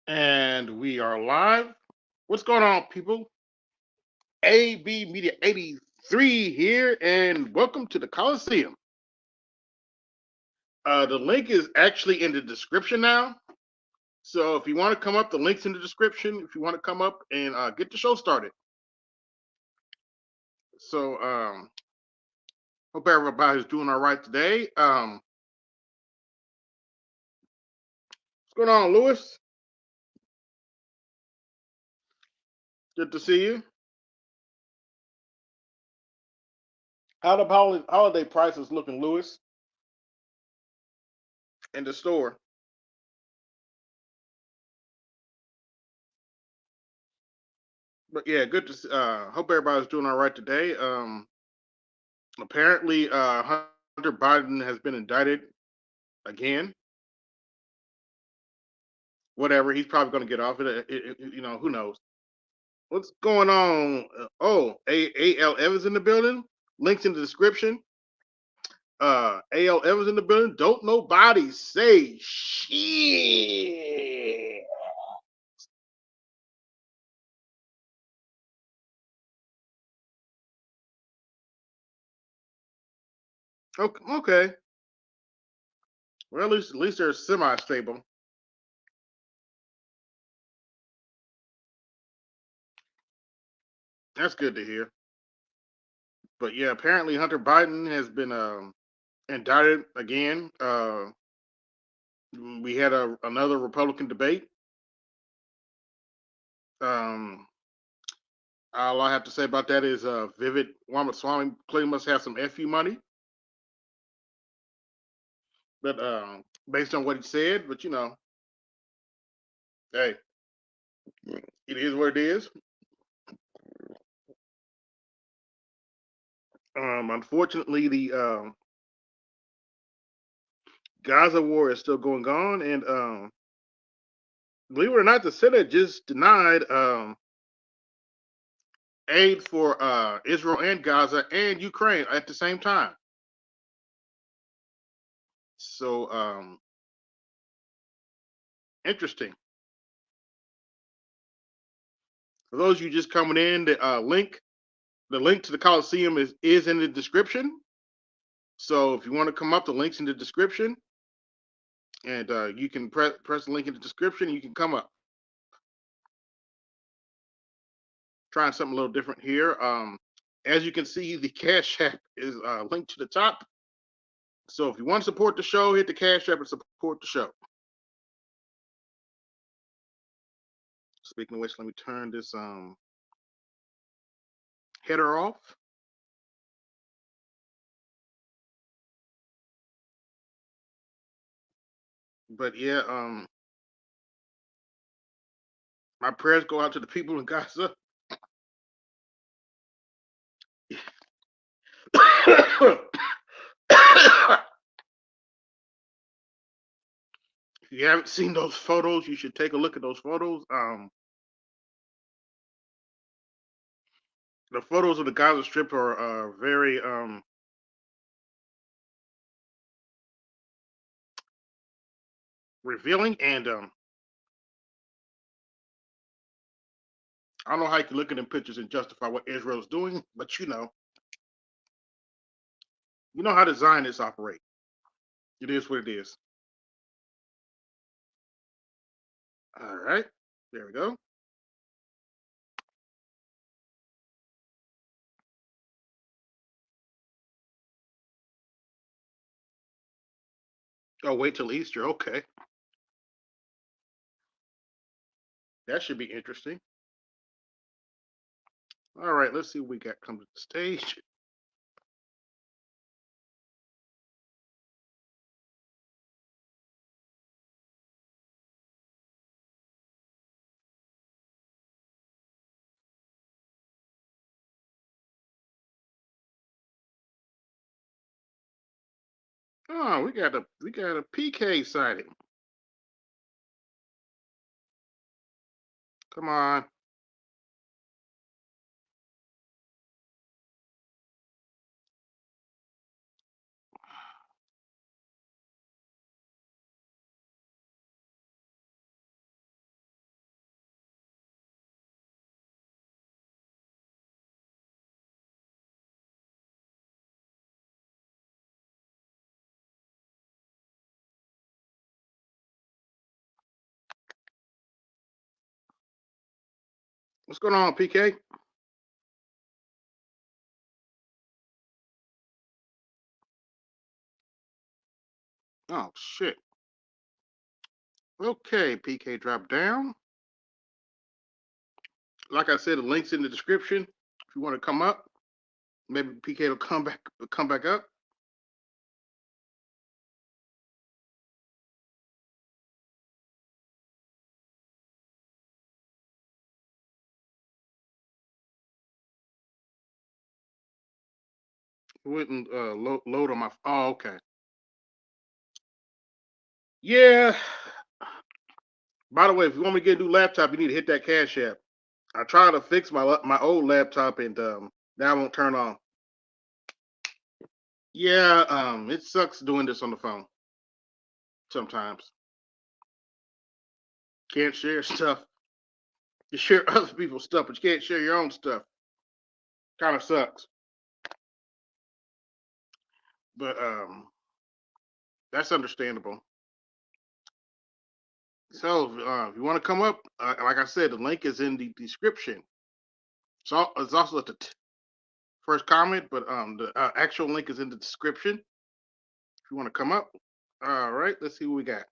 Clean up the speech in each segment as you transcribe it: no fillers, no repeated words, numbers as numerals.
And we are live. What's going on, people? AB Media 83 here, and welcome to the Coliseum. The link is actually in the description now. So if you want to come up, the link's in the description. If you want to come up and get the show started. So hope everybody's doing all right today. What's going on, Lewis? Good to see you. How the holiday prices looking, Lewis, in the store? But yeah, good to hope everybody's doing all right today. Apparently, Hunter Biden has been indicted again. Whatever, he's probably going to get off it, who knows? What's going on? Oh, A.L. Evans in the building. Links in the description. A.L. Evans in the building. Don't nobody say shit. Okay, okay. Well, at least they're semi-stable. That's good to hear. But yeah, apparently Hunter Biden has been indicted again. We had another Republican debate. Um, all I have to say about that is Vivid Ramaswamy clearly must have some FU money, but based on what he said, but hey, it is what it is. Unfortunately, the Gaza war is still going on, and believe it or not, the Senate just denied aid for Israel and Gaza and Ukraine at the same time. So interesting. For those of you just coming in, the link to the Coliseum is in the description. So if you want to come up, the link's in the description, and you can press the link in the description. And you can come up. Trying something a little different here. As you can see, the Cash App is linked to the top. So if you want to support the show, hit the Cash App and support the show. Speaking of which, let me turn this header off. But yeah, my prayers go out to the people in Gaza. If you haven't seen those photos, you should take a look at those photos. The photos of the Gaza Strip are very revealing, and I don't know how you can look at them pictures and justify what Israel's doing, but you know how the Zionists operate. It is what it is. All right, there we go. Oh, wait till Easter. Okay, that should be interesting. All right, let's see what we got come to the stage. Oh, we got a PK sighting. Come on. What's going on, PK? Oh shit. Okay, PK drop down. Like I said, the link's in the description. If you want to come up, maybe PK will come back up. It wouldn't load on my. Oh, okay. Yeah. By the way, if you want me to get a new laptop, you need to hit that Cash App. I tried to fix my old laptop and that won't turn on. Yeah, it sucks doing this on the phone sometimes. Can't share stuff. You share other people's stuff, but you can't share your own stuff. Kind of sucks. But that's understandable. So if you want to come up, like I said, the link is in the description. So it's also at the first comment, but the actual link is in the description. If you want to come up, all right. Let's see what we got.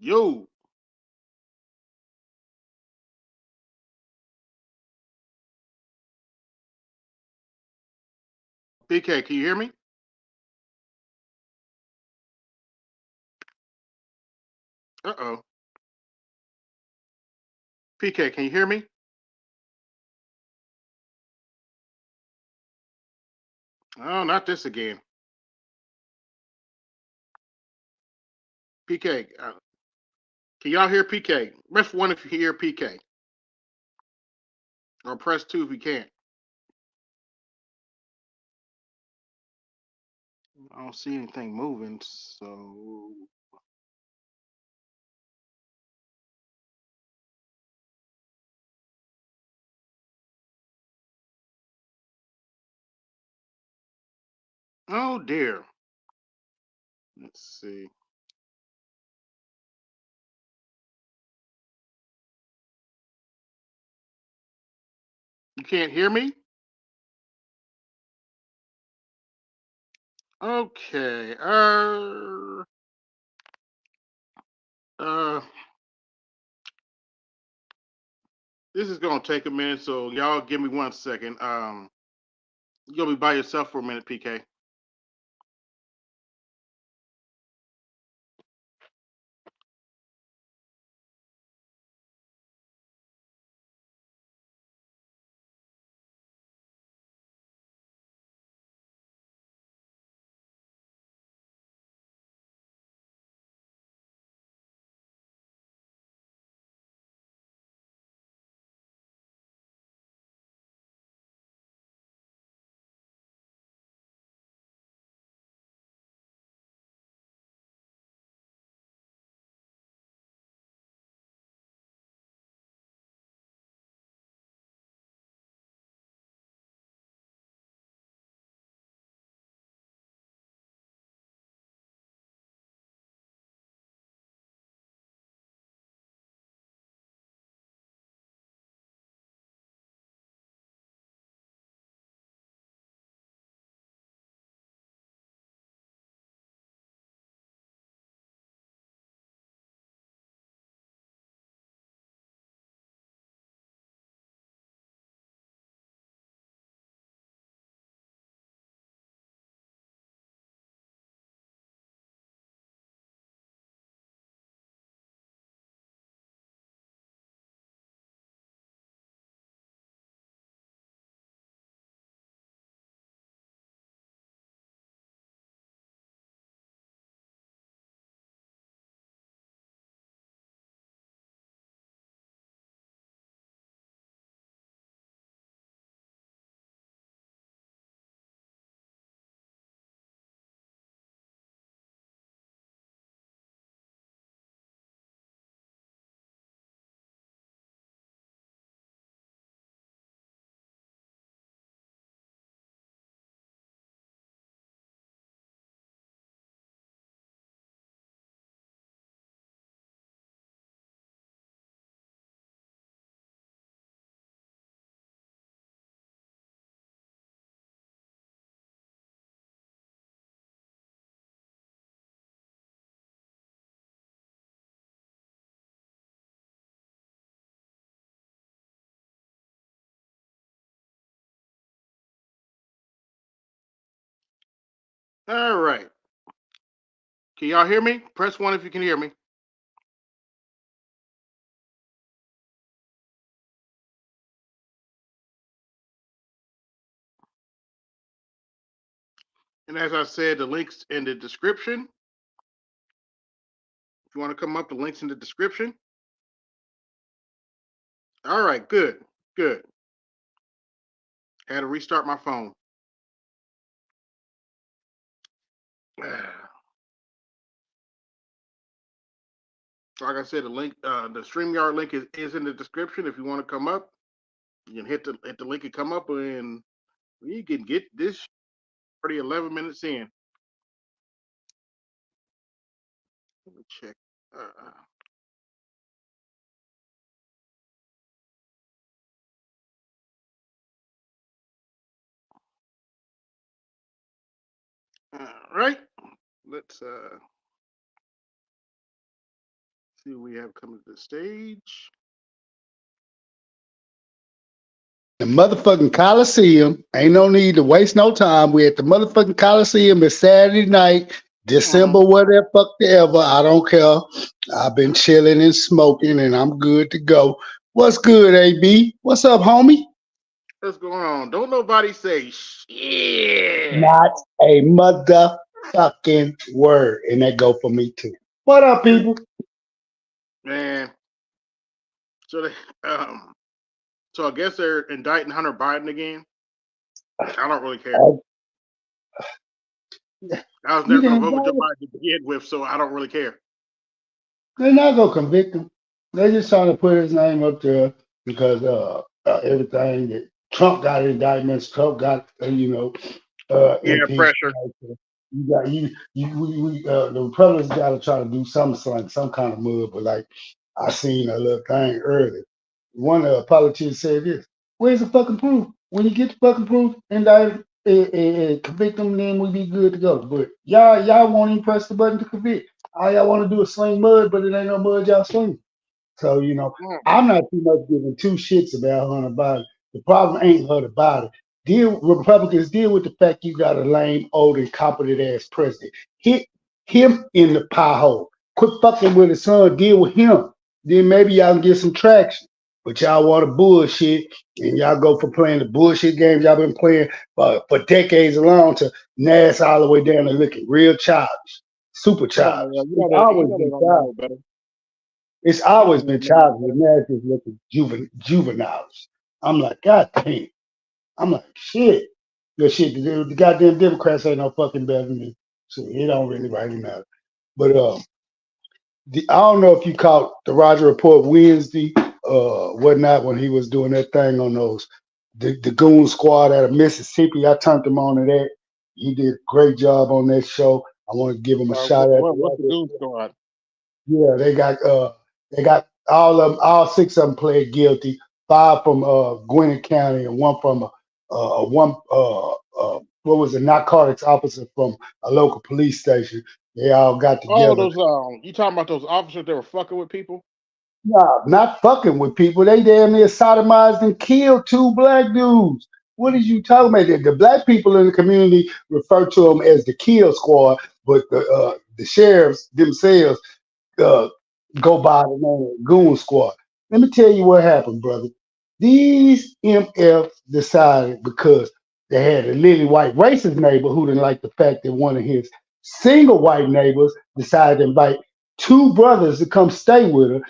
Yo, PK, can you hear me? Uh-oh. PK, can you hear me? Oh, not this again. PK, can y'all hear PK? Press 1 if you hear PK, or press 2 if you can't. I don't see anything moving, so oh dear. Let's see. You can't hear me? Okay. Uh this is gonna take a minute, so y'all give me 1 second. You're gonna be by yourself for a minute, PK. All right. Can y'all hear me? Press 1 if you can hear me. And as I said, the links in the description. If you want to come up, the links in the description. All right, good, good. Had to restart my phone. Like I said, the link, the StreamYard link is in the description. If you want to come up, you can hit the link and come up, and we can get this already 11 minutes in. Let me check. All right, let's see what we have coming to the stage. The motherfucking Coliseum. Ain't no need to waste no time. We at the motherfucking Coliseum. It's Saturday night, December, whatever, fuck ever. I don't care. I've been chilling and smoking, and I'm good to go. What's good, AB? What's up, homie? What's going on? Don't nobody say shit. Not a motherfucking word, and that go for me too. What up, people? Man, so they, so I guess they're indicting Hunter Biden again. I don't really care. I was never going to vote for Joe Biden to begin with, so I don't really care. They're not gonna convict him. They're just trying to put his name up there because everything that Trump got indictments, Trump got pressure. You got the Republicans got to try to do something like some kind of move. But like I seen a little thing earlier. One politician said this: "Where's the fucking proof? When you get the fucking proof, indict and convict them, then we be good to go." But y'all won't even press the button to convict. All y'all want to do is sling mud, but it ain't no mud y'all sling. So, I'm not too much giving two shits about Hunter Biden. The problem ain't Hunter Biden. Republicans deal with the fact you got a lame, old, incompetent ass president. Hit him in the pie hole. Quit fucking with his son. Deal with him. Then maybe y'all can get some traction. But y'all want to bullshit, and y'all go for playing the bullshit games y'all been playing for decades along to Nass all the way down to looking real childish. Super childish. It's always been childish. It's always been childish, but now it's just looking juvenile. I'm like, God damn. I'm like, shit. The shit, the goddamn Democrats ain't no fucking better than me. So it don't really matter. But I don't know if you caught the Roger Report Wednesday, whatnot, when he was doing that thing on the Goon Squad out of Mississippi. I turned him on to that. He did a great job on that show. I want to give him a shout out. What's the Goon Squad? Yeah, they got all 6 of them pled guilty. 5 from Gwinnett County and 1 from what was a narcotics officer from a local police station. They all got together. Oh, those you talking about those officers that were fucking with people? Nah, not fucking with people. They damn near sodomized and killed 2 black dudes. What are you talking about? The black people in the community refer to them as the kill squad, but the sheriffs themselves go by the name of Goon Squad. Let me tell you what happened, brother. These MFs decided because they had a lily white racist neighbor who didn't like the fact that one of his single white neighbors decided to invite 2 brothers to come stay with her.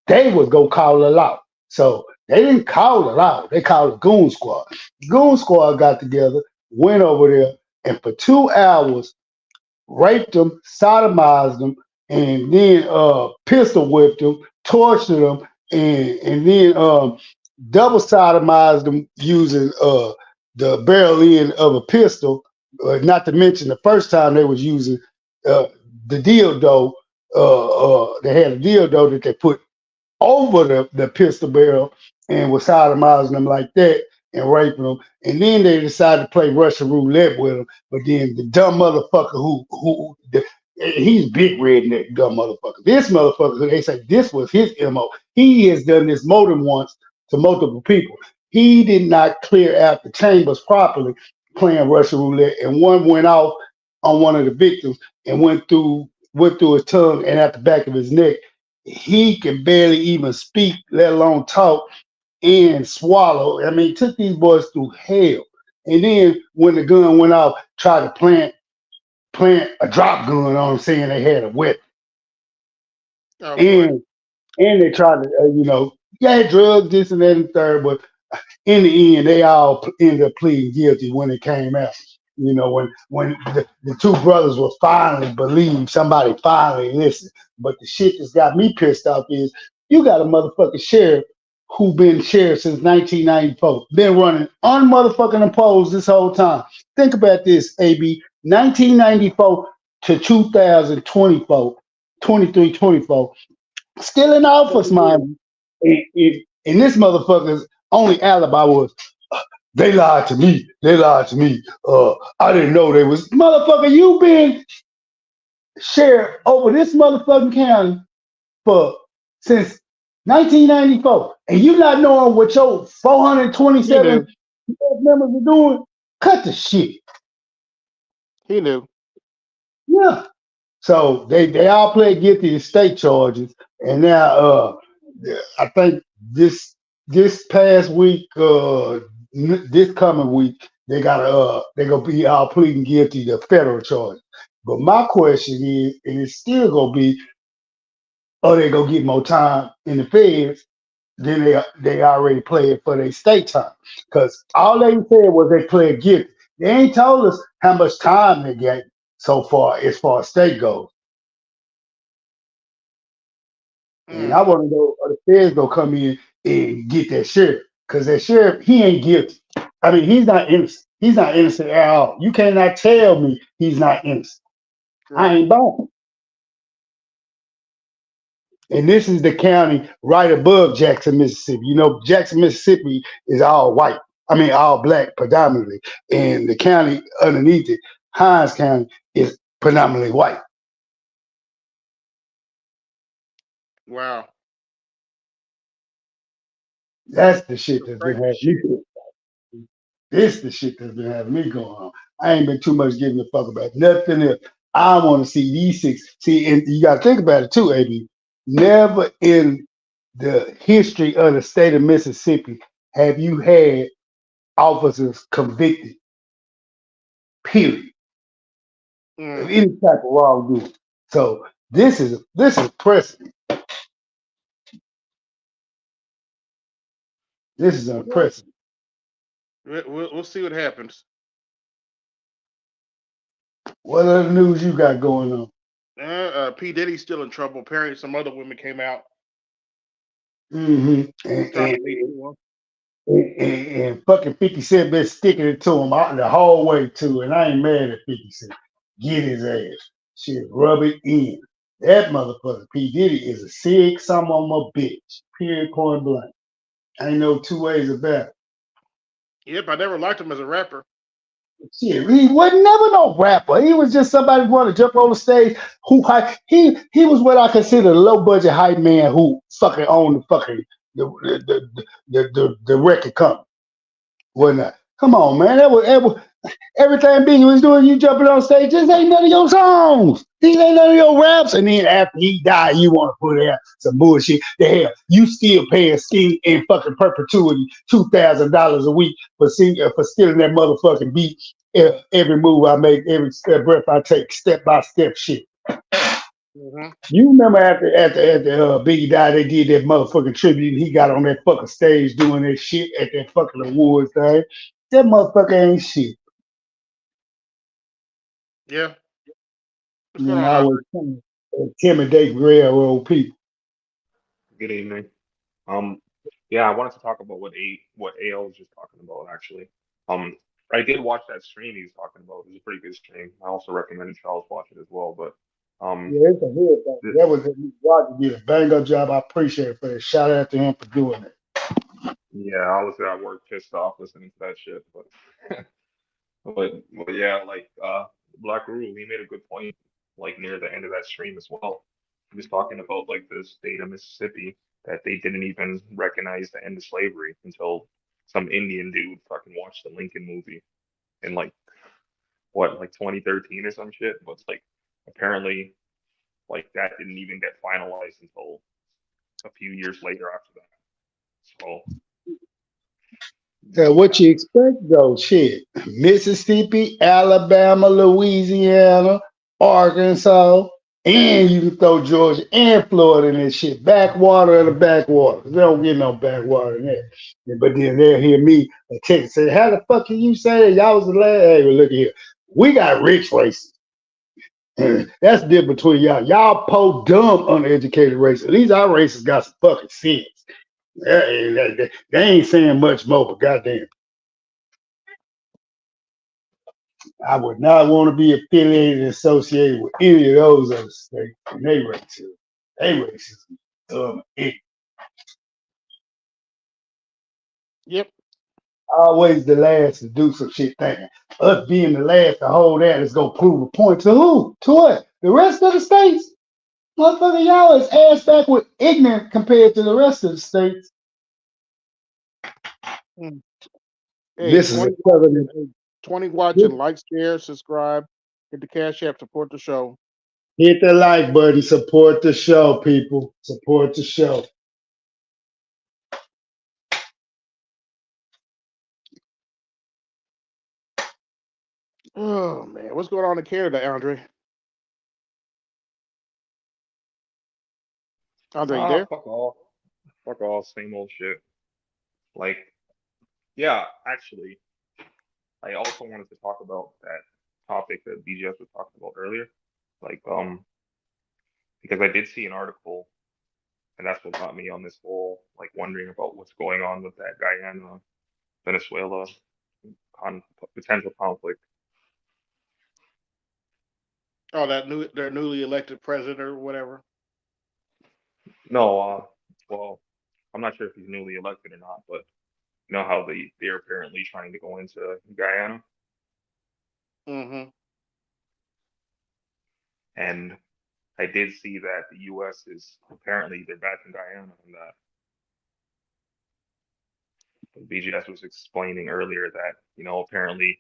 They would go call it out. So they didn't call it out. They called it Goon Squad. Goon Squad got together, went over there, and for 2 hours raped them, sodomized them, and then pistol whipped them, tortured them, and then double sodomized them using the barrel end of a pistol. Not to mention the first time they was using the dildo. They had a dildo that they put over the pistol barrel and was sodomizing them like that and raping them. And then they decided to play Russian roulette with them. But then the dumb motherfucker he's big redneck dumb motherfucker. This motherfucker, they say this was his MO. He has done this more than once to multiple people. He did not clear out the chambers properly playing Russian roulette, and one went off on one of the victims and went through his tongue and at the back of his neck. He can barely even speak, let alone talk and swallow. I mean, it took these boys through hell. And then when the gun went off, tried to plant a drop gun on them, saying they had a weapon. Oh boy. And and they tried to, yeah, drugs, this and that and third. But in the end, they all ended up pleading guilty when it came out. When the two brothers were finally believed, somebody finally listened. But the shit that's got me pissed off is you got a motherfucking sheriff who been sheriff since 1994, been running unmotherfucking opposed this whole time. Think about this, AB, 1994 to 2024, 23, 24, still in office, man. And this motherfucker's only alibi was they lied to me. They lied to me. I didn't know they was motherfucker. You been sheriff over this motherfucking county for since 1994, and you not knowing what your He 427 knew. members are doing. Cut the shit. He knew. Yeah. So they all pled guilty to state charges, and now I think this past week, this coming week, they gonna be all pleading guilty to federal charges. But my question is, and it's still gonna be, are they gonna get more time in the feds than they already played for their state time? Because all they said was they pled guilty. They ain't told us how much time they get so far as far as state goes. And I Mm. want to know, are the feds gonna come in and get that sheriff? Because that sheriff, he ain't guilty. I mean, he's not innocent. He's not innocent at all. You cannot tell me he's not innocent. I Right. ain't buying. And this is the county right above Jackson, Mississippi. Jackson, Mississippi is all white. I mean, all black predominantly. And the county underneath it, Hines County, is predominantly white. Wow. That's the shit Some that's been crazy happening. shit. This the shit that's been having me going on. I ain't been too much giving a fuck about nothing else. I want to see these six. See, and you got to think about it too, AB. Never in the history of the state of Mississippi have you had officers convicted, period, of Mm. any type of wrongdoing. So this is precedent. This is Well, unprecedented. we'll see what happens. What other news you got going on? P Diddy's still in trouble. Apparently, some other women came out hmm trying to me too him. And fucking 50 Cent been sticking it to him the whole way too. And I ain't mad at 50 Cent. Get his ass. Shit, rub it in. That motherfucker P. Diddy is a sick some of a bitch. Period, point blank. Ain't no two ways about it. Yep, I never liked him as a rapper. Shit, he wasn't never no rapper. He was just somebody who wanted to jump on the stage. He was what I consider a low budget hype man who fucking owned the fucking the record company. Whatnot. Come on, man. That was everything Biggie was doing. You jumping on stage. This ain't none of your songs. These ain't none of your raps. And then after he died, you want to put out some bullshit. The hell, you still paying Sting in fucking perpetuity $2,000 a week for stealing that motherfucking beat. Every move I make, every breath I take, step by step shit. Hmm. You remember after Biggie died, they did that motherfucking tribute, and he got on that fucking stage doing that shit at that fucking awards thing. That motherfucker ain't shit. Yeah. What's You going know, on, I Andre? was trying to intimidate railroad people. Good evening. Um, yeah, I wanted to talk about what AL was just talking about actually. Um, I did watch that stream he was talking about. It was a pretty good stream. I also recommended Charles watch it as well. But um, Yeah, it's a real thing. th That was Roger did a bang up job. I appreciate it for that. Shout out to him for doing it. yeah, I was at work pissed off listening to that shit. But but yeah, like Black Rule, he made a good point like near the end of that stream as well. He was talking about like the state of Mississippi that they didn't even recognize the end of slavery until some Indian dude fucking watched the Lincoln movie and like what, like 2013 or some shit. But it's like apparently like that didn't even get finalized until a few years later after that. So What yeah, you expect though? Shit, Mississippi, Alabama, Louisiana, Arkansas, and you can throw Georgia and Florida in that shit. Backwater of the backwater. They don't get no backwater in that. But then they'll hear me text say, "How the fuck can you say that? Y'all was the last." Hey, well, look here. We got rich races. That's the difference between y'all. Y'all po dumb uneducated races. At least our races got some fucking sense. They ain't saying much more, but goddamn. I would not want to be affiliated and associated with any of those other states. And they racism. They racism. Yep. Always the last to do some shit thinking. Us being the last to hold that is gonna prove a point to who? To what? The rest of the states? Motherfucker, y'all is ass back with ignorant compared to the rest of the states. Mm. Hey, This is a southern 20 watching, like, share, subscribe, hit the Cash App, support the show. hit the like button, support the show, people. Support the show. Oh man, what's going on in Canada, Andre? Andre, you there? fuck all, same old shit. Like, yeah, actually, I also wanted to talk about that topic that BGS was talking about earlier. Like, because I did see an article, and that's what got me on this whole like wondering about what's going on with that Guyana, Venezuela potential conflict. Oh, their newly elected president or whatever. No, well, I'm not sure if he's newly elected or not, but you know how they're apparently trying to go into Guyana, Mm-hmm. and I did see that the U.S. is apparently they're back in Guyana, and that BGS was explaining earlier that apparently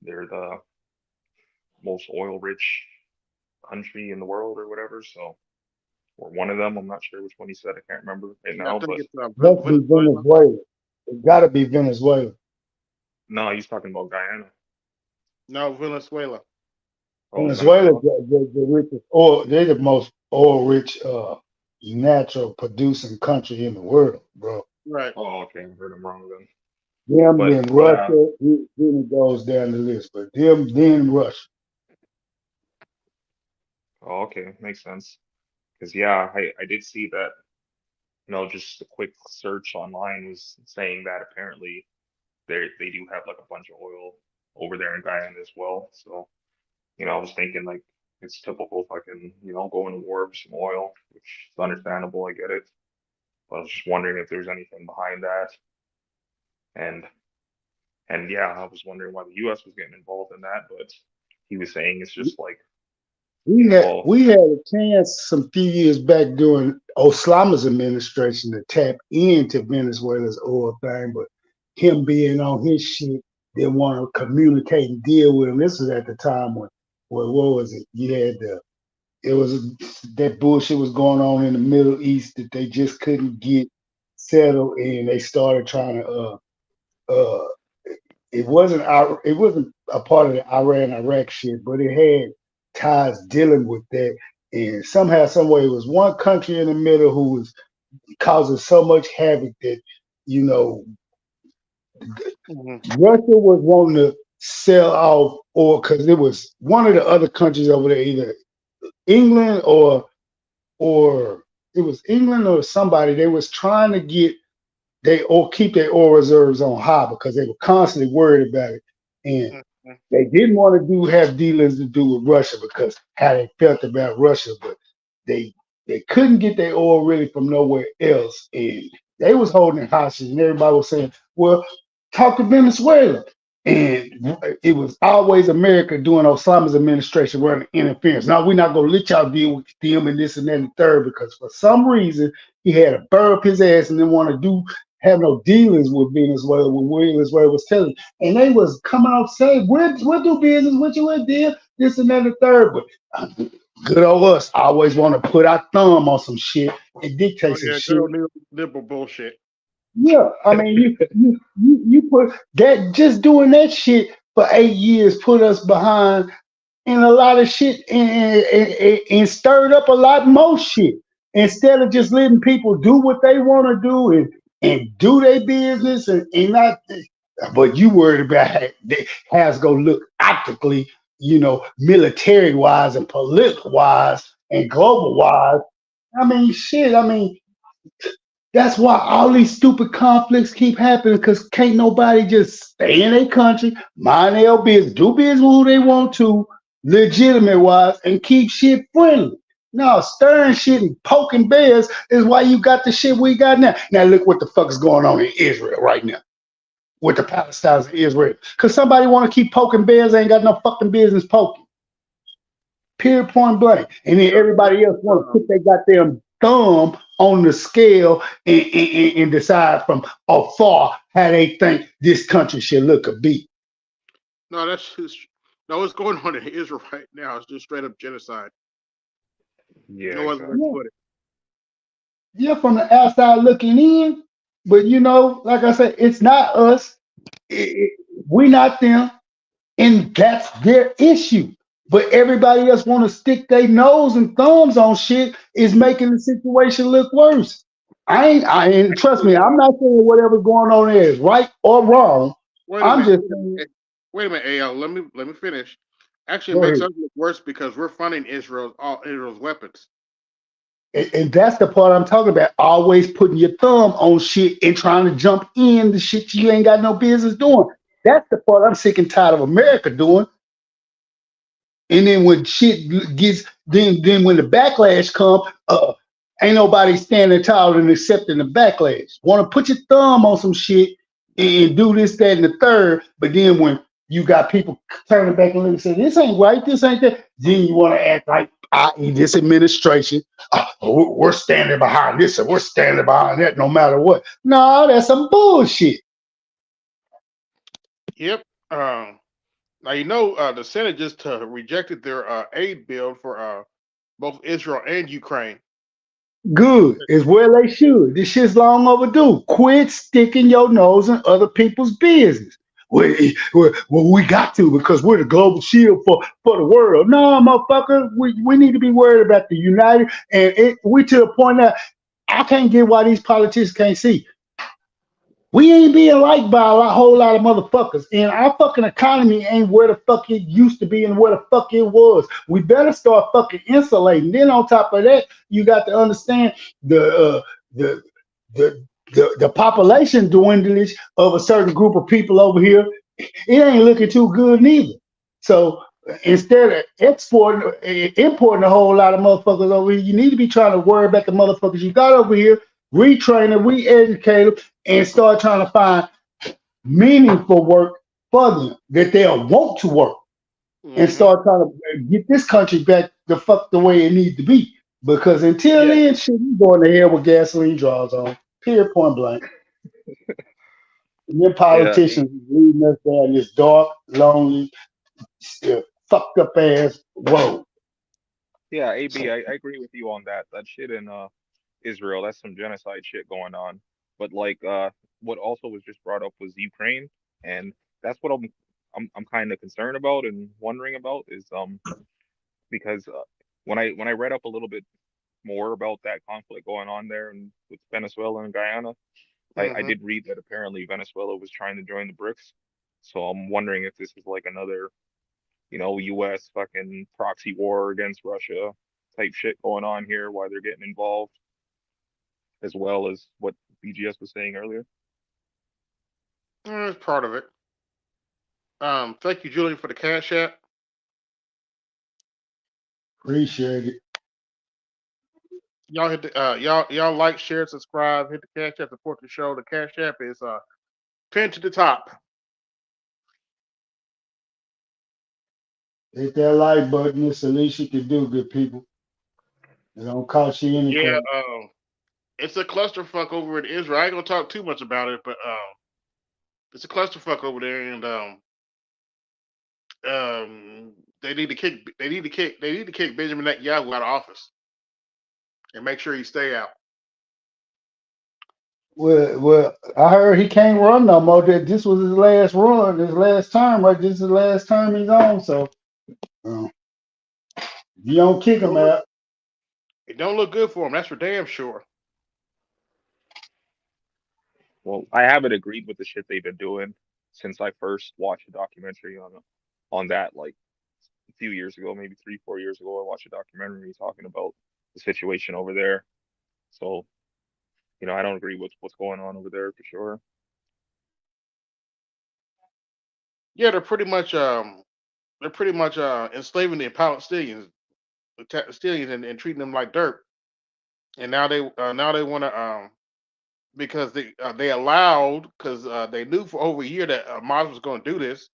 they're the most oil-rich country in the world or whatever. So, or one of them. I'm not sure which one he said. I can't remember right Yeah, I now. think But it's Must be Venezuela. Venezuela. It gotta be Venezuela. no, he's talking about Guyana. No, Venezuela. Oh, Venezuela, Venezuela. the richest oil, they're the most oil rich natural producing country in the world, bro. Right. Oh, okay, I heard him wrong then. Them, But then Russia, then it goes down the list. But them, then Russia. oh, okay, makes sense. Because yeah, I did see that. Just a quick search online was saying that apparently they do have like a bunch of oil over there in Guyana as well. So I was thinking like it's typical fucking going to war for some oil, which is understandable. I get it. But I was just wondering if there's anything behind that. And yeah, I was wondering why the U.S. was getting involved in that, but he was saying it's just like, well, We had a chance some few years back during Osama's administration to tap into Venezuela's oil thing, but him being on his shit didn't want to communicate and deal with him. This was at the time when what was it? You had it was that bullshit was going on in the Middle East that they just couldn't get settled, and they started trying to uh it wasn't a part of the Iran Iraq shit, but it had ties dealing with that. And somehow, some way, it was one country in the middle who was causing so much havoc that you know Mm-hmm. Russia was wanting to sell off, or because it was one of the other countries over there, either England or it was England or somebody. They was trying to get they or keep their oil reserves on high because they were constantly worried about it. And Mm-hmm. they didn't want to have dealings to do with Russia because how they felt about Russia, but they they couldn't get their oil really from nowhere else. And they was holding it hostage and everybody was saying, well, talk to Venezuela. And it was always America doing Osama's administration running interference. Now we're not gonna let y'all deal with them and this and that and the third because for some reason he had to burn up his ass and didn't want to do have no dealings with Venezuela when Venezuela was telling, and they was coming out saying, we'll do business with you, we'll deal, this and that and the third. But good old us always want to put our thumb on some shit and Oh dictate some yeah, good shit. old nipple bullshit. Yeah, I mean, you put that just doing that shit for 8 years put us behind in a lot of shit and stirred up a lot more shit. Instead of just letting people do what they want to do and do their business and not, but you worried about how it's gonna look optically, military wise and political wise and global wise. I mean, shit. I mean, that's why all these stupid conflicts keep happening because can't nobody just stay in their country, mind their business, do business with who they want to, legitimate wise, and keep shit friendly. No, stirring shit and poking bears is why you got the shit we got now. Now look what the fuck is going on in Israel right now with the Palestinians in Israel. Because somebody want to keep poking bears, ain't got no fucking business poking. Period, point blank. And then everybody else want to put their goddamn thumb on the scale and decide from afar how they think this country should look or be. No, that's just no. What's going on in Israel right now is just straight up genocide. Yeah, No other way to exactly. Yeah, put it. yeah, from the outside looking in, but like I said, it's not us. We not them, and that's their issue. But everybody else want to stick their nose and thumbs on shit is making the situation look worse. I ain't trust me. Actually, I'm not saying whatever's going on there is right or wrong. wait a I'm minute. just Wait a saying, minute. Wait a minute, AL. Let me finish. Actually, it go makes ahead. us look worse because we're funding Israel's weapons. And that's the part I'm talking about. Always putting your thumb on shit and trying to jump in the shit you ain't got no business doing. That's the part I'm sick and tired of America doing. And then when shit gets, then when the backlash come, ain't nobody standing tall and accepting the backlash. Want to put your thumb on some shit and do this, that, and the third, but then when you got people turning back and looking and say this ain't right, this ain't that, then you want to act like, i.e., this administration, we're standing behind this and we're standing behind that, no matter what. No, that's some bullshit. Yep. Now the Senate just rejected their aid bill for both Israel and Ukraine. Good is where they should. This shit's long overdue. Quit sticking your nose in other people's business. We got to because we're the global shield for the world. No, motherfucker, we need to be worried about the United. And we to the point that I can't get why these politicians can't see. We ain't being liked by whole lot of motherfuckers. And our fucking economy ain't where the fuck it used to be and where the fuck it was. We better start fucking insulating. Then on top of that, you got to understand the the population dwindling of a certain group of people over here. It ain't looking too good neither. So instead of importing a whole lot of motherfuckers over here, you need to be trying to worry about the motherfuckers you got over here, retrain them, re-educate them, and start trying to find meaningful work for them that they'll want to work and Hmm. start trying to get this country back the fuck the way it needs to be. Because until Yeah. then, shit, you going to hell with gasoline draws on. Period, point blank. And then Yeah, politicians leading us down this dark, lonely, fucked up ass road. yeah, AB, I agree with you on that. That shit in Israel, that's some genocide shit going on. But like what also was just brought up was Ukraine, and that's what I'm kind of concerned about and wondering about is because when I read up a little bit more about that conflict going on there and with Venezuela and Guyana, I Hmm. did read that apparently Venezuela was trying to join the BRICS. So I'm wondering if this is like another, US fucking proxy war against Russia type shit going on here, why they're getting involved, as well as what BGS was saying earlier. That's part of it. Thank you, Julian, for the cash app. Appreciate it. Y'all hit the y'all like, share, subscribe, hit the cash app, support the show. The cash app is pinned to the top. Hit that like button. It's the least you can do, good people. It don't cost you Yeah. anything. it's a clusterfuck over in Israel. I ain't gonna talk too much about it, but it's a clusterfuck over there, and they need to kick Benjamin Netanyahu out of office and make sure he stay out. Well, I heard he can't run no more. That this was his last run, his last term, right? This is the last term he's on. So uh, you don't kick him Don't look, out. it don't look good for him. That's for damn sure. Well, I haven't agreed with the shit they've been doing since I first watched a documentary on that like a few years ago, maybe 3, 4 years ago. I watched a documentary talking about the situation over there. So, I don't agree with what's going on over there for sure. Yeah, they're pretty much enslaving the Palestinians, and treating them like dirt. And now they want to because they allowed because they knew for over a year that Hamas was going to do this.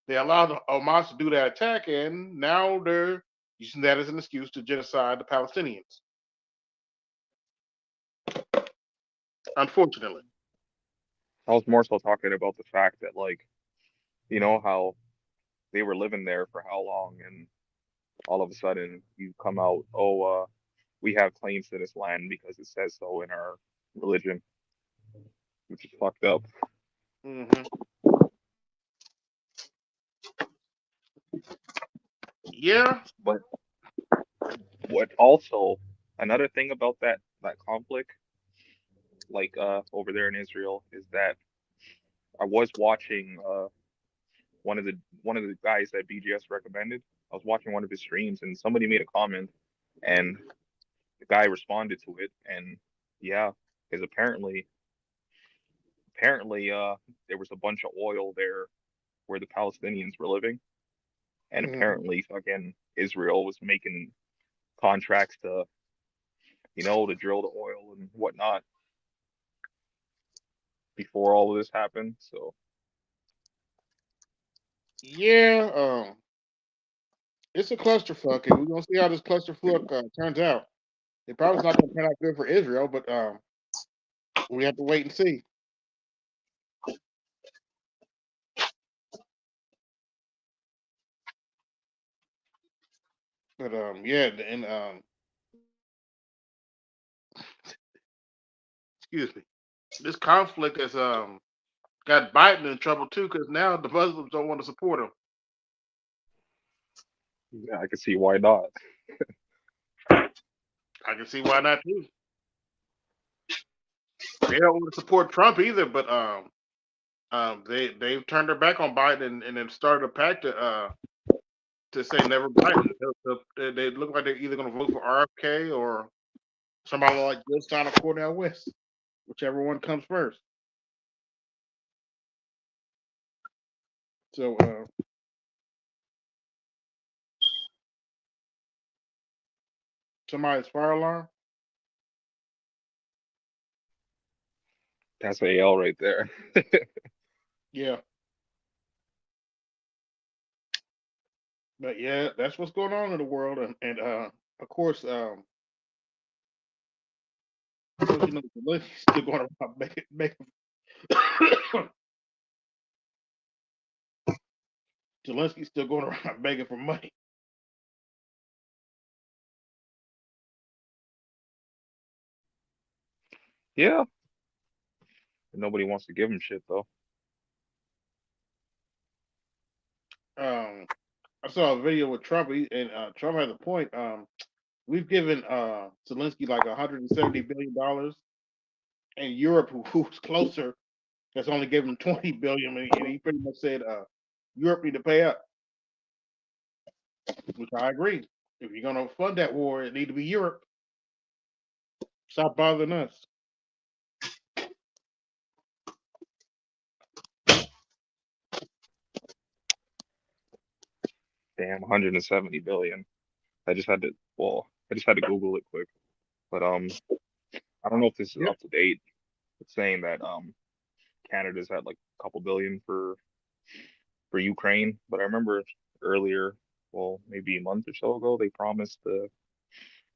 They allowed Hamas to do that attack, and now they're using that as an excuse to genocide the Palestinians. Unfortunately, I was more so talking about the fact that like, how they were living there for how long and all of a sudden you come out, oh, we have claims to this land because it says so in our religion, which is fucked up. hmm yeah, But what also another thing about that conflict, like over there in Israel, is that I was watching one of the guys that BGS recommended. I was watching one of his streams and somebody made a comment and the guy responded to it and yeah, because apparently there was a bunch of oil there where the Palestinians were living and hmm apparently fucking Israel was making contracts to drill the oil and whatnot before all of this happened. So yeah. It's a clusterfuck, and we're gonna see how this clusterfuck turns out. It probably not gonna turn out good for Israel, but we have to wait and see. But yeah, and excuse me, this conflict has got Biden in trouble too, because now the Muslims don't want to support him. yeah, I can see why not. I can see why not too. They don't want to support Trump either, but they've turned their back on Biden and then started a pact to say never Biden. They look like they're either going to vote for RFK or somebody like Johnson or Cornel West, whichever one comes first. So somebody's fire alarm. That's AL right there. Yeah, but yeah, that's what's going on in the world, and of course, Zelensky's still going around making Zelensky's still going around begging for money. Yeah, nobody wants to give him shit though. Um, I saw a video with Trump, and Trump has a point. We've given Zelensky like $170 billion, and Europe, who's closer, has only given him 20 billion, and he pretty much said Europe need to pay up, which I agree. If you're gonna fund that war, it need to be Europe. Stop bothering us. Damn, 170 billion. I just had to, I just had to Google it quick. But I don't know if this is Yep. up to date. It's saying that Canada's had like a couple billion for Ukraine, but I remember earlier, well, maybe a month or so ago, they promised to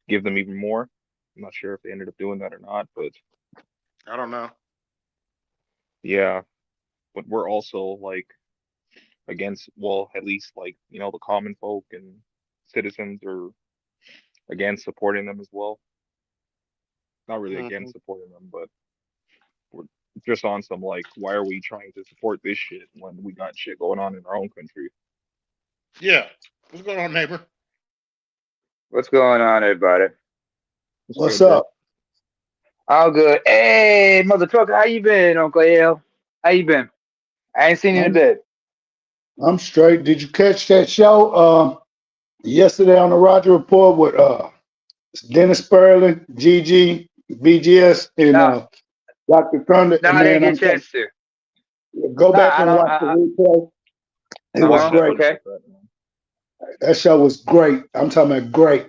give them even more. I'm not sure if they ended up doing that or not, but I don't know. yeah. But we're also like against, well, at least like, the common folk and citizens are against supporting them as well. Not really Hmm. against supporting them, but we're just on some like, why are we trying to support this shit when we got shit going on in our own country? Yeah. What's going on, neighbor? What's going on, everybody? What's What's good, bro? up? All good. Hey, mother trucker, how you been, Uncle L? How you been? I ain't seen you in a I'm bit. I'm straight. Did you catch that show yesterday on the Roger Report with Dennis Sperling, GG, BGS, and No, Dr. Thunder? no, And I didn't man, get a I'm telling chance to. you, go No, back I and don't. watch the replay. It was Yeah, I Uh-huh. great. didn't Okay. get that, man. That show was great. I'm talking about great.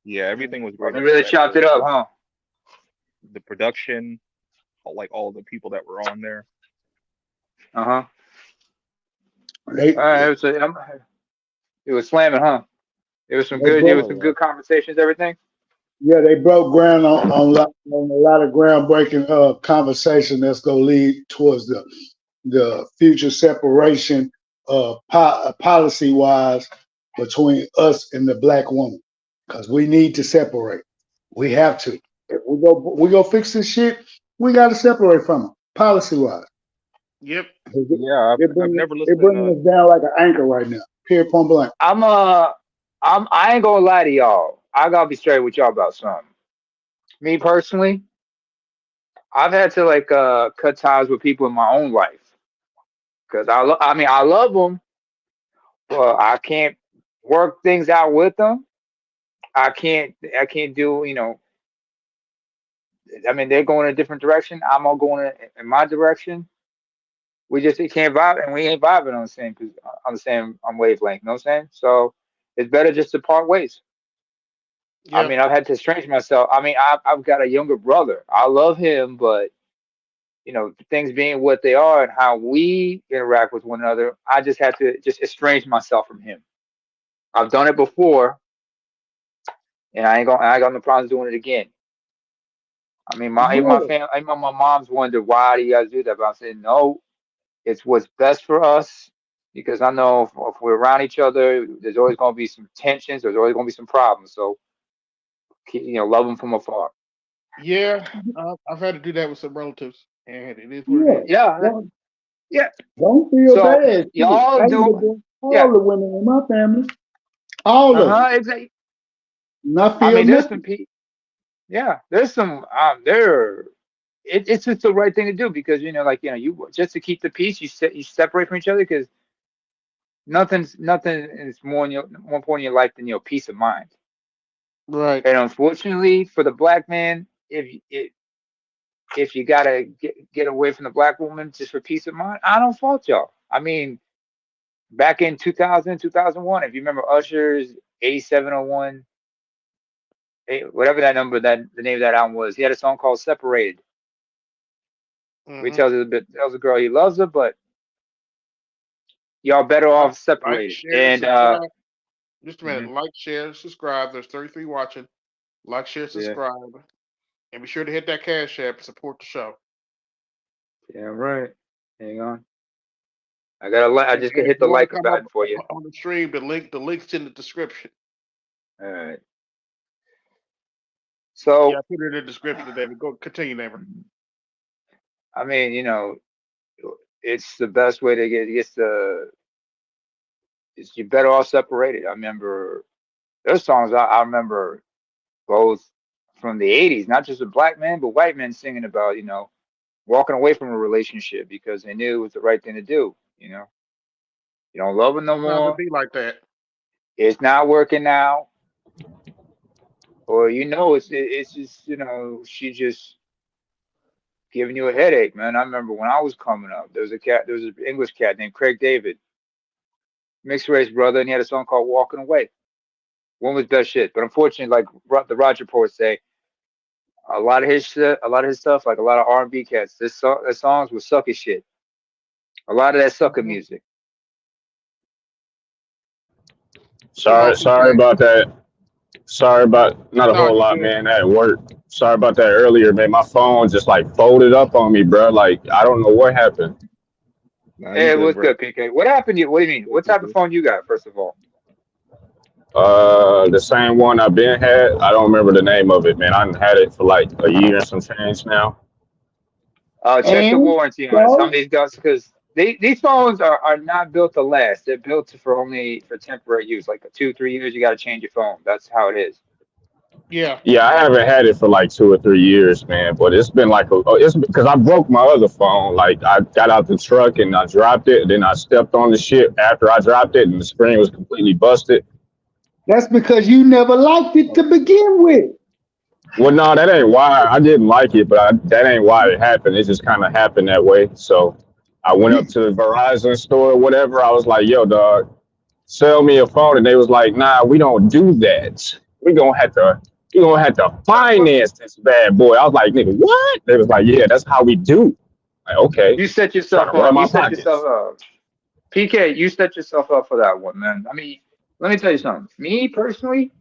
Yeah, everything was great They on that really chopped it up, episode. huh? The production, like all the people that were on there. Uh-huh. They All right. It was slamming, huh? It was some they good. It broke was Oh some yeah. good conversations. Everything. yeah, they broke ground on a lot of groundbreaking conversation that's gonna lead towards the future separation policy wise between us and the black woman. Because we need to separate. We have to. If we go fix this shit, we gotta separate from it, policy wise. Yep. Yeah, I've never It listened bringing to. us down like an anchor right now. Period point blank. I'm I ain't gonna lie to y'all. I gotta be straight with y'all about something. Me personally, I've had to like cut ties with people in my own life because I mean I love them, but I can't work things out with them. I can't do, I mean, they're going in a different direction. I'm all going in my direction. We can't vibe, and we ain't vibing on the same wavelength. You know what I'm saying? So it's better just to part ways. I Yeah. mean, I've had to estrange myself. I mean, I've got a younger brother. I love him, but things being what they are and how we interact with one another, I just had to just estrange myself from him. I've done it before, and I ain't got no problems doing it again. I mean, even my Really? family, even my mom's wondered why do you guys do that, but I'm saying no. It's what's best for us because I know if we're around each other, there's always going to be some tensions. There's always going to be some problems. So, love them from afar. Yeah. I've had to do that with some relatives, and it is what it Yeah. is. Yeah, Don't, yeah. don't feel So bad. Shit. y'all I used to do, do yeah. all the women in my family. All of them. Exactly. Not I feel mean, there's some nothing. people. Yeah, there's some. There. It's just the right thing to do because like you just to keep the peace, you separate from each other because nothing is more important in your life than your peace of mind. Right. And unfortunately for the black man, if you gotta get away from the black woman just for peace of mind, I don't fault y'all. I mean, back in 2000, 2001, if you remember Usher's 8701, whatever that number, that the name of that album was, he had a song called Separated, where he Hmm. tells the girl he loves her, but y'all better Like, off like, separated. share, And subscribe. Just a minute. mhm, Like, share, subscribe. There's 33 watching. Like, share, yeah, subscribe, and be sure to hit that cash app and support the show. yeah, right. Hang on. I And just can if hit you the want like to come up button for you. on the stream, the link's in the description. All right. Yeah, I So, put it in the description, David. Go continue, neighbor. I mean, it's the best way to get the is you better off separated. I remember there's songs I remember both from the 80s, not just a black man, but white men singing about, walking away from a relationship because they knew it was the right thing to do. You don't love her no Sometimes it more. be like that. It's not working out. Or, it's just, she just giving you a headache, man. I remember when I was coming up, there was an English cat named Craig David, mixed race brother, and he had a song called Walking Away. One was best shit. But unfortunately, like the Roger poets say, a lot of his shit, a lot of his stuff, like a lot of R&B cats, their songs were sucky shit. A lot of that sucker Mhm. music. Some Sorry, off the sorry chain. about that. Sorry about not a No, whole you lot, good. man. At work. Sorry about that earlier, man. My phone just like folded up on me, bro. Like I don't know what happened. Nah, you Hey, good, what's bro. good, PK? What happened to you? What do you mean? What You type of good. phone you got, first of all? The same one I've been had. I don't remember the name of it, man. I've had it for like a year and some change now. Check the And warranty on it. Some of so these guys, because these phones are not built to last. They're built for only for temporary use, like 2, 3 years. You got to change your phone. That's how it is. Yeah. Yeah, I haven't had it for like 2 or 3 years, man. But it's been like it's because I broke my other phone. Like I got out the truck and I dropped it. And then I stepped on the shit after I dropped it, and the screen was completely busted. that's because you never liked it to begin with. Well, no, that ain't why I didn't like it, but that ain't why it happened. It just kind of happened that way. So I went up You, to the Verizon store or whatever. I was like, "Yo, dog, sell me a phone," and they was like, "Nah, we don't do that. We gonna have to finance this bad boy." I was like, "Nigga, what?" They was like, "Yeah, that's how we do." Like, okay, You set trying yourself to run up. You my set yourself pockets. up. PK, you set yourself up for that one, man. I mean, let me tell you something. Me personally,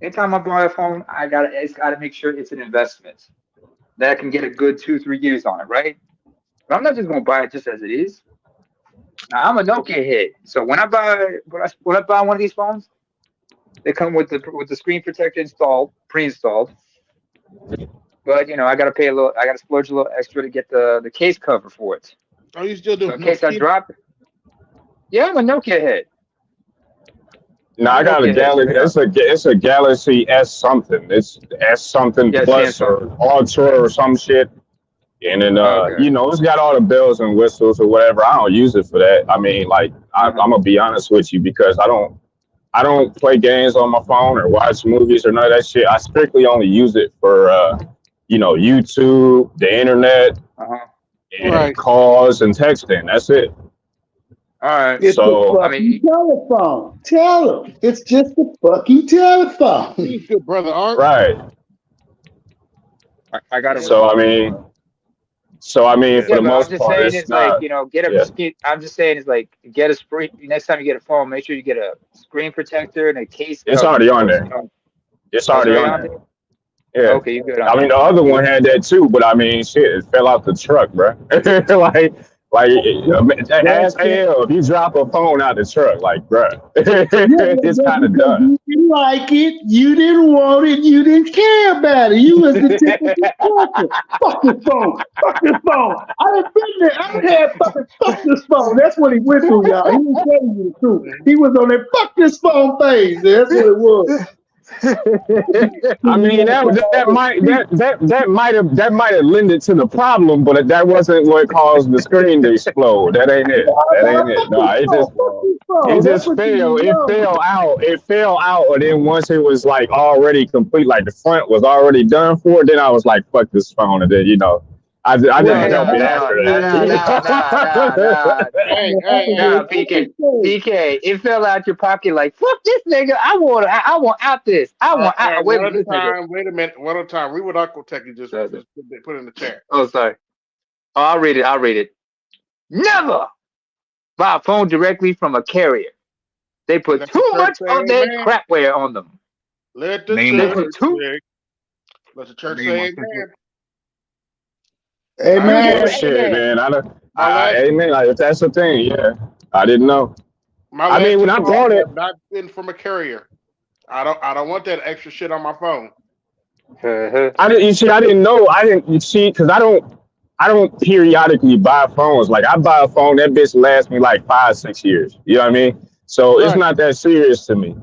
anytime I buy a phone, it's gotta make sure it's an investment that I can get a good 2, 3 years on it, right? But I'm not just gonna buy it just as it is. Now I'm a Nokia head, so when I buy one of these phones, they come with the screen protector installed, pre-installed. But I gotta pay a little, I gotta splurge a little extra to get the case cover for it. Oh, you still So do in case I Nokia? drop it, yeah, I'm a Nokia head. No, I'm a I got a Nokia head Galaxy. straight up. It's a Galaxy S something. It's S something Yeah, plus Samsung. or Ultra or some shit. And then Okay. it's got all the bells and whistles or whatever. I don't use it for that. I mean, like I'm Uh-huh. gonna be honest with you because I don't play games on my phone or watch movies or none of that shit. I strictly only use it for YouTube, the internet, Uh-huh. and Right. calls and texting. That's it. All right. it's a So I fucking mean, telephone. Tell them. It's just a fucking telephone. He's good, brother Art. right. I gotta Yeah. So I respect that, mean, bro. for Yeah, the but I'm most just part, saying it's it's like, not. get a Yeah, screen. I'm just saying it's like get a screen. Next time you get a phone, make sure you get a screen protector and a case it's cover already on for it. there. It's Oh, it's already already on on there. there. Yeah. Okay, you good on I mean, that. the All other right. one had that too, but I mean, shit, it fell out the truck, bro. Ask That's AL if you drop a phone out the truck, like, bro, Yeah, but it's just kind of because done. you didn't like it, you didn't want it, you didn't care about it. You was the typical person. Fuck this phone. Fuck this phone. I done been there. I done had fucking fuck this phone. That's what he went through, y'all. He was telling you the truth. He was on that fuck this phone phase. That's what it was. I mean, that might have lended to the problem, but that wasn't what caused the screen to explode. That ain't it. That ain't it. Fuck No, this phone. Fuck this it phone. That's just what fell. you It was fell out. It fell out, and then once it was like already complete, like the front was already done for, then I was like, "Fuck this phone," and then I Well, didn't No, help no, it that no, after no, no, no, no, no, no, Hey, hey, hey. no, PK. PK, it fell out your pocket like fuck this nigga. I want out this. I want All right, out. Wait a one at minute, a this nigga. time. Wait a minute. One at a time. Read what Uncle Techie just put in the chat. Oh, sorry. Oh, I'll read it. I'll read it. Never buy a phone directly from a carrier. They put Let the too church much say of their amen. crapware on them. Let the They church put too. say. Let the I church mean, say my amen. Hey All right, you my man, do, Well, last, shit, amen. man. my last, Amen. Like, if that's the thing, yeah, I didn't know. my I last mean, when two I phones bought it, have not been from a carrier. I don't want that extra shit on my phone. Uh-huh. I didn't. You see, I didn't know. I didn't. You see, because I don't periodically buy phones. Like I buy a phone, that bitch lasts me like 5, 6 years. You know what I mean? So it's Right. not that serious to me.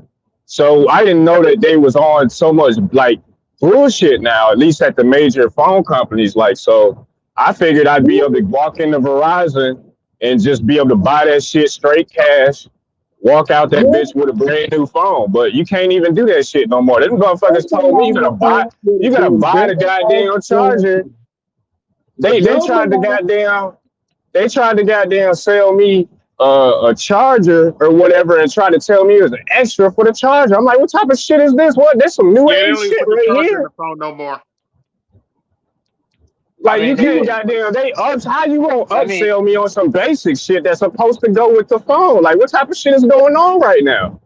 So I didn't know that they was on so much like bullshit now, at least at the major phone companies. Like, so I figured I'd be able to walk into Verizon and just be able to buy that shit straight cash, walk out that what? bitch with a brand new phone. But you can't even do that shit no more. Them motherfuckers That's told me you gotta buy you gotta buy the goddamn charger. They Your tried to mom goddamn sell me a charger or whatever and try to tell me it was an extra for the charger. I'm like, what type of shit is this? What? That's some new Yeah, they age don't even shit put the right charger in the here. phone no more. I Like you mean, can't they. goddamn how you gonna I mean, upsell me on some basic shit that's supposed to go with the phone? Like what type of shit is going on right now?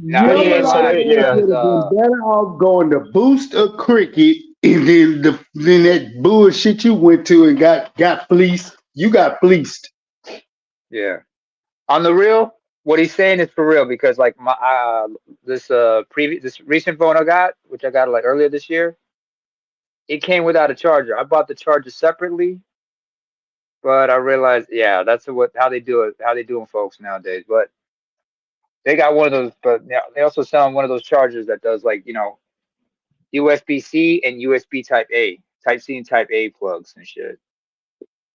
Now You know he what ain't I So lying. they, think yeah. would have been better off going to boost a cricket and then that bullshit you went to and got fleeced. You got fleeced. Yeah. On the real, what he's saying is for real because like my this recent phone I got, which I got like earlier this year, it came without a charger. I bought the charger separately, but I realized, yeah, that's what how they do it, how they doing folks nowadays. But they got one of those, but yeah, they also sell one of those chargers that does like USB-C and USB Type A, Type C and Type A plugs and shit.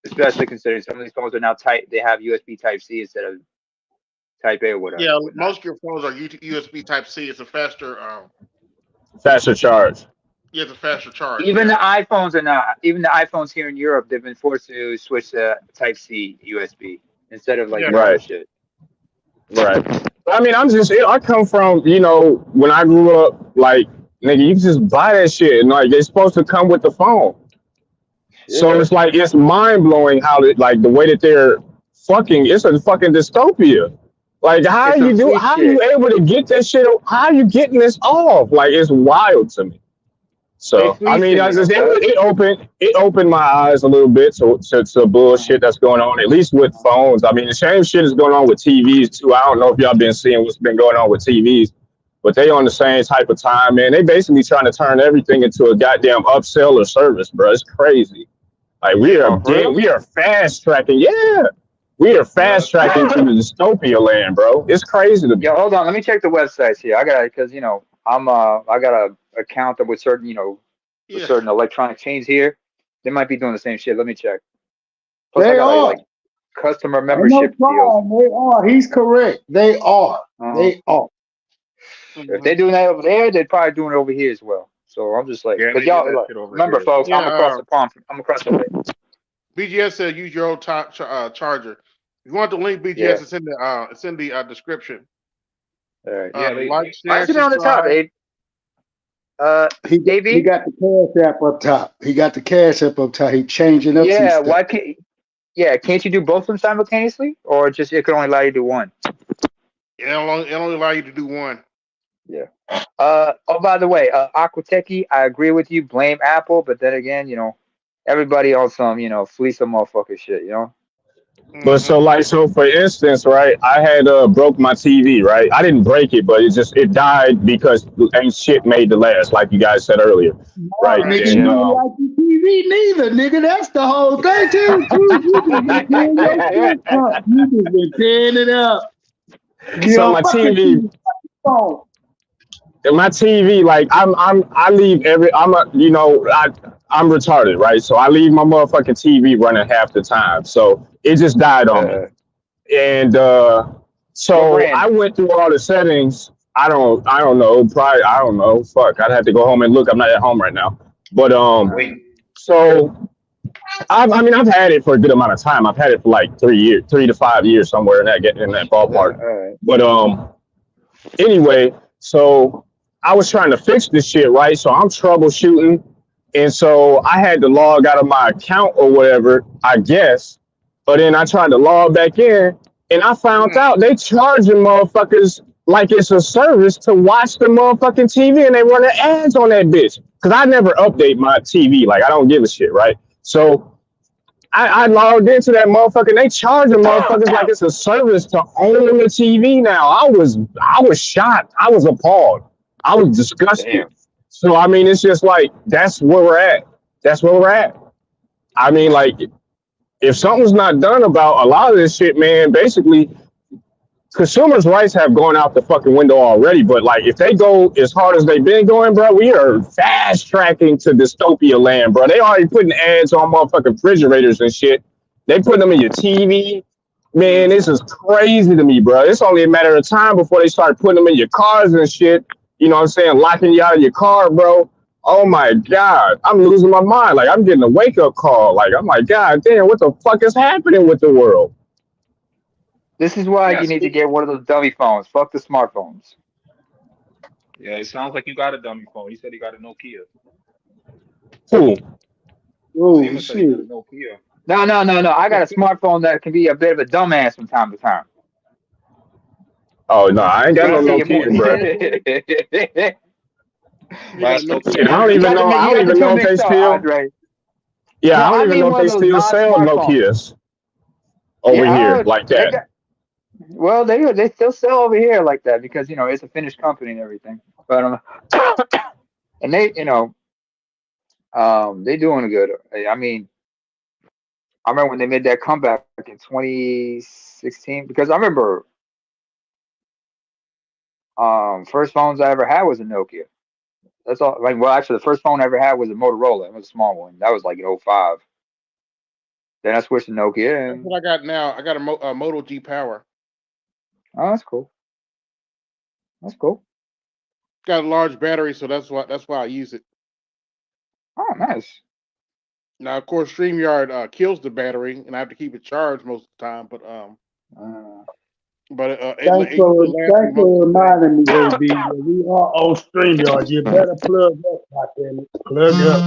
Especially considering some of these phones are now type, they have USB Type C instead of Type A or whatever, Yeah, whatnot. most of your phones are USB Type C. It's a faster, Faster charge. yeah, it's a faster charge. Even Yeah. the iPhones are not. Even the iPhones here in Europe, they've been forced to switch to Type C USB instead of like Yeah. normal Right. shit. Right. I mean, I come from, when I grew up, like, nigga, you can just buy that shit and like, it's supposed to come with the phone. So Yeah, it's like, it's mind blowing how, like, the way that they're it's a fucking dystopia. Like, it's some fleet how are you shit. able to get that shit, how are you getting this off? Like, it's wild to me. They So I mean, fleecing you, it opened my eyes a little bit to bullshit that's going on. At least with phones. I mean, the same shit is going on with TVs too. I don't know if y'all been seeing what's been going on with TVs, but they on the same type of time, man. They basically trying to turn everything into a goddamn upsell or service, bro. It's crazy. Like Yeah. Oh, for real? we are fast tracking. Yeah, we are Yeah, fast tracking to the dystopia land, bro. It's crazy to me. Yo, hold on. Let me check the websites here. I got because I got a account that with certain with Yeah. certain electronic chains here. They might be doing the same shit. Let me check. Plus, I They got are. like customer Ain't no membership deals. problem. They are. He's correct. They are. Uh-huh. They are. If Mhm. they're doing that over there, they're probably doing it over here as well. So I'm just like, yeah, cause they do y'all that like, shit over remember, here as folks, well. I'm Yeah. across the pond. I'm across the way. BGS said use your old charger. If you want the link, BGS, Yeah. it's in the description. All right. Yeah, Like, Why share, is it on the top, subscribe. Abe? Uh, He AV? got the cash app up top. He got the cash app up top. He changing up some Yeah. stuff. Why can't? Yeah. Can't you do both of them simultaneously, or just it can only allow you to do one? It only allow you to do one. Yeah. Oh, by the way, Aquateki, I agree with you. Blame Apple, but then again, everybody on some, fleece a motherfucker shit. But Hmm. so for instance, right, I had broke my TV, right? I didn't break it, but it died because ain't shit made to last, like you guys said earlier, Oh, right? Right. nigga, And you ain't like the TV neither, nigga. That's the whole thing, too. You just been tearing your shit up. You just been tearing it up. You so don't fucking see the phone. my TV, like I leave I'm retarded, right? So I leave my motherfucking TV running half the time. So it just died on me. And What so brand? I went through all the settings. I don't know, probably I don't know. Fuck, I'd have to go home and look. I'm not at home right now. But Wait, so I mean I've had it for a good amount of time. I've had it for like 3 years, 3 to 5 years, somewhere in that All ballpark. right. But anyway, so I was trying to fix this shit, right? So I'm troubleshooting. And so I had to log out of my account or whatever, I guess. But then I tried to log back in and I found Mm. out they charging motherfuckers like it's a service to watch the motherfucking TV and they running ads on that bitch. Cause I never update my TV. Like I don't give a shit, right? So I logged into that motherfucker and they charging motherfuckers like it's a service to own the TV now. I was shocked. I was appalled. I was disgusted. Damn. So I mean, it's just like that's where we're at. That's where we're at. I mean, like if something's not done about a lot of this shit, man, basically consumers' rights have gone out the fucking window already. But like if they go as hard as they've been going, bro, we are fast tracking to dystopia land, bro. They already putting ads on motherfucking refrigerators and shit. They put them in your TV. Man, this is crazy to me, bro. It's only a matter of time before they start putting them in your cars and shit. You know what I'm saying? Locking you out of your car, bro. Oh my God. I'm losing my mind. Like I'm getting a wake up call. Like I'm like, God damn, what the fuck is happening with the world? This is why yeah, you need to get one of those dummy phones. Fuck the smartphones. yeah, it sounds like you got a dummy phone. He said he got a Nokia. Cool. Oh, Seaman said he got shit. a Nokia. No. I got a smartphone that can be a bit of a dumbass from time to time. Oh no, I ain't got You no got See, Nokia Nokia, and bro. you You got last no Nokia Shit, I I don't had even was know. I don't got the even two know if they mixed up, still. Andre. Yeah, No, I don't I even mean know if one they of those still sell non-smartphones. Nokias over Yeah, here like they that. got. Well, they still sell over here like that because it's a Finnish company and everything. But and they doing good. I mean, I remember when they made that comeback in 2016 because I remember first phones I ever had was a Nokia. That's all. Like, well, actually, the first phone I ever had was a Motorola. It was a small one. That was like in '05. Then I switched to Nokia, That's and what I got now. I got a Moto G Power. oh, that's cool. That's cool. Got a large battery, so that's why I use it. Oh, nice. Now, of course, StreamYard kills the battery, and I have to keep it charged most of the time. But Uh, it usually lasts me Thanks most for of the day. reminding me, AB. That we are on StreamYard. You better plug up, goddammit. Plug up.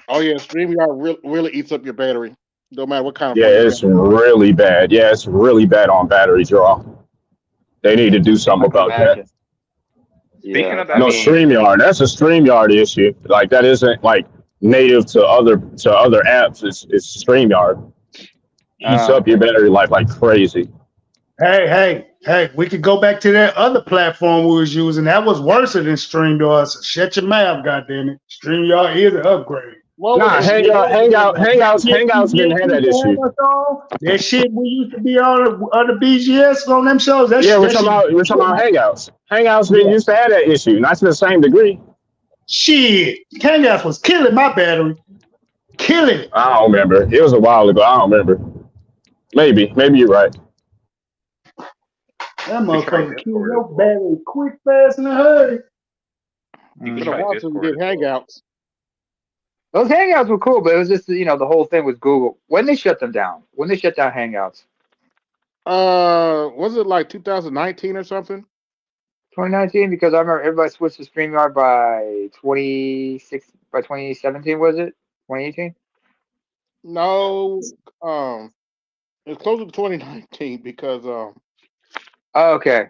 Oh yeah, StreamYard really eats up your battery, no matter what kind of Yeah, phone you got. it's really bad. Yeah, it's really bad on battery draw. They need to do I something can about that. imagine. Speaking Yeah, of I that No, though, mean, StreamYard. That's a StreamYard issue. Like that isn't like native to other apps. It's StreamYard. Eats up your okay. battery like crazy. Hey, we could go back to that other platform we was using. That was worse than StreamYard. So shut your mouth, goddammit. StreamYard is an upgrade. What was Nah, what was the Hangouts didn't have that issue. That shit we used to be on the BGS on them shows. Yeah, That shit. we're talking about Hangouts. Hangouts didn't Yeah. used to have that issue, not to the same degree. Shit. Hangouts was killing my battery. Killing it. I don't remember. It was a while ago. I don't remember. Maybe you're right. That you could try motherfucker kill Discord as your well. battery quick, fast, in a hurry. You It's could been a try while since we Discord did as well. Hangouts. Those Hangouts were cool, but it was just the whole thing with Google. When they shut them down, when they shut down Hangouts, Was it like 2019 or something? 2019, because I remember everybody switched to StreamYard by 2017, was it? 2018? No, it's closer to 2019 Oh, okay.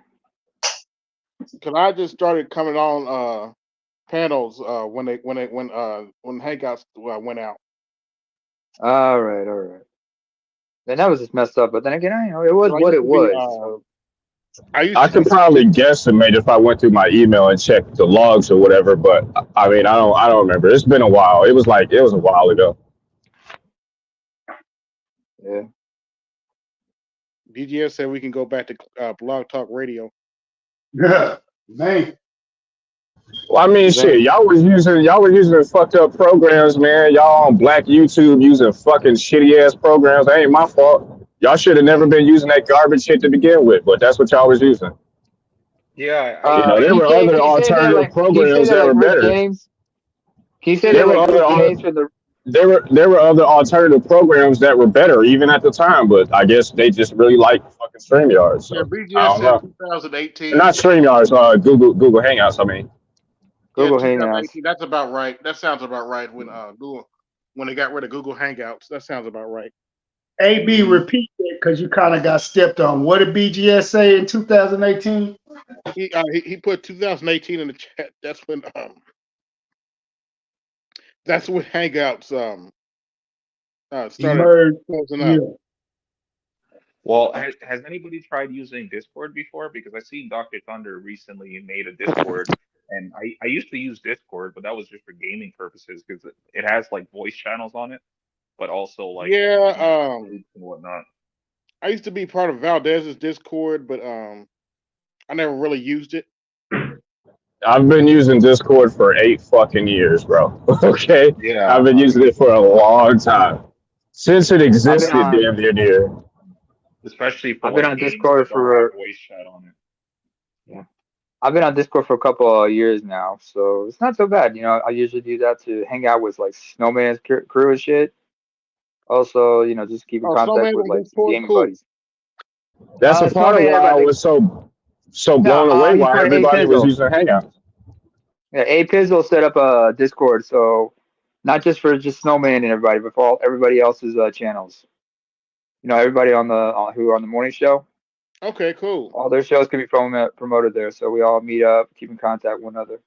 because I just started coming on panels when Hangouts went out. All right. Then that was just messed up. But then again, it was So what it was. So I used I to be could probably guesstimate if I went through my email and checked the logs or whatever, but I mean, I don't remember. It's been a while. It was a while ago. yeah. BGS said we can go back to Blog Talk Radio. Yeah, man. Well, I mean, shit, Then y'all was using fucked up programs, man. Y'all on Black YouTube using fucking shitty ass programs. That ain't my fault. Y'all should have never been using that garbage shit to begin with, but that's what y'all was using. Yeah, You I know, there can you were used say other can you say that alternative like can you say programs that that like were Rick better. James? Can you say that There were like Rick other James for the there were other alternative programs that were better even at the time, but I guess they just really like fucking StreamYard. Yeah, So I BGS don't said know. 2018. Not StreamYards, Google Hangouts. I mean, Yeah, Google Hangouts? 2018. That's about right. That sounds about right when they got rid of Google Hangouts. That sounds about right. AB, Mm-hmm. repeat that because you kind of got stepped on. What did BGS say in 2018? He put 2018 in the chat. That's when Hangouts started Emerged. closing Yeah. up. Well, has anybody tried using Discord before? Because I see Dr. Thunder recently made a Discord, and I used to use Discord, but that was just for gaming purposes because it has like voice channels on it, but also like Yeah, groups and whatnot. I used to be part of Valdez's Discord, but I never really used it. I've been using Discord for 8 fucking years, bro. Okay, I've Yeah, been I using mean, it for a long time since it I've been existed, on damn near. especially for I've been like on games that Discord don't have for voice chat on it. yeah. I've been on Discord for a couple of years now, so it's not so bad. I usually do that to hang out with like Snowman's crew and shit. Also, just keep in Oh, contact Snowman with on like some Discord, gaming cool. buddies. That's a part of Snowman, why I everybody. was so No, blown away he's why part of A everybody was Pizzle. using Hangouts. Yeah, A Pizzle set up a Discord, so not just for just Snowman and everybody, but for everybody else's channels. Everybody who are on the morning show. Okay, cool. All their shows can be promoted there, so we all meet up, keep in contact with one another.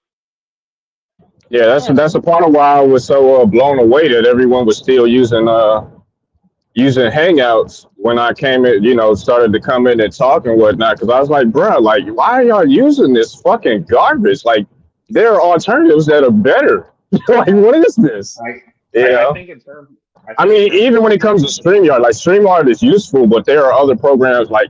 Yeah, All right. that's a part of why I was so blown away that everyone was still using Hangouts when I came in, started to come in and talk and whatnot. Because I was like, bro, like, why are y'all using this fucking garbage? Like, there are alternatives that are better. Like, what is this? I Yeah. think in terms. I mean, even when it comes to StreamYard, like StreamYard is useful, but there are other programs like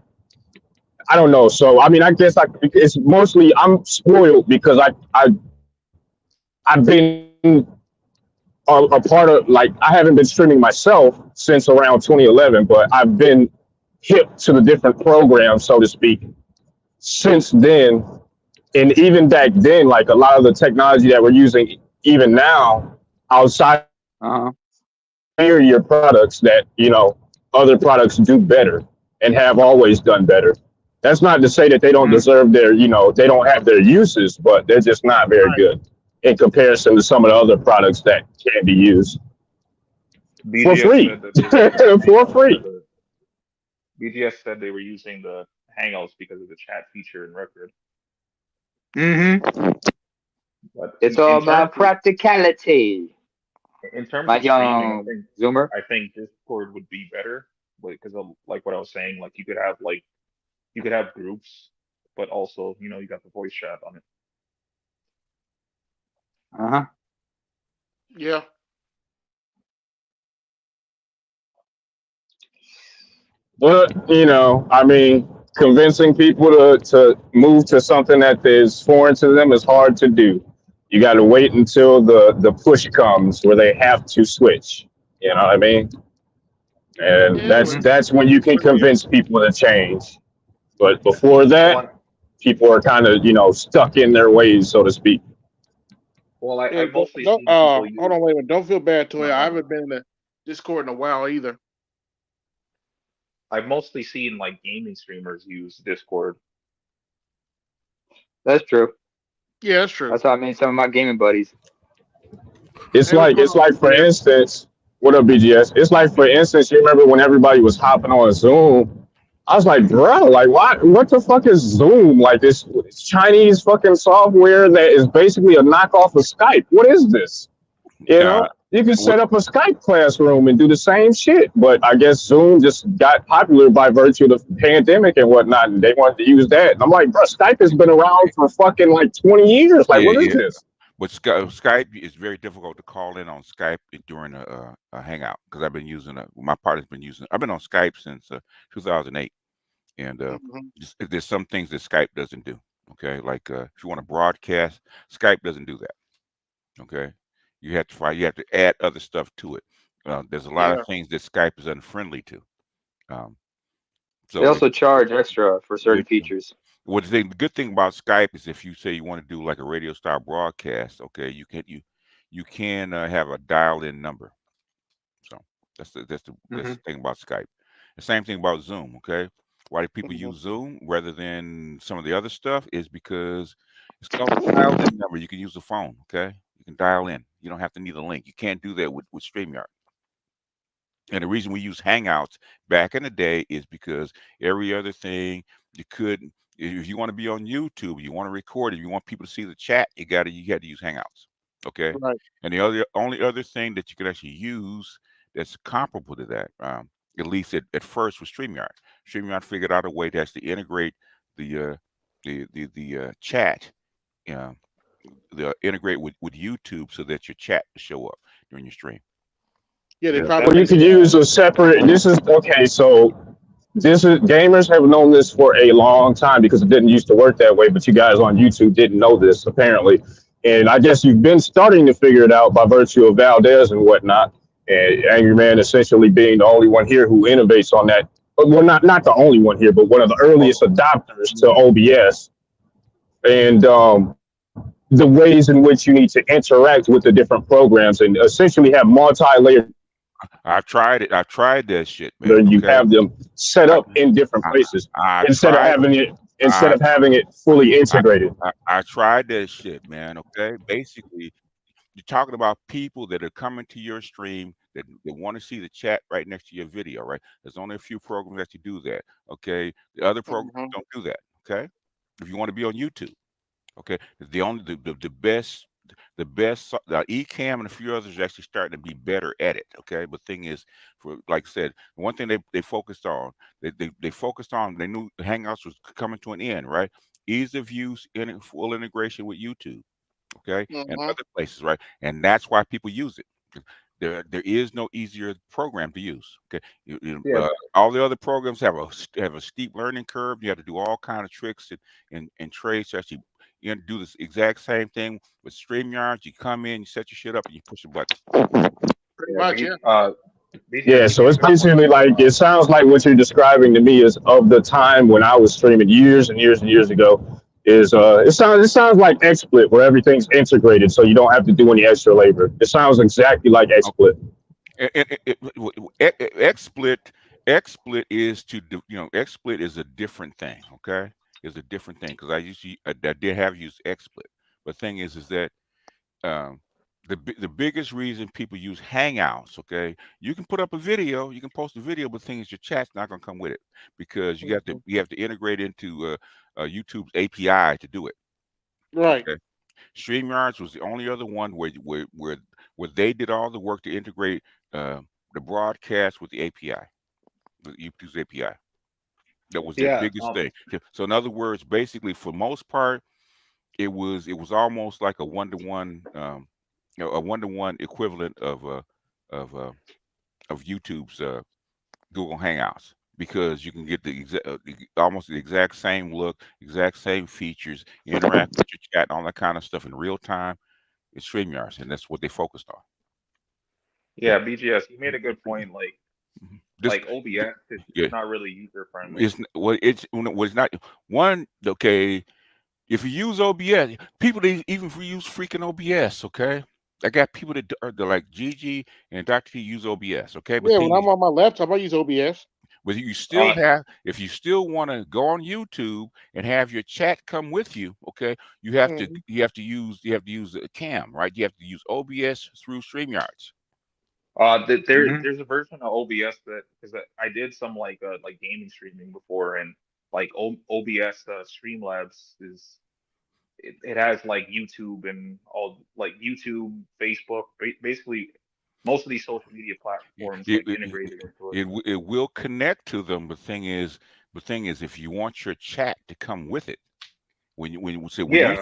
I don't know. So I mean, I guess it's mostly I'm spoiled because I've been a part of like I haven't been streaming myself since around 2011, but I've been hip to the different programs, so to speak, since then. And even back then, like a lot of the technology that we're using even now, outside inferior products that other products do better and have always done better. That's not to say that they don't deserve they don't have their uses, but they're just not very good in comparison to some of the other products that can be used for free. For free. BGS said they were using the Hangouts because of the chat feature in Record. But it's all about practicality. In terms like of streaming, Zoomer, I think Discord would be better, because of like what I was saying. Like you could have groups, but also you got the voice chat on it. Yeah. But I mean, convincing people to move to something that is foreign to them is hard to do. You got to wait until the push comes where they have to switch. You know what I mean? And that's when you can convince people to change. But before that, people are kind of stuck in their ways, so to speak. Well, I mostly hold on, wait a minute. Don't feel bad, Toy. I haven't been in the Discord in a while either. I've mostly seen like gaming streamers use Discord. That's true. Yeah, that's true. That's how I made some of my gaming buddies. It's like for instance, what up, BGS? It's like for instance, you remember when everybody was hopping on Zoom? I was like, bro, like what the fuck is Zoom? Like this Chinese fucking software that is basically a knockoff of Skype. What is this? You can set up a Skype classroom and do the same shit. But I guess Zoom just got popular by virtue of the pandemic and whatnot, and they wanted to use that. And I'm like, bro, Skype has been around for fucking like 20 years. Like, what is this? But Skype is very difficult to call in on Skype during a hangout because I've been using my partner's been using. I've been on Skype since 2008, and there's some things that Skype doesn't do. Okay, like if you want to broadcast, Skype doesn't do that. Okay, you have to add other stuff to it. There's a lot of things that Skype is unfriendly to. So they also charge extra for certain features. Well, the good thing about Skype is if you say you want to do like a radio style broadcast, okay, you can have a dial-in number. So that's the thing about Skype. The same thing about Zoom. Okay, why do people use Zoom rather than some of the other stuff? Is because it's called a dial-in number. You can use the phone. Okay, you can dial in. You don't have to need a link. You can't do that with StreamYard. And the reason we use Hangouts back in the day is because every other thing you couldn't. If you want to be on YouTube, you want to record it, you want people to see the chat, you had to use Hangouts. Okay. Right. And the only other thing that you could actually use that's comparable to that, at least at first, was StreamYard. StreamYard figured out a way to actually integrate the chat, integrate with YouTube so that your chat will show up during your stream. Yeah, they probably. Well, you could use a separate. This is okay. So. Gamers have known this for a long time because it didn't used to work that way, but you guys on YouTube didn't know this apparently. And I guess you've been starting to figure it out by virtue of Valdez and whatnot. And Angry Man essentially being the only one here who innovates on that. Well, not the only one here, but one of the earliest adopters to OBS. And the ways in which you need to interact with the different programs and essentially have multi-layered. I've tried it. I tried that shit, man. You have them set up in different places instead of having it fully integrated. I tried that shit, man. Okay, basically, you're talking about people that are coming to your stream they want to see the chat right next to your video, right? There's only a few programs that you do that. Okay, the other programs Mhm. don't do that. Okay, if you want to be on YouTube, okay, the only the best. The Ecamm and a few others are actually starting to be better at it. Okay, but thing is, for like I said, one thing they focused on, they focused on. They knew Hangouts was coming to an end, right? Ease of use, full integration with YouTube, okay, and Mhm. other places, right? And that's why people use it. There is no easier program to use. Okay, Yeah. all the other programs have a steep learning curve. You have to do all kind of tricks and trades to actually do this exact same thing with StreamYards. You come in, you set your shit up, and you push the buttons. Pretty Yeah, much, yeah. BGS, Yeah, you so made a it's good point. basically like it sounds like what you're describing to me is of the time when I was streaming years and years and years ago. Is it sounds like XSplit where everything's integrated, so you don't have to do any extra labor. It sounds exactly like XSplit. XSplit is XSplit is a different thing. Okay, is a different thing because I did have used XSplit, but thing is that um, the biggest reason people use Hangouts, okay, you can put up a video, you can post a video, but the thing is your chat's not going to come with it because Mhm. you have to integrate into YouTube's API to do it. Right. Okay, StreamYards was the only other one where they did all the work to integrate the broadcast with the API, with YouTube's API. That was their Yeah, biggest thing. So in other words, basically for most part, it was almost like a one-to-one a one-to-one equivalent of uh, of YouTube's Google Hangouts because you can get almost the exact same look, exact same features, interact with your chat, and all that kind of stuff in real time. It's StreamYards, and that's what they focused on. yeah, BGS, you made a good point. Like This, OBS, yeah, it's not really user friendly. it's not one. Okay, if you use OBS, people they even use freaking OBS. Okay, I got people that are they're like Gigi and Dr. T use OBS. Okay, but Yeah, when thing I'm on my laptop, I use OBS. but you still Uh, have, if you still want to go on YouTube and have your chat come with you, okay, you have to Mhm. use a cam, right? You have to use OBS through StreamYards. Hmm. there's a version of OBS that because I did some like gaming streaming before, and like OBS Streamlabs it has like YouTube and all like YouTube, Facebook, basically most of these social media It platforms it, like it, integrated into it. it will connect to them. The thing is, if you want your chat to come with it, Yeah,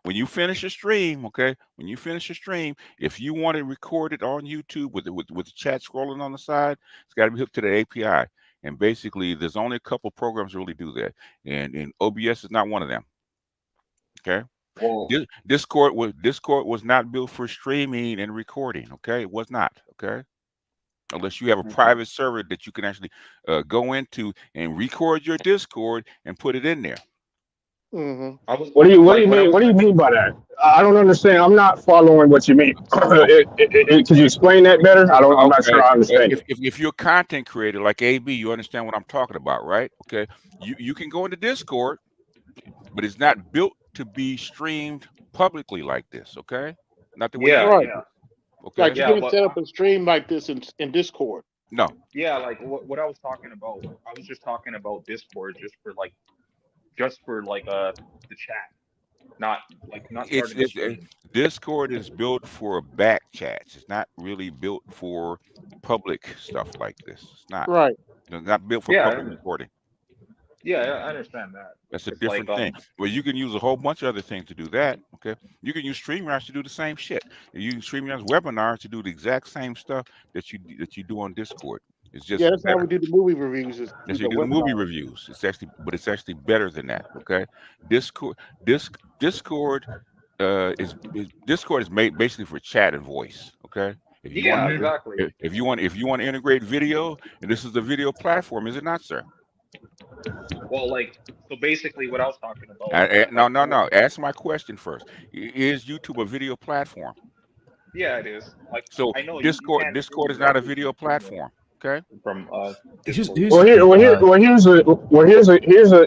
when you finish a stream, okay, when you finish a stream, if you want it recorded on YouTube with the chat scrolling on the side, it's got to be hooked to the API. And basically, there's only a couple programs that really do that, and OBS is not one of them. Okay, well, Discord was not built for streaming and recording. Okay, it was not. Okay, unless you have a mhm. private server that you can actually go into and record your Discord and put it in there. Mhm. I was What do you like when I mean? was What do you mentioning. mean by that? I don't understand. I'm not following what you mean. Could you explain that better? I'm not Okay. sure I understand If, it. if if you're a content creator like AB, you understand what I'm talking about, right? Okay. You can go into Discord, but it's not built to be streamed publicly like this. Okay. Not the way Yeah, YouTube Right. yeah, is. Okay. Like you yeah, can't but set up a stream like this in Discord. No. yeah, like what I was talking about, I was just talking about Discord just for the chat, not It's, starting a it's it, stream. Discord is built for back chats. It's not really built for public stuff like this. It's not. Right. It's not built for Yeah, public recording. I understand that. That's a It's like different thing. Well, you can use a whole bunch of other things to do that. Okay, you can use StreamYards to do the same shit. You can StreamYards webinars to do the exact same stuff that you do on Discord. It's just Yeah, that's how we better. do the movie reviews. Is As through you the do the movie webinar. reviews, it's actually better than that. Okay, Discord, Discord Discord is made basically for chat and voice. Okay, if you want yeah, Hmm. exactly. if you want to integrate video, and this is a video platform, is it not, sir? Well, like so basically what I was talking about is that No, like no, no. Answer my question first. Is YouTube a video platform? yeah, it is. Like So I know you Discord can't stream Discord is not a directly video platform. Okay. from Here's Discord. here's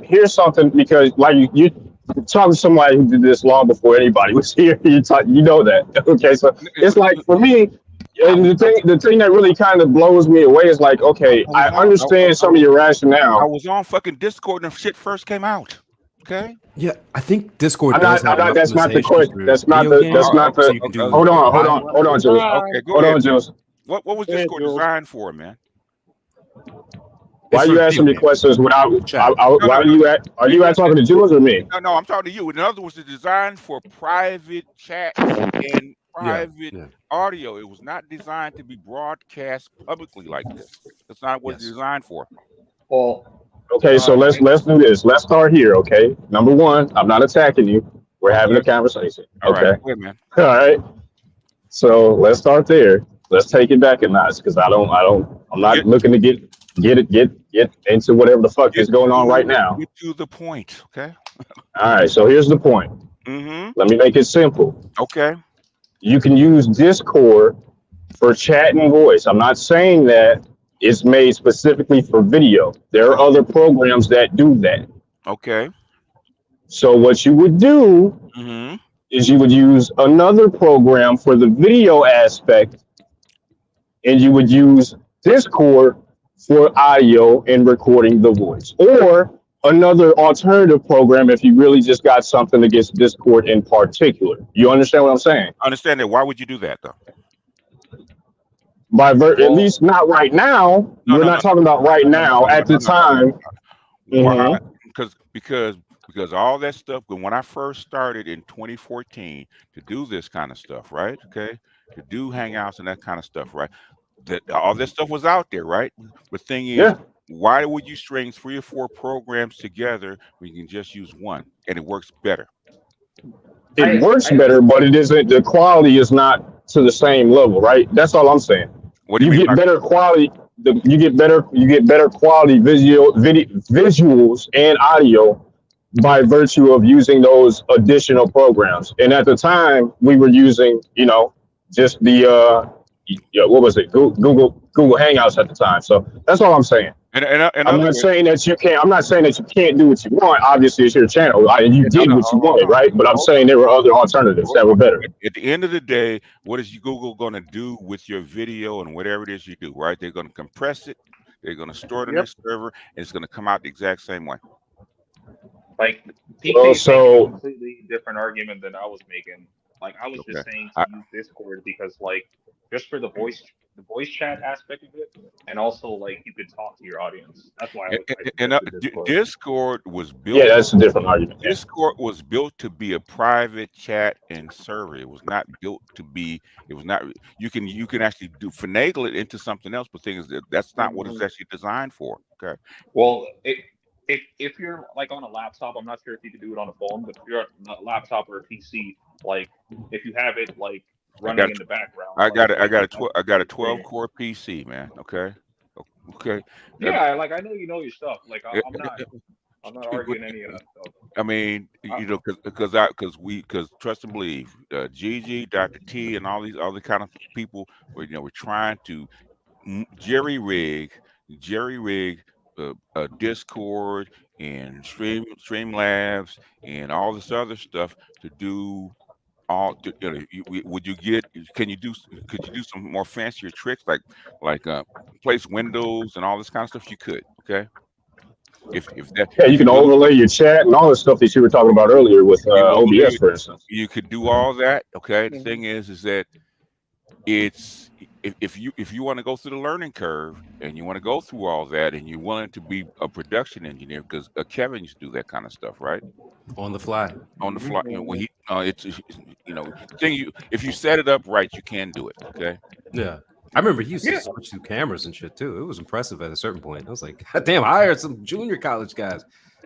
Here's something because like you talking to somebody who did this long before anybody was here. You know that. Okay, so it's like for me, And the thing that really kind of blows me away is like, okay, I understand some of your I rationale. was on fucking Discord when shit first came out. Okay. Yeah, I think Discord I'm does not. I'm have not. That's not the optimizations question. for That's not video the. games, That's not so the. you can do. Hold on. Hold live- on. Hold on, Jules. Okay, go Hold ahead, on, man. Jules. What was Go ahead, Discord Jules. designed for, man? Why It's are for you asking me video games. questions without? Chat. No, Why are no. you at? Are you at talking to Jules or me? No, I'm talking to you. In other words, it's designed for private chats and Yeah, private yeah, audio. It was not designed to be broadcast publicly like this. That's not what it's yes. designed for. Well, Okay, so let's do this. Let's start here. Okay. Number one, I'm not attacking you. We're having a Okay. conversation. All right. Okay. Go ahead, man. All right. So let's start there. Let's take it back a notch because I'm not Get looking to get into whatever the fuck is going on right now. Get to the point. Okay. All right. So here's the point. Mm-hmm. Let me make it simple. Okay. You can use Discord for chat and voice. I'm not saying that it's made specifically for video. There are other programs that do that. Okay. So what you would do Mm-hmm. is you would use another program for the video aspect, and you would use Discord for audio and recording the voice, or another alternative program if you really just got something against Discord in particular. You understand what I'm saying? Understand that. Why would you do that though? At least not right now. We're not talking about right now. At the time. Why? Because all that stuff. When I first started in 2014 to do this kind of stuff, right? Okay, to do hangouts and that kind of stuff, right? That all this stuff was out there, right? The thing is, Yeah. why would you string 3 or 4 programs together when you can just use one and it works better? It works better, but it isn't. The quality is not to the same level, right? That's all I'm saying. What do you You mean? get better quality. You get better quality visuals and audio by virtue of using those additional programs. And at the time, we were using, just the what was it? Google Hangouts at the time. So that's all I'm saying. I'm not saying that you can't. I'm not saying that you can't do what you want. Obviously, it's your channel, and you did what you wanted, right? But I'm saying there were other alternatives that were better. At the end of the day, what is Google going to do with your video and whatever it is you do, right? They're going to compress it. They're going to store it on their server, and it's going to come out the exact same way. Like, PK's making a completely different argument than I was making. Like, I was just saying to use Discord because, like, just for the voice chat aspect of it, and also like you could talk to your audience. That's why Discord was built. Yeah, that's a different argument. Discord was built to be a private chat and server. It was not built to be. It was not. You can actually finagle it into something else, but things that's not what it's actually designed for. Okay. Well, if you're like on a laptop, I'm not sure if you can do it on a phone, but if you're on a laptop or a PC, like if you have it like running in the background. I got a 12 core PC, man. Okay. Yeah, like I know you know your stuff. Like I'm not arguing any of that stuff. I mean, because trust and believe, Gigi, Dr. T, and all these other kind of people, we're trying to jerry rig Discord and Streamlabs and all this other stuff to do. Could you do some more fancier tricks like place windows and all this kind of stuff? You could, okay. If you can overlay your chat and all the stuff that you were talking about earlier with OBS, for instance. You could do all that, okay. The thing is that it's if you want to go through the learning curve and you want to go through all that and you're willing to be a production engineer, because Kevin used to do that kind of stuff, right? On the fly. When he if you set it up right, you can do it. Okay. Yeah. I remember he used to switch through cameras and shit too. It was impressive at a certain point. I was like, God damn, I hired some junior college guys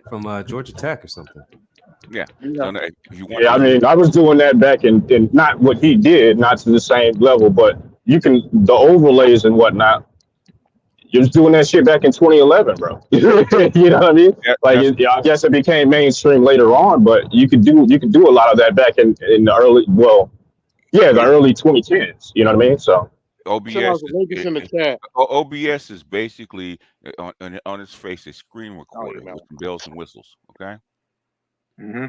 from Georgia Tech or something. Yeah. I mean, I was doing that back in not what he did, not to the same level, but the overlays and whatnot. You was doing that shit back in 2011, bro. You know what I mean? Yeah, I guess it became mainstream later on, but you could do a lot of that back in the early, the early 2010s. You know what I mean? So OBS is basically on its face a screen recorder with some bells and whistles. Okay. Mm-hmm.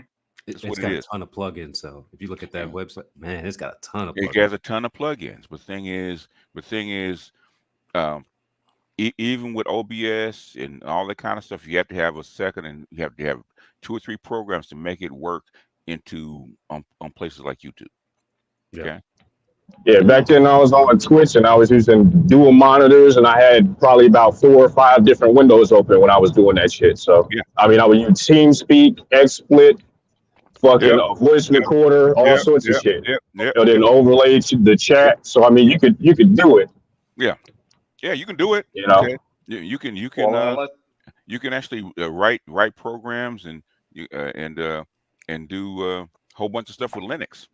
It's what it got a is. ton of plugins. So if you look at that website, man, it's got a ton of It plugins. has a ton of plugins. The thing is, um, even with OBS and all that kind of stuff, you have to have a second, and you have to have 2 or 3 programs to make it work into on places like YouTube. Yeah. Okay. Yeah, back then I was on Twitch and I was using dual monitors and I had probably about 4 or 5 different windows open when I was doing that shit. So Yeah. I mean, I would use TeamSpeak, XSplit, fucking Yep. a voice recorder, all sorts of shit. Yep. And then overlay to the chat. So I mean, you could do it. Yeah, you can do it. You know. Okay. You can Well, you can actually write programs and do a whole bunch of stuff with Linux.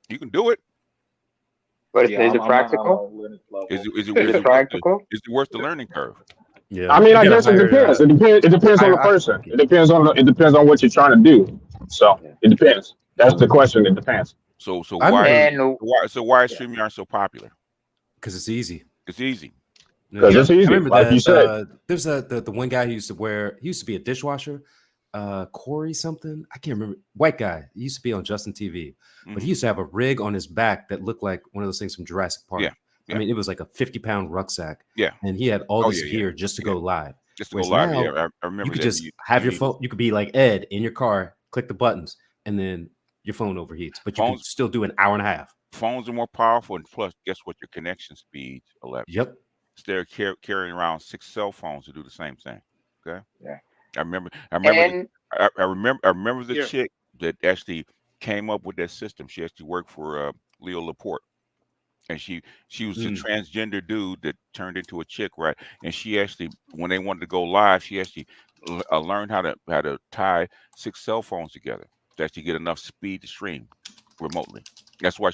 You can do it. But yeah, is it I'm not practical? on a Linux level. Is Is it practical? it worth the learning curve? Yeah. I mean, You I gotta guess it hire, depends. It depends on the hire person. IT. It depends on what you're trying to do. So it depends. That's the question. It depends. So I why remember- why is StreamYard so popular? because it's easy. It's easy. Because it's easy, I remember like that. you said. There's the one guy who used to be a dishwasher, Corey something. I can't remember. White guy. He used to be on Justin TV, but he used to have a rig on his back that looked like one of those things from Jurassic Park. Yeah. I mean, it was like a 50-pound rucksack. Yeah. And he had all this yeah, gear just to go live. Just to go Whereas live. now, Yeah, I remember you could that. just have your phone. You could be like Ed in your car, click the buttons, and then your phone overheats. But you can still do an hour and a half. Phones are more powerful, and plus, guess what? Your connection speed 11. Yep. They're carrying around 6 cell phones to do the same thing. Okay. Yeah. I remember And the chick that actually came up with that system. She actually worked for Leo Laporte, and she was a transgender dude that turned into a chick, right? And she actually, when they wanted to go live, she actually learned how to tie 6 cell phones together to actually get enough speed to stream remotely. That's why.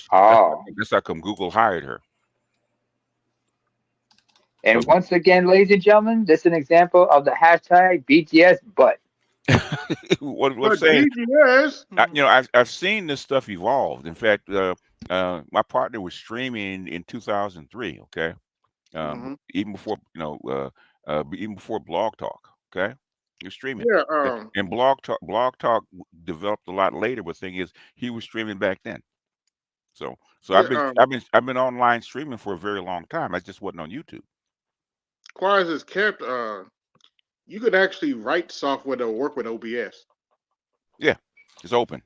That's how come Google hired her. And once again, ladies and gentlemen, this is an example of the hashtag BTS butt. What's saying? BTS. I've seen this stuff evolve. In fact, my partner was streaming in 2003. Okay, even before even before Blog Talk. Okay, you're streaming. Yeah. And Blog Talk developed a lot later. But the thing is, he was streaming back then. So I've been online streaming for a very long time. I just wasn't on YouTube. Quiet as kept. You could actually write software that will work with OBS. Yeah, it's open.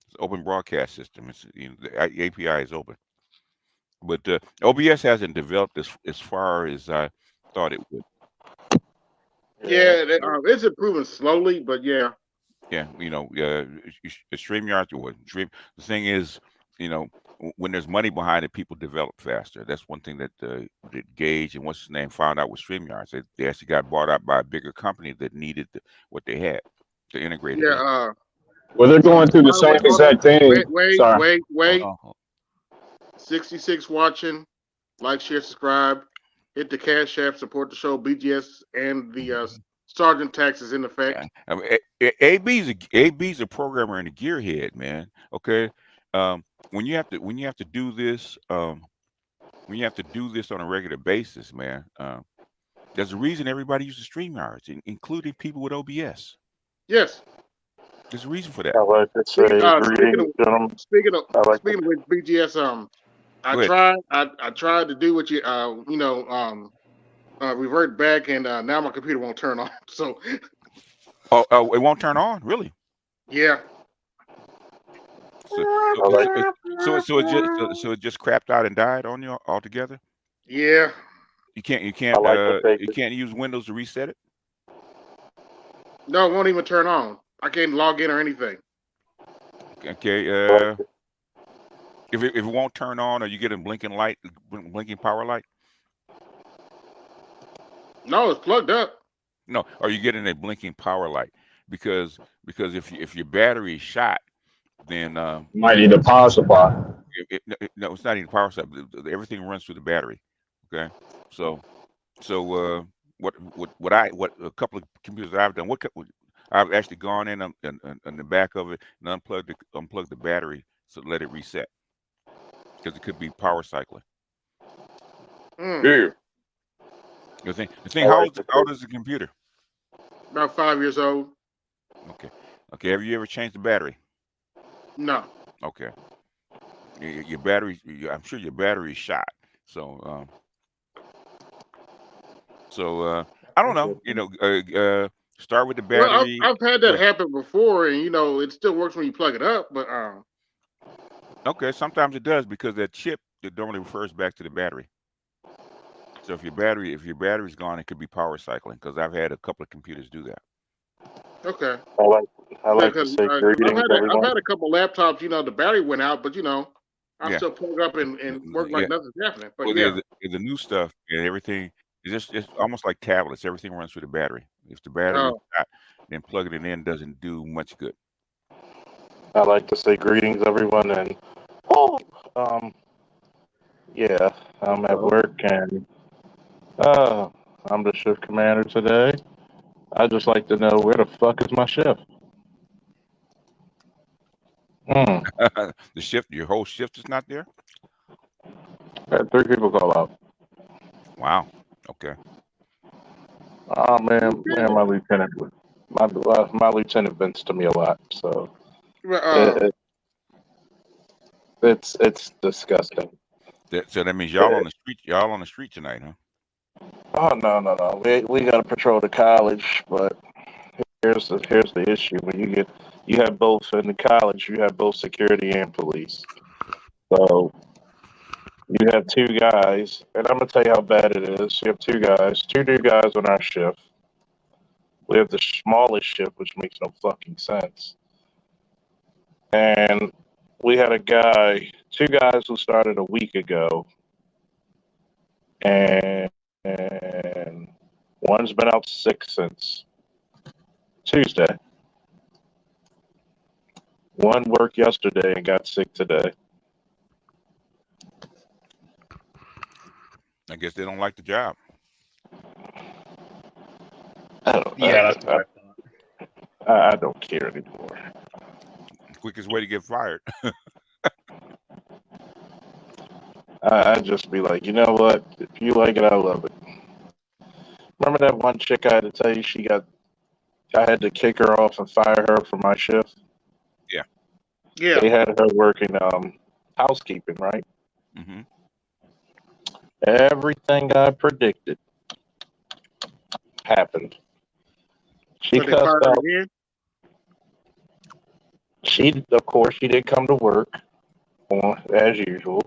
It's an open broadcast system. It's the API is open, but OBS hasn't developed as far as I thought it would. Yeah, it's improving slowly, but yeah. Yeah, StreamYard or Stream. The thing is, when there's money behind it, people develop faster. That's one thing that Gage and what's his name found out with StreamYard. They actually got bought out by a bigger company that needed what they had to integrate it. Yeah. Well, they're going through the same exact thing. Wait. 66 watching. Like, share, subscribe. Hit the Cash App. Support the show. BGS and the Sergeant tax is in effect. I mean, AB's a programmer and a gearhead, man. Okay. When you have to do this, on a regular basis, man, there's a reason everybody uses StreamYards, including people with OBS. Yes. There's a reason for that. I like to say, speaking with BGS, I tried to do what you revert back, and now my computer won't turn on. So. Oh, it won't turn on, really? Yeah. So it just crapped out and died on you altogether. Yeah. You can't use Windows to reset it. No, it won't even turn on. I can't log in or anything. Okay. If it won't turn on, or you get a blinking power light. No, it's plugged up. No, are you getting a blinking power light? Because if your battery is shot, then might need a power supply. No, it's not even power supply. Everything runs through the battery. Okay, so what a couple of computers I've done. I've actually gone in on the back of it and unplugged the battery to let it reset, because it could be power cycling. Yeah. The thing. How old is the computer? About 5 years old. Okay. Okay, have you ever changed the battery? No. Okay. Your battery, I'm sure your battery's shot. So, I don't know. Start with the Well, battery. I've had that happen before, and it still works when you plug it up. But Okay, sometimes it does because that chip it normally refers back to the battery. So if your battery's gone, it could be power cycling. Because I've had a couple of computers do that. okay. I like to Because say greetings, I've everyone. had a couple laptops. The battery went out, but I Yeah. still plug up and work Yeah. like nothing's happening. But Well, yeah. there's the new stuff and everything. It's almost like tablets. Everything runs through the battery. If the battery is shot, then plugging it in doesn't do much good. I like to say greetings, everyone, and yeah, I'm at work and I'm the shift commander today. I just like to know where the fuck is my shift. The shift, your whole shift is not there. I had 3 people call out. Wow. Okay. Oh man, my lieutenant, my lieutenant vents to me a lot, so it's disgusting. So that means y'all on the street. Y'all on the street tonight, huh? Oh no. We got to patrol the college, but here's the issue: when you have both in the college, you have both security and police. So you have 2 guys, and I'm gonna tell you how bad it is. You have 2 guys, 2 new guys on our shift. We have the smallest shift, which makes no fucking sense. And we had 2 guys who started a week ago, and one's been out sick since Tuesday. One worked yesterday and got sick today. I guess they don't like the job. I don't care anymore. Quickest way to get fired. I'd just be like, you know what? If you like it, I love it. Remember that one chick I had to tell you I had to kick her off and fire her for my shift? Yeah. Yeah. They had her working housekeeping, right? Mm-hmm. Everything I predicted happened. She So they cussed fired her out. again? She did come to work as usual.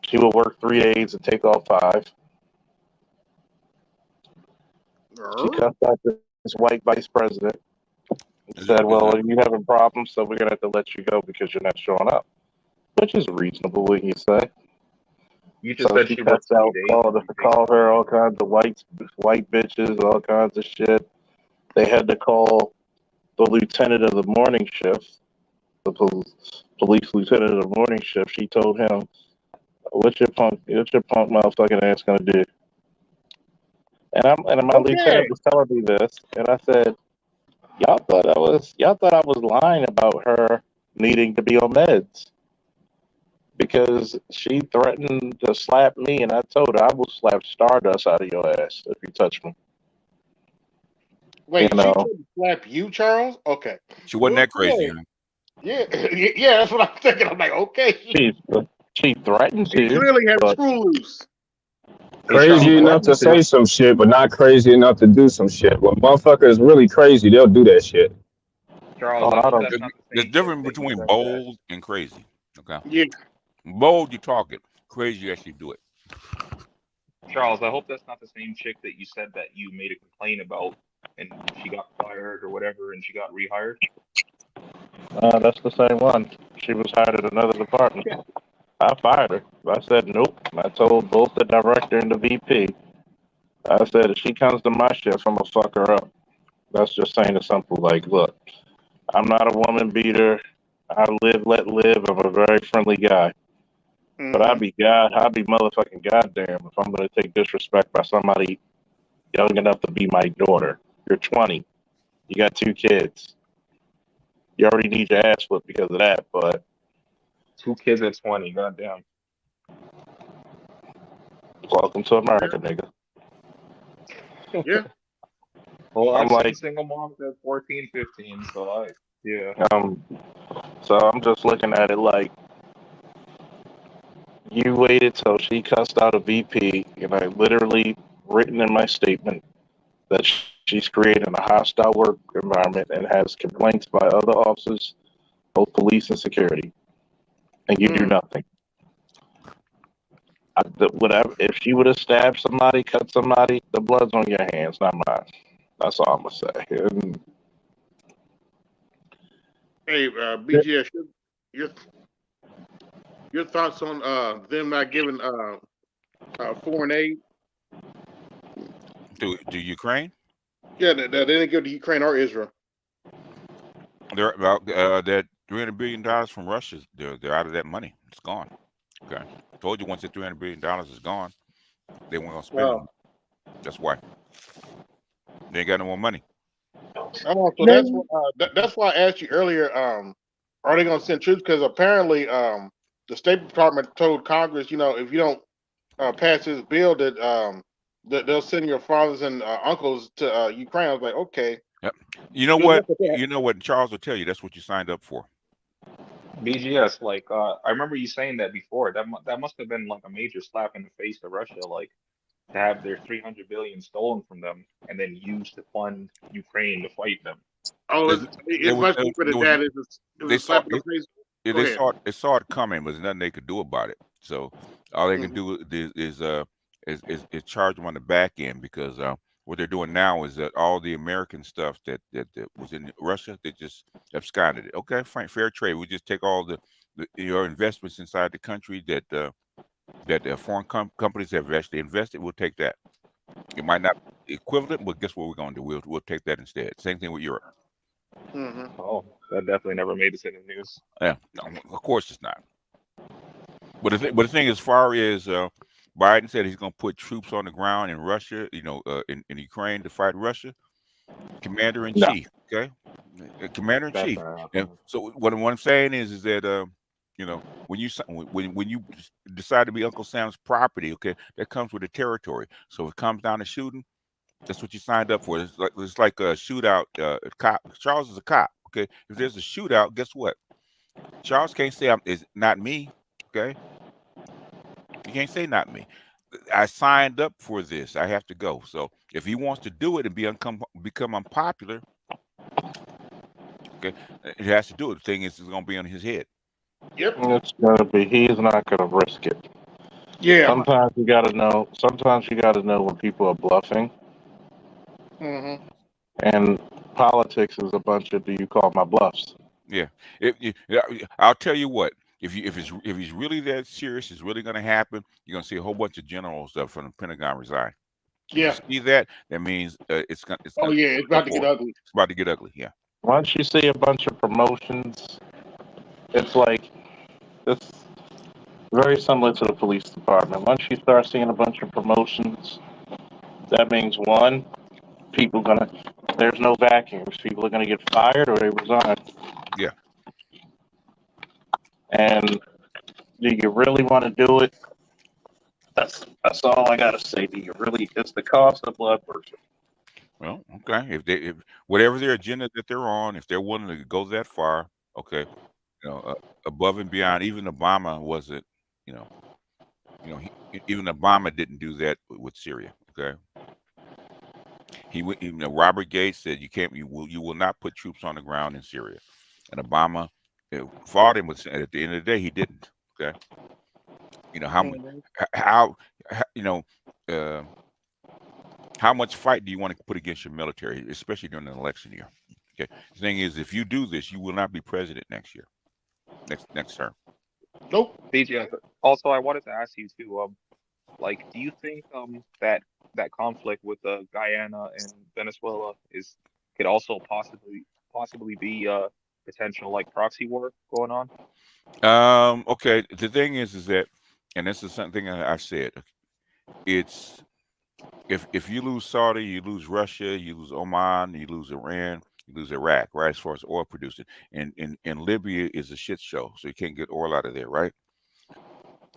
She would work 3 days and take off 5. She cussed out this white vice president and said, well, are you having problems? So we're going to have to let you go because you're not showing up. Which is reasonable, what you say. You just said she she worked cussed out, 3 days. called her all kinds of white bitches, all kinds of shit. They had to call the lieutenant of the morning shift, the police lieutenant of the morning shift. She told him, what's your punk motherfucking ass gonna do? And my lieutenant was telling me this, and I said, y'all thought I was lying about her needing to be on meds because she threatened to slap me, and I told her I will slap stardust out of your ass if you touch me. Wait, she tried to slap you, Charles? Okay. She wasn't that crazy, huh? Yeah, yeah, that's what I'm thinking. I'm like, okay. She threatened She to. clearly had the screw loose. Crazy enough to say some shit, but not crazy enough to do some shit. When motherfuckers is really crazy, they'll do that shit. Charles, there's difference between bold and crazy. Okay. Yeah. Bold, you talk it. Crazy, you actually do it. Charles, I hope that's not the same chick that you said that you made a complaint about and she got fired or whatever and she got rehired. That's the same one. She was hired at another department. I fired her. I said nope. I told both the director and the VP. I said if she comes to my shift, I'm gonna fuck her up. That's just saying it simple. Like, look, I'm not a woman beater. I live, let live. I'm a very friendly guy. Mm-hmm. But I'd be motherfucking goddamn if I'm gonna take disrespect by somebody young enough to be my daughter. You're 20. You got 2 kids. You already need your ass whipped because of that, but 2 kids at 20, goddamn. Welcome to America, nigga. Yeah. Well, I'm I've like seen single moms at 14, 15, so Yeah. So I'm just looking at it like you waited till she cussed out a VP, and I literally written in my statement that she's creating a hostile work environment and has complaints by other officers, both police and security, and you do nothing. Whatever. If she would have stabbed somebody, cut somebody, the blood's on your hands, not mine. That's all I'm gonna say. And Hey, BGS, your thoughts on them not giving foreign aid? To Ukraine? Yeah, they didn't give to Ukraine or Israel. They're about that $300 billion from Russia. They're out of that money. It's gone. Okay, told you once the $300 billion is gone, they weren't gonna spend it. That's why they ain't got no more money. Oh, so that's why I asked you earlier. Are they going to send troops? Because apparently, the State Department told Congress, if you don't pass this bill, that they'll send your fathers and uncles to Ukraine. I was like, okay. Yep. You know what? You know what Charles will tell you. That's what you signed up for. BGS, like I remember you saying that before. That must have been like a major slap in the face to Russia, like to have their 300 billion stolen from them and then used to fund Ukraine to fight them. Oh, it's much deeper than that. It was a slap in the face. They saw it coming, but there's nothing they could do about it. So all they can do is charge them on the back end, because what they're doing now is that all the American stuff that was in Russia, they just absconded it. Okay, fine, fair trade. We just take all your investments inside the country that the foreign companies have actually invested. We'll take that. It might not be equivalent, but guess what we're going to do? We'll take that instead. Same thing with Europe. Oh, that definitely never made it in the news. Yeah, no, of course it's not. But the thing, as far as Biden said he's going to put troops on the ground in Russia, in Ukraine to fight Russia, Commander in Chief. Okay, Commander in Chief. And so what I'm saying is that when you decide to be Uncle Sam's property, okay, that comes with the territory. So if it comes down to shooting, that's what you signed up for. It's like a shootout. Cop. Charles is a cop. Okay, if there's a shootout, guess what? Charles can't say it's not me. Okay, you can't say not me. I signed up for this. I have to go. So if he wants to do it and become unpopular, okay, it has to do it. The thing is, it's going to be on his head. Yep, it's gonna be. He's not gonna risk it. Yeah. Sometimes you gotta know. Sometimes you gotta know when people are bluffing. And politics is a bunch of, do you call my bluffs? Yeah. I'll tell you what. If he's really that serious, it's really going to happen. You're going to see a whole bunch of generals from the Pentagon resign. Yeah. If you see that, that means it's going. It's about to get ugly. It's about to get ugly. Yeah. Once you see a bunch of promotions, it's very similar to the police department. Once you start seeing a bunch of promotions, that means one, there's no vacuums. People are gonna get fired or they resign. Yeah. And do you really want to do it? That's all I gotta say. Do you really? It's the cost of blood pressure. Well, okay. If whatever their agenda that they're on, if they're willing to go that far, okay, above and beyond. Even Obama wasn't, even Obama didn't do that with Syria. Okay. Robert Gates said you will not put troops on the ground in Syria, and Obama fought him. At the end of the day, he didn't. Okay. How much fight do you want to put against your military, especially during an election year? Okay. The thing is, if you do this, you will not be president next year, next term. Nope. BJ, also, I wanted to ask you too. Do you think that conflict with Guyana and Venezuela could also possibly be a potential proxy war going on? Okay. The thing is that, and this is something I said. It's if you lose Saudi, you lose Russia, you lose Oman, you lose Iran, you lose Iraq, right? As far as oil producing, and Libya is a shit show, so you can't get oil out of there, right?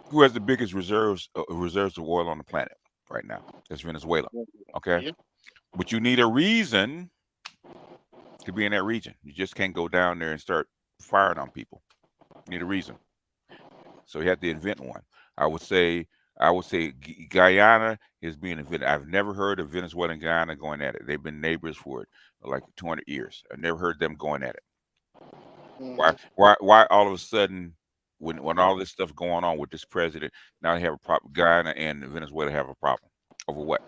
Who has the biggest reserves of oil on the planet right now? That's Venezuela. Okay, but you need a reason to be in that region. You just can't go down there and start firing on people. You need a reason. So you have to invent one. I would say Guyana is being invented. I've never heard of Venezuela and Guyana going at it. They've been neighbors for like 200 years. I've never heard them going at it. Why all of a sudden when all this stuff going on with this president, now they have a problem. Guyana and Venezuela have a problem over what?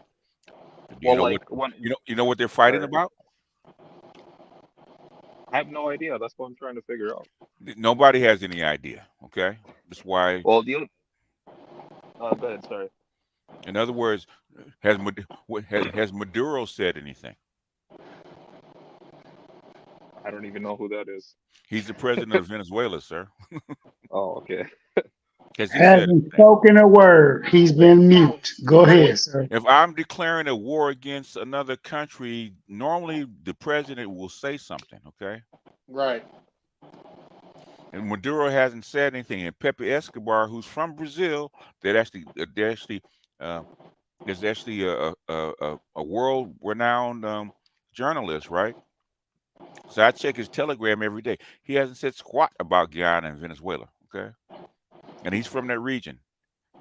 Do you Well, know like what when you know what they're fighting sorry, about? I have no idea. That's what I'm trying to figure out. Nobody has any idea. Okay, that's why. Well, go ahead. Sorry. In other words, has Maduro said anything? I don't even know who that is. He's the president of Venezuela, sir. Oh, okay. Has he said Hasn't anything? spoken a word. He's been mute. Go ahead, sir. If I'm declaring a war against another country, normally the president will say something, okay? Right. And Maduro hasn't said anything. And Pepe Escobar, who's from Brazil, there's actually a world-renowned journalist, right? So I check his telegram every day. He hasn't said squat about Guyana and Venezuela, okay? And he's from that region.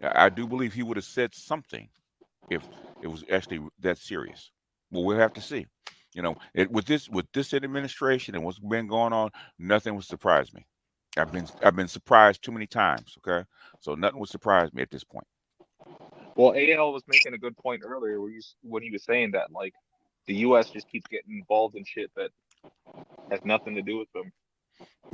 I do believe he would have said something if it was actually that serious. Well, we'll have to see. You know, with this administration and what's been going on, nothing would surprise me. I've been surprised too many times. Okay, so nothing would surprise me at this point. Well, AL was making a good point earlier when he was saying that like the U.S. just keeps getting involved in shit that has nothing to do with them.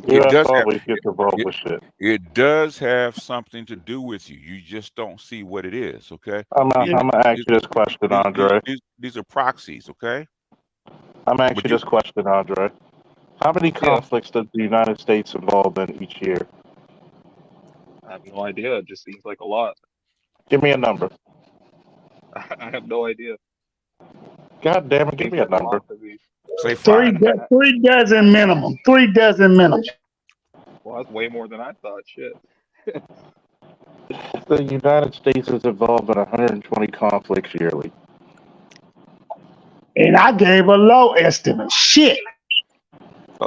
It US does have always gets involved with shit. it does have something to do with you. You just don't see what it is. Okay, I'm these gonna ask you this question, Andre. these are proxies. Okay, I'm but asking you you this question, Andre. How many Yeah, conflicts does the United States involved in each year? I have no idea. It just seems like a lot. Give me a number. I have no idea. God damn it, It give seems me a like a number. lot to me. say Three, 5. do- 3 dozen minimum. 3 dozen minimum. Well, that's way more than I thought. Shit. The United States is involved in 120 conflicts yearly. And I gave a low estimate. Shit.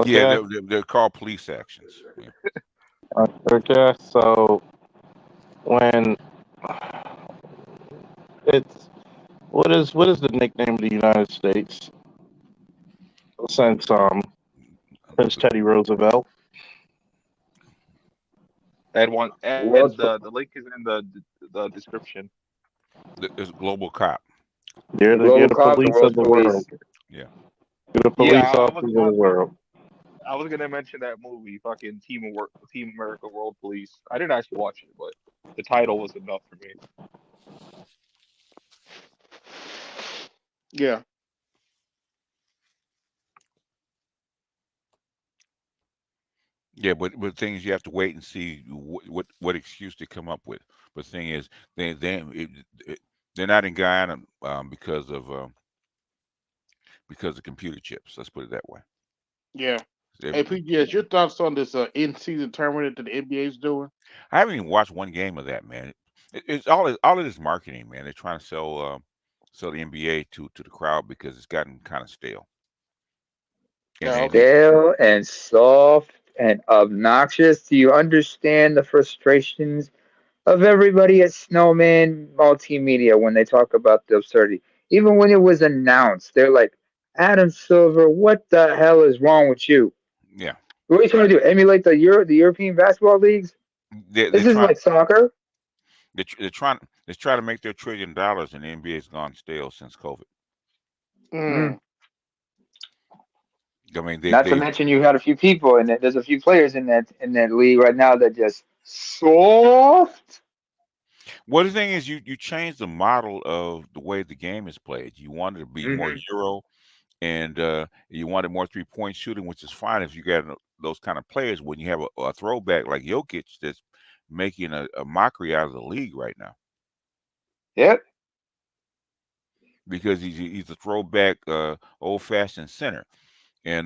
Yeah, Okay? they're called police actions. Yeah. Okay, so when it's what is the nickname of the United States since Prince Teddy Roosevelt? And World's the link is in the description. It's global cop. You're global the cop, the police world's of the police. world. Yeah. You're the Yeah, police officers of the world. I was gonna mention that movie, fucking Team America World Police. I didn't actually watch it, but the title was enough for me. Yeah. Yeah, but thing is, you have to wait and see what excuse they come up with. But the thing is, they're not in Guyana because of computer chips. Let's put it that way. Yeah. They- Hey, PGS, your thoughts on this in-season tournament that the NBA is doing? I haven't even watched one game of that, man. It's all of this marketing, man. They're trying to sell the NBA to the crowd because it's gotten kind of stale. Yeah, And okay. Stale and soft and obnoxious. Do you understand the frustrations of everybody at Snowman Multimedia when they talk about the absurdity? Even when it was announced, they're like, Adam Silver, what the hell is wrong with you? yeah, What are you trying to do? Emulate the European basketball leagues? they're This is trying like soccer. they're trying to make their $1 trillion, and the NBA's gone stale since COVID. Mm. I mean, Not to mention you had a few people in it. There's a few players in that league right now that just soft. well, the thing is, you change the model of the way the game is played. You wanted to be more Euro, and you wanted more 3-point shooting, which is fine if you got those kind of players. When you have a throwback like Jokic that's making a mockery out of the league right now Yep. because he's a throwback, old-fashioned center, and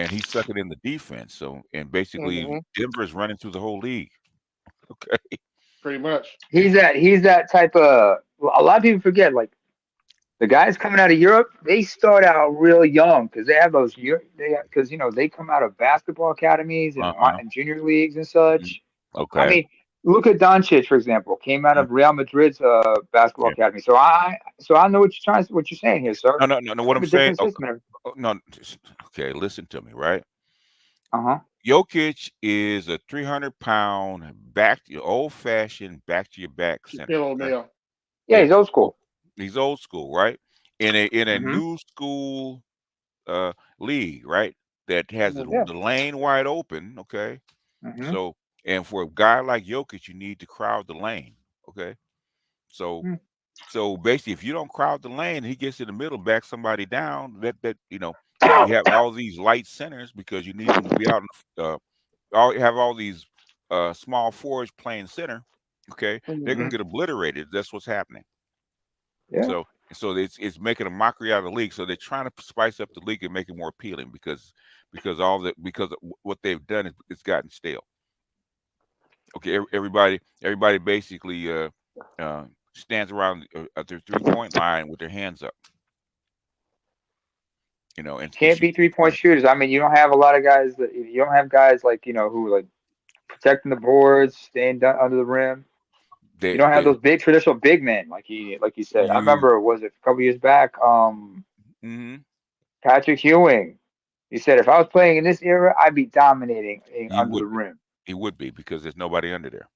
he's sucking in the defense. So and basically Mhm. Denver's running through the whole league. Okay. Pretty much. He's that type of. A lot of people forget. Like The guys coming out of Europe, they start out real young because they have those because they come out of basketball academies Uh-huh. and junior leagues and Mhm. such. I Okay. mean, look at Doncic, for example, came out Mm, of Real Madrid's basketball yeah. academy. So I know what you're saying here, sir. No. They What have I'm a saying. different system. No. Okay. Listen to me, right? Uh-huh. Jokic is a 300-pound back, old fashioned, back to your back center. Shaquille Okay? O'Neal. Yeah, Yeah. he's old school. He's old school, right? In a Mm-hmm. new school league, right? That has the, Mhm. Yeah. the lane wide open. Okay. Mm-hmm. So, and for a guy like Jokic, you need to crowd the lane. Okay. So, basically, if you don't crowd the lane, he gets in the middle, back somebody down. And you have all these light centers because you need them to be out. You have all these small forwards playing center. Okay, they're Mm-hmm. gonna get obliterated. That's what's happening. Yeah. So it's making a mockery out of the league. So they're trying to spice up the league and make it more appealing because what they've done is it's gotten stale. Okay, everybody basically stands around at their 3-point line with their hands up, and Can't shoot be 3-point 3 pointers. shooters. I mean, you don't have a lot of guys you don't have guys like who like protecting the boards, staying under the rim. You They don't have they those big traditional big men like you said. I you remember was it a couple years back? hmm Patrick Ewing. He said if I was playing in this era, I'd be dominating you under the would be. rim. He would be because there's nobody under there.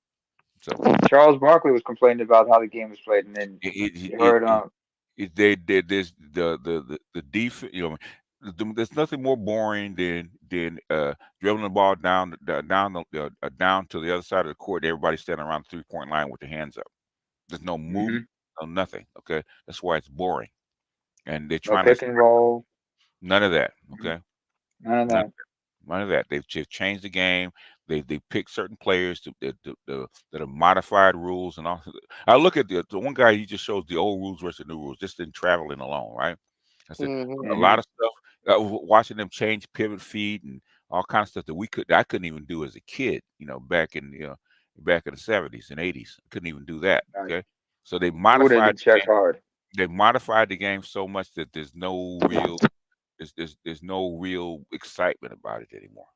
So Charles Barkley was complaining about how the game was played, and then it you it, heard it, it they did this the defense. There's nothing more boring than dribbling the ball down to the other side of the court. Everybody standing around the 3-point line with their hands up. There's no hmm movement, no nothing. Okay, that's why it's boring. And they're no trying to pick and roll, none of that. mhm, Okay, none of none, that. none of that. They've just changed the game. They pick certain players that have modified rules and all. I look at the one guy. He just shows the old rules versus the new rules, just in traveling alone, right? I said Mhm. a hmm lot of stuff. Watching them change pivot feet and all kinds of stuff that I couldn't even do as a kid. Back in the 70s and 80s, I couldn't even do that. Right. Okay, so they You would have modified been the checked game. hard. They modified the game so much that there's no real excitement about it anymore.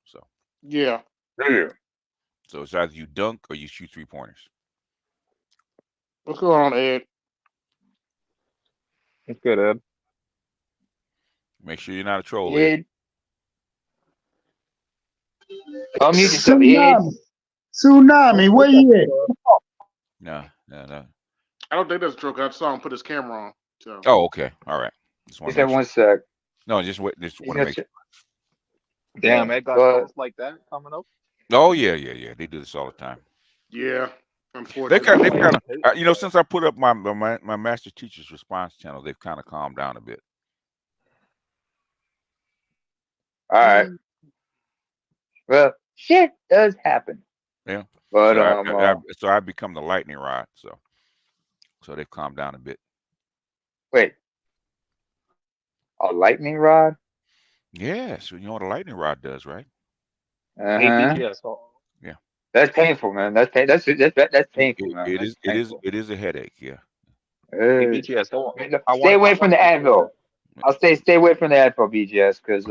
Yeah. Yeah. So it's either you dunk or you shoot 3-pointers. What's going on, Ed? It's good, Ed. Make sure you're not a troll, Ed. Ed, unmute yourself, Ed. Tsunami, where you at? No. I don't think that's true. 'Cause I saw him put his camera on. So Oh, okay. All right. Just He want to said make sure. one sec. No, just wait. Just He's want to gonna make sure. check. Damn, Ed got But shows like that coming up. Oh yeah. They do this all the time. yeah, They've unfortunately. kind of since I put up my master teachers response channel, they've kind of calmed down a bit. all right. Well, shit does happen. Yeah. But So I've become the lightning rod. So they've calmed down a bit. wait, a lightning rod? Yeah. So you know what a lightning rod does, right? Uh Hey, huh. BGS. Oh, Yeah. That's painful, man. That's painful, man. It That's is painful. it is a headache. Yeah. hey, Uh, BGS. Oh, stay away from the to anvil. I'll stay away from the anvil, BGS, because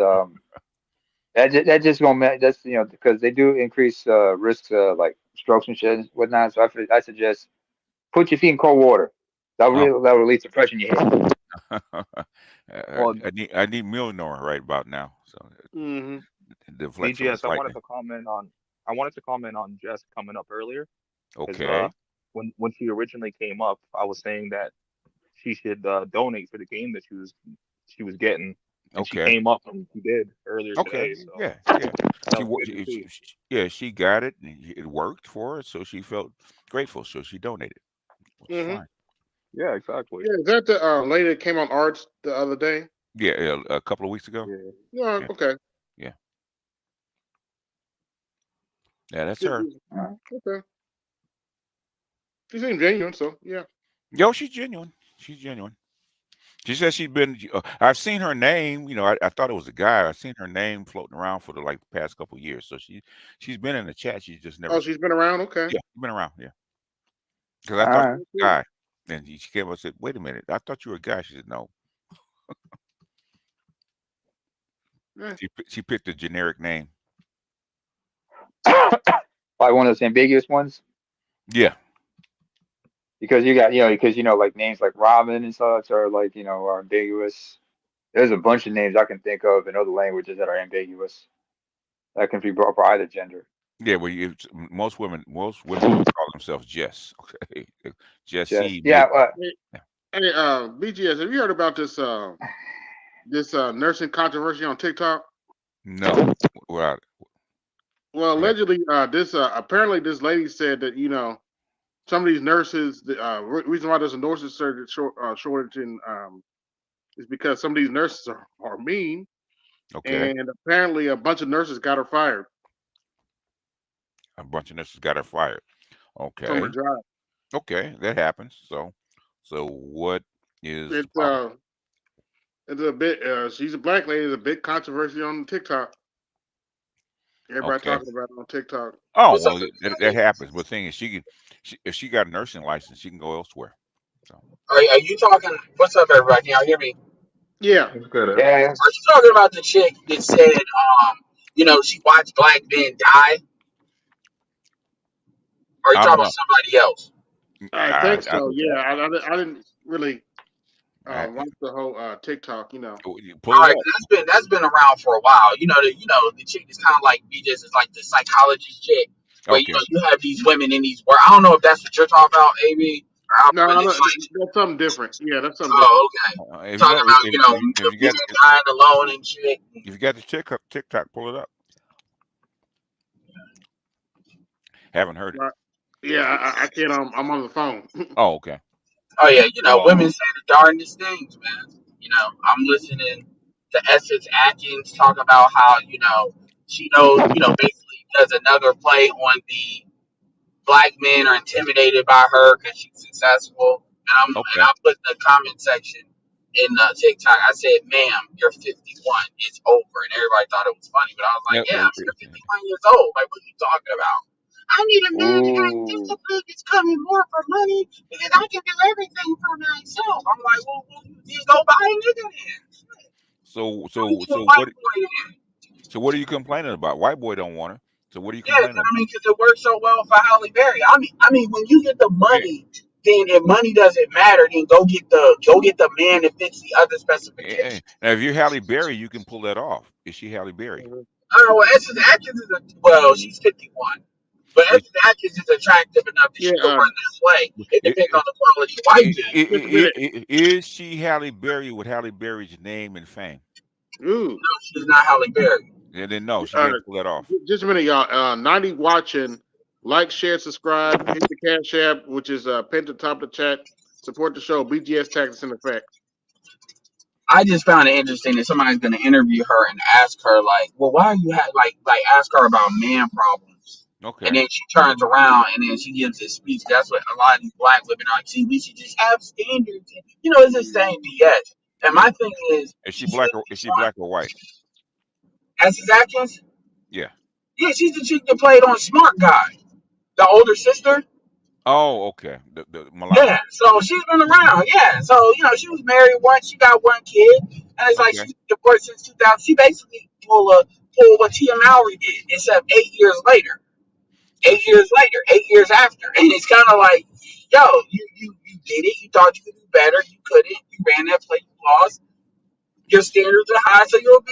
that just gonna that's because they do increase risks like strokes and shit and whatnot. So I suggest put your feet in cold water. That Oh. will release the pressure in your head. Well, I need Milnor right about now. So Mm-hmm. the flex of BGS. his lightning. I wanted to comment on Jess coming up earlier because Okay. when she originally came up, I was saying that she should donate for the game that she was getting, and she Okay. came up and she did earlier Okay. today. So Yeah. that was good to see. She got it. And it worked for her, so she felt grateful. So she donated. Which is Mm-hmm. fine. Yeah, exactly. Yeah, is that the lady that came on Arts the other day? Yeah. A couple of weeks ago. Yeah. Yeah. Yeah. Okay. Yeah. That's her. Okay. She seemed genuine, so yeah. Yo, she's genuine. She's genuine. She says she's been. I've seen her name. I thought it was a guy. I've seen her name floating around for the past couple of years. So she's been in the chat. She's just never. Oh, she's been around. Okay. Yeah, been around. Yeah, because All I thought right. she was a guy. And she came up and said, "Wait a minute, I thought you were a guy." She said, "No." Eh, She picked a generic name. Like one of those ambiguous ones, Yeah. because you got because like names like Robin and such are like are ambiguous. There's a bunch of names I can think of in other languages that are ambiguous that can be brought for either gender. Yeah, well, most women call themselves Jess. Okay, Just Jessie, yeah, hey, hey, BGS, have you heard about this nursing controversy on TikTok? no. Well, Well, go ahead. allegedly, this apparently this lady said that some of these nurses, the reason why there's a nurses shortage in is because some of these nurses are mean, Okay, and apparently a bunch of nurses got her fired a bunch of nurses got her fired. from her Okay, job. okay, that happens. So what is the It's problem? uh, it's a bit. She's a black lady. It's a big controversy on TikTok. Everybody Okay. talking about it on TikTok. Oh What's up, well, that happens. But the thing is, if she got a nursing license, she can go elsewhere. So are you talking? What's up, everybody? Can y'all hear me? Yeah, It's good. yeah. Are you talking about the chick that said, she watched black men die? Or are you talking I'm about somebody else? I I, think I, so. Yeah, I didn't really I watch the whole TikTok. you All pull it right, up. that's been around for a while. The chick is kind of like BJ's is like the psychologist chick, where Okay. you have these women in these. Where I don't know if that's what you're talking about, AB. No, But no, it's like, that's something different. Yeah, that's something different. oh, okay, If you talking got about if you men got dying alone and shit. if you got the TikTok, pull it up. Haven't heard it. Right. Yeah, I can't. I'm on the phone. Oh, okay. Oh yeah, women Um, say the darndest things, man. I'm listening to Essence Atkins talk about how she knows basically does another play on the black men are intimidated by her because she's successful. And okay. I put in the comment section in TikTok. I said, "Ma'am, you're 51. It's over." And everybody thought it was funny, but I was like, Yeah, "Yeah, I'm still 51 years old. Like, what are you talking about? I need a man that has Ooh. discipline that's coming more for money because I can do everything for myself." I'm like, "Well, you just go buy a nigga then. So Go so get a so white what boy then." so what are you complaining about? White boy don't want her. So what are you Yeah, complaining about? because it works so well for Halle Berry. I mean, when you get the Yeah. money, then if money doesn't matter, then go get the man that fits the other specifications. Now, if you're Halle Berry, you can pull that off. Is she Halle Berry? Mhm. Oh, well, Essence Atkins she's 51, but Is, Essence Atkins is attractive enough that Yeah, she could run that play. It depends on the quality of white dude. just a minute. is she Halle Berry with Halle Berry's name and fame? Ooh, No, she's not Halle Berry. Yeah, then no, she uh, can't pull that off. just a minute, y'all. 90 watching. Like, share, subscribe. Hit the Cash App, which is pinned to the top of the chat. Support the show. BGS taxes in effect. I just found it interesting that somebody's going to interview her and ask her like, "Well, why are you like ask her about man problems?" And Okay. then she turns around and then she gives this speech. That's what a lot of these black women are like. See, we should just have standards. And, it's the same BS. And Yeah. my thing is, Is she she's black or is she 51. black or white? Essie Atkins? Yeah. Yeah, she's the chick that played on Smart Guy, the older sister. Oh, okay. The mulatto. Yeah, so she's been around. Yeah, so she was married once. She got one kid, and it's like Okay. she's divorced since 2000. She basically pulled what Tia Mowry did, except 8 years later. So 8 years later, 8 years after, and it's kind of like, yo, you did it. You thought you could do better. You couldn't. You ran that play. You lost. Your standards are high, so you'll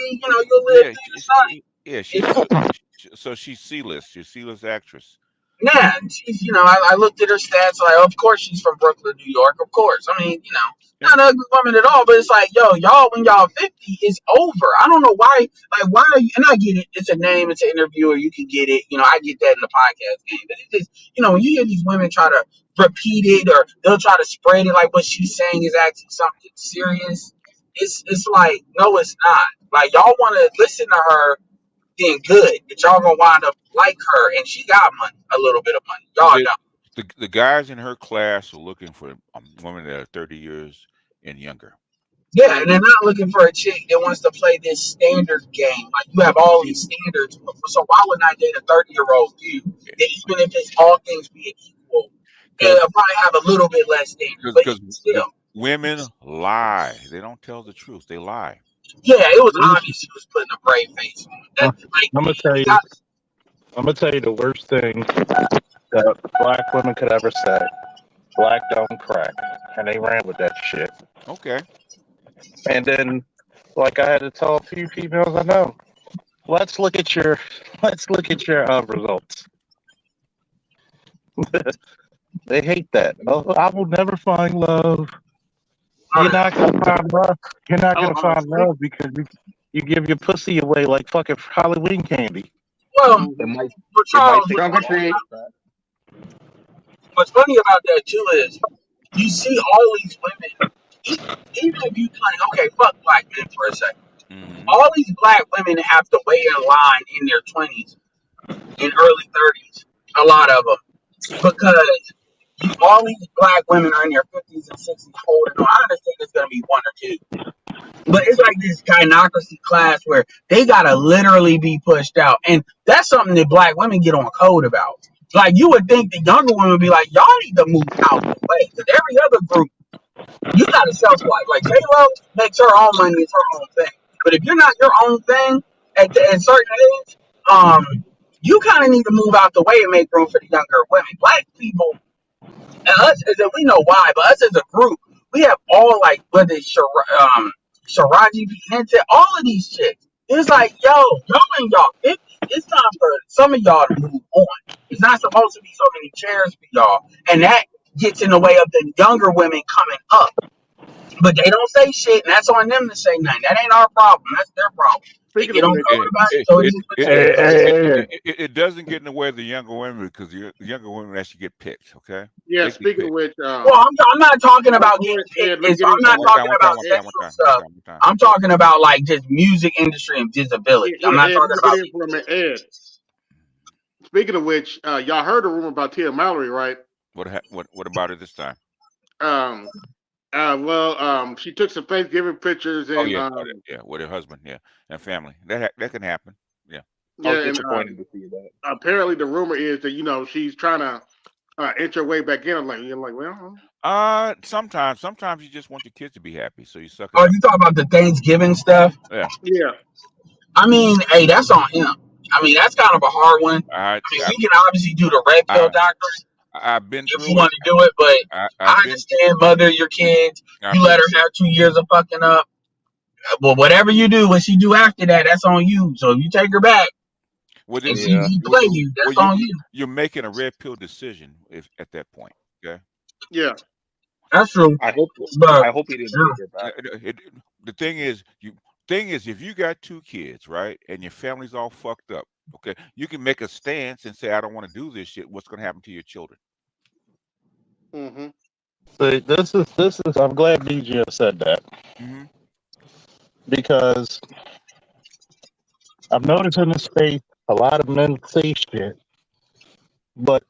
live yeah, through the sun. she's It's, so she's C-list. She's C-list actress. Yeah, and she's, I looked at her stats, like, of course she's from Brooklyn, New York, of course. I mean, Yeah. not an ugly woman at all, but it's like, yo, y'all, when y'all 50, it's over. I don't know why, like, why are you, and I get it, it's a name, it's an interview, or you can get it, I get that in the podcast game, but it's just, when you hear these women try to repeat it, or they'll try to spread it like what she's saying is actually something serious, it's like, no, it's not. Like, y'all want to listen to her, then good. But y'all gonna wind up like her, and she got money, a little bit of money. Y'all The, don't. the guys in her class are looking for women that are 30 years and younger. Yeah, and they're not looking for a chick that wants to play this standard game. Like, you have all these standards. So why wouldn't I date a 30-year-old dude that even if it's all things being equal, it'll probably have a little bit less standard, but because still. women lie. They don't tell the truth. They lie. Yeah, it was obvious he was putting a brave face on. That, like, I'm gonna tell you. I'm gonna tell you the worst thing that black women could ever say. Black don't crack, and they ran with that shit. Okay. And then, like I had to tell a few females I know, let's look at your results. They hate that. Oh, I will never find love. You're not gonna find love. You're not gonna find love because you give your pussy away like fucking Halloween candy. well, It might Charles, trunk or treat. what's funny about that too is you see all these women, even if you claim, okay, fuck black men for a second. Mhm. All these black women have to wait in line in their 20s and early 30s, a lot of them, because all these black women are in their 50s and 60s holding on. I understand there's going to be one or two, but it's like this gynocracy class where they got to literally be pushed out. And that's something that black women get on code about. Like, you would think the younger women would be like, y'all need to move out the way, because every other group, you got a shelf life. Like, J-Lo makes her own money, it's her own thing. But if you're not your own thing at a certain age, you kind of need to move out the way and make room for the younger women. Black people, and us, we know why, but us as a group, we have all, like, whether it's Sharaji P. Henson, all of these chicks. It's like, yo, y'all in y'all 50s. It's time for some of y'all to move on. It's not supposed to be so many chairs for y'all. And that gets in the way of the younger women coming up. But they don't say shit, and that's on them to say nothing. That ain't our problem. That's their problem. They Speaking get of on which, code about it, so it's just It doesn't get in the way of the younger women because the younger women actually get picked. Okay. yeah, They get speaking of picked. which, well, I'm not talking about getting yeah, picked. let's get I'm into not One talking time. about sexual stuff. One time. I'm talking about, like, just music industry and visibility. I'm not Ed, talking let me about get in for a minute. Ed, speaking of which, y'all heard the rumor about Tia Mallory, right? What about it this time? Um, she took some Thanksgiving pictures Oh and yeah, with her husband, and family. That can happen. Yeah. I was yeah, and disappointed to see that. apparently the rumor is that she's trying to inch her way back in. I'm like, you're like, well, Sometimes you just want your kids to be happy, so you suck it Oh, up. you talking about the Thanksgiving stuff? Yeah. yeah, I mean, hey, that's on him. I mean, that's kind of a hard one. I I mean, we can obviously do the red pill I doctrine I've been if you through it. want to do it, but I I've been understand mother your kids. I've You been let her have 2 years of fucking up. Well, whatever you do, what she do after that, that's on you. So if you take her back with and it. she play you, that's on you. You're making a red pill decision if at that point. Okay. yeah. That's true. I hope But he didn't take her back. The thing is, if you got 2 kids, right, and your family's all fucked up, okay, you can make a stance and say, I don't want to do this shit. What's going to happen to your children? Mm-hmm. So this is. I'm glad BG said that Mm-hmm. because I've noticed in this space a lot of men say shit, but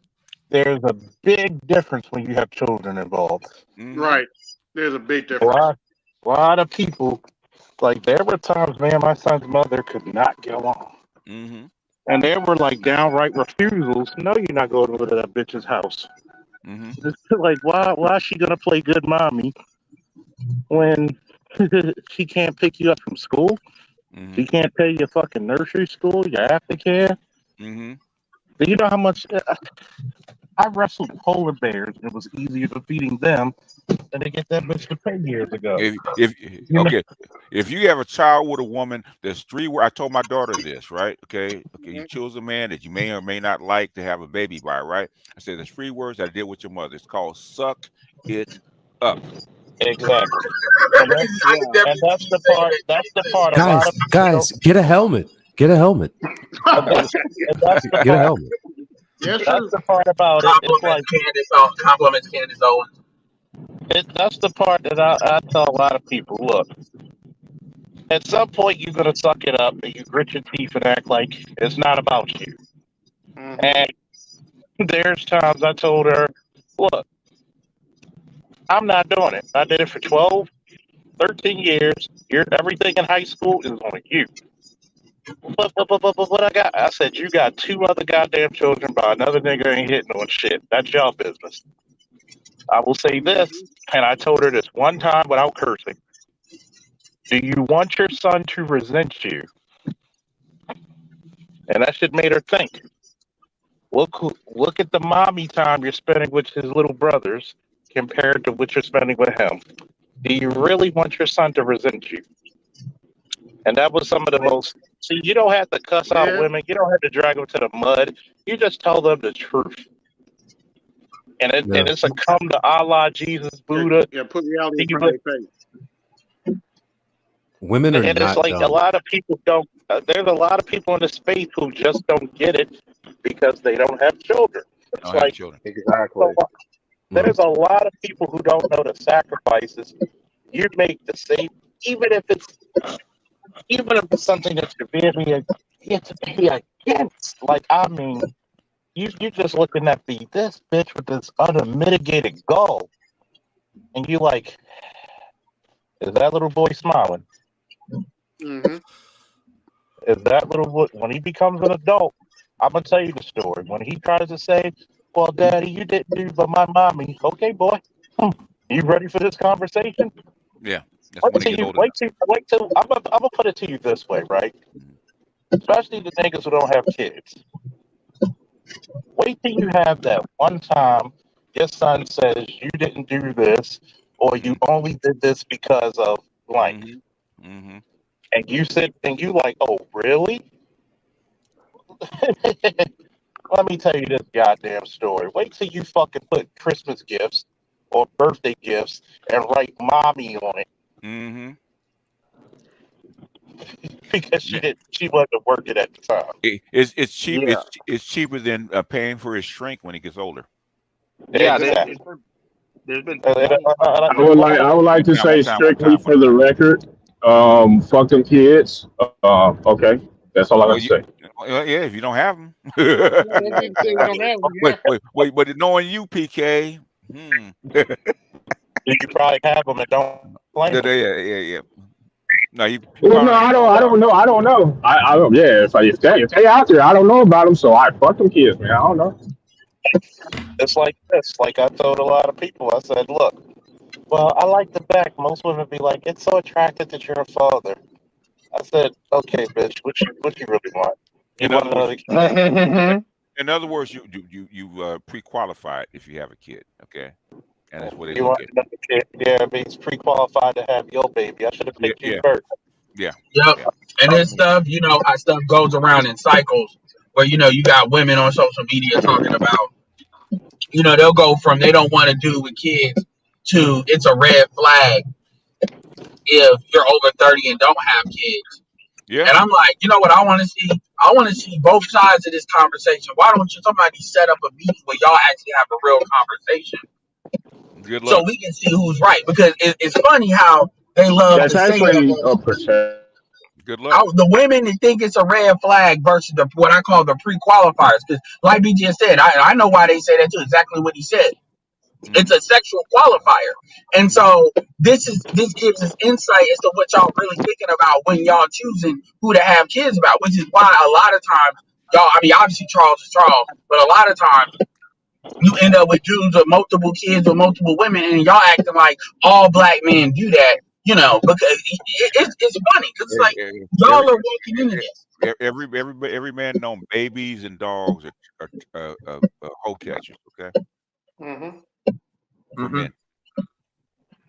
there's a big difference when you have children involved. Mm-hmm. Right. There's a big A difference. lot of people, like, there were times, man, my son's mother could not get along. Mm-hmm. And there were, like, downright refusals. No, you're not going over to that bitch's house. Mm-hmm. It's like, why is she going to play good mommy when she can't pick you up from school? Mm-hmm. She can't pay your fucking nursery school, your aftercare. Mm-hmm. Do you know how much I wrestled polar bears? It was easier defeating them than to get that bitch to pay years ago. If you have a child with a woman, there's 3 words. I told my daughter this, right? Okay, you chose a man that you may or may not like to have a baby by, right? I said there's 3 words I did with your mother. It's called suck it up. Exactly. And that's the part. That's the part. A lot of people Guys, get a helmet. Get a helmet. and that's the Get a part. helmet. Yeah, That's true. the part about it. It's like compliments Candace Owens. that's the part that I tell a lot of people. Look, at some point you're gonna suck it up and you grit your teeth and act like it's not about you. Mm-hmm. And there's times I told her, look, I'm not doing it. I did it for 12, 13 years. Everything in high school is on you. But what I got? I said, you got 2 other goddamn children by another nigga ain't hitting on shit. That's y'all business. I will say this, and I told her this one time without cursing. Do you want your son to resent you? And that shit made her think. Look at the mommy time you're spending with his little brothers compared to what you're spending with him. Do you really want your son to resent you? And that was some of the most. See, you don't have to cuss out Yeah. women. You don't have to drag them to the mud. You just tell them the truth. And it's a come to Allah, Jesus, Buddha. Yeah, put reality in You front of their face. Women are And it's not like a dumb. lot of people don't. There's a lot of people in the space who just don't get it because they don't have children. It's Don't have like children. Exactly. there's a lot of people who don't know the sacrifices you make to save, even if it's something that you're very against. Like, I mean, you're just looking at this bitch with this unmitigated gall, and you like, is that little boy smiling? Mm-hmm. Is that little boy, when he becomes an adult, I'm gonna tell you the story. When he tries to say, "Well, Daddy, you didn't do but my mommy," okay, boy, you ready for this conversation? Yeah. That's when they get older. Wait till I'm gonna put it to you this way, right? Especially the niggas who don't have kids. Wait till you have that one time your son says you didn't do this or you only did this because of blank. Mm-hmm. And you sit and you like, oh, really? Let me tell you this goddamn story. Wait till you fucking put Christmas gifts or birthday gifts and write mommy on it. Mm-hmm. Because she wasn't working at the time. It's cheap. Yeah. It's cheaper than paying for his shrink when he gets older. Yeah, Exactly. there's been I would like to Yeah, say one strictly time. for the record, fuck them kids. Okay, that's all I Well, got to say. yeah, if you don't have them. Yeah. Wait, but knowing you, PK. You probably have them and don't claim them. Yeah. No, you Well, no, I don't know. I don't. Yeah, if they out there, I don't know about them. So I fuck them kids, man. I don't know. It's like this. Like I told a lot of people, I said, look, well, I like the back. Most women be like, it's so attractive that you're a father. I said, okay, bitch, what you really want? You In want other words, another kid? in other words, you pre-qualified if you have a kid, okay? And that's what they You look want at. another kid? Yeah, it means pre-qualified to have your baby. I should have picked you first. Yeah. Yep. And this stuff, stuff goes around in cycles where, you got women on social media talking about, they'll go from they don't want to do with kids to it's a red flag if you're over 30 and don't have kids. Yeah. And I'm like, you know what I want to see? I want to see both sides of this conversation. Why don't somebody set up a meeting where y'all actually have a real conversation Good luck. so we can see who's right? Because it's funny how they love That's to say actually that. a percent. Good luck. The women that think it's a red flag versus what I call the pre-qualifiers. Because like B just said, I know why they say that too. Exactly what he said. It's a sexual qualifier. And so this gives us insight as to what y'all really thinking about when y'all choosing who to have kids about, which is why a lot of times y'all, obviously Charles is Charles, but a lot of times you end up with dudes with multiple kids with multiple women and y'all acting like all black men do that, because it's funny because it's like y'all are walking into this. Every man knows babies and dogs are hoe catchers, okay? Mm-hmm. For men.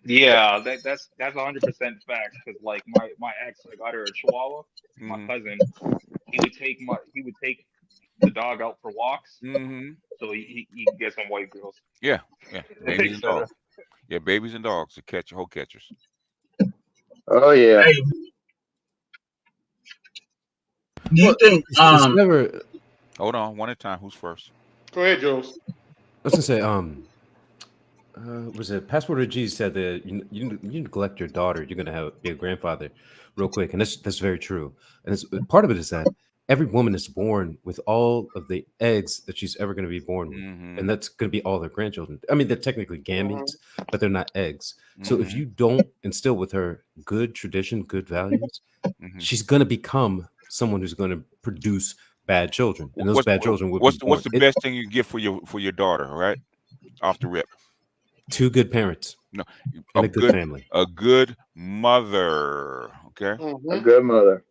Yeah, that's 100% facts. Because like my ex, I got her a Chihuahua. My cousin, he would take the dog out for walks. So he can get some white girls. Yeah. Babies and dogs. Yeah, babies and dogs are hoe catchers. Oh yeah. Hey, do you think It's never. Hold on, one at a time. Who's first? Go ahead, Jules. I was gonna say, was it Passport G said that you neglect your daughter, you're gonna be a grandfather real quick, and that's very true. And part of it is that every woman is born with all of the eggs that she's ever going to be born with, and that's going to be all their grandchildren. I mean, they're technically gametes, but they're not eggs. So if you don't instill with her good tradition, good values, she's going to become someone who's going to produce bad children, and those bad children will. What's the best thing you get for your daughter? All right, off the rip. 2 good parents No, and a good family. a good mother. Okay. A good mother.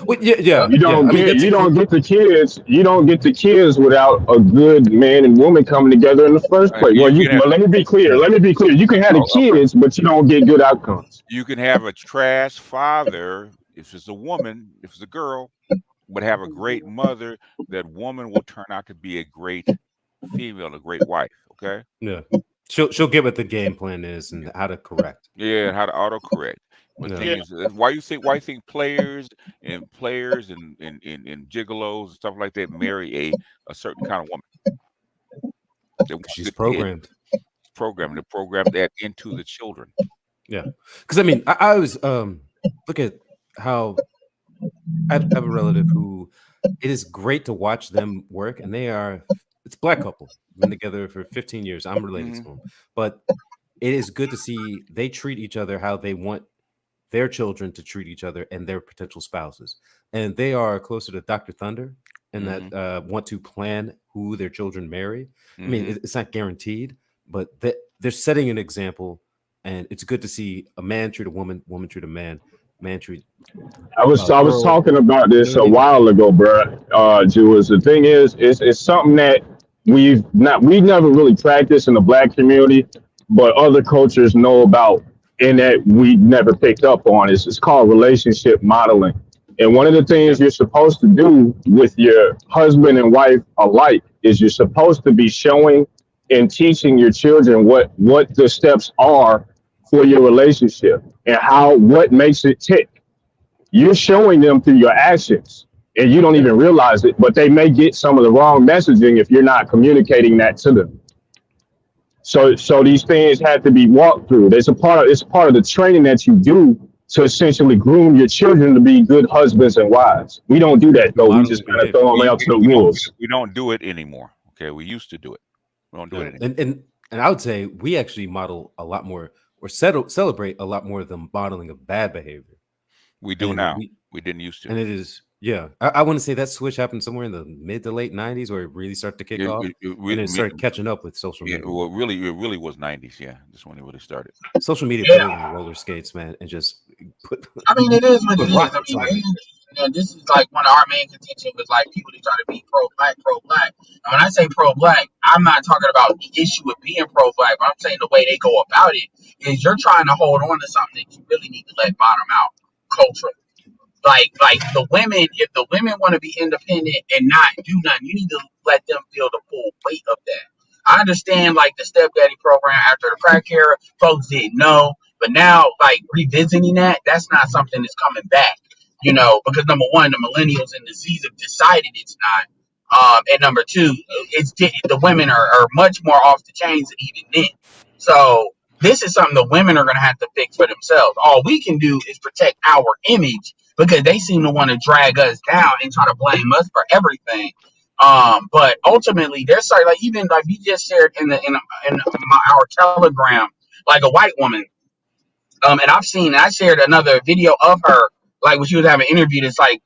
Well, yeah. You don't I mean, get that's you don't get the kids without a good man and woman coming together in the first place. Well, but let me be clear. Let me be clear. You can have the kids, but you don't get good outcomes. You can have a trash father if it's a woman, if it's a girl, but have a great mother. That woman will turn out to be a great female, a great wife. Okay. Yeah. She'll get what the game plan is and how to correct. Yeah, and how to autocorrect. But the thing is, why you think players and gigolos and stuff like that marry a certain kind of woman? She's programmed. To program that into the children. Yeah, because I mean, I was look at how I have a relative who it is great to watch them work, and it's a black couple, been together for 15 years. I'm related to them, but it is good to see they treat each other how they want their children to treat each other and their potential spouses, and they are closer to Dr. Thunder and that want to plan who their children marry. I mean, it's not guaranteed, but they're setting an example, and it's good to see a man treat a woman, woman treat a man, man treat. I was talking about this a while ago, bro. Jules, the thing is, it's something that we've never really practiced in the black community, but other cultures know about, and that we never picked up on. It's called relationship modeling. And one of the things you're supposed to do with your husband and wife alike is you're supposed to be showing and teaching your children what the steps are for your relationship and what makes it tick. You're showing them through your actions, and you don't even realize it, but they may get some of the wrong messaging if you're not communicating that to them. So these things have to be walked through. It's part of the training that you do to essentially groom your children to be good husbands and wives. We don't do that though. We just kind of throw them out to the wolves. We don't do it anymore. Okay, we used to do it. We don't do it anymore. And I would say we actually model a lot more, or celebrate a lot more of the modeling of bad behavior. We do now. We didn't used to. And it is. Yeah, I want to say that switch happened somewhere in the mid to late 90s where it really started to kick off. And it started catching up with social media. Well, it really was 90s. Yeah, that's when it really started. Social media put it on roller skates, man, and just put. I mean, it is what it is. I mean, and this is like one of our main contention with like people that try to be pro-black. And when I say pro-black, I'm not talking about the issue of being pro-black, but I'm saying the way they go about it is you're trying to hold on to something that you really need to let bottom out culturally. Like the women, if the women want to be independent and not do nothing, you need to let them feel the full weight of that. I understand like the stepdaddy program after the crack era, folks didn't know, but now like revisiting that's not something that's coming back, because number one, the millennials and the Z's have decided it's not, and number two, the women are much more off the chains than even then. So this is something the women are going to have to fix for themselves. All we can do is protect our image because they seem to want to drag us down and try to blame us for everything. But ultimately, they're sorry. Like even like we just shared in our Telegram, like a white woman. And I shared another video of her, like when she was having an interview. That's like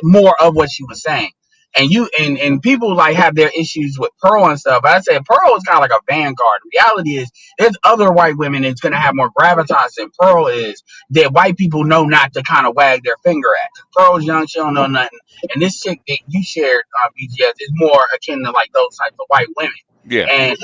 more of what she was saying. And people like have their issues with Pearl and stuff. But I said Pearl is kind of like a vanguard. The reality is there's other white women that's going to have more gravitas than Pearl is, that white people know not to kind of wag their finger at. Pearl's young, she don't know nothing. And this chick that you shared on BGS is more akin to like those types of white women. Yeah. And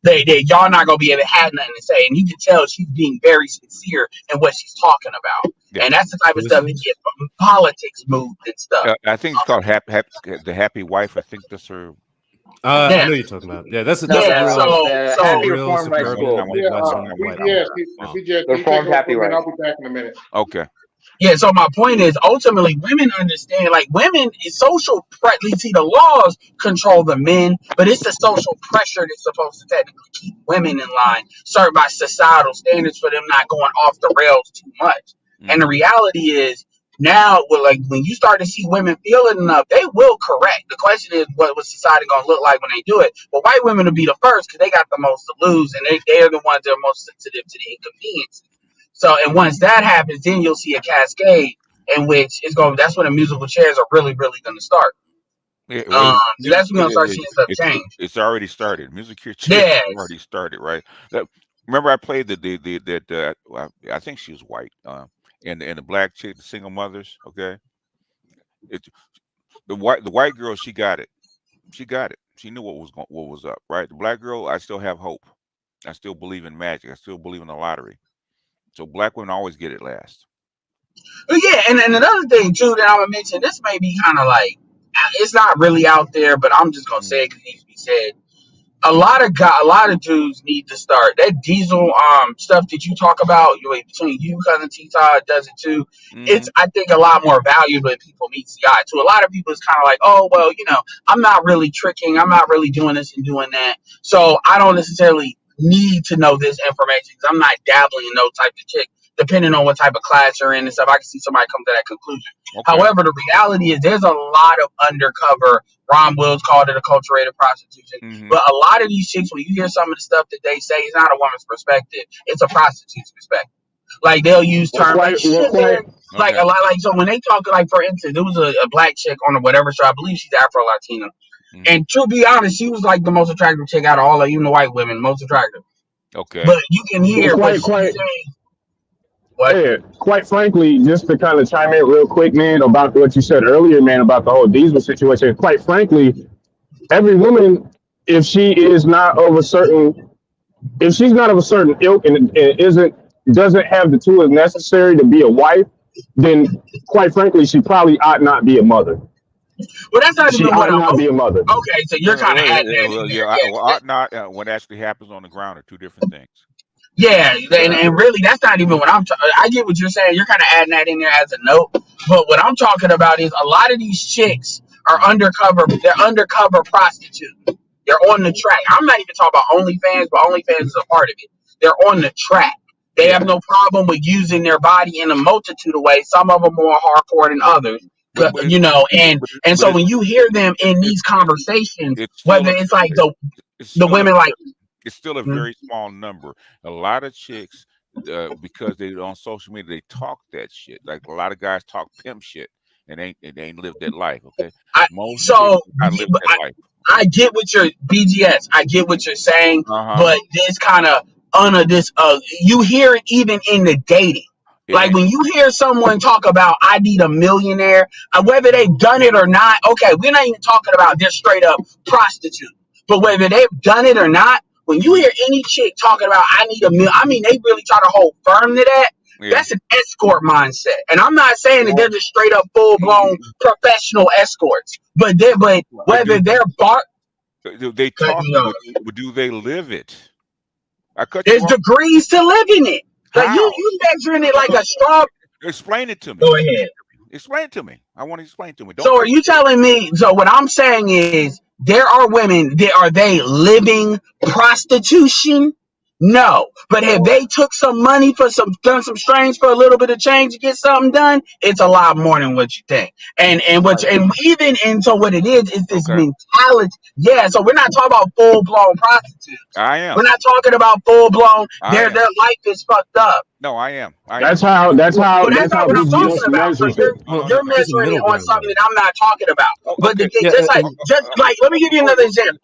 they y'all not gonna be able to have nothing to say, and you can tell she's being very sincere in what she's talking about. Yeah. And that's the type of stuff that get from politics moved and stuff. I think it's called the Happy Wife. I think that's her. I know you're talking about. Yeah, that's a real Happy real Reform High School. Reformed Happy Wife. I'll be back in a minute. Okay. Yeah, so my point is, ultimately, women understand, like, women, social the laws control the men, but it's the social pressure that's supposed to technically keep women in line, served by societal standards for them not going off the rails too much. Mm-hmm. And the reality is, now, when you start to see women feel it enough, they will correct. The question is, what society going to look like when they do it? But white women will be the first because they got the most to lose, and they're the ones that are most sensitive to the inconvenience. So, and once that happens, then you'll see a cascade in which that's when the musical chairs are really, really going to start. Well, So that's when you're gonna start seeing stuff change. it's already started. Music here Yes. already started, right? Remember, I played I think she was white, and the black chick, the single mothers. Okay, it, the white girl, she got it. She got it. She knew what was up, right? The black girl, I still have hope. I still believe in magic. I still believe in the lottery. So black women always get it last. But yeah, and another thing too that I'm gonna mention, this may be kind of like, it's not really out there, but I'm just gonna say it because it needs to be said. A lot of dudes need to start that diesel stuff that you talk about. Between you, cousin T Todd does it too. It's, I think, a lot more valuable if people meet CI. To a lot of people, it's kind of like, oh well, I'm not really tricking, I'm not really doing this and doing that, so I don't necessarily need to know this information because I'm not dabbling in those type of chick. Depending on what type of class you're in and stuff, I can see somebody come to that conclusion. Okay. However, the reality is there's a lot of undercover. Ron Wills called it acculturated prostitution. But a lot of these chicks, when you hear some of the stuff that they say, it's not a woman's perspective; it's a prostitute's perspective. Like they'll use terms like shit, man. Like a lot, like so when they talk, like for instance, there was a black chick on whatever show. I believe she's Afro Latina, and to be honest, she was like the most attractive chick out of all of even the white women, most attractive. Okay. But you can hear what she's saying. Yeah, quite frankly, just to kind of chime in real quick, man, about what you said earlier, man, about the whole diesel situation. Quite frankly, every woman, if she's not of a certain ilk and doesn't have the tools necessary to be a wife, then quite frankly, she probably ought not be a mother. Well, that's not even what not be a mother. Okay, so you're kind of adding that. Ought not. What actually happens on the ground are two different things. Yeah, and really, that's not even what I get what you're saying. You're kind of adding that in there as a note. But what I'm talking about is a lot of these chicks are undercover. They're undercover prostitutes. They're on the track. I'm not even talking about OnlyFans, but OnlyFans is a part of it. They're on the track. They have no problem with using their body in a multitude of ways. Some of them more hardcore than others. But so when you hear them in these conversations, whether it's like the women like. It's still a very small number. A lot of chicks, because they on social media, they talk that shit. Like a lot of guys talk pimp shit and they ain't lived that life. Okay, I get what you're BGS. I get what you're saying, but this kind of you hear it even in the dating. Like when you hear someone talk about I need a millionaire, whether they've done it or not. Okay, we're not even talking about they're straight up prostitute, but whether they've done it or not. When you hear any chick talking about I need a million, I mean they really try to hold firm to that. Yeah. That's an escort mindset, and I'm not saying that they're just straight up full blown professional escorts, but whether they're they talk, but do they live it? There's degrees to living it. Like you measuring it like a straw. Explain it to me. Go ahead. Explain it to me. I want to explain to me. So are you telling me? So what I'm saying is. There are women. Are they living prostitution? No. But have they took some money for done some strains for a little bit of change to get something done? It's a lot more than what you think. And so what it is this mentality. Yeah. So we're not talking about full blown prostitutes. I am. We're not talking about full blown. Their life is fucked up. No, I am. That's how what I'm talking about. So you're measuring it on something that I'm not talking about. But just like let me give you another example.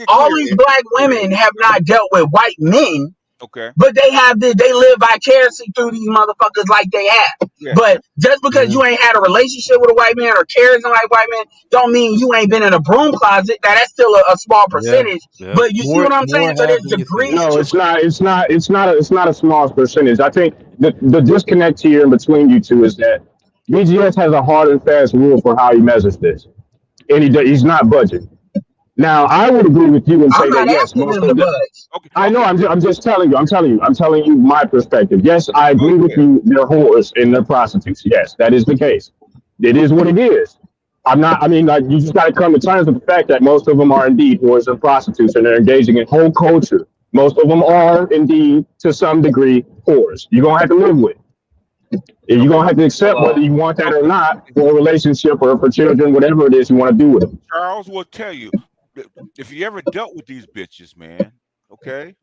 All these black women have not dealt with white men. Okay. But they live vicariously through these motherfuckers like they have. Yeah. But just because you ain't had a relationship with a white man or cares like white men, don't mean you ain't been in a broom closet. Now that's still a small percentage. Yeah. But you see what I'm saying? So there's degrees. No, it's not a small percentage. I think the disconnect here in between you two is that BGS has a hard and fast rule for how he measures this, and he's not budging. Now, I would agree with you and say that yes, most of the. I know. I'm just telling you. I'm telling you my perspective. Yes, I agree with you. They're whores and they're prostitutes. Yes, that is the case. It is what it is. You just got to come to terms with the fact that most of them are indeed whores and prostitutes, and they're engaging in whole culture. Most of them are indeed, to some degree, whores. You're gonna have to live with it. You're gonna have to accept whether you want that or not for a relationship or for children, whatever it is you want to do with them. Charles will tell you. If you ever dealt with these bitches, man, okay,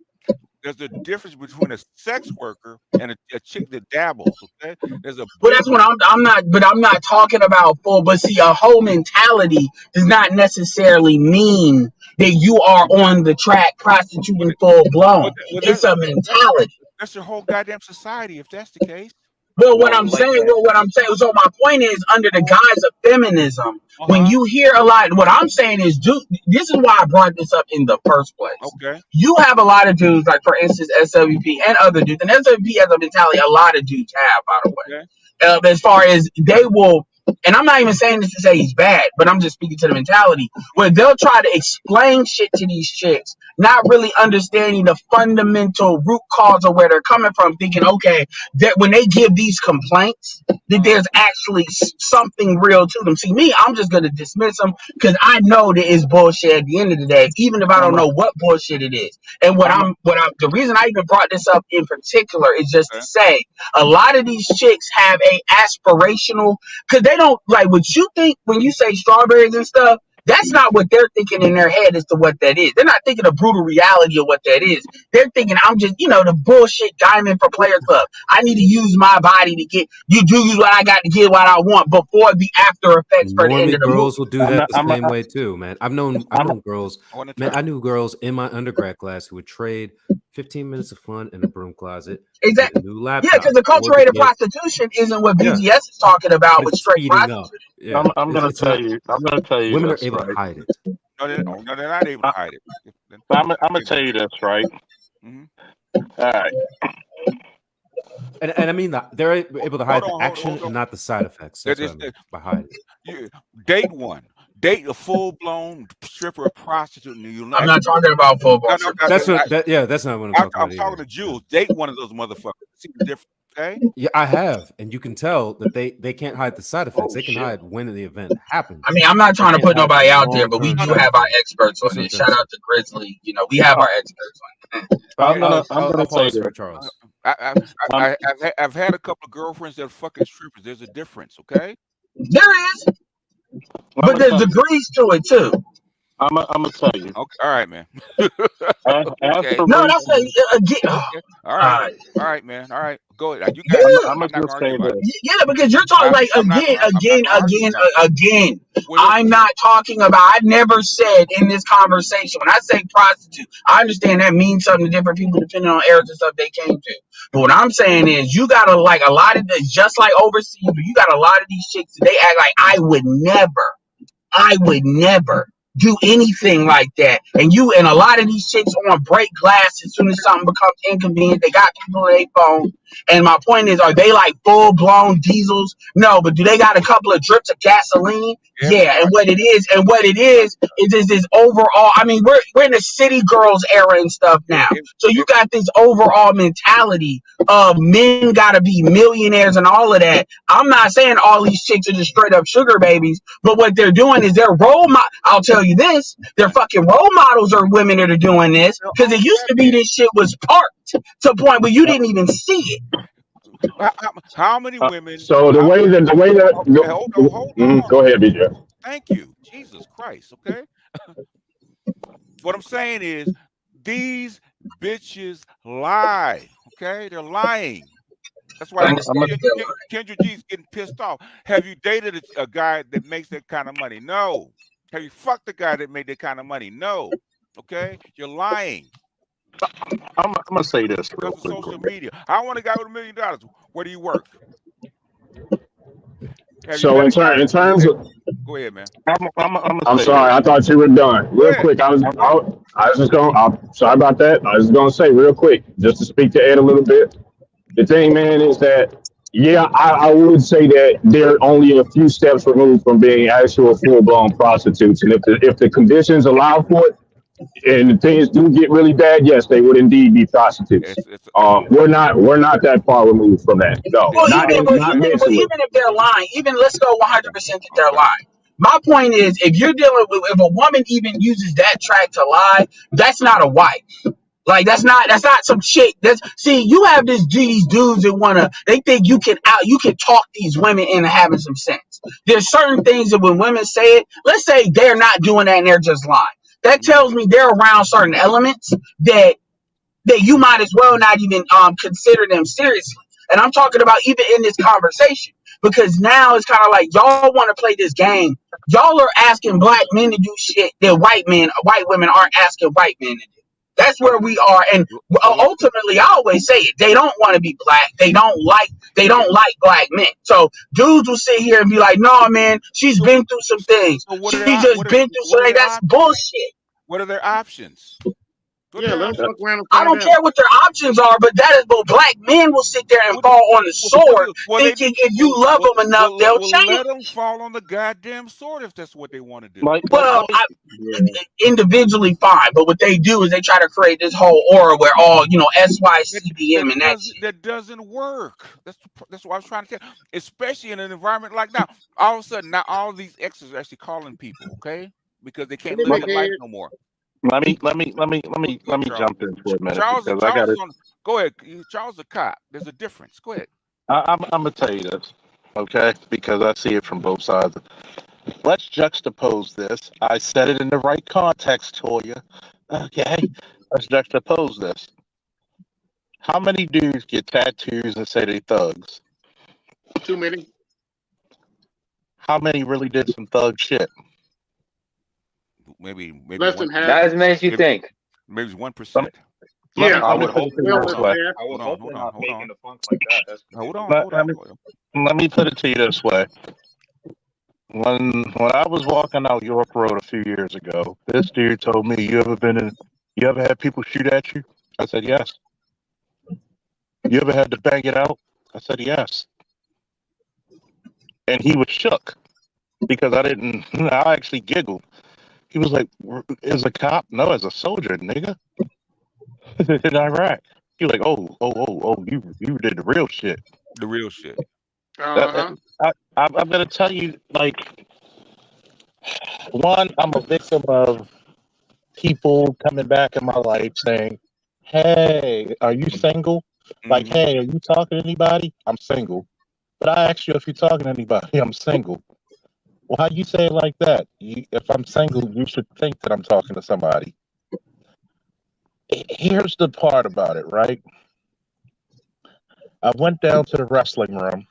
there's a difference between a sex worker and a chick that dabbles. Okay, there's a But big that's what I'm not. But I'm not talking about full. But see, a whole mentality does not necessarily mean that you are on the track prostituting full blown. It's a mentality. that's your whole goddamn society. If that's the case, Well, what Well, I'm like saying, that. what I'm saying. So my point is, under the guise of feminism, when uh-huh. you hear a lot, what I'm saying is, this is why I brought this up in the first place. Okay, You have a lot of dudes, like for instance, SWP and other dudes, and SWP as a mentality, a lot of dudes have, by the way. okay. As far as they will, and I'm not even saying this to say he's bad, but I'm just speaking to the mentality where they'll try to explain shit to these chicks, not really understanding the fundamental root cause of where they're coming from, thinking, okay, that when they give these complaints, that there's actually something real to them. See, me, I'm just gonna dismiss them because I know that it's bullshit at the end of the day, even if I don't know what bullshit it is. And the reason I even brought this up in particular is just to say a lot of these chicks have a aspirational, because they don't like what you think when you say strawberries and stuff. That's not what they're thinking in their head as to what that is. They're not thinking the brutal reality of what that is. They're thinking, I'm just, the bullshit diamond for Players Club. I need to use my body to get, you do use what I got to get what I want before the after effects for the end of the girls movie. will do that the same way too, man. I've known girls. Man, I knew girls in my undergrad class who would trade 15 minutes of fun in a broom closet. Exactly. New laptop. Yeah, because the cultivated prostitution isn't what BGS is talking about with straight prostitution. Yeah. I'm gonna tell you. Women this, are able right? to hide it. No, they're not able to hide it. I'm gonna tell you this, right? Mm-hmm. All right. And I mean that they're able to hide the action and not the side effects. That's what I mean by hide it. Date one. Date a full-blown stripper or prostitute. I'm not talking about full-blown. That's not what I'm talking about. I'm talking to Jules. Date one of those motherfuckers. See the difference, okay? Yeah, I have, and you can tell that they can't hide the side effects. They can hide when the event happens. I mean, I'm not trying to put nobody out there, but we do have our experts on this. Shout out to Grizzly. We have our experts on it. I'm gonna say this, Charles. I've had a couple of girlfriends that are fucking strippers. There's a difference, okay? There is, but there's degrees to it too. I'm gonna tell you. Okay, all right, man. Okay. No, that's again. All right, man. All right, go ahead. You Yeah. guys, I'm gonna say this. Yeah, because you're talking like again. I'm not talking about. I never said in this conversation when I say prostitute. I understand that means something to different people depending on areas and stuff they came to. But what I'm saying is, you gotta like a lot of this, just like overseas. You got a lot of these chicks. They act like I would never do anything like that. And a lot of these chicks on break glass as soon as something becomes inconvenient. They got people on their phone. And my point is, are they like full blown diesels? No, but do they got a couple of drips of gasoline? Yeah. And what it is this overall. I mean, we're in the city girls era and stuff now. So you got this overall mentality of men gotta be millionaires and all of that. I'm not saying all these chicks are just straight up sugar babies, but what they're doing is they're I'll tell you this, they're fucking role models are women that are doing this, because it used to be this shit was parked to a point where you didn't even see it. How many women? So the way that hold on. Go ahead, BJ. Thank you, Jesus Christ. Okay. What I'm saying is, these bitches lie. Okay, they're lying. That's why Kendra G's getting pissed off. Have you dated a guy that makes that kind of money? No. Have you fucked a guy that made that kind of money? No. Okay, you're lying. I'm gonna say this real Because of quick. social media. I want a guy with $1 million. Where do you work? So in terms of, go ahead, man. I'm sorry, I thought you were done. Real quick, I was just going. Sorry about that. I was just going to say real quick, just to speak to Ed a little bit. The thing, man, is that I would say that they're only a few steps removed from being actual full-blown prostitutes, and if the conditions allow for it, and things do get really bad, yes, they would indeed be prostitutes. We're not that far removed from that. No, even if they're lying, let's go 100% that they're lying. My point is, if you're dealing with, if a woman even uses that track to lie, that's not a wife. Like that's not some chick. You have these dudes that they think you can talk these women into having some sense. There's certain things that when women say it, let's say they're not doing that and they're just lying. That tells me they're around certain elements that that you might as well not even consider them seriously. And I'm talking about even in this conversation, because now it's kind of like y'all want to play this game. Y'all are asking black men to do shit that white women aren't asking white men to do. That's where we are. And ultimately, I always say it. They don't want to be black. They don't like black men. So dudes will sit here and be like, "No, man, she's been through some things. She just been through something." That's bullshit. What are their options? Yeah, let them fuck around and I find don't out. care what their options are, but that is what black men will sit there and fall on the sword, thinking if you love them enough, they'll change. Let them fall on the goddamn sword if that's what they want to do. Well, individually fine, but what they do is they try to create this whole aura where all SYCBM and that doesn't work. That's what I was trying to tell. Especially in an environment like now, all of a sudden now all of these exes are actually calling people, okay, because they can't live their life no more. Let me jump in for a minute. Charles because I gotta, go ahead. Charles the cop. There's a difference. Go ahead. I'm gonna tell you this, okay? Because I see it from both sides. Let's juxtapose this. I said it in the right context for you. Okay. Let's juxtapose this. How many dudes get tattoos and say they thugs? Too many. How many really did some thug shit? Maybe less than half. Not as many as you think. Maybe 1%. Yeah, I would hope not making the funk like that. Hold on. Let me put it to you this way. When I was walking out York Road a few years ago, this dude told me, you ever had people shoot at you? I said, yes. You ever had to bang it out? I said, yes. And he was shook because I actually giggled. He was like, as a cop? No, as a soldier, nigga. In Iraq. He was like, oh, you did the real shit. The real shit. Uh-huh. I'm going to tell you, like, one, I'm a victim of people coming back in my life saying, hey, are you single? Mm-hmm. Like, hey, are you talking to anybody? I'm single. But I asked you if you're talking to anybody. I'm single. Well, how you say it like that? If I'm single, you should think that I'm talking to somebody. Here's the part about it, right? I went down to the wrestling room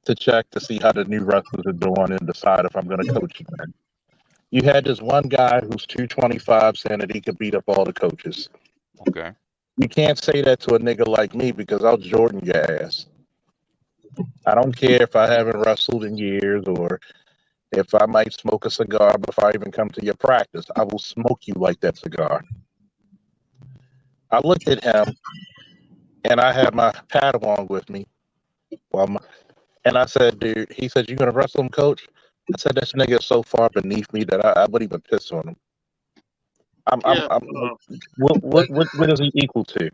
to check to see how the new wrestlers are doing and decide if I'm going to coach again. You had this one guy who's 225 saying that he could beat up all the coaches. Okay. You can't say that to a nigga like me because I'll Jordan your ass. I don't care if I haven't wrestled in years or if I might smoke a cigar before I even come to your practice. I will smoke you like that cigar. I looked at him and I had my Padawan with me. And I said, dude, he said, you going to wrestle him, coach? I said, this nigga is so far beneath me that I wouldn't even piss on him. What is he equal to?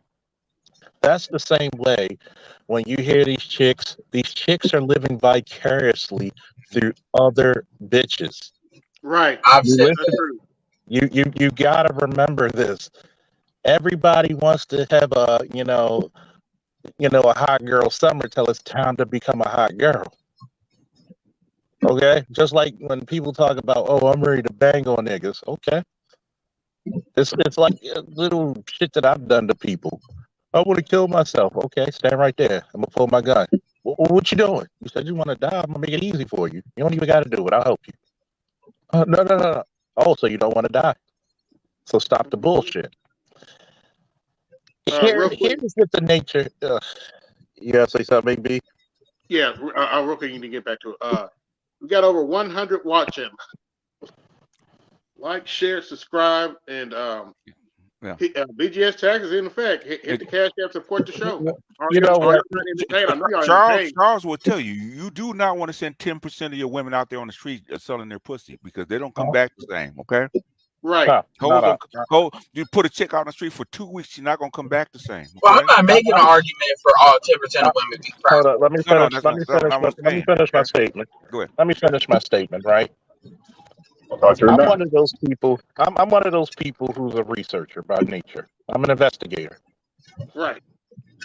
That's the same way when you hear these chicks are living vicariously through other bitches. Right. You gotta remember this. Everybody wants to have a hot girl summer till it's time to become a hot girl. Okay? Just like when people talk about, oh, I'm ready to bang on niggas. Okay. It's like little shit that I've done to people. I want to kill myself. Okay, stand right there. I'm gonna pull my gun. What you doing? You said you want to die. I'm gonna make it easy for you. You don't even got to do it. I'll help you. No. Oh, so you don't want to die? So stop the bullshit. Here's what the nature. You gotta say something, B? Yeah, real quick, you need to get back to it. We got over 100 watching. Like, share, subscribe, and BGS tag is in effect. Hit the cash app, support the show. You know what? Charles will tell you, you do not want to send 10% of your women out there on the street selling their pussy because they don't come back the same. Okay. Right. You put a chick out on the street for 2 weeks, she's not gonna come back the same. Okay? Well, I'm not making an argument for all 10% of women being proud. Hold on, let me finish my statement. Go ahead. Let me finish my statement, right? I'm one of those people. I'm one of those people who's a researcher by nature. I'm an investigator. Right.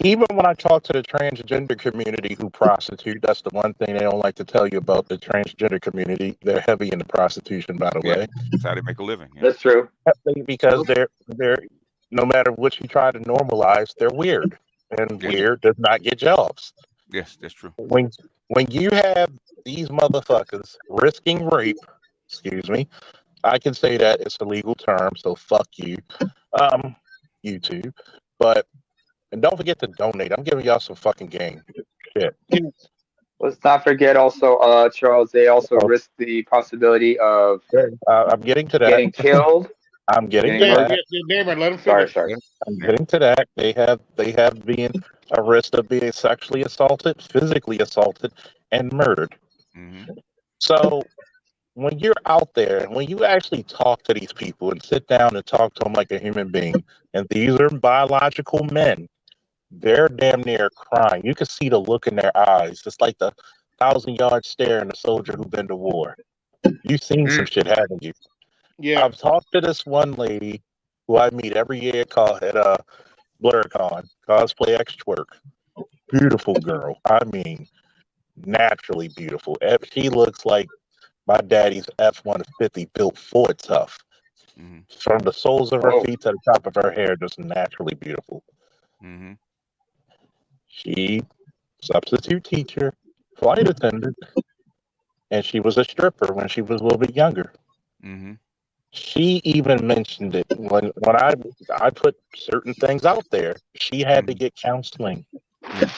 Even when I talk to the transgender community who prostitute, that's the one thing they don't like to tell you about the transgender community. They're heavy into prostitution, by the way. That's how they make a living. Yeah. That's true. Because they're no matter what you try to normalize, they're weird, and Yeah. weird does not get jobs. Yes, that's true. When you have these motherfuckers risking rape, excuse me, I can say that it's a legal term, so fuck you, YouTube. But and don't forget to donate. I'm giving y'all some fucking game. Shit. Let's not forget also, Charles, they also risk the possibility of I'm getting to that. getting killed. I'm getting to Getting that. murdered. Damon, let him Sorry, finish. sorry. I'm getting to that. They have been a risk of being sexually assaulted, physically assaulted, and murdered. hmm So when you're out there and when you actually talk to these people and sit down and talk to them like a human being, and these are biological men, they're damn near crying. You can see the look in their eyes. It's like the 1,000-yard stare in a soldier who's been to war. You've seen some shit, haven't you? Yeah. I've talked to this one lady who I meet every year at BlurCon, Cosplay X-Twerk. Beautiful girl. I mean, naturally beautiful. She looks like my daddy's F-150 built Ford tough. hmm From the soles of her feet to the top of her hair, just naturally beautiful. hmm She, substitute teacher, flight attendant, and she was a stripper when she was a little bit younger. hmm She even mentioned it when I put certain things out there. She had to get counseling. Yeah.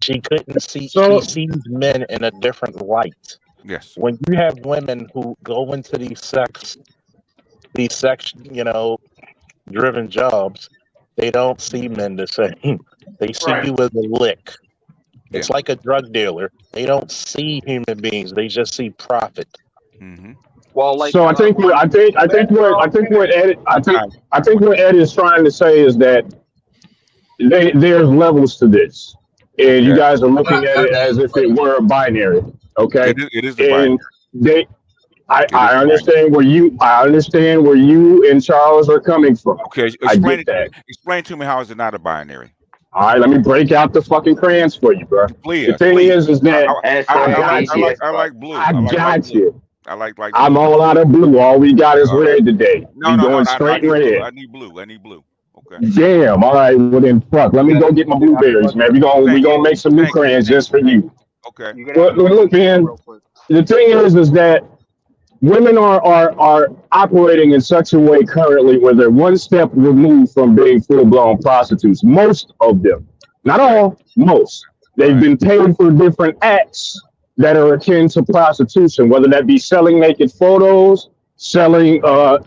She couldn't see. So- She sees men in a different light. Yes. When you have women who go into these sex, driven jobs, they don't see men the same. They see Right. you as a lick. It's Yeah. like a drug dealer. They don't see human beings. They just see profit. hmm Well, like, So I think what Ed is trying to say is that there's levels to this, and you Okay. guys are looking at it as if it were a binary. Okay, It is a binary. and they, I It is understand where you and Charles are coming from. Okay, I explain get that. Explain to me how is it not a binary? All right, let me break out the fucking crayons for you, bro. Please, The thing please. is that I like blue. I like got blue. you. I like I'm blue. all out of blue. All we got is All red right. today. No, We no, no. going I straight need blue. red. I need blue. I need blue. Okay. Damn. All right. Well then, fuck. Let me go get my blueberries, man. We gonna make some new crayons just for you. Okay. But look, man. The thing is that women are operating in such a way currently where they're one step removed from being full blown prostitutes. Most of them, not all, most. They've been paid for different acts that are akin to prostitution, whether that be selling naked photos, selling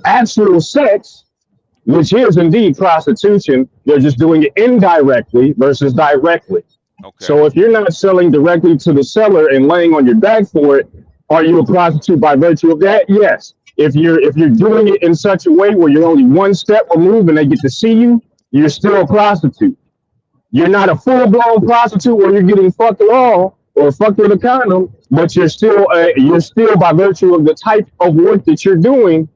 actual sex, which is indeed prostitution. They're just doing it indirectly versus directly. Okay. So if you're not selling directly to the seller and laying on your back for it, are you a prostitute by virtue of that? Yes. If you're doing it in such a way where you're only one step removed and they get to see you, you're still a prostitute. You're not a full blown prostitute where you're getting fucked raw or fucked with a condom, but you're still by virtue of the type of work that you're doing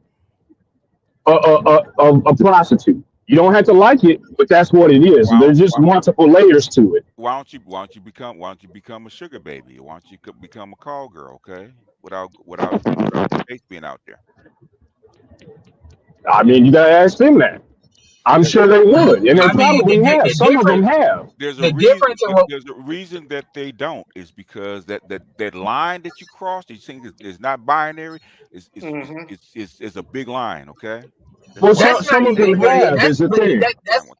a prostitute. You don't have to like it, but that's what it is. There's just multiple layers to it. Why don't you become a sugar baby? Why don't you become a call girl? Okay, without the face being out there. I mean, you gotta ask them that. I'm sure they would, and they probably have. Some of them have. There's The difference in what There's a reason that they don't is because that line that you cross, that you think is not binary, is a big line. Okay. Well, That's some not of them even what have is the thing.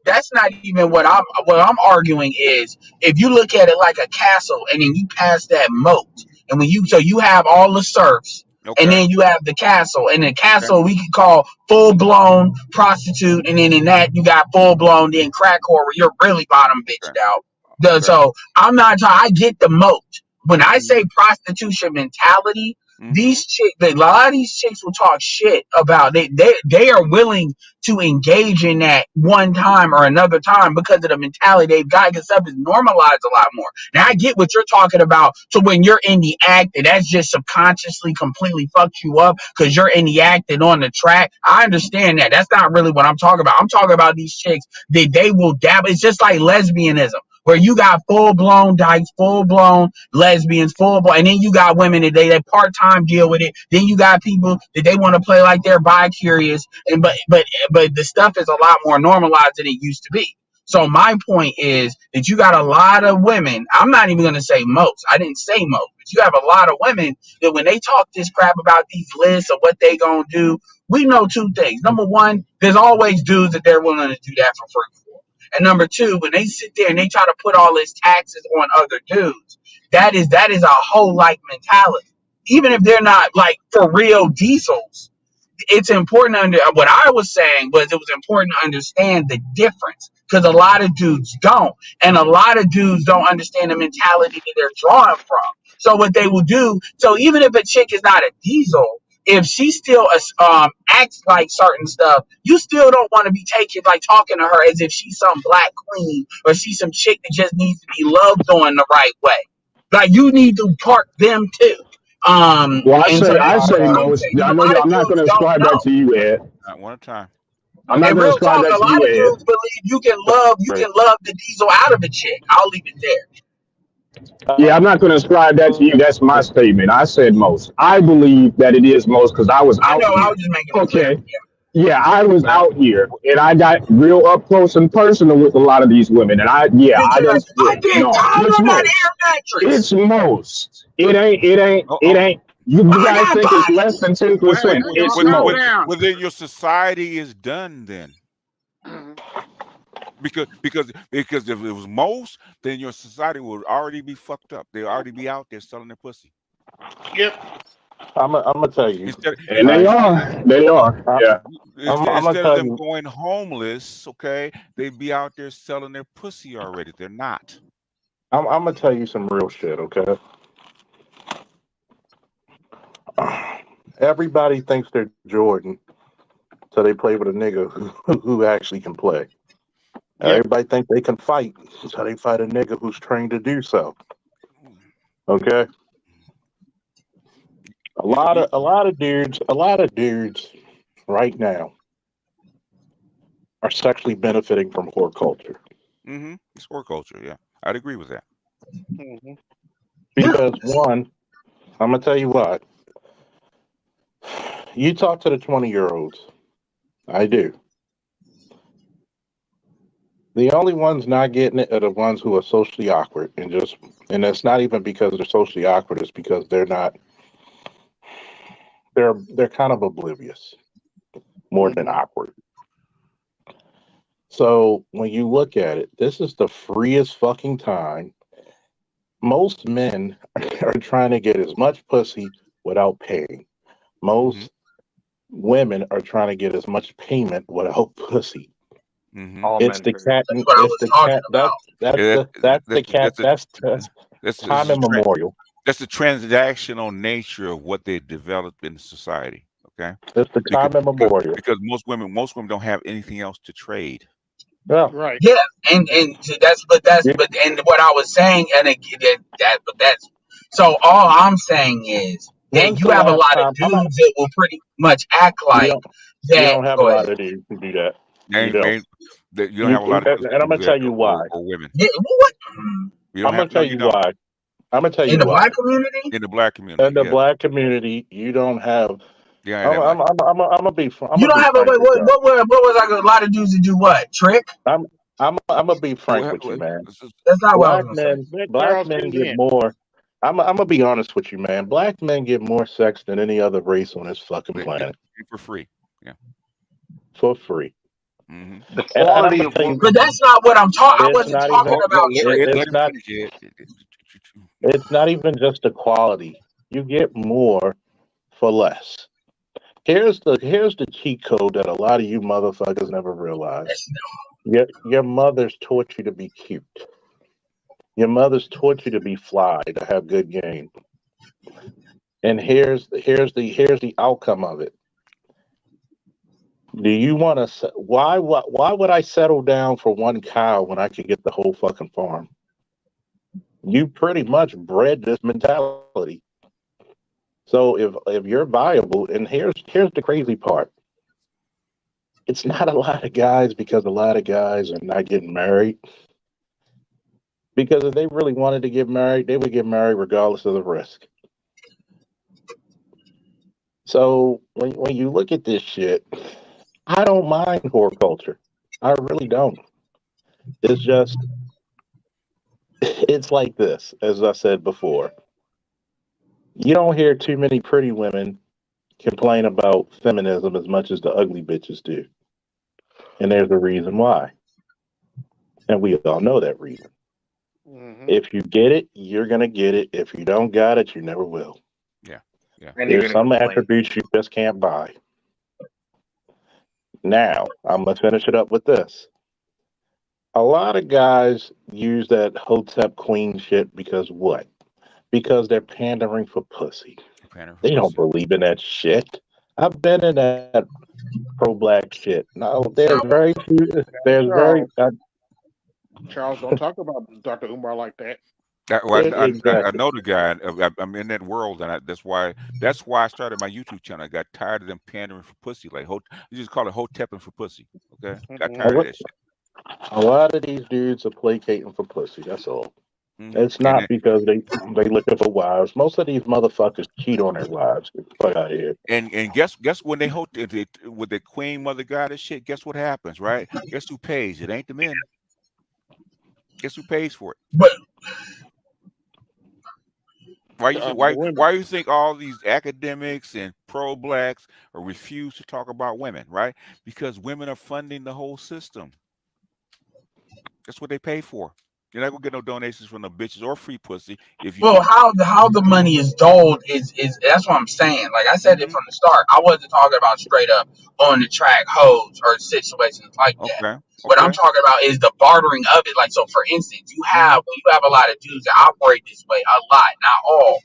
that's not even what I'm arguing is if you look at it like a castle and then you pass that moat and when you have all the serfs and then you have the castle and the castle we could call full blown prostitute and then in that you got full blown then crack whore where you're really bottom bitched out. So I'm not I get the moat. When I say prostitution mentality, these chicks, a lot of these chicks will talk shit about they are willing to engage in that one time or another time because of the mentality they've got because stuff is normalized a lot more. Now I get what you're talking about. So when you're in the act and that's just subconsciously completely fucked you up because you're in the act and on the track. I understand that. That's not really what I'm talking about. I'm talking about these chicks that they will dabble. It's just like lesbianism. where you got full blown dykes, full blown lesbians, full blown, and then you got women that part time deal with it. Then you got people that they want to play like they're bi curious, and but the stuff is a lot more normalized than it used to be. So my point is that you got a lot of women. I'm not even gonna say most. I didn't say most, but you have a lot of women that when they talk this crap about these lists of what they gonna do, we know two things. Number one, there's always dudes that they're willing to do that for free for. And number two, when they sit there and they try to put all this taxes on other dudes, that is a whole like mentality. Even if they're not like for real diesels, it's important to what I was saying was it was important to understand the difference because a lot of dudes don't, and a lot of dudes don't understand the mentality that they're drawing from. So what they will do, so even if a chick is not a diesel, if she still acts like certain stuff, you still don't want to be talking to her as if she's some black queen or she's some chick that just needs to be loved on the right way. Like you need to park them too. Well, I say most. I know I'm not going to ascribe that to you, Ed. One at a time. I'm not going to ascribe that to you, Ed. A lot of dudes believe you can love the diesel out of a chick. I'll leave it there. Yeah, I'm not going to ascribe that to you. That's my statement. I said most. I believe that it is most because I was out here. I was just making okay. Yeah, I was out here and I got real up close and personal with a lot of these women, and I don't. It's most. It ain't. You guys think it's less than 10%? It's most. Well, then your society is done then. Because if it was most, then your society would already be fucked up. They'd already be out there selling their pussy. Yep. I'm gonna tell you, and they are. Yeah. Instead of them going homeless, okay, they'd be out there selling their pussy already. They're not. I'm gonna tell you some real shit, okay? Everybody thinks they're Jordan, so they play with a nigga who actually can play. Yeah. Everybody thinks they can fight, so they fight a nigga who's trained to do so. Okay. A lot of dudes right now are sexually benefiting from whore culture. Mm-hmm. It's whore culture, yeah. I'd agree with that. Mm-hmm. Because one, I'm gonna tell you what. You talk to the 20-year-olds. I do. The only ones not getting it are the ones who are socially awkward and it's not even because they're socially awkward, it's because they're not. They're kind of oblivious, more than awkward. So when you look at it, this is the freest fucking time. Most men are trying to get as much pussy without paying. Most women are trying to get as much payment without pussy. Mm-hmm. It's the cat. That's time immemorial. That's the transactional nature of what they developed in society. Okay, that's the time immemorial. Because most women don't have anything else to trade. Yeah, right. Yeah, and that's what I was saying, and so all I'm saying is that you have a lot of dudes that will pretty much act like that. You don't have a lot of dudes who do that. You don't have a lot of dudes, and I'm gonna tell you why. Or women. Yeah, what? I'm gonna tell you why. I'm gonna tell you in the why. black community. In the black community. In the black community, you don't have. Yeah, I'm gonna be. You don't have a what was like a lot of dudes to do what? Trick? I'm gonna be frank with you, man. That's not what I was gonna say. Black men get more. I'm gonna be honest with you, man. Black men get more sex than any other race on this fucking planet. For free. Yeah. For free. Mm-hmm. The quality of women. But that's not what I'm talking. I wasn't talking about. It's not even just the quality. You get more for less. Here's the cheat code that a lot of you motherfuckers never realize. Your mothers taught you to be cute. Your mothers taught you to be fly, to have good game. And here's the outcome of it. Do you want to? Why would I settle down for one cow when I could get the whole fucking farm? You pretty much bred this mentality. So if you're viable, and here's the crazy part. It's not a lot of guys because a lot of guys are not getting married. Because if they really wanted to get married, they would get married regardless of the risk. So when you look at this shit, I don't mind whore culture. I really don't. It's just, it's like this, as I said before. You don't hear too many pretty women complain about feminism as much as the ugly bitches do. And there's a reason why. And we all know that reason. Mhm. If you get it, you're going to get it. If you don't got it, you never will. Yeah. Yeah. And you're There's gonna some complain. attributes you just can't buy. Now, I'm going to finish it up with this. A lot of guys use that Hotep Queen shit because what? Because they're pandering for pussy. Pandering for They don't pussy. believe in that shit. I've been in that pro-black shit. No, there's Now, very few. There's very Charles, don't talk about Dr. Umar like that. Well, I exactly. know the guy. I'm in that world, and that's why I started my YouTube channel. I got tired of them pandering for pussy. Like you just call it hotepping for pussy. Okay, got Mhm. tired of that shit. A lot of these dudes are placating for pussy. That's all. Mhm. It's And not then, because they looking for wives. Most of these motherfuckers cheat on their wives. Get the fuck out of here. and guess when they with the queen mother goddess shit. Guess what happens, right? Guess who pays? It ain't the men. Guess who pays for it? but Why you The think women. why you think all these academics and pro-blacks refuse to talk about women, right? Because women are funding the whole system. That's what they pay for. You're not gonna get no donations from the bitches or free pussy if you well, keep. how the money is doled is that's what I'm saying. Like I said it Mhm. from the start. I wasn't talking about straight up on the track hoes or situations like that. Okay. What I'm Okay. talking about is the bartering of it. Like so, for instance, Mhm. when you have a lot of dudes that operate this way, a lot, not all.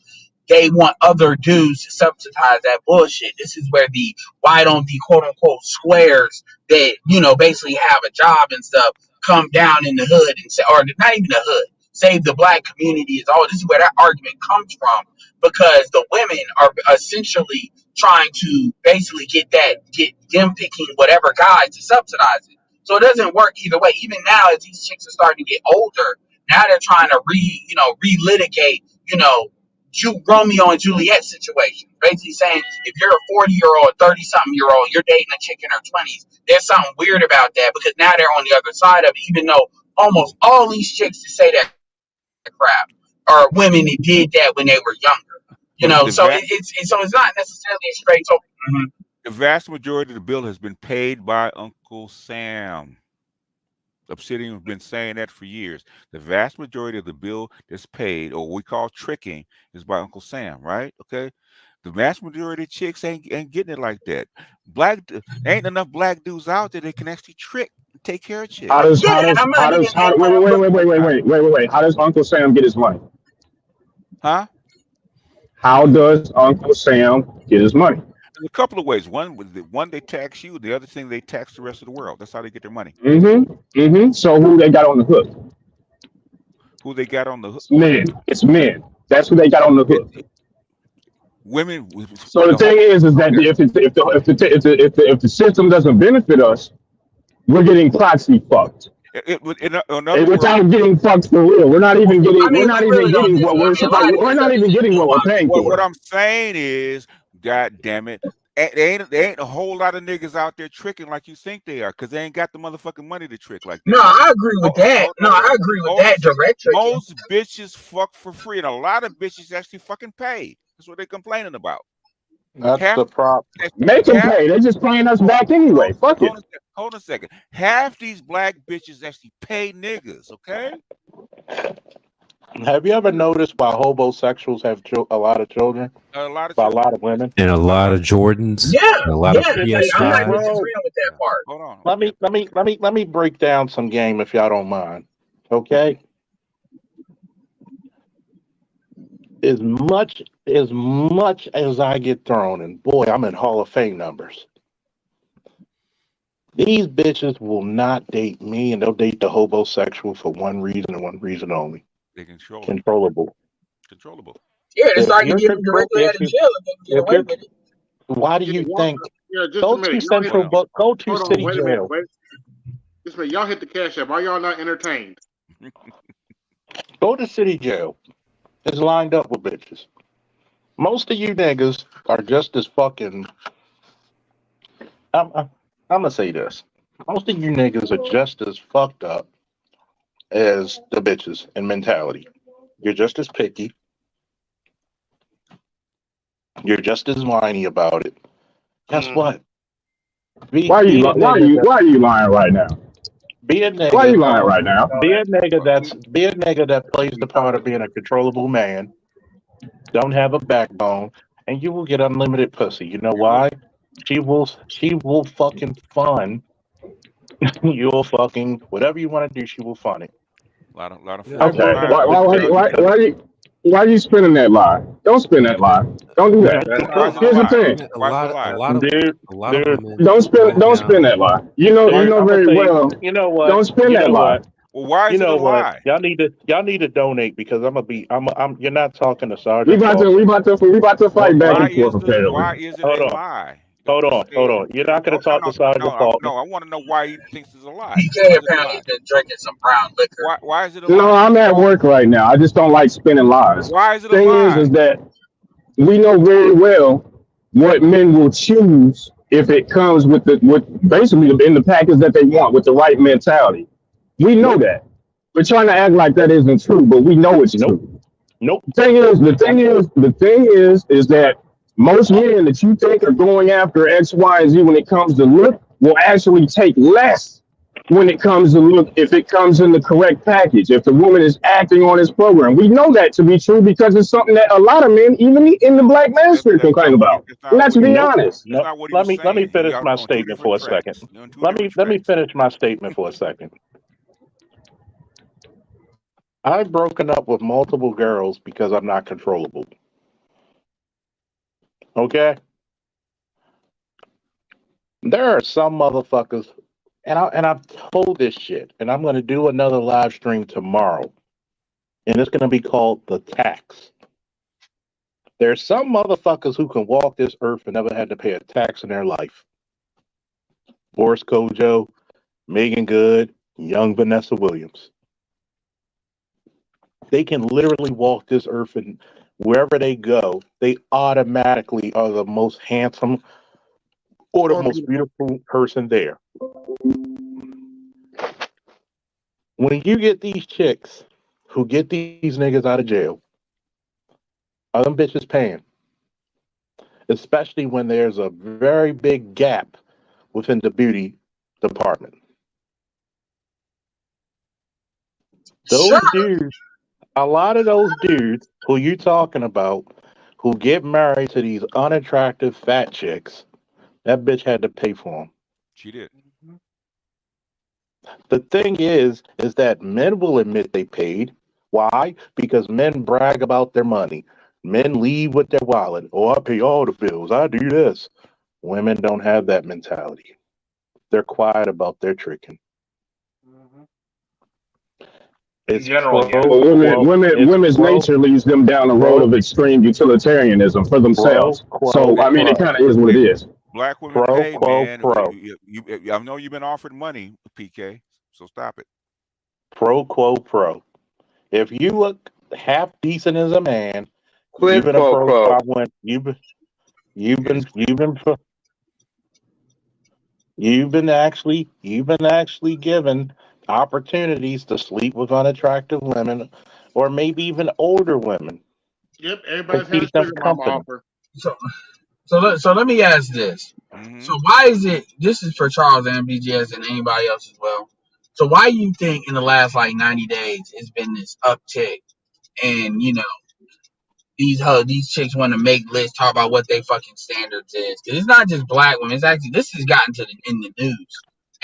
They want other dudes to subsidize that bullshit. This is where the why don't the quote unquote squares that basically have a job and stuff come down in the hood and say, or not even the hood, save the black community is all. This is where that argument comes from because the women are essentially trying to basically get them picking whatever guys to subsidize it. So it doesn't work either way. Even now, as these chicks are starting to get older, now they're trying to relitigate, Romeo and Juliet situation. Basically saying if you're a 40-year-old, 30-something-year-old, you're dating a chick in her 20s, there's something weird about that because now they're on the other side of it, even though almost all these chicks that say that crap are women that did that when they were younger. But the So it's not necessarily a straight talk. vast majority of the bill has been paid by Uncle Sam. Obsidian has been saying that for years. The vast majority of the bill that's paid, or what we call tricking, is by Uncle Sam, right? Okay. The vast majority of chicks ain't getting it like that. There ain't enough black dudes out there that can actually trick and take care of chicks. How does Yeah, and I'm not even wait. How does Uncle Sam get his money? Huh? How does Uncle Sam get his money? There's a couple of ways. One they tax you. The other thing they tax the rest of the world. That's how they get their money. So who they got on the hook? Who they got on the hook? It's men. It's men. That's who they got on the hook. Women. So the thing is that if the system doesn't benefit us, we're getting proxy fucked. In other words, Without getting fucked for real, we're not even getting. We're not even getting what we're supposed. We're not even getting what we're paying for. What I'm saying is, God damn it, there ain't a whole lot of niggas out there tricking like you think they are, because they ain't got the motherfucking money to trick like that. No, I agree with that. No, I agree with that. Direct tricking. Most bitches fuck for free, and a lot of bitches actually fucking pay. That's what they're complaining about. That's the problem. Make them pay. They're just paying us back anyway. Fuck it. Hold on a second. Half these black bitches actually pay niggas, okay? Have you ever noticed why homosexuals have a lot of children? A lot of by a lot of women. And a lot of Jordans. Yeah, And a lot of I'm not PS5. disagreeing with that part. Hold on. Let me break down some game if y'all don't mind. Okay? As much as I get thrown, and boy, I'm in Hall of Fame numbers. These bitches will not date me, and they'll date the homosexual for one reason and one reason only. They Controllable. Yeah, it's like you get them directly out of jail if they can get away with it. Why do you think? Just Go a minute. to Central, go to City wait a Jail. minute, wait. Just a minute. Y'all hit the cash app. Are y'all not entertained? Go to city jail. It's lined up with bitches. Most of you niggas are just as fucking. I'm gonna say this. Most of you niggas are just as fucked up as the bitches in mentality. You're just as picky. You're just as whiny about it. Guess what? Why are you lying right now? Be a Why are you lying nigga. right now? Be a nigga that plays the part of being a controllable man. Don't have a backbone, and you will get unlimited pussy. You know why? She will fucking fund. You'll fucking whatever you want to do. She will fund it. A lot of Yeah, fools Okay. lying. Why are you spinning that lie? Don't spin that lie. Don't do that. That's Why is it a Here's the lie? thing. a Why is it a lot, lie? a lot of women Don't right spin now. that lie. You know I'm gonna very tell you. well. You know what? Don't spin You that know lie. what? Well, why You is it a know what? lie? Y'all need to donate because I'm. You're not talking to We Sergeant about Paul. to fight back and forth apparently. Why is it Hold a on. lie? Hold Don't on. say Hold it. on. You're not gonna Oh, talk to Sergeant Paul. no. I want to know why he thinks it's a lie. PK Why is it a apparently lie? has been drinking some brown liquor. Why is it a No, lie? I'm at work right now. I just don't like spinning lies. Why is it a Thing lie? is that we know very well what men will choose if it comes with basically in the package that they want with the right mentality. We know that. We're trying to act like that isn't true, but we know it's Nope. true. Nope. The thing is that most men that you think are going after X, Y, and Z when it comes to look will actually take less when it comes to look if it comes in the correct package. If the woman is acting on this program, we know that to be true because it's something that a lot of men, even in the black manosphere, complain about. And let's be honest. That's Nope. not what he Let was me saying. finish Y'all my on two statement for different a second. tracks. You're on two Let me different tracks. finish my statement for a second. I've broken up with multiple girls because I'm not controllable. Okay? There are some motherfuckers, and I've told this shit, and I'm gonna do another live stream tomorrow. And it's gonna be called The Tax. There's some motherfuckers who can walk this earth and never had to pay a tax in their life. Boris Kojo, Megan Good, young Vanessa Williams. They can literally walk this earth and wherever they go, they automatically are the most handsome or the most beautiful person there. When you get these chicks who get these niggas out of jail, are them bitches paying? Especially when there's a very big gap within the beauty department. Those Sure. dudes, a lot of those dudes who you talking about, who get married to these unattractive fat chicks, that bitch had to pay for them. She did. The thing is that men will admit they paid. Why? Because men brag about their money. Men leave with their wallet. Oh, I pay all the bills. I do this. Women don't have that mentality. They're quiet about their tricking. It's general, yeah. But women's nature leads them down the road of extreme utilitarianism for themselves. So I mean, it kind of is what it is. Black women pay, man. I know you've been offered money, PK. So stop it. Pro quo pro. If you look half decent as a man, Quid you've been pro approached quo. by women. You've been actually given opportunities to sleep with unattractive women, or maybe even older women, Yep, to everybody's had a keep them sugar mama company. offer. So let me ask this. Mm-hmm. So why is it? This is for Charles and BGS and anybody else as well. So why you think in the last like 90 days it's been this uptick and these chicks want to make lists, talk about what they fucking standards is. Because it's not just black women. It's actually, this has gotten to in the news.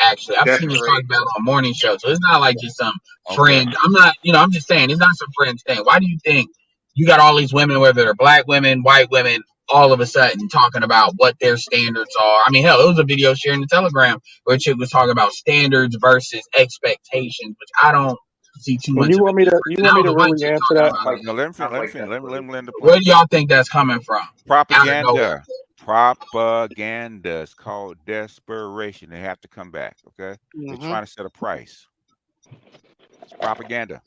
Actually, I've seen this talked about on morning show. So it's not like just some friend. I'm not, I'm just saying it's not some friends thing. Why do you think you got all these women, whether they're black women, white women, all of a sudden talking about what their standards are? I mean, hell, it was a video shared in the Telegram where a chick was talking about standards versus expectations, which I don't see too And much you of a want me difference. to And that was a white really chick answer talking that? about it. No, let me land the Where plane. do y'all think that's coming from? Propaganda. Propaganda is called desperation. They have to come back. Okay, they're trying to set a price. It's propaganda.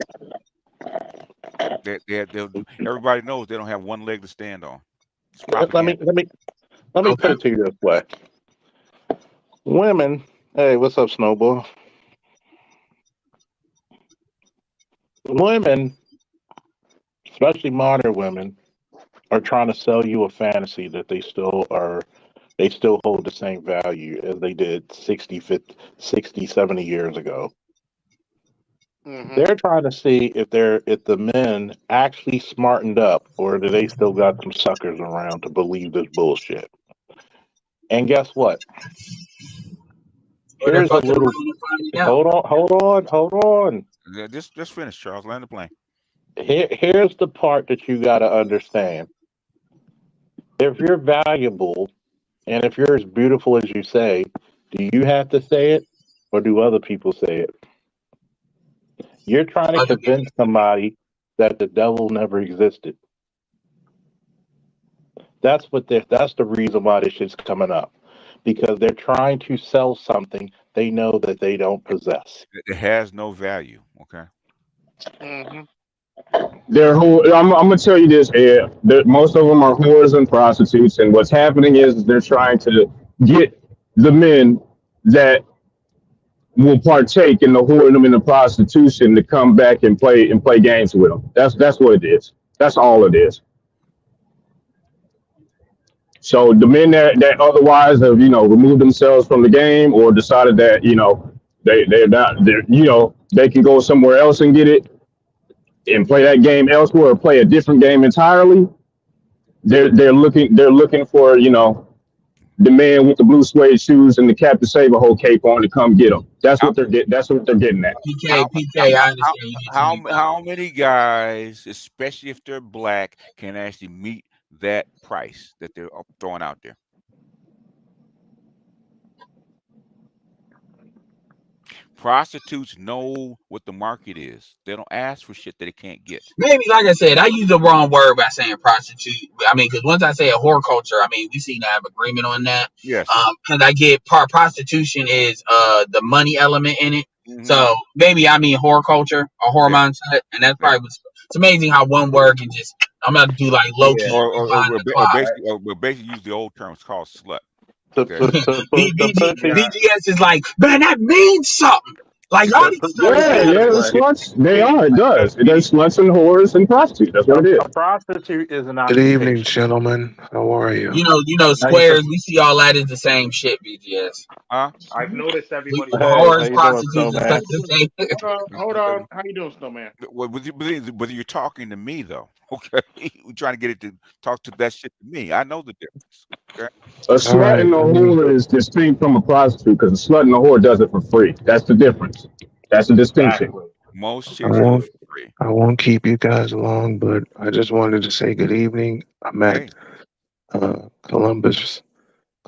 They'll do. Everybody knows they don't have one leg to stand on. It's Let me propaganda. let me put Okay. it to you this way. Women, hey, what's up, Snowball? Women, especially modern women, are trying to sell you a fantasy that they still hold the same value as they did 60, 50, 60, 70 years ago. Hmm. They're trying to see if the men actually smartened up or do they still got some suckers around to believe this bullshit. And guess what? Or they're Here's a fucking around little and finding out. hold on. Yeah, just finish, Charles. Land the plane. Here's the part that you got to understand. If you're valuable and if you're as beautiful as you say, do you have to say it or do other people say it? You're trying to Other people. convince somebody that the devil never existed. That's the reason why this shit's coming up. Because they're trying to sell something they know that they don't possess. It has no value. Okay. Hmm. I'm gonna tell you this, Ed. Most of them are whores and prostitutes, and what's happening is they're trying to get the men that will partake in the whoredom and the prostitution to come back and play games with them. That's what it is. That's all it is. So the men that otherwise have removed themselves from the game or decided that they're not they can go somewhere else and get it and play that game elsewhere or play a different game entirely. They're looking for the man with the blue suede shoes and the Captain Save a whole cape on to come get them. That's How what they're getting at. PK, how PK, I understand how you get too how many how followers. many guys, especially if they're black, can actually meet that price that they're throwing out there? Prostitutes know what the market is. They don't ask for shit that they can't get. Maybe, like I said, I use the wrong word by saying prostitute. I mean, because once I say a whore culture, I mean, we seem to have agreement on that. Yes. Because I get prostitution is the money element in it. Hmm. So maybe I mean whore culture or whore Yeah. mindset, and that's Yeah. probably it's amazing how one word can just. I'm about to do like low key Yeah. rewind the clock. We'll basically use the old term. It's called slut. To Okay. put things Yeah. BGS is like, man, that means something. Like y'all to need to put start things Yeah, into saying yeah, the that play. shit. sluts. They are. It does. There's sluts and whores and prostitutes. That's what it A is. prostitute is an Good evening, occupation. gentlemen. How are you? How you Squares. We see all that as the same shit. BGS. Huh? I've noticed We everybody's Hey, how whores, profile you doing, picture. prostitutes, Snowman? the same. Hold on. How you doing, Snowman? Whether you're talking to me though, okay, we're trying to get it to talk to that shit to me. I know the difference. Okay. A All slut right, and a let me. whore is distinct from a prostitute because a slut and a whore does it for free. That's the difference. That's the distinction. Exactly. Most I chicks do it won't. Exactly. for free. I won't keep you guys long, but I just wanted to say good evening. I'm at Hey.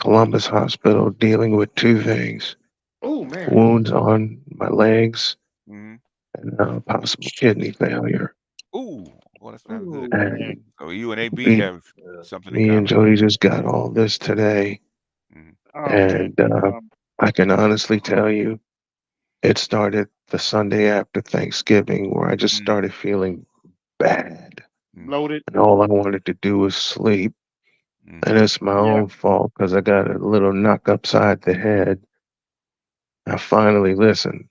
Columbus Hospital dealing with two things: Oh man. wounds on my legs Hmm. and possible kidney failure. Ooh. Well, that's not good. Oh man. And So you and AB me, have something in me and common. Jody just got all this today, Hmm. Oh man. and I can honestly tell you, it started the Sunday after Thanksgiving where I just Hmm. started feeling bad. Loaded. And all I wanted to do was sleep. And Hmm. it's my Yeah. own fault because I got a little knock upside the head. I finally listened.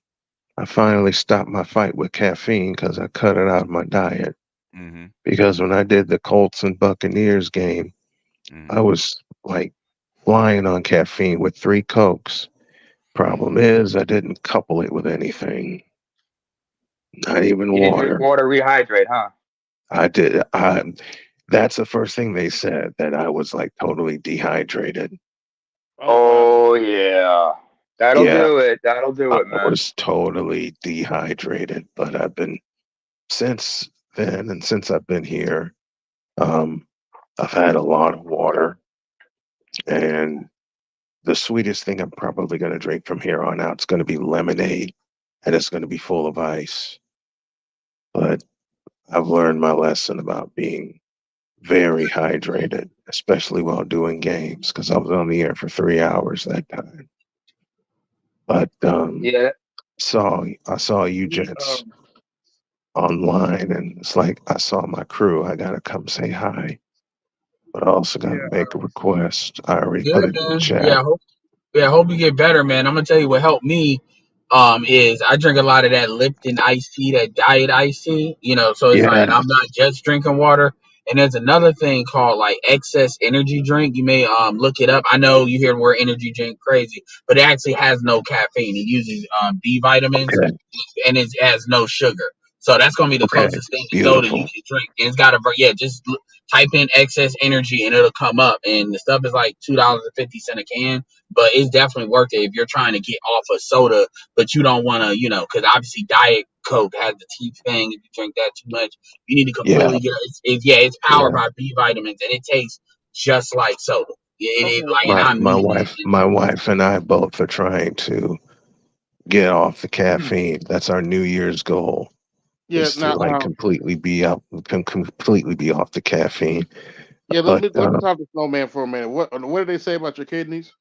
I finally stopped my fight with caffeine because I cut it out of my diet. Hmm. Because when I did the Colts and Buccaneers game, I Hmm. was like flying on caffeine with 3 Cokes. Problem Hmm. is, I didn't couple it with anything, not even You didn't drink water. water, rehydrate, huh? I did. That's the first thing they said, that I was like totally dehydrated. Oh wow. Oh yeah. That'll Yeah, do it. That'll do I it, man. was totally dehydrated. But I've been since then, and since I've been here, um, I've had a lot of water, and the sweetest thing I'm probably going to drink from here on out is going to be lemonade, and it's going to be full of ice. But I've learned my lesson about being very hydrated, especially while doing games, because I was on the air for 3 hours that time. But Yeah. I saw you We gents. online, and it's like I saw my crew. I gotta come say hi, but I also Yeah, gotta make a request. I already put good it in the man. chat. Yeah, I hope you get better, man. I'm gonna tell you what helped me. Is I drink a lot of that Lipton iced tea, that diet iced tea. So it's like, Yeah, and I'm not just drinking water. And there's another thing called like excess energy drink. You may look it up. I know you hear the word energy drink crazy, but it actually has no caffeine. It uses B vitamins, okay, and it has no sugar. So that's gonna be the okay, closest thing to soda you beautiful. can drink. And it's got just type in excess energy and it'll come up. And the stuff is like $2.50 a can, but it's definitely worth it if you're trying to get off of soda, but you don't want to, because obviously Diet Coke has the teeth thing. If you drink that too much, you need to Yeah, completely get it's powered yeah. by B vitamins and it tastes just like soda. It is Okay. like, and My I my mean wife my wife and I both are trying to get off the Hmm. caffeine. That's our New Year's goal, Yeah. is to Now, like completely be completely be off the caffeine. yeah. But Let me talk to Snowman for a minute. What did they say about your kidneys?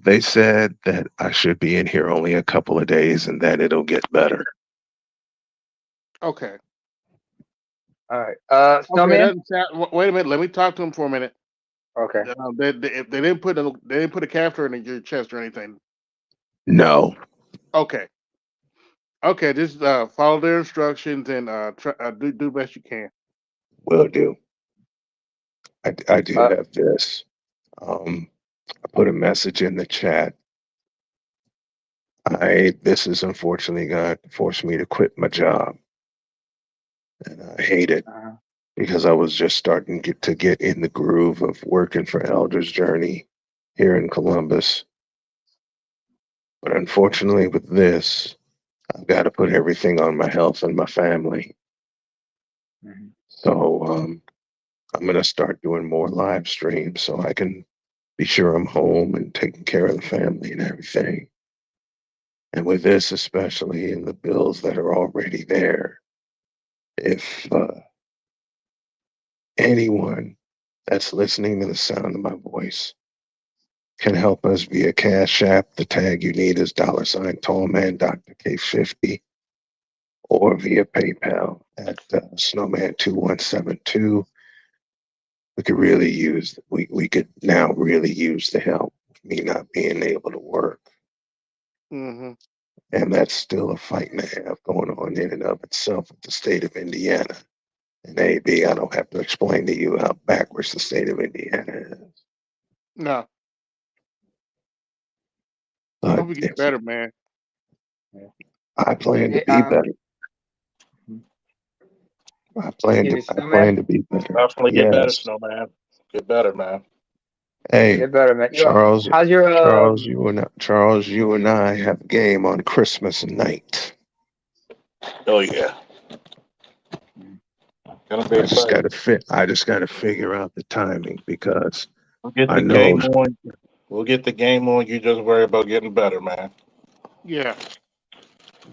they said that I should be in here only a couple of days and that it'll get better. Okay. All right. Okay. It Snowman. doesn't sound. Wait a minute. Let me talk to him for a minute. Okay. They didn't put a catheter in your chest or anything. No, Okay. Okay. Just follow their instructions and do best you can. will do. I do Uh, have this. I put a message in the chat. This is unfortunately going to force me to quit my job, and I hate it uh, because I was just starting to get in the groove of working for Elder's Journey here in Columbus. But unfortunately, with this, I've got to put everything on my health and my family. mhm. So I'm going to start doing more live streams so I can be sure I'm home and taking care of the family and everything. And with this, especially in the bills that are already there, if anyone that's listening to the sound of my voice can help us via Cash App, the tag you need is $Tallman Dr. K50, or via PayPal at Snowman2172. We could now really use the help of me not being able to work. Mm-hmm. And that's still a fight and a half going on in and of itself with the state of Indiana. And AB, I don't have to explain to you how backwards the state of Indiana is. No. I But hope you get if better, man. Yeah. I plan to Hey, be better. excuse me, I Snowman. plan to be better. Definitely get better, Yes. Snowman. Get better, man. Hey, Get better, man. Charles, How's your Charles, you and I have a game on Christmas night. Oh yeah, gonna be exciting. I just gotta figure out the timing because We'll get I the know game on. We'll get the game on. You just worry about getting better, man. Yeah.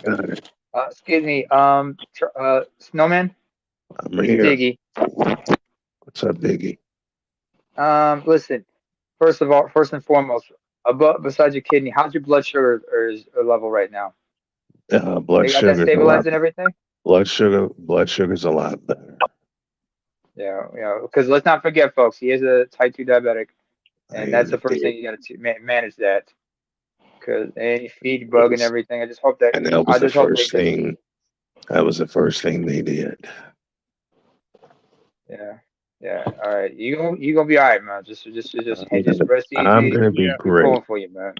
got it. excuse me, Snowman, I'm it's here. Diggy. What's up, Biggie? Listen, first and foremost, besides your kidney, how's your blood sugar or level right now? Blood They got that sugar's a lot. stabilized and everything? Blood sugar's a lot better. Yeah, yeah. Because let's not forget, folks, he is a type 2 diabetic, I and that's the first did. thing you got to manage that. Because any feed It bug and was, everything, I just hope that and that was I the just hope they first just thing. That was the first thing they did. yeah, yeah. All right, you gonna be all right, man. I'm Just gonna, rest I'm easy. gonna be Yeah. We pulling great. for you, man.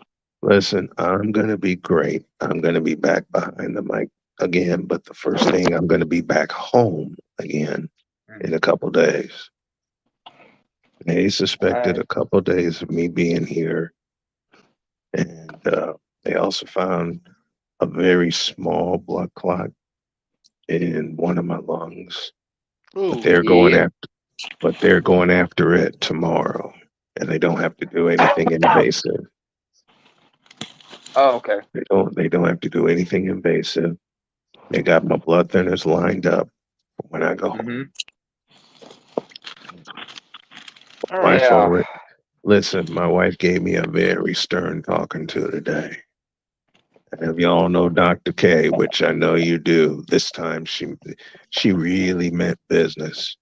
Listen, I'm gonna be great. I'm gonna be back behind the mic again, but the first thing I'm gonna be back home again in a couple days. They All suspected right. a couple days of me being here, and they also found a very small blood clot in one of my lungs. But Ooh. they're going Yeah. after, but they're going after it tomorrow, and they don't have to do anything invasive. Oh, okay. They don't have to do anything invasive. They got my blood thinners lined up for when I go Mm-hmm. home. All My right. wife Yeah. already listen. My wife gave me a very stern talking to today, And if y'all know Dr. K, which I know you do, this time she really meant business.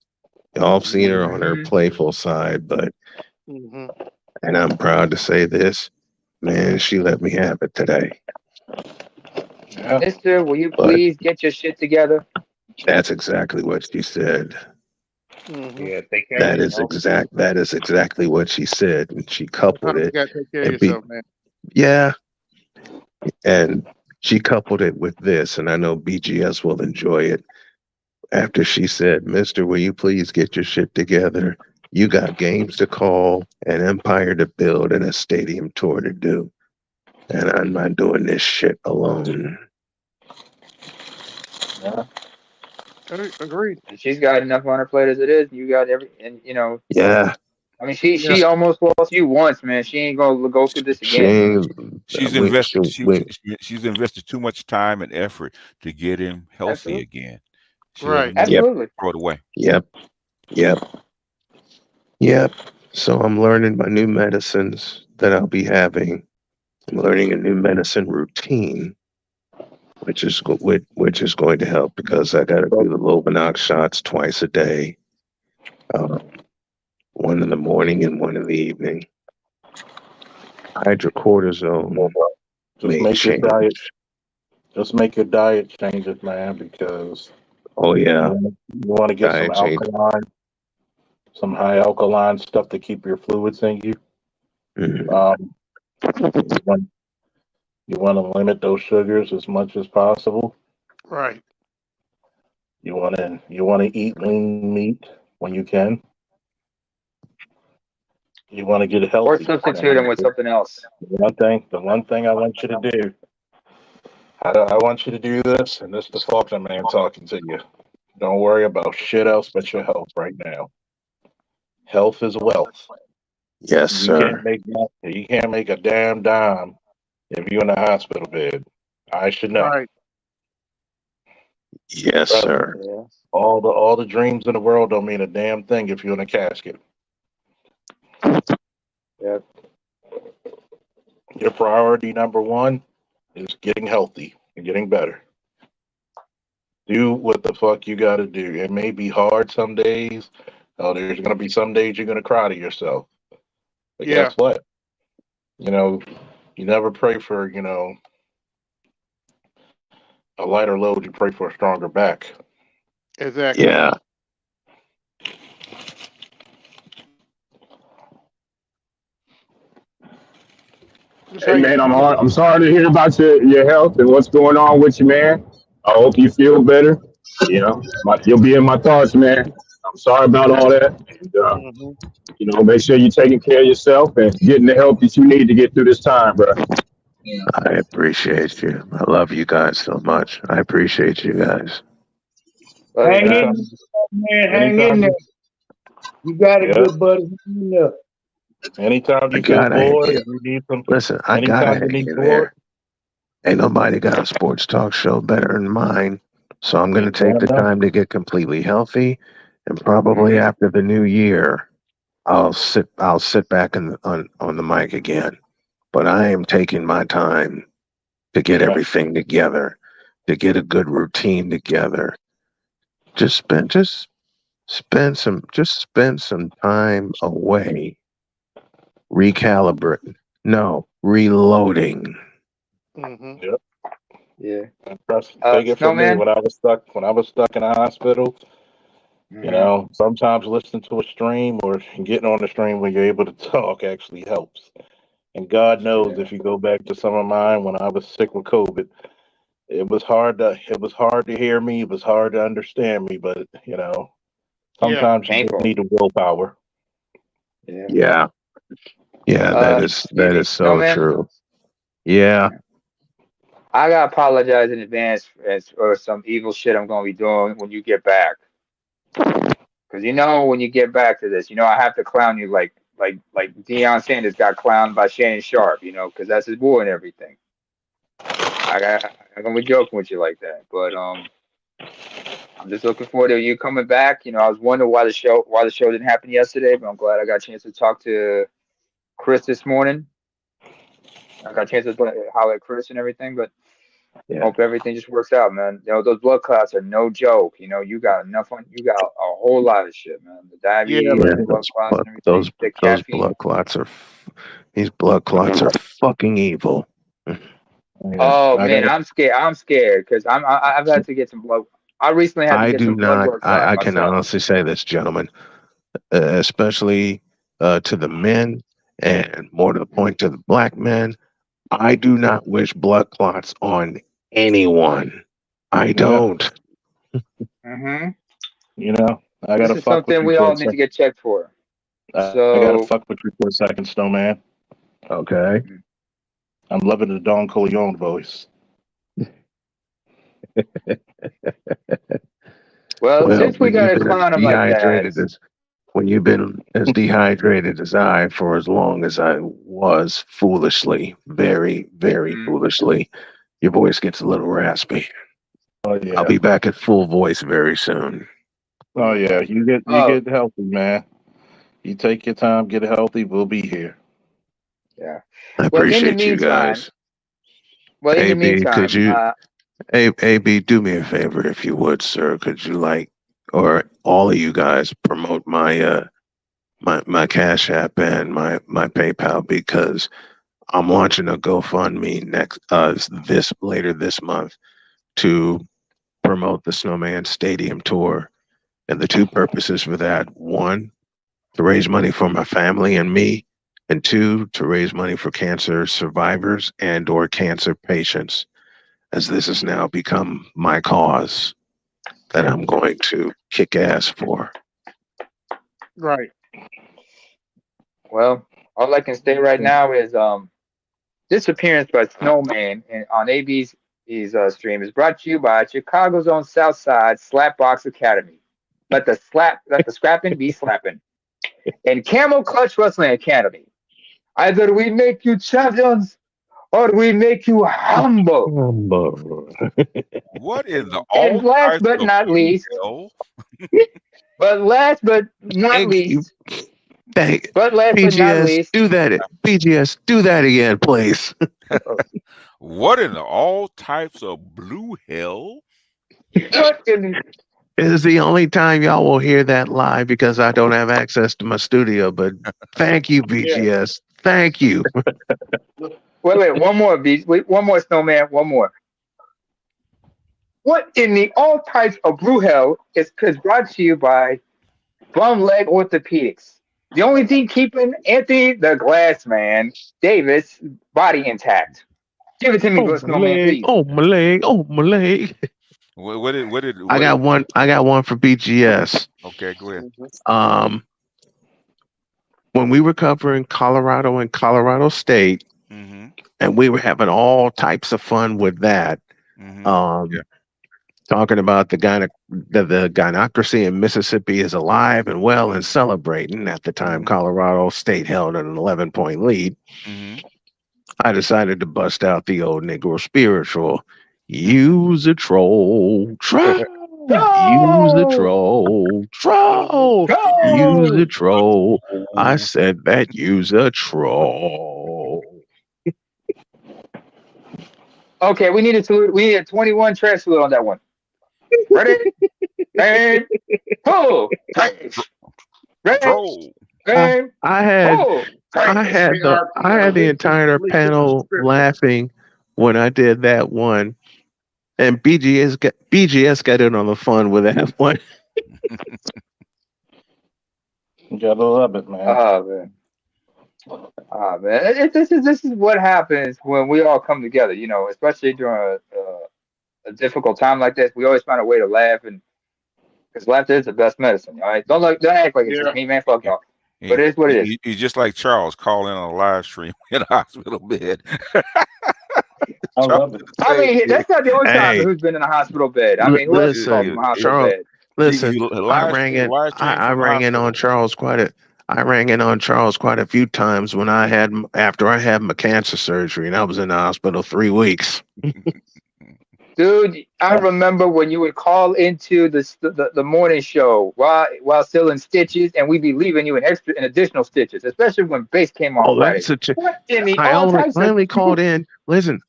Y'all have seen her on her playful side, but Mm-hmm. and I'm proud to say this, man, she let me have it today. Yeah. Mister, will you But please get your shit together? that's exactly what she said. Mm-hmm. Yeah, take care of yourself. That is exactly what she said. And she coupled Sometimes you it gotta take care of and be yourself, man. yeah. And she coupled it with this, and I know BGS will enjoy it. After she said, Mister, will you please get your shit together? You got games to call, an empire to build, and a stadium tour to do. And I'm not doing this shit alone. Yeah. Agreed. And she's got enough on her plate as it is. You got and Yeah. I mean, Yeah. she almost lost you once, man. She ain't gonna go through this She again. ain't She's we, invested. we, She's invested too much time and effort to get him healthy Absolutely, again. She Right. doesn't want to yep, absolutely. throw it away. yep, yep, yep. So I'm learning my new medicines that I'll be having. I'm learning a new medicine routine, which is going to help because I got to do the Lovenox shots twice a day, uh, one in the morning and one in the evening. Hydrocortisone Just may make your diet. change. Just make your diet changes, man, because Oh you yeah, want, you want to get diet change. some high alkaline stuff to keep your fluids in you. Mhm. Um, you want you want to limit those sugars as much as possible. Right. You want to eat lean meat when you can. You want to get Or healthy. substitute them And with something else. the one thing I want you to do, I want you to do this, and this is the Faulkner man talking to you. Don't worry about shit else but your health right now. Health is wealth. Yes, You can't sir. make you can't make a damn dime if you're in a hospital bed. I should know. Right. Yes, Trust me. sir. Yeah. All the dreams in the world don't mean a damn thing if you're in a casket. Yeah. Your priority number one is getting healthy and getting better. Do what the fuck you got to do. It may be hard some days. Oh, there's gonna be some days you're gonna cry to yourself. But Yeah. guess what? You know, you never pray for a lighter load. You pray for a stronger back. Exactly. Yeah. Just Hey how you man, feel. I'm sorry to hear about your health and what's going on with you, man. I hope you feel better. You know, you'll be in my thoughts, man. I'm sorry about all that. And, Mm-hmm. make sure you're taking care of yourself and getting the help that you need to get through this time, bro. Yeah. I appreciate you. I love you guys so much. I appreciate you guys. Love you, Hang man. in Anytime, there, man. Hang in anytime, there. You got it, yeah. good buddy. Hang in there. Anytime I you feel gotta hang bored in. and you need some, Listen, I gotta anytime you hang need in bored, there. Ain't nobody got a sports talk show better than mine. So I'm gonna you take damn the know. time to get completely healthy, and probably Hmm. after the new year, I'll sit back on the mic again. But I am taking my time to get Yeah, everything together, to get a good routine together. Just spend some time away recalibrating. No, reloading. Mm-hmm. yeah. Yeah. And take it from me. Snowman. When I was stuck in a hospital, Hmm. sometimes listening to a stream or getting on the stream when you're able to talk actually helps. And God knows Yeah. if you go back to some of mine when I was sick with COVID, it was hard to hear me, it was hard to understand me, but Yeah. sometimes you just Painful. need the willpower. Yeah. Yeah, yeah, that Excuse me, is so Snowman. true. Yeah, I gotta apologize in advance for some evil shit I'm gonna be doing when you get back. Cause when you get back to this, I have to clown you like Deion Sanders got clowned by Shannon Sharp, cause that's his boy and everything. I'm gonna be joking with you like that, but I'm just looking forward to you coming back. I was wondering why the show didn't happen yesterday, but I'm glad I got a chance to talk to Chris this morning. I got a chance to holler at Chris and everything, but Yeah. Hope everything just works out, man. You know, those blood clots are no joke. You know, you got enough on. You got a whole lot of shit, man. The diabetes, Yeah, Yeah, the blood clots, and those everything. The those caffeine. blood clots are these blood clots are fucking evil. Yeah, Oh I man, got I'm scared. I'm scared because I've had to get some blood. I recently had to I get do some blood not. work done I can myself. honestly say this, gentlemen, especially to the men, and more to the point to the black men. I do not wish blood clots on anyone. I yeah, don't. Hmm. you know, I This gotta is fuck with something you we for all a need to second. get checked for. I gotta So, fuck with you for a second, Snowman. Okay. I'm loving the Don Corleone voice. well, Well, since we when you've gotta been as clown him like that, dehydrated as when you've been as dehydrated as I for as long as I was, foolishly, very, very mm, foolishly, your voice gets a little raspy. Oh I'll yeah, be back at full voice very soon. oh yeah. You oh get healthy, man. You take your time, get healthy. We'll be here. yeah. I Well, in the appreciate you meantime, guys. well, in the AB, could meantime, you, AB, do me a favor if you would, sir. Could you or all of you guys promote my Cash App and my PayPal, because I'm launching a GoFundMe this later this month to promote the Snowman Stadium tour, and the two purposes for that: one, to raise money for my family and me, and two, to raise money for cancer survivors and or cancer patients, as this has now become my cause that I'm going to kick ass for. Right. well, all I can say right now is this appearance by Snowman on AB's stream is brought to you by Chicago's own South Side Slapbox Academy. Let the scrapping be slapping. And Camel Clutch Wrestling Academy. Either we make you champions or we make you humble. What in the And all last types but of not blue least, hell? Thank you. Thank but last but not BGS. least, Do that. BGS. Do that again, please. What in the all types of blue hell? what in It is the only time y'all will hear that live because I don't have access to my studio. But thank you, BGS. Thank you. wait, one more, one more Snowman, one more. What in the all types of blue hell is brought to you by Bum Leg Orthopedics. The only thing keeping Anthony the Glass Man Davis body intact. Give it to me, Oh, my Snowman, leg. please. Oh, my leg. Oh, my leg. I got one. I got one for BGS. Okay, go ahead. When we were covering Colorado and Colorado State, Mm-hmm. and we were having all types of fun with that. Mm-hmm. Talking about the gynocracy in Mississippi is alive and well and celebrating. At the time, Colorado State held an 11-point lead. Mm-hmm. I decided to bust out the old Negro spiritual. Use a troll. Use a troll. Use a troll. I said that. Use a troll. Okay, we need a 21 trash salute on that one. Ready? And pull. Ready? And I had pull. the entire panel laughing when I did that one, and BGS got in on the fun with that one. You gotta love it, man. Oh man, this is what happens when we all come together. You know, especially during a difficult time like this. We always find a way to laugh, and because laughter is the best medicine. All right, don't act like it's just me, man. Fuck y'all. But it is what it is. He's just like Charles calling on a live stream in a hospital bed. I love it. I mean, that's not the only time who's been in a hospital bed. I mean, who else is called from a hospital bed? Listen, I rang in on Charles quite a few times after I had my cancer surgery, and I was in the hospital 3 weeks. Dude, I remember when you would call into the morning show while still in stitches, and we'd be leaving you in additional stitches, especially when bass came on Friday. I only called in. Listen,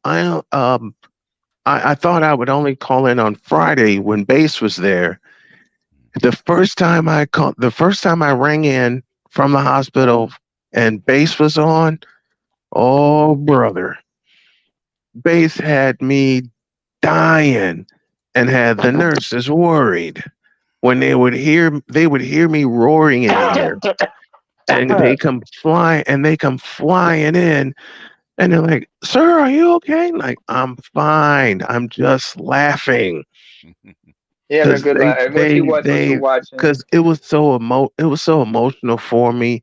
I thought I would only call in on Friday when Bass was there. The first time I rang in from the hospital and Bass was on, oh brother, Bass had me dying and had the nurses worried when they would hear me roaring in there, and they come flying in, and they're like, "Sir, are you okay?" Like, I'm fine. I'm just laughing. Yeah, man, good luck. What you watching? Because it was so emotional for me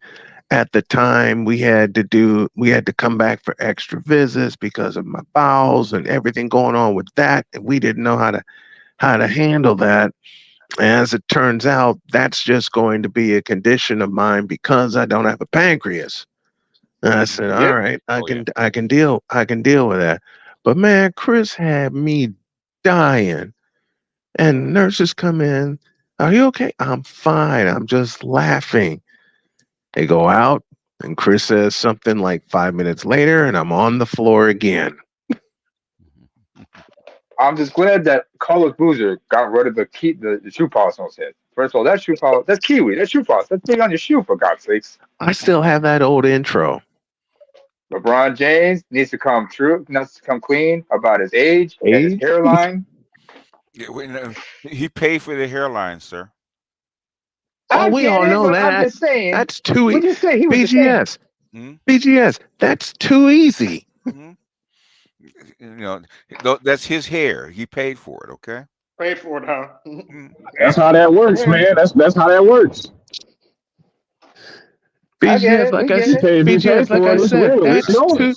at the time. We had to come back for extra visits because of my bowels and everything going on with that, and we didn't know how to handle that. As it turns out, that's just going to be a condition of mine because I don't have a pancreas. And I said, all right, I can deal with that. But man, Chris had me dying. And nurses come in. Are you okay? I'm fine. I'm just laughing. They go out, and Chris says something like 5 minutes later, and I'm on the floor again. I'm just glad that Carlos Boozer got rid of the shoe polish on his head. First of all, that shoe polish, that's kiwi. That shoe polish, that's big on your shoe, for God's sakes. I still have that old intro. LeBron James needs to come clean about his age and his hairline. Yeah, he paid for the hairline, sir. Oh, we all know that. I'm just saying. That's too easy. Just say he was BGS. BGS. That's too easy. That's his hair. He paid for it. Okay. Paid for it, huh? That's how that works, man. That's how that works. BGS, like I said, that's too.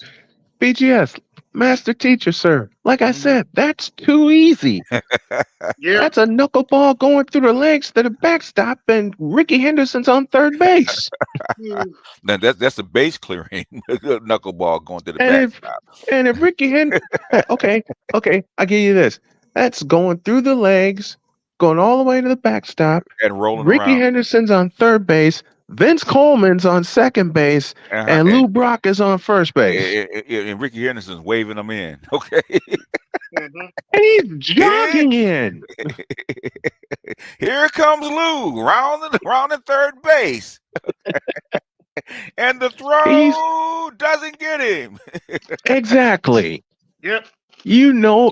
BGS, master teacher, sir. Like I said, that's too easy. That's a knuckleball going through the legs to the backstop, and Ricky Henderson's on third base. Now that's a base clearing knuckleball going to the backstop. And if Ricky Henderson, okay, I'll give you this. That's going through the legs, going all the way to the backstop, and rolling Ricky around. Henderson's on third base. Vince Coleman's on second base, and Lou Brock is on first base. And Ricky Henderson's waving them in. Okay. And he's jogging in. Here comes Lou, rounding third base. And the throw doesn't get him. Exactly. Yep. You know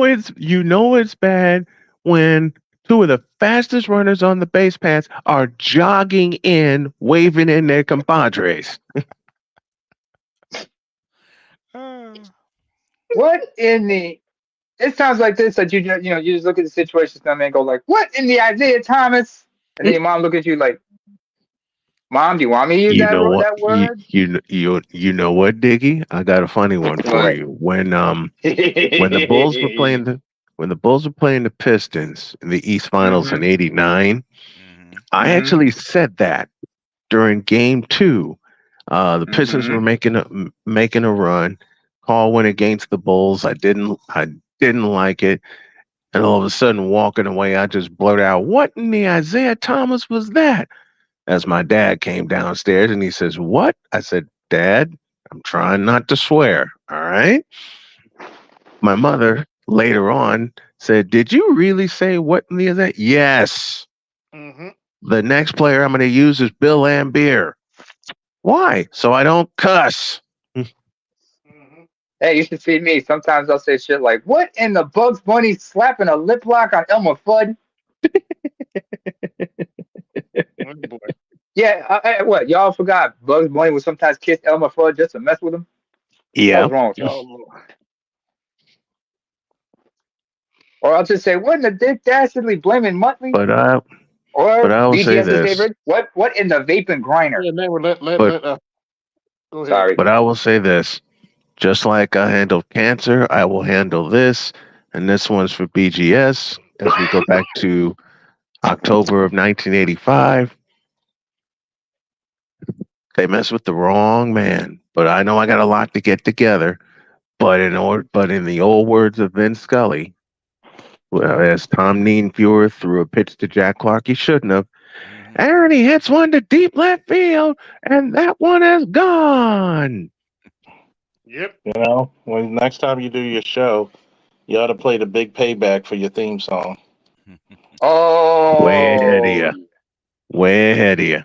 it's bad when two of the fastest runners on the base paths are jogging in, waving in their compadres. What in the? It sounds like this that you just look at the situation and go like, "What in the Isaiah Thomas?" And then your mom look at you like, "Mom, do you want me to use that word?" You know what, Diggy? I got a funny one for you. When the Bulls were playing the Pistons in the East Finals in '89, I actually said that during Game 2. The Pistons were making a run. Call went against the Bulls. I didn't like it, and all of a sudden, walking away, I just blurted out, "What in the Isaiah Thomas was that?" As my dad came downstairs and he says, "What?" I said, "Dad, I'm trying not to swear. All right." My mother later on said, "Did you really say what in the is that?" Yes. The next player I'm going to use is Bill Lambier. Why? So I don't cuss. Hey, you should see me. Sometimes I'll say shit like, "What in the Bugs Bunny slapping a lip lock on Elmer Fudd?" Yeah, what? Y'all forgot Bugs Bunny would sometimes kiss Elmer Fudd just to mess with him? Yeah. What's wrong with y'all? Or I'll just say, what in the dick dastardly blaming Muttley? But I will say this. Favorite, what in the vaping grinder? Go ahead. Sorry. But I will say this. Just like I handled cancer, I will handle this. And this one's for BGS as we go back to October of 1985. They messed with the wrong man. But I know I got a lot to get together. But in the old words of Vin Scully, as Tom Nienfuhr threw a pitch to Jack Clark he shouldn't have, Ernie hits one to deep left field, and that one is gone. Yep. When next time you do your show, You ought to play the big payback for your theme song. Way ahead of Oh, you. Way ahead of you.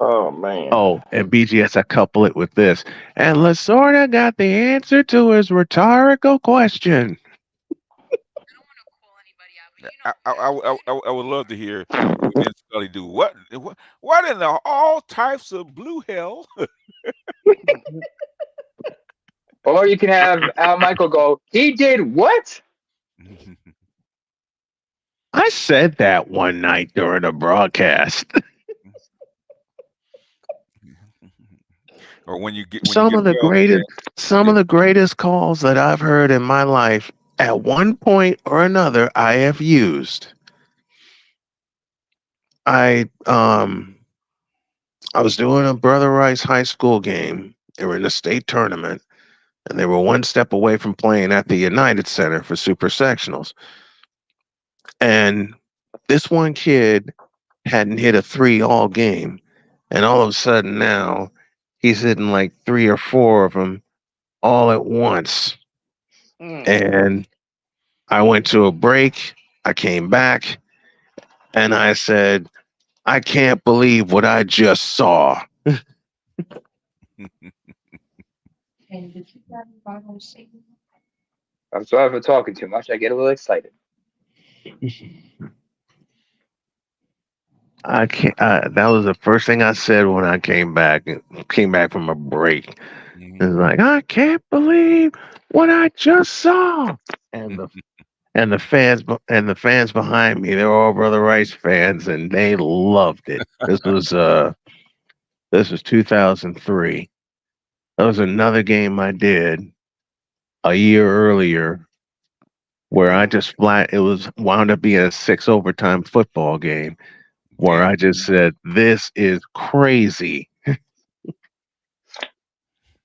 Oh man. Oh, and BGS, I couple it with this. And Lasorda got the answer to his rhetorical question. I would love to hear me and Scully do what in the all types of blue hell. or you can have Al Michael go. He did what? I said that one night during a broadcast. Or when you get Some of the greatest calls that I've heard in my life at one point or another I have used. I was doing a Brother Rice high school game. They were in the state tournament, and they were one step away from playing at the United Center for super sectionals. And this one kid hadn't hit a 3 all game, and all of a sudden now he's hitting like 3 or 4 of them all at once. And I went to a break. I came back, and I said, I can't believe what I just saw. I'm sorry for talking too much. I get a little excited. I can't. That was the first thing I said when I came back from a break. It's like, I can't believe what I just saw. And the fans behind me, they're all Brother Rice fans, and they loved it. This was 2003. That was another game I did a year earlier where I just wound up being a 6 overtime football game where I just said, this is crazy.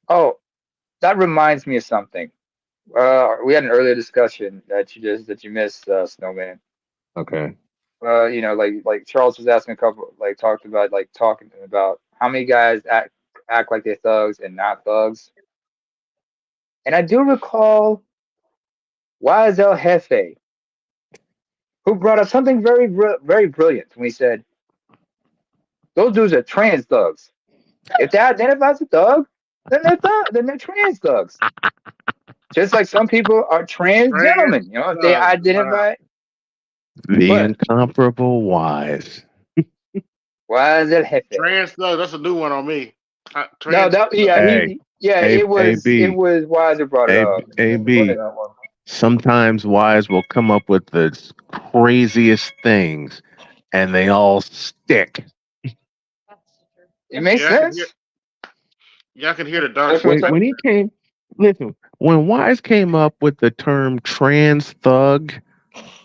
Oh, that reminds me of something. We had an earlier discussion that you missed, Snowman. Okay. You know, like Charles was asking talking about how many guys act like they're thugs and not thugs. And I do recall Wise El Jefe, who brought up something very, very brilliant when he said, those dudes are trans thugs. If they identify as a thug, then they're trans thugs. Just like some people are trans gentlemen, you know, if they identify. The incomparable Wise. Wise El Jefe. Trans thug, that's a new one on me. It was Wise who brought it up. AB. Sometimes Wise will come up with the craziest things, and they all stick. It makes sense. Y'all can hear the dark. When Wise came up with the term trans thug,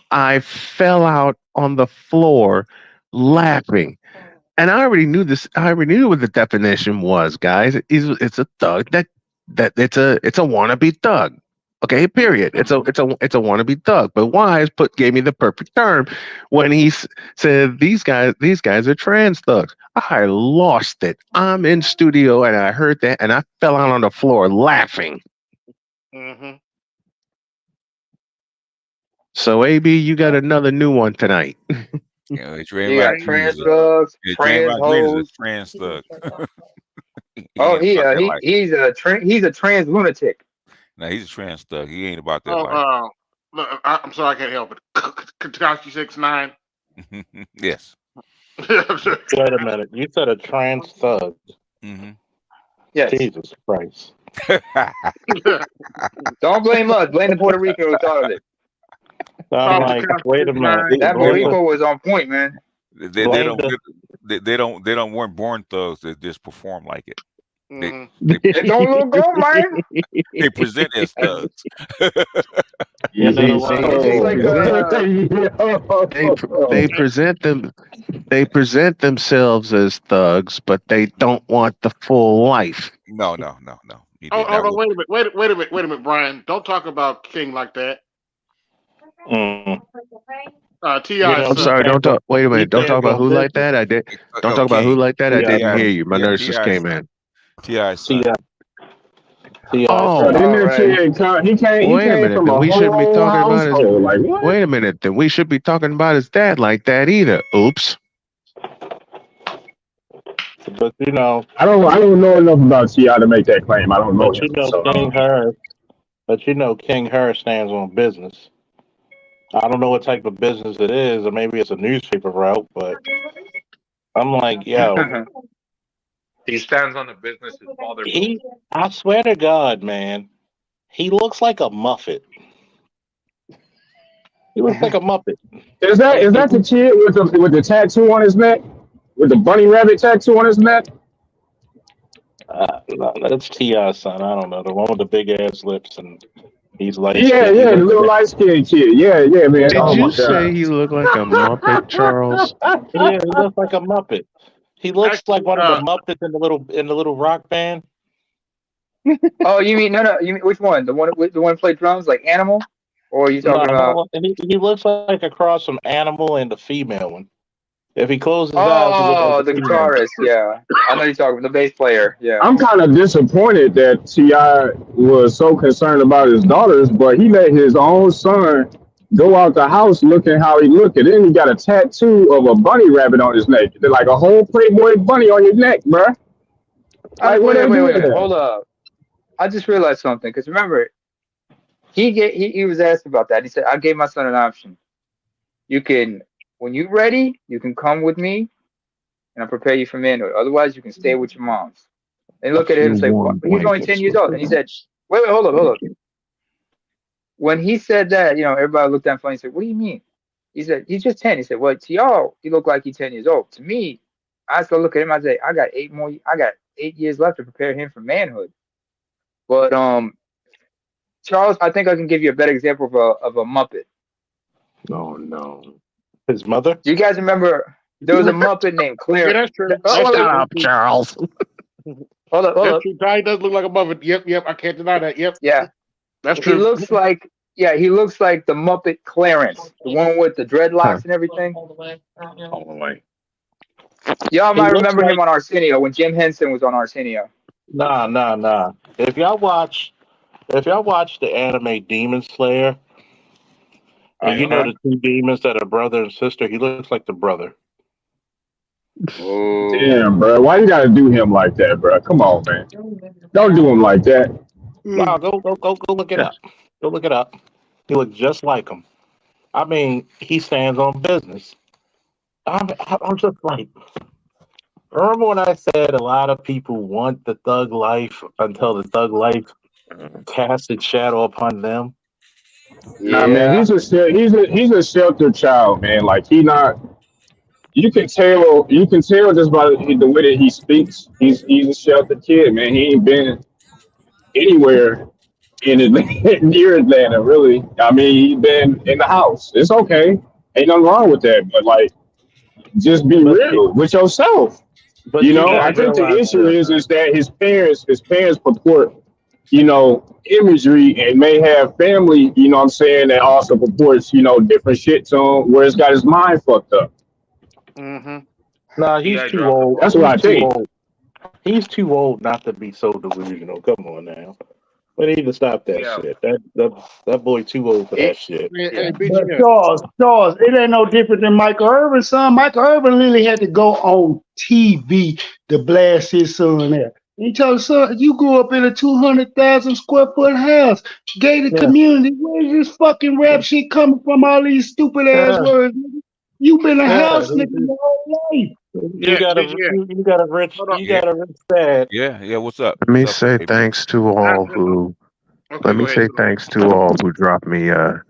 I fell out on the floor laughing. And I already knew this. I already knew what the definition was, guys. It's a thug that it's a wannabe thug. Okay, period. It's a wannabe thug. But Wise gave me the perfect term when he said these guys are trans thugs. I lost it. I'm in studio and I heard that and I fell out on the floor laughing. Mm-hmm. So AB, you got another new one tonight. Trans thugs, trans hoes, trans thug. He's a trans lunatic. No, he's a trans thug. He ain't about that life. I'm sorry, I can't help it. Kakashi 6ix9ine. Yes. Wait a minute. You said a trans thug. Mm-hmm. Yes. Jesus Christ. Don't blame us. Blame the Puerto Rican who thought of it. I'm like, wait a minute. That Puerto Rico was on point, man. They weren't born thugs. They just perform like it. They don't look good, man. They present as thugs. They present themselves as thugs, but they don't want the full life. No. Wait a minute, Brian. Don't talk about King like that. T.I. I'm sorry. Don't talk. Wait a minute. Don't talk about who like that. I did. Don't talk about who like that. I didn't hear you. My nurse just came in. T.I. T.I. Oh, But said. then All that right. kid, he wait a came minute. from Then a we shouldn't be whole talking about his. household. Like what? Wait a minute. Then we should be talking about his dad like that either. Oops. But you know, I don't know enough about Ti to make that claim. I don't know but you him. know, So King Her. But you know, King Her stands on business. I don't know what type of business it is, or maybe it's a newspaper route. But I'm like, yo, He stands on the business his father built. he. I swear to God, man, he looks like a Muppet. He looks like a Muppet. is that the kid with the tattoo on his neck? With the bunny rabbit tattoo on his neck? No, that's T.I.'s son. I don't know, the one with the big ass lips, and he's light Yeah, skinned. He the looks little like light skinned kid. Yeah, man. Did Oh you my say god. he looked like a Muppet, Charles? yeah, he looks like a Muppet. He looks like Actually, one of the Muppets in the little rock band. Oh, you mean no? You mean which one? The one who played drums, like Animal, or are you No, talking about? no, he looks like a cross from Animal and the female one. If he closed his eyes, he looked like Oh, the the female. guitarist. Yeah, I know you're talking about the bass player. Yeah. I'm kind of disappointed that Ti was so concerned about his daughters, but he let his own son go out the house looking how he looked, and then he got a tattoo of a bunny rabbit on his neck. They're like a whole Playboy bunny on your neck, bruh. Like what Wait, they wait, doing wait. there? Hold up. I just realized something. Because remember, he was asked about that. He said, "I gave my son an option. You can, when you're ready, you can come with me, and I'll prepare you for manhood. Otherwise, you can stay with your moms." And A look at him few and say, "What?" warm He's only 10 blankets years would old, be and he said, nice. "Wait, hold up, hold Thank up." you. When he said that, everybody looked at him funny and said, "What do you mean?" He said, "He's just 10." He said, "Well, to y'all, he looked like he's 10 years old. To me, I still look at him. I say, I got 8 years left to prepare him for manhood." But Charles, I think I can give you a better example of a Muppet. Oh no. His mother. Do you guys remember there was a Muppet named yeah, Claire? that's true. Oh, That's wait, Shut true. wait, up, Charles. hold up, hold That's up. true. Ty does look like a Muppet. Yep. I can't deny that. Yep, Yeah, that's he true. looks like he looks like the Muppet Clarence, the one with the Huh. dreadlocks and everything. All the way. Y'all He might looks remember him like on Arsenio when Jim Henson was on Arsenio. nah. If y'all watch the anime Demon Slayer, and you know Uh-huh. the two demons that are brother and sister, he looks like the brother. Damn, Oh. bro. Why you gotta do him like that, bro? Come on, man. Don't do him like that. No, go look it Yeah. up. Go look it up. He looks just like him. I mean, he stands on business. I'm just like, remember when I said a lot of people want the thug life until the thug life casts its shadow upon them? Nah, man. Yeah. He's a sheltered child, man. Like he not. You can tell just by the way that he speaks. He's a sheltered kid, man. He ain't been anywhere in Atlanta, near Atlanta, really. I mean, he been in the house. It's okay. Ain't nothing wrong with that. But like, just be But real with yourself. but you I gotta think the realize issue this. is that his parents purport, imagery and may have family, what I'm saying, that also purports, different shit to him where it's got his mind fucked up. Mm-hmm. Nah, he's Ti too dropped the old. That's ball. what He's I too think. old. He's too old not to be so delusional. Come on now. We need to stop that Yeah, shit. That boy too old for that It, shit. Hey, yeah. But BGS. Charles, it ain't no different than Michael Irvin's son. Michael Irvin literally had to go on TV to blast his son out. He told his son, "You grew up in a 200,000 square foot house, gated Yeah. community. Where's this fucking rap shit coming from? All these stupid ass Yeah. words. Nigga? You been a Yeah. house nigga your whole life." You Yeah, got a BGS. you got a rich Hold on. you Yeah, got a rich dad. yeah. What's up? Let What's me up, say KB? thanks to all who. Okay, Let go me ahead. say thanks to all who dropped me a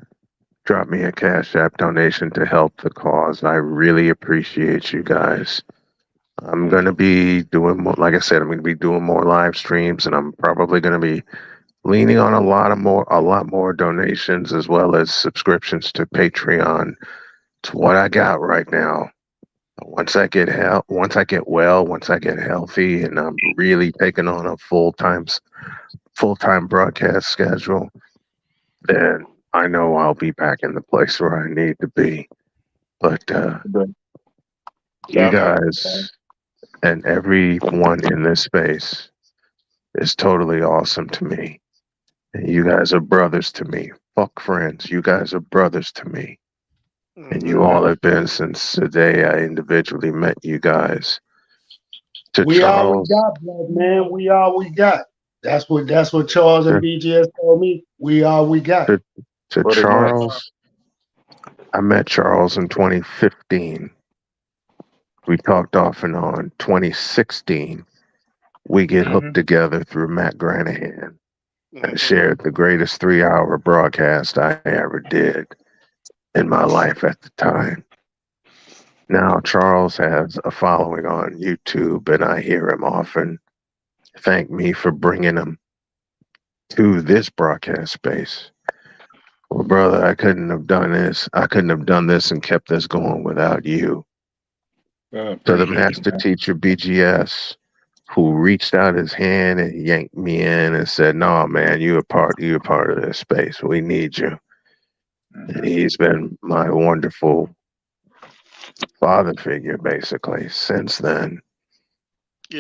Cash App donation to help the cause. I really appreciate you guys. I'm gonna be doing more. Like I said, I'm gonna be doing more live streams, and I'm probably gonna be leaning on a lot more donations as well as subscriptions to Patreon. It's what I got right now. Once I get well, once I get healthy, and I'm really taking on a full time broadcast schedule, then I know I'll be back in the place where I need to be. But you Definitely. guys and everyone in this space, is totally awesome to me. And you guys are brothers to me. Fuck friends. You guys are brothers to me. And you all have been since the day I individually met you guys. To We all we Charles, got, black man. We all we got. That's what Charles and to, BGS told me. We all we got. to, to Pretty much. Charles, I met Charles in 2015. We talked off and on. 2016, we get hooked together through Matt Granahan and shared the greatest 3-hour broadcast I ever did in my life at the time. Now Charles has a following on YouTube, and I hear him often thank me for bringing him to this broadcast space. Well, brother, I couldn't have done this. I couldn't have done this and kept this going without you. To the master teacher BGS, who reached out his hand and yanked me in and said, "No, man, you're a part of this space. We need you." And he's been my wonderful father figure basically since then,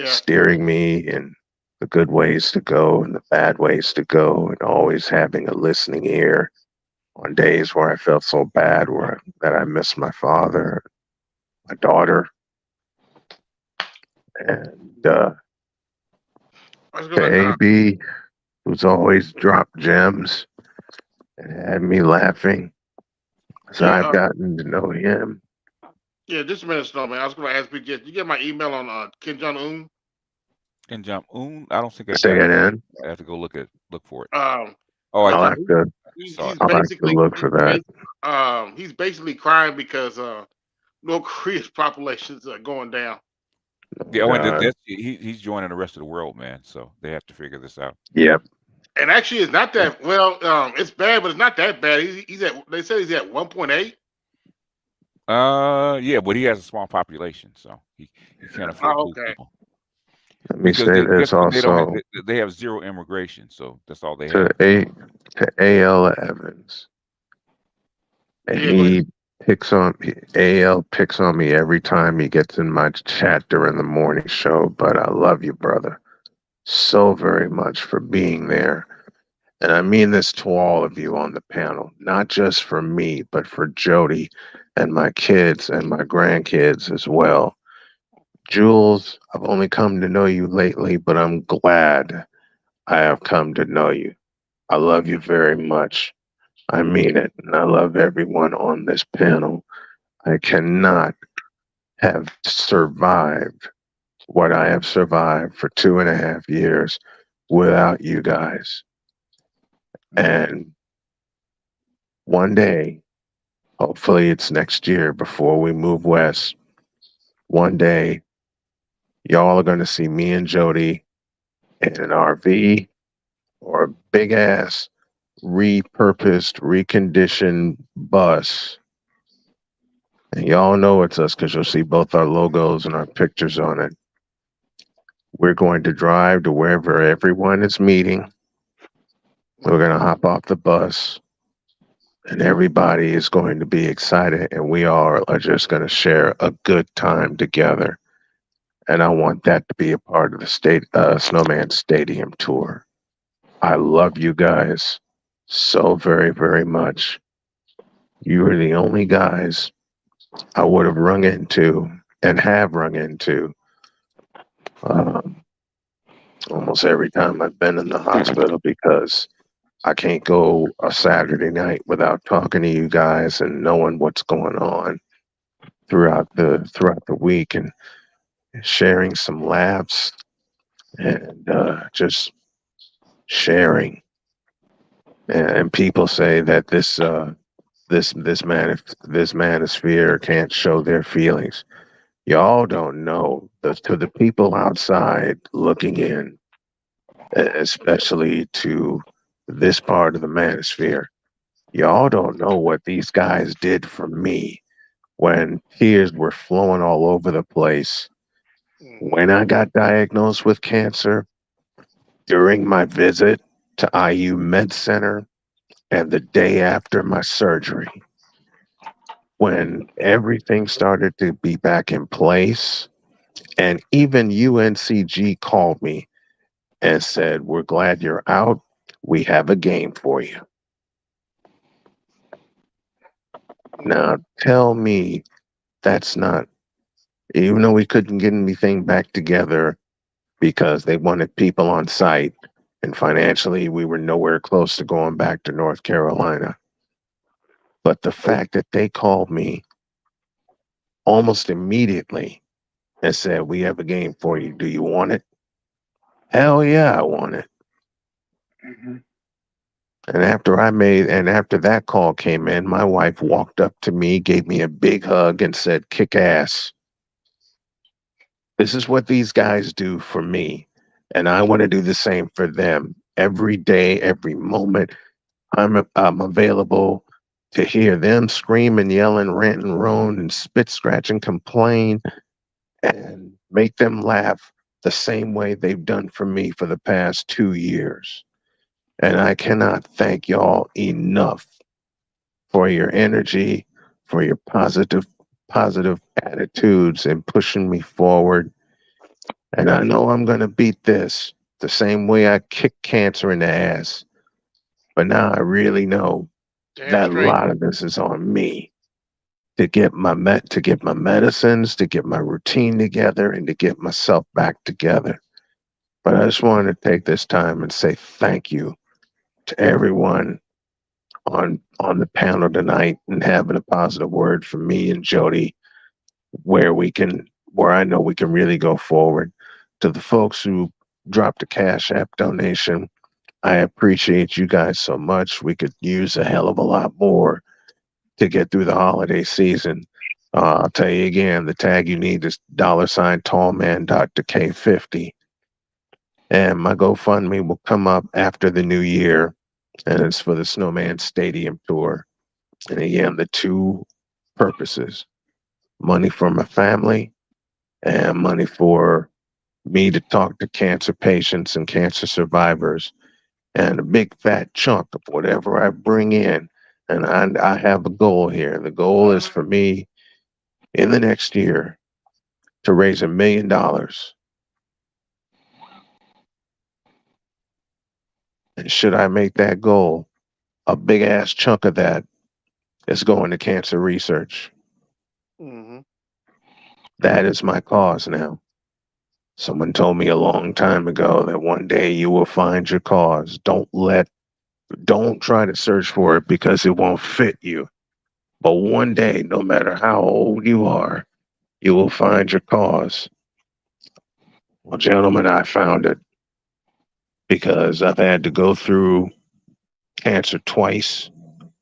steering me in the good ways to go and the bad ways to go, and always having a listening ear on days where I felt so bad that I missed my father, my daughter, and to AB, who's always dropped gems and had me laughing as I've gotten to know him. Yeah, just a minute, Snow, man. I was going to ask BGS, did you get my email on Kim Jong-un? Kim Jong-un? I don't think I Say got it it. in. I have to go look for it. Oh, I'll have to. he's I'll have to basically look for that. he's basically crying because North Korea's populations are going down. Yeah, God. he's joining the rest of the world, man. So they have to figure this out. Yep. And actually, it's not that well. It's bad, but it's not that bad. He's at. They said he's at 1.8. Yeah, but he has a small population, so he can't afford to lose people. Let me Because say this also they have zero immigration, so that's all they to have. AL Evans. And he picks on AL picks on me every time he gets in my chat during the morning show, but I love you, brother, so very much for being there. And I mean this to all of you on the panel, not just for me, but for Jody and my kids and my grandkids as well. Jules, I've only come to know you lately, but I'm glad I have come to know you. I love you very much. I mean it. And I love everyone on this panel. I cannot have survived what I have survived for 2.5 years without you guys. And one day, hopefully it's next year before we move west, one day, y'all are going to see me and Jody in an RV or a big ass repurposed, reconditioned bus. And y'all know it's us because you'll see both our logos and our pictures on it. We're going to drive to wherever everyone is meeting. We're going to hop off the bus, and everybody is going to be excited, and we all are just going to share a good time together. And I want that to be a part of the Snowman Stadium tour. I love you guys so very, very much. You are the only guys I would have rung into and have rung into almost every time I've been in the hospital, because I can't go a Saturday night without talking to you guys and knowing what's going on throughout the week and sharing some laughs and just sharing. And people say that this manosphere can't show their feelings. Y'all don't know. To the people outside looking in, especially to this part of the manosphere, y'all don't know what these guys did for me when tears were flowing all over the place. When I got diagnosed with cancer, during my visit to IU Med Center, and the day after my surgery, when everything started to be back in place, and even UNCG called me and said, "We're glad you're out. We have a game for you." Now tell me that's not, even though we couldn't get anything back together because they wanted people on site and financially we were nowhere close to going back to North Carolina. But the fact that they called me almost immediately and said, "We have a game for you. Do you want it?" Hell yeah, I want it. hmm And after that call came in, my wife walked up to me, gave me a big hug, and said, "Kick ass. This is what these guys do for me. And I want to do the same for them. Every day, every moment, I'm available to hear them scream and yell and rant and roan and spit, scratch, and complain and make them laugh the same way they've done for me for the past 2 years. And I cannot thank y'all enough for your energy, for your positive attitudes and pushing me forward. And I know I'm going to beat this the same way I kicked cancer in the ass. But now I really know Damn that a straight. lot of this is on me to get my medicines, to get my routine together, and to get myself back together. But I just wanted to take this time and say thank you to everyone on the panel tonight and having a positive word for me and Jody where I know we can really go forward. To the folks who dropped a Cash App donation, I appreciate you guys so much. We could use a hell of a lot more to get through the holiday season. I'll tell you again, the tag you need is $tallman Dr. K50. And my GoFundMe will come up after the new year, and it's for the Snowman Stadium tour. And again, the two purposes: money for my family and money for me to talk to cancer patients and cancer survivors. And a big fat chunk of whatever I bring in. And I have a goal here. The goal is for me in the next year to raise $1 million. And should I make that goal, a big ass chunk of that is going to cancer research. Mm-hmm. That is my cause now. Someone told me a long time ago that one day you will find your cause. Don't try to search for it because it won't fit you. But one day, no matter how old you are, you will find your cause. Well, gentlemen, I found it because I've had to go through cancer twice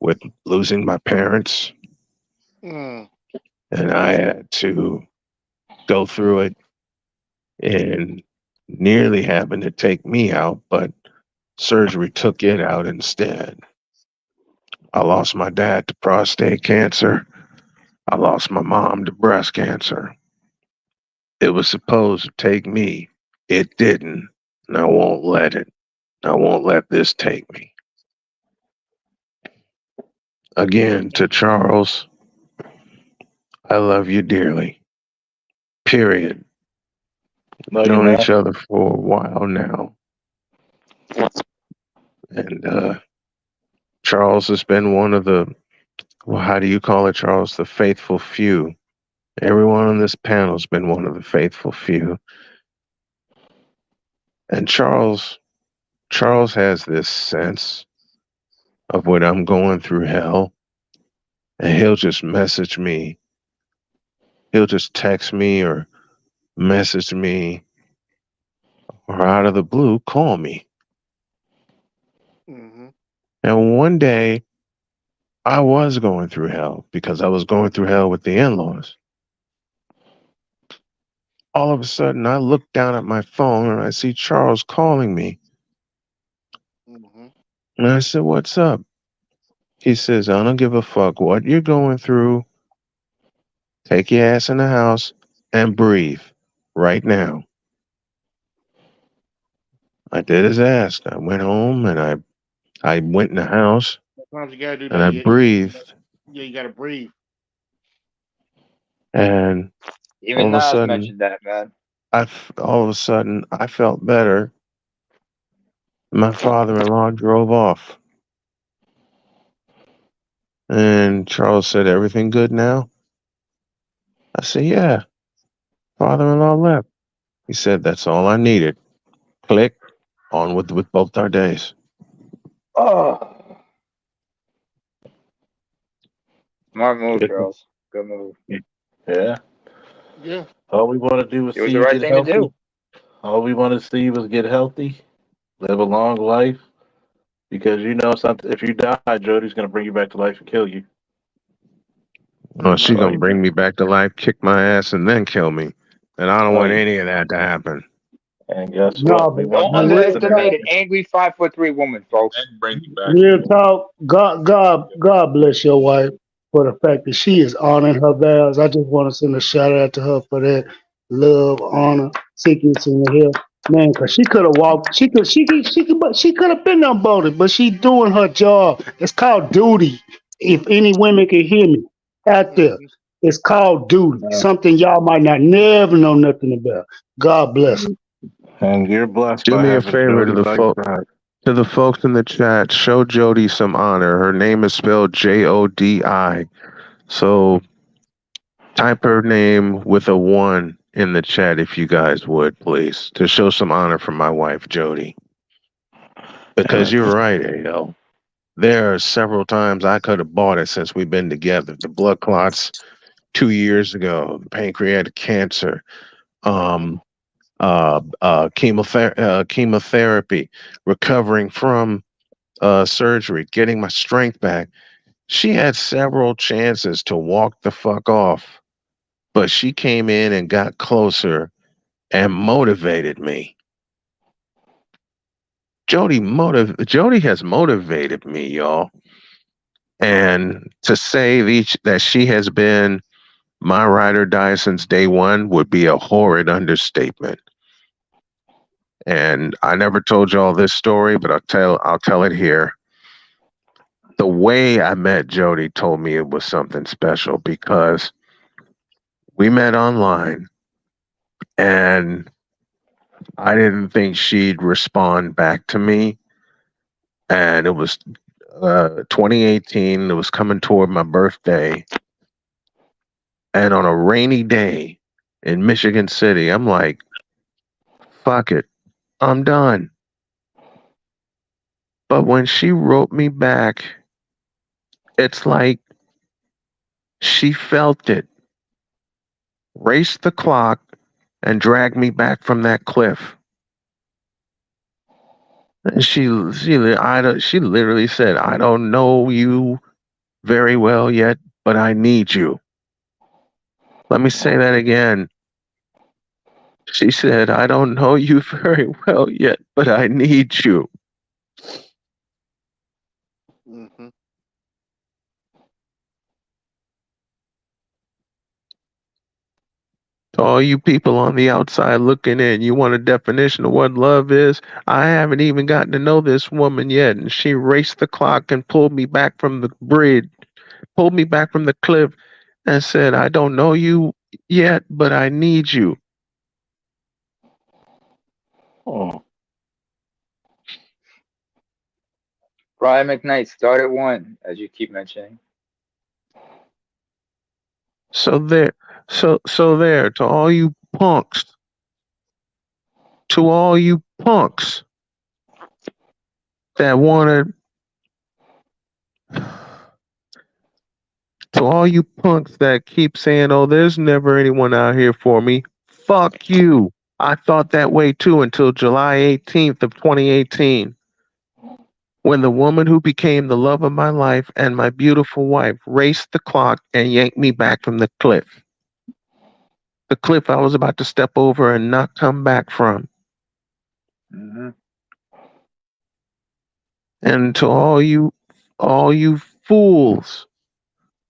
with losing my parents, Mm. and I had to go through it and nearly having to take me out, but surgery took it out instead. I lost my dad to prostate cancer. I lost my mom to breast cancer. It was supposed to take me. It didn't. And I won't let it. I won't let this take me. Again, to Charles, I love you dearly. Period. Love you, Known man. each other for a while now. And Charles has been one of the, well, how do you call it, Charles? The faithful few. Everyone on this panel has been one of the faithful few. And Charles has this sense of when I'm going through hell, and he'll just message me. He'll just text me or message me or out of the blue call me. Mm-hmm. And one day I was going through hell because I was going through hell with the in-laws. All of a sudden I look down at my phone and I see Charles calling me. Mm-hmm. And I said, "What's up?" He says, "I don't give a fuck what you're going through. Take your ass in the house and breathe right now." I did as asked. I went home and I went in the house Sometimes you gotta do and that. I Yeah, breathed. yeah, you gotta breathe. And all Even of a Nas sudden, mentioned that, man. all of a sudden I felt better My father-in-law drove off, and Charles said, "Everything good now?" I said, "Yeah." Father-in-law left. He said, "That's all I needed." Click. On with both our days. Oh, smart move, Charles. Good move. Yeah. Yeah. All we want to do is It was see the you right get thing to healthy. do. All we want to see was get healthy, live a long life. Because you know something, if you die, Jody's gonna bring you back to life and kill you. Oh, Pretty she much. So gonna you bring me back to life, kick my ass, and then kill me. And I don't so want you, any of that to happen. and guess No, what? We but want Don't her real living in talk, that. underestimate an angry 5'3" woman, folks. And bring you back real again. talk. God bless your wife for the fact that she is honoring her vows. I just want to send a shout out to her for that love, honor, sickness in the hill. Man, cause she could have walked, she could have been unbolded, but she doing her job. It's called duty. If any women can hear me out there, Mhm. it's called duty. Uh, Something y'all might not never know nothing about. God bless her. And you're blessed Do by me a having favor Jody by your side. to the folks in the chat. Show Jody some honor. Her name is spelled Jodi. So type her name with a 1 in the chat if you guys would, please, to show some honor for my wife, Jody. Because you're right, AL. There are several times I could have bought it since we've been together. The blood clots 2 years ago, pancreatic cancer, um, chemotherapy, recovering from surgery, getting my strength back. She had several chances to walk the fuck off, but she came in and got closer and motivated me. Jody has motivated me, y'all. And to say that she has been my ride or die since day one would be a horrid understatement. And I never told y'all this story, but I'll tell it here. The way I met Jody told me it was something special because we met online and I didn't think she'd respond back to me. And it was 2018. It was coming toward my birthday. And on a rainy day in Michigan City, I'm like, fuck it, I'm done. But when she wrote me back, it's like she felt it, raced the clock, and dragged me back from that cliff. And she literally said, "I don't know you very well yet, but I need you." Let me say that again. She said, "I don't know you very well yet, but I need you." Mhm. To all you people on the outside looking in, you want a definition of what love is? I haven't even gotten to know this woman yet, and she raced the clock and pulled me back from the bridge, pulled me back from the cliff, and said, "I don't know you yet, but I need you." Oh, Brian McKnight, start at 1, as you keep mentioning. So there, so there, to all you punks that wanted, to all you punks that keep saying, "Oh, there's never anyone out here for me." Fuck you. I thought that way too until July 18th of 2018, when the woman who became the love of my life and my beautiful wife raced the clock and yanked me back from the cliff. The cliff I was about to step over and not come back from. Mm-hmm. And to all you fools.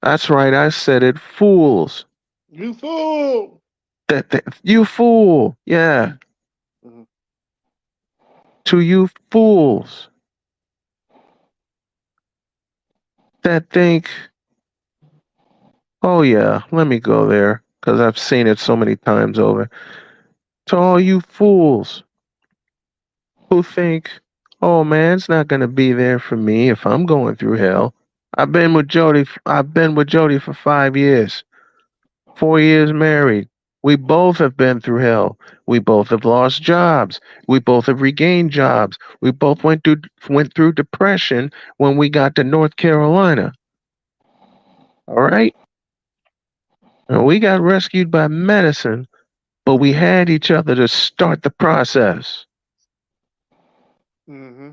That's right, I said it, fools. You fool. You fool. Yeah. Mhm. To you fools that think, "Oh yeah, let me go there because I've seen it so many times over." To all you fools who think, Oh man, it's not gonna be there for me if I'm going through hell. I've been with Jody for 5 years. 4 years married. We both have been through hell. We both have lost jobs. We both have regained jobs. We both went through depression when we got to North Carolina. All right? And we got rescued by medicine, but we had each other to start the process. Mm-hmm.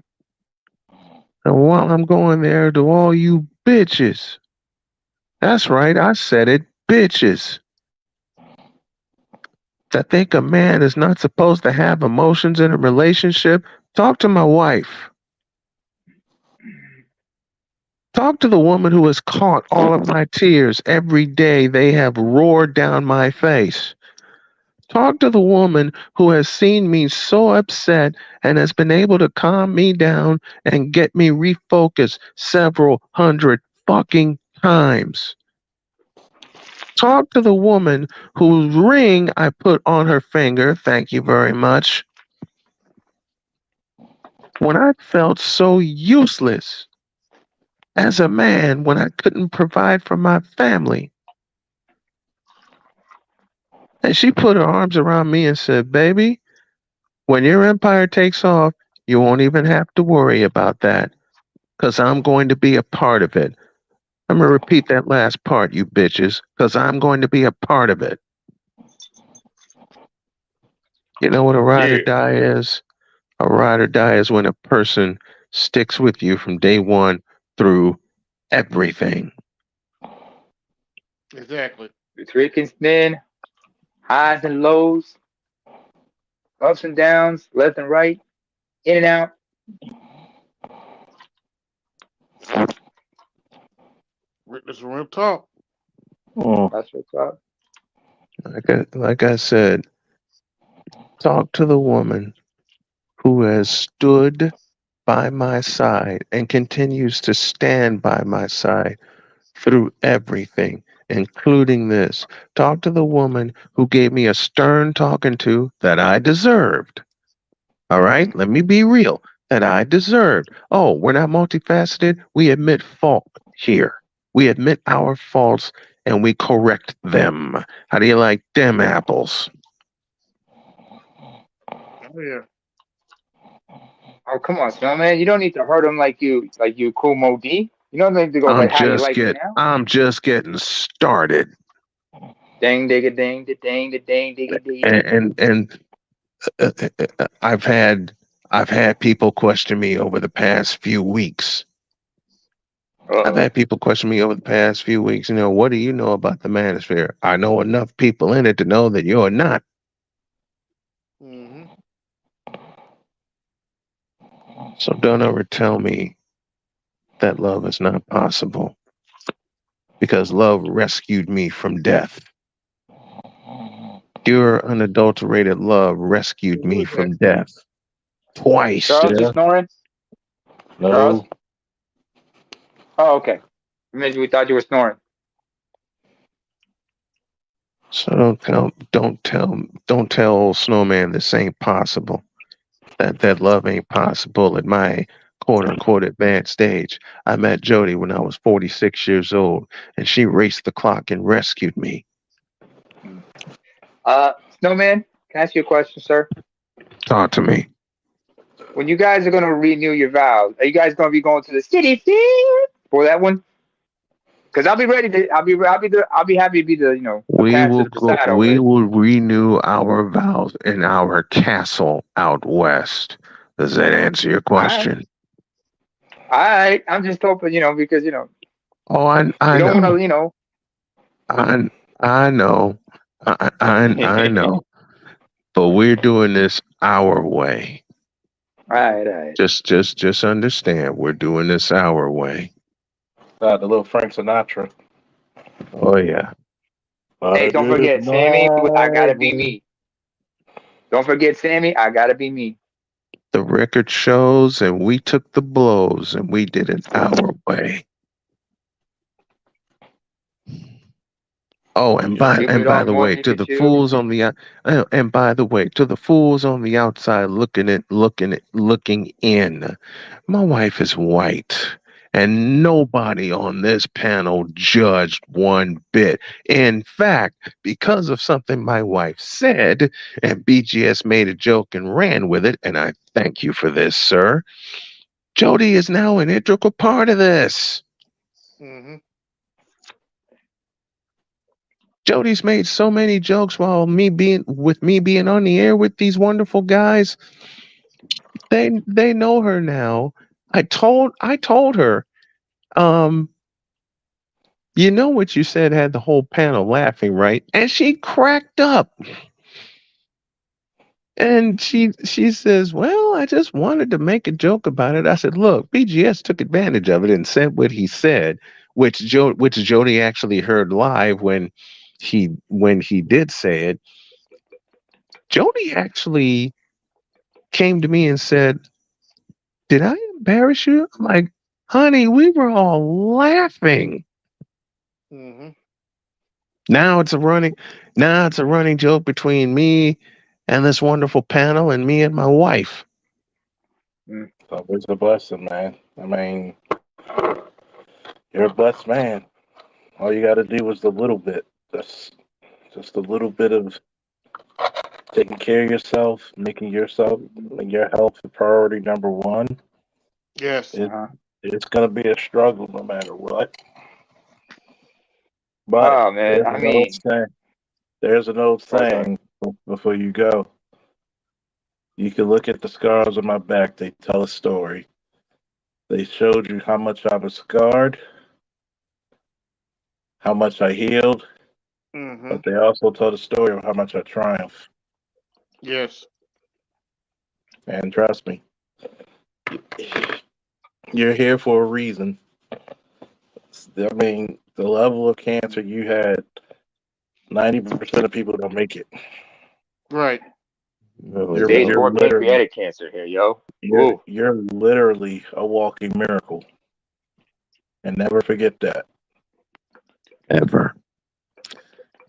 And while I'm going there, to all you bitches, that's right, I said it, bitches, that think a man is not supposed to have emotions in a relationship, talk to my wife. Talk to the woman who has caught all of my tears every day they have roared down my face. Talk to the woman who has seen me so upset and has been able to calm me down and get me refocused several hundred fucking times. Talk to the woman whose ring I put on her finger, thank you very much, when I felt so useless as a man when I couldn't provide for my family. And she put her arms around me and said, baby, when your empire takes off, you won't even have to worry about that because I'm going to be a part of it. I'm going to repeat that last part, you bitches, because I'm going to be a part of it. You know what a ride or die is? A ride or die is when a person sticks with you from day one through everything. Exactly. The thick and thin, highs and lows, ups and downs, left and right, in and out. That's real talk. That's what's up. Like I said, talk to the woman who has stood by my side and continues to stand by my side through everything, including this. Talk to the woman who gave me a stern talking to that I deserved. All right, let me be real. That I deserved. Oh, we're not multifaceted. We admit fault here. We admit our faults and we correct them. How do you like them apples? Oh yeah. Oh, come on, Snowman. You don't need to hurt him like you cool Mo D. You don't need to go like, how do you like it now? I'm just getting started. Ding, digga, ding, da, ding, da, ding, digga, And I've had people question me over the past few weeks. I've had people question me over the past few weeks, what do you know about the manosphere? I know enough people in it to know that you're not. Mm-hmm. So don't ever tell me that love is not possible. Because love rescued me from death. Pure, unadulterated love rescued me from death. Twice. Charles, you snoring? Charles? No. Oh, okay. Maybe we thought you were snoring. So don't tell old Snowman this ain't possible. That love ain't possible at my quote unquote advanced stage. I met Jody when I was 46 years old, and she raced the clock and rescued me. Snowman, can I ask you a question, sir? Talk to me. When you guys are gonna renew your vows, are you guys gonna be going to the city for that one? Because I'll be ready to. I'll be happy to be the the We pastor will to preside over we it. will renew our vows in our castle out west. Does that answer your question? All right. I'm just hoping, because Oh, I you don't know. want to, I know. I know. But we're doing this our way. All right. Just understand, we're doing this our way. The little Frank Sinatra. Oh yeah. Hey, don't forget, Sammy. I gotta be me. Don't forget, Sammy. I gotta be me. The record shows, and we took the blows, and we did it our way. Oh, You know, keep and it by on the more way, than you to can the chew. fools on the and by the way, to the fools on the outside looking in, my wife is white, and nobody on this panel judged one bit. In fact, because of something my wife said, and BGS made a joke and ran with it, and I thank you for this, sir. Jody is now an integral part of this. Hmm. Jody's made so many jokes while me being on the air with these wonderful guys. They know her now. I told her, um, you know what you said had the whole panel laughing, right? And she cracked up. And she says, "Well, I just wanted to make a joke about it." I said, "Look, BGS took advantage of it and said what he said, which Jody actually heard live when he did say it. Jody actually came to me and said, 'Did I embarrass you?' I'm like, 'Honey, we were all laughing.'" Hmm. Now it's a running joke between me and this wonderful panel and me and my wife. It's always a blessing, man. I mean, you're a blessed man. All you got to do is a little bit. Just a little bit of taking care of yourself, making yourself and your health a priority number one. Yes. It, Uh-huh. it's going to be a struggle no matter what. But Oh man, there's I an old mean, saying. There's an old oh, sorry. saying before you go. You can look at the scars on my back. They tell a story. They showed you how much I was scarred, how much I healed, Hmm. but they also told a story of how much I triumphed. Yes. And trust me, you're here for a reason. I mean, the level of cancer you had, 90% of people don't make it. Right. Really Stage don't. You're 4 literally pancreatic cancer here, yo. you're Ooh. you're literally a walking miracle. And never forget that. Ever.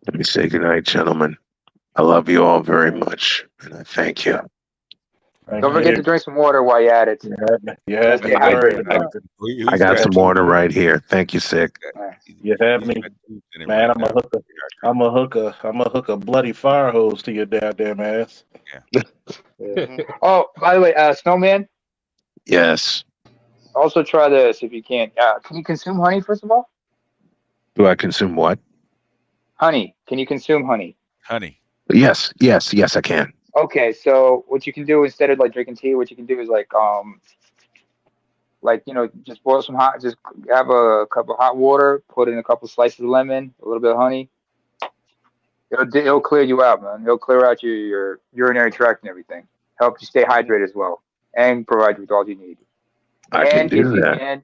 Let me say goodnight, gentlemen. I love you all very much, and I thank you. Thank Don't forget you. to drink some water while you're at it. You Gotta had stay me worried hydrated, man. about it. I He's got got some You water tubes. right here. Thank you, Sick. you had He's me, got tubes in him man. right now. I'm gonna hook a bloody fire hose to your goddamn ass. Yeah. Hmm. Oh, by the way, Snowman, Yes. also try this if you can. Can you consume honey first of all? Do I consume what? Honey. Can you consume honey? Honey. Yes, I can. Okay, so what you can do instead of like drinking tea, what you can do is like just boil some hot, just have a cup of hot water, put in a couple slices of lemon, a little bit of honey. It'll clear you out, man. It'll clear out your urinary tract and everything. Help you stay hydrated as well, and provide you with all you need. I can And if do you that. can,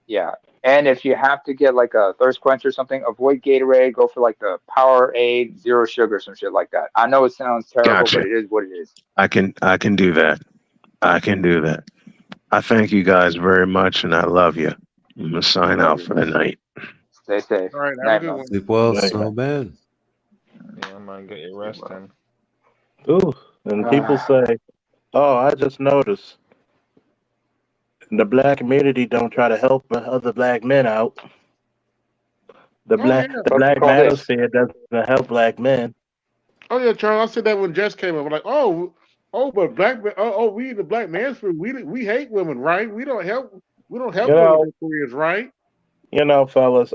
yeah. And if you have to get like a thirst quench or something, avoid Gatorade. Go for like the Powerade, zero sugar, some shit like that. I know it sounds terrible, but Gotcha. it is what it is. I can do that. I can do that. I thank you guys very much, and I love you. I'm gonna sign Love out you, for the man. night. Stay safe. All right. Have a Night, good man. one. Sleep well, Yeah, Snowman. Yeah, man, get your Sleep rest well. in. ooh. And people say, "Oh, I just noticed the black community don't try to help other black men out. Oh yeah. The What black call this? manosphere doesn't help black men." Oh yeah, Charles. I said that when Jess came up. I'm like, but we the black man's we hate women, right? We don't You help them with know, their careers, right? fellas,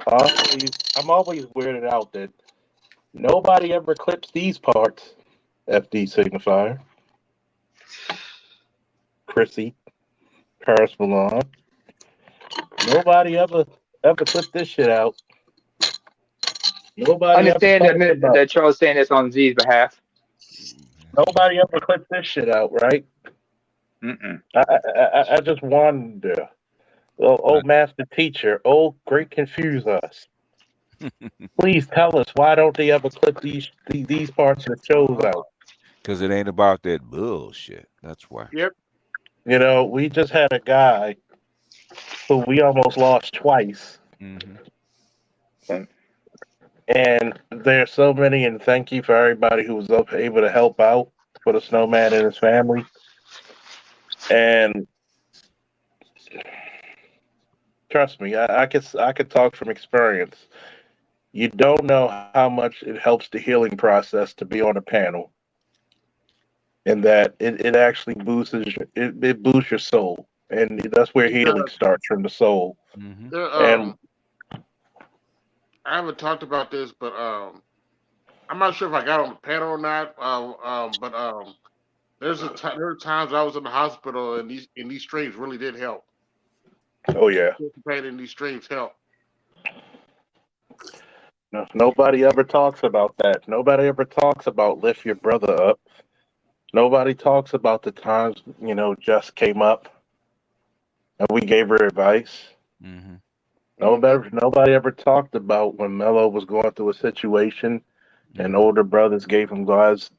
I'm always weirded out that nobody ever clips these parts. FD signifier, Chrissy, Paris Milan. Nobody ever clipped this shit out. Nobody ever Understand talked about. that Charles saying this on Z's behalf. Nobody ever clipped this shit out, right? Mm-mm. I just wonder. Oh, master teacher, oh, great confuse us. Please tell us why don't they ever clip these parts of the shows out? Because it ain't about that bullshit. That's why. Yep. You know, we just had a guy who we almost lost twice. Hmm. And there's so many, and thank you for everybody who was able to help out for the snowman and his family. And trust me, I could talk from experience. You don't know how much it helps the healing process to be on a panel, and that it actually it boosts your soul, and that's where healing starts, from the soul. Mm-hmm. And I haven't talked about this, but I'm not sure if I got on the panel or not. But there were times I was in the hospital, and these streams really did help. oh yeah, Participating in these streams help. no, nobody ever talks about that. Nobody ever talks about lift your brother up. Nobody talks about the times, Jess came up and we gave her advice. Mm-hmm. Nobody ever talked about when Mello was going through a situation and older brothers gave him wise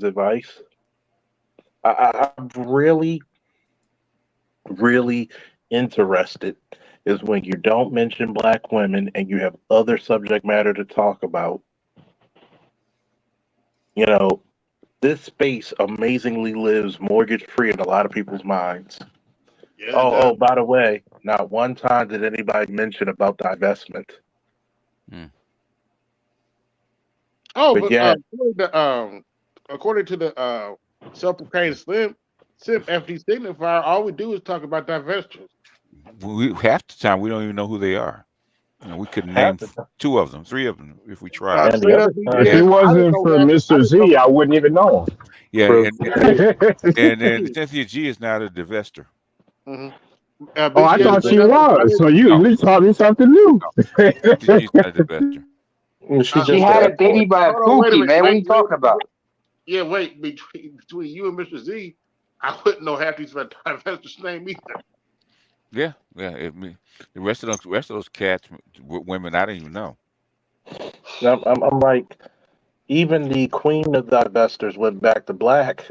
advice. I'm really, really interested is when you don't mention black women and you have other subject matter to talk about. This space amazingly lives mortgage free in a lot of people's minds. Yeah, Oh, by the way, not one time did anybody mention about divestment. Oh, But yeah, according to the self-proclaimed simp FD signifier, all we do is talk about divestitures. Half the time we don't even know who they are. We could name half the time. 2 of them, 3 of them if we tried. And the other If it wasn't for Mr. Z, I wouldn't even know him. Yeah, True. and Cynthia G is not a divester. Mm-hmm. Oh, I thought she was. So you at least taught me something new. Cynthia G's not a divester. She had a baby by a pookie, man. What are you talking about? Yeah, wait. Between you and Mr. Z, I wouldn't know half these divestors' name either. Yeah. The rest of those cats, women, I don't even know. I'm like, even the queen of divestors went back to black.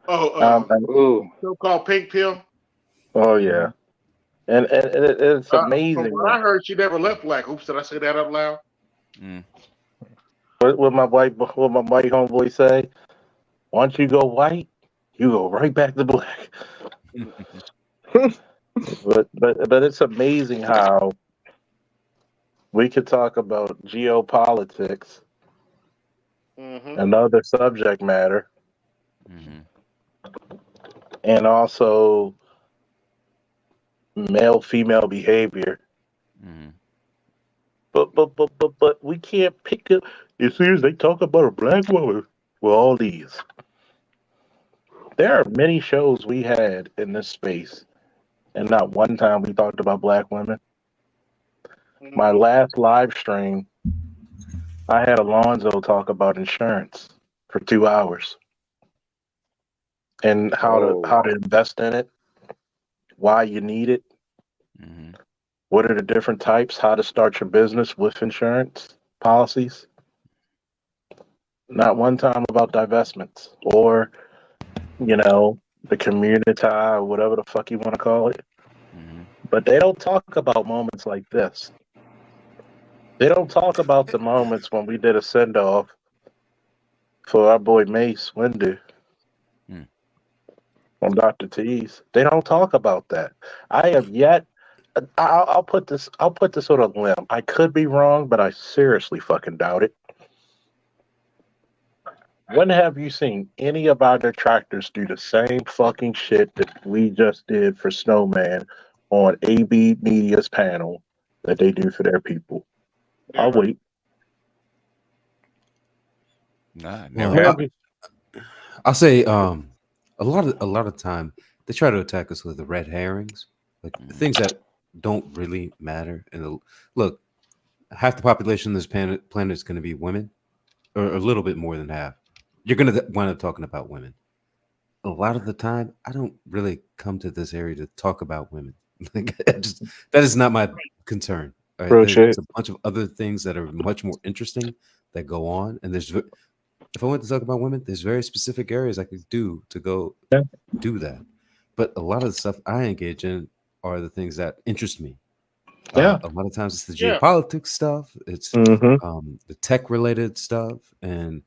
So-called pink pill. Oh yeah, and it's amazing. From what I heard, she never left black. Oops, did I say that out loud? What my white homeboy say? Once you go white, you go right back to black. but it's amazing how we could talk about geopolitics and other subject matter, and also male-female behavior. But we can't pick up as soon as they talk about a black woman. Well, all these. There are many shows we had in this space, and not one time we talked about black women. My last live stream, I had Alonzo talk about insurance for 2 hours and how to invest in it, why you need it, what are the different types, how to start your business with insurance policies. Not one time about divestments or, the community or whatever the fuck you want to call it. But they don't talk about moments like this. They don't talk about the moments when we did a send-off for our boy Mace Windu on Dr. T's. They don't talk about that. I have yet. I'll put this on a limb. I could be wrong, but I seriously fucking doubt it. When have you seen any of our detractors do the same fucking shit that we just did for Snowman on AB Media's panel that they do for their people? I'll wait. Nah, never happened. I'll say a lot of time they try to attack us with the red herrings, like things that don't really matter. And look, half the population of this planet is going to be women, or a little bit more than half. You're going to wind up talking about women. A lot of the time, I don't really come to this area to talk about women. That is not my concern. Right? There's a bunch of other things that are much more interesting that go on. And if I want to talk about women, there's very specific areas I could do to go do that. But a lot of the stuff I engage in are the things that interest me. Yeah. A lot of times it's the Yeah. geopolitics stuff. It's Mm-hmm. the tech related stuff, and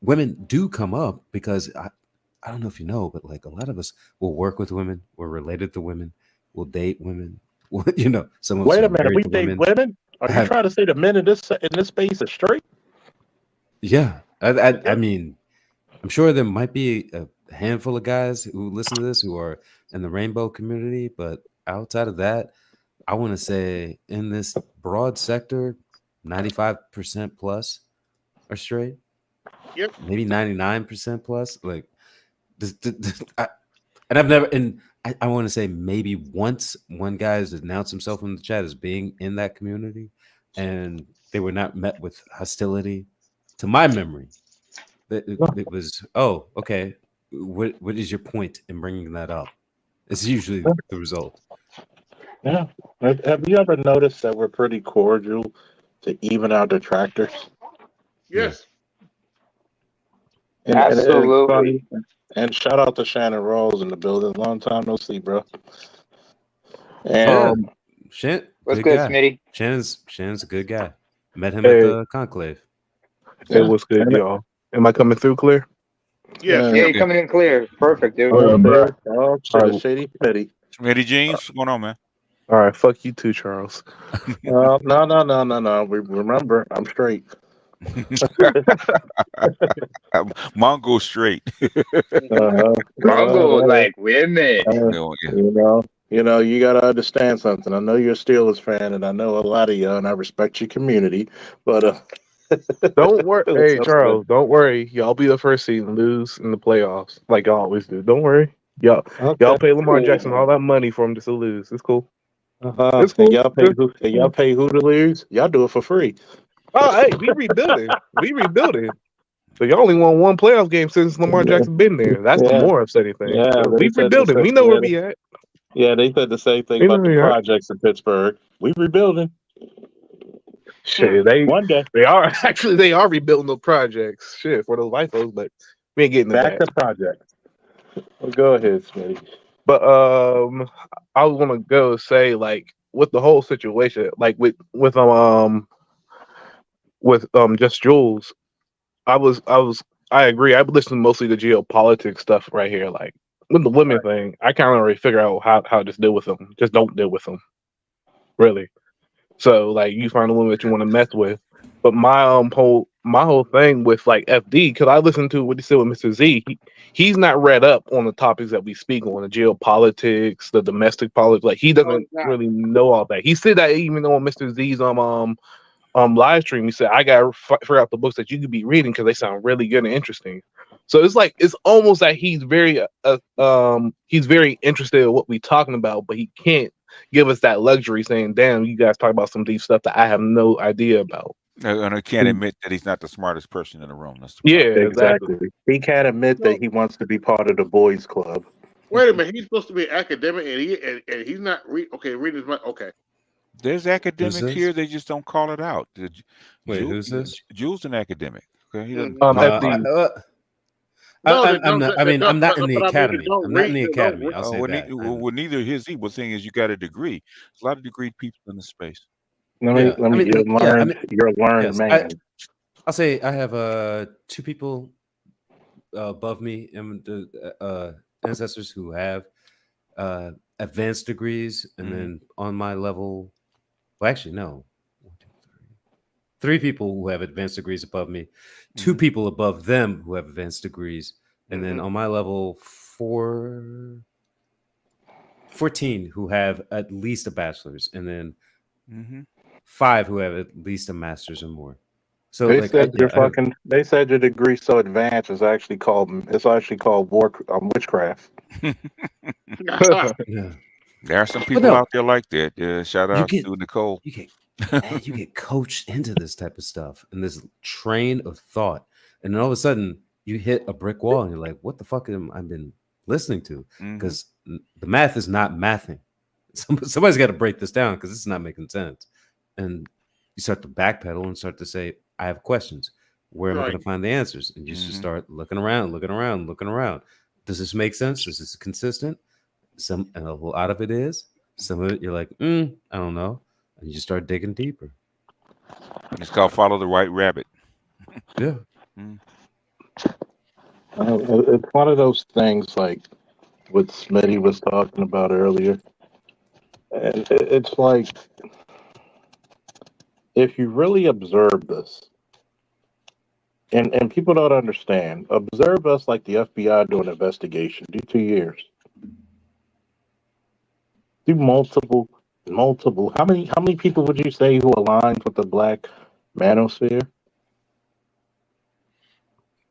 women do come up because I don't know if you know, but like a lot of us will work with women, we're related to women, we'll date women. Some of us Wait are a minute, married we to date women. women? Are you Have trying to say the men in this space are straight? Yeah, I Yeah. mean, I'm sure there might be a handful of guys who listen to this who are in the rainbow community, but outside of that, I want to say in this broad sector, 95% plus are straight, Yep. maybe 99% plus. Like, and I've never, and I want to say maybe once one guy has announced himself in the chat as being in that community, and they were not met with hostility. To my memory, it was, oh, okay. What is your point in bringing that up? It's usually the result. Yeah. Have you ever noticed that we're pretty cordial to even our detractors? Yes. And it's Absolutely. funny. And shout out to Shannon Rose in the building. Long time no see, bro. And Shan, What's good good, guy. Smitty? Shannon's a good guy. Met him Hey. at the conclave. Hey, what's good, y'all? Am I coming through clear? Yes. Yeah, you're coming in clear. Perfect, dude. All right, oh, All right. shady Smitty. Smitty Jeans, what's going on, man? All right, fuck you too, Charles. No. Remember, I'm straight. Mongo straight. Mongo like women. You gotta understand something. I know you're a Steelers fan, and I know a lot of you, and I respect your community. But Don't worry. Hey, What's Charles, don't worry. Y'all be the first seed and lose in the playoffs, like y'all always do. Don't worry. Y'all pay Lamar Jackson all that money for him just to lose. It's cool. It's cool. And y'all pay who to lose? Y'all do it for free. Oh, hey, we rebuilding. So y'all only won one playoff game since Lamar Jackson been there. That's the more upsetting thing. Yeah, So we they said- rebuilding. they We said- know where yeah, we at. Yeah, they said the same thing We about know the we are. projects in Pittsburgh. We rebuilding. Shit, One day. they are rebuilding the projects. Shit, for those LIFOs, but we ain't getting to Back that. to projects. Well, go ahead, Smitty. But I was gonna go say, like, with the whole situation, like with just Jules, I agree. I've listened mostly to geopolitics stuff right here. Like with the women thing, I can't already figure out how to just deal with them. Just don't deal with them, really. So like you find a woman that you want to mess with. But my whole thing with like FD, because I listened to what he said with Mr. Z, he's not read up on the topics that we speak on, the geopolitics, the domestic politics. Like he doesn't really know all that. He said that even on Mr. Z's live stream, he said I gotta figure out the books that you could be reading because they sound really good and interesting. So it's like it's almost like he's very interested in what we're talking about, but he can't give us that luxury saying, damn, you guys talk about some deep stuff that I have no idea about. And I can't admit that he's not the smartest person in the room. That's the Yeah, problem. exactly. He can't admit that he wants to be part of the boys' club. Wait a minute. He's supposed to be an academic, and he's not reading his mind. Okay. There's academics here. They just don't call it out. Wait, who's this? Jules an academic. Okay, he doesn't. FD. I'm not. I mean, I'm not in the but I mean, academy. don't I'm not in the read- don't academy. read- I'll say that. Well, neither is he. What's saying is you got a degree. There's a lot of degreed people in this space. Let me. You're a learned yes, man. I'll say I have two people above me and the ancestors who have advanced degrees, and then on my level, well, actually no, 1, 2, 3 people who have advanced degrees above me, 2 people above them who have advanced degrees, and then on my level 14 who have at least a bachelor's, and then 5 who have at least a master's or more. So They like, said they said your degree so advanced is actually called witchcraft. yeah. There are some people out there like that. Shout out to Nicole. You get coached into this type of stuff and this train of thought, and then all of a sudden you hit a brick wall and you're like, what the fuck am I been listening to? Because the math is not mathing. Somebody's got to break this down because it's not making sense. And you start to backpedal and start to say, I have questions. Where am I going to find the answers? And you just start looking around. Does this make sense? Is this consistent? A lot of it is, Some of it you're like, I don't know, and you start digging deeper. It's called Follow the White Rabbit. Yeah. Mm. It's one of those things like what Smitty was talking about earlier. And it's like, if you really observe this, and people don't understand, observe us like the FBI do an investigation, do 2 years. Do multiple. How many people would you say who aligned with the black manosphere?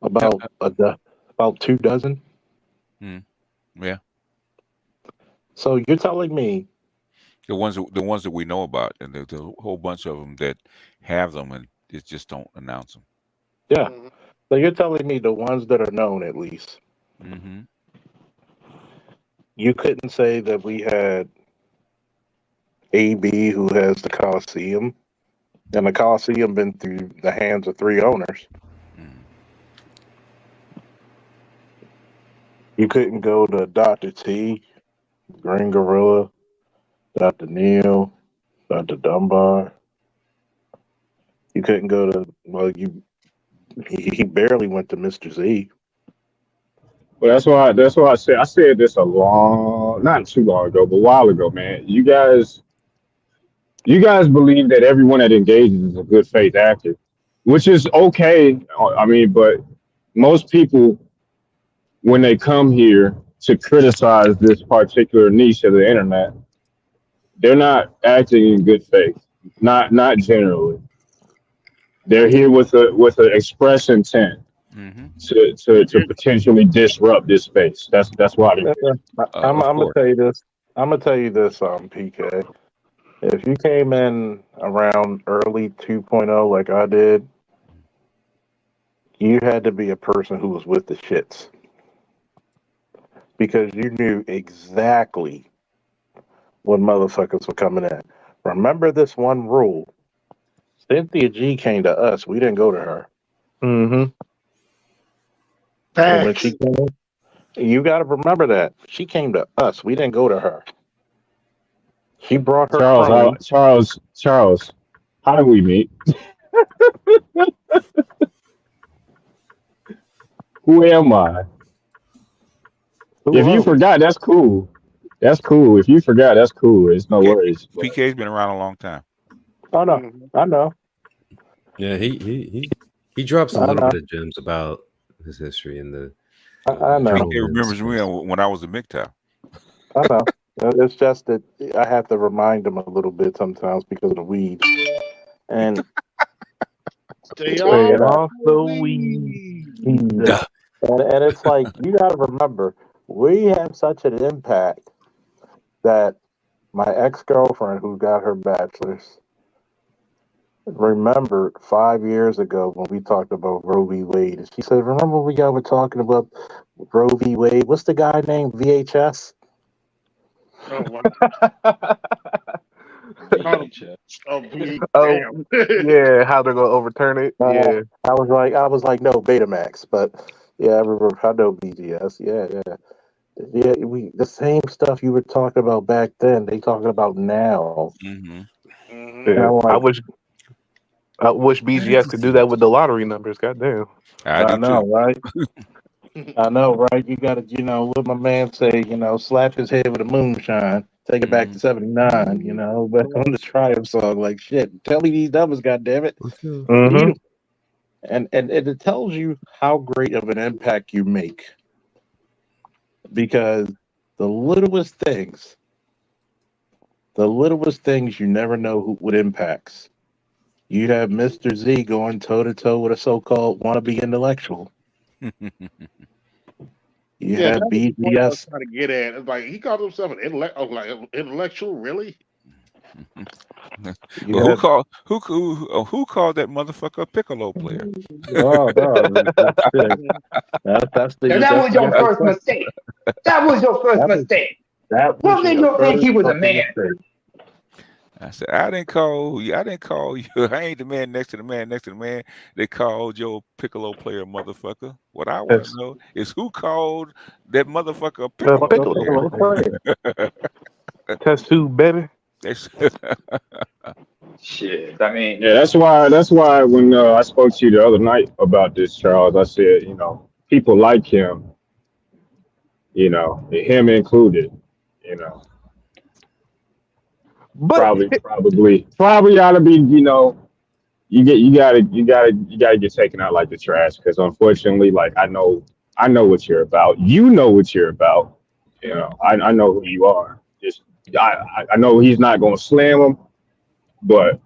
About about 2 dozen. Yeah. So you're telling me The ones that we know about, and there's a whole bunch of them that have them, and it just don't announce them. yeah. So you're telling me the ones that are known, at least, Mm-hmm. you couldn't say that we had AB who has the Coliseum, and the Coliseum been through the hands of 3 owners. Mm. You couldn't go to Dr. T, Green Gorilla, Dr. Neal, Dr. Dunbar. You couldn't go to, well, he barely went to Mr. Z. Well, that's why I said this not too long ago, but a while ago, man. You guys believe that everyone that engages is a good faith actor, which is okay. I mean, but most people, when they come here to criticize this particular niche of the internet, they're not acting in good faith. Not generally. They're here with an express intent Mm-hmm. to potentially disrupt this space. That's why they're here. I'm Of gonna course. tell you this. I'm gonna tell you this, PK. If you came in around early 2.0 like I did, you had to be a person who was with the shits, because you knew exactly what motherfuckers were coming in. Remember this one rule: Cynthia G came to us. We didn't go to her. Mm-hmm. And when she Facts. came, you got to remember that she came to us. We didn't go to her. She brought her cronies. Charles, how do we meet? Who am I? Who If you else? forgot, that's cool. That's cool. If you forgot, that's cool. It's no worries. But PK's been around a long time. I know. I know. Yeah, he drops a I little know. bit of gems about his history in the I know. PK remembers me when I was a MGTOW. I know. It's just that I have to remind them a little bit sometimes because of the weed. And Stay stay off off the the weed. weed. And it's like, you got to remember, we have such an impact that my ex-girlfriend who got her bachelor's remembered 5 years ago when we talked about Roe v. Wade. And she said, remember when y'all were talking about Roe v. Wade? What's the guy named VHS? Oh, wow. Oh, Oh, damn. yeah, how they're gonna overturn it? Yeah. I was like, no, Betamax, but yeah, I remember. I know BGS. Yeah. The same stuff you were talking about back then. They talking about now. Mm-hmm. Mhm. And Yeah. I'm like, I wish BGS could do that with the lottery numbers. Goddamn. I I do know, too. right? I know, right? You got to, what my man say, slap his head with a moonshine, take it back to 79, but on the Triumph song, like, shit, tell me these numbers, goddammit. Mm-hmm. And it tells you how great of an impact you make, because the littlest things you never know what impacts. You have Mr. Z going toe to toe with a so-called wannabe intellectual. You Yeah, have that's the point I was BGS. trying to get at. It's like he called himself an intellectual, really? You Well, have who called that motherfucker a piccolo player? oh no, that's the And that was your that's first mistake. That was your first that was mistake. that What was made your you think first he was a fucking man? mistake. I said, I didn't call you. I ain't the man next to the man next to the man. They called your piccolo player motherfucker. What I want to That's know is who called that motherfucker a a piccolo piccolo. Piccolo player. player. test tube, baby. That's Shit. I mean, Yeah, that's why when I spoke to you the other night about this, Charles, I said, people like him, him included, you know, But probably ought to be, you gotta get taken out like the trash because unfortunately, like I know what you're about. You know what you're about. I know who you are. Just I know he's not gonna slam him, but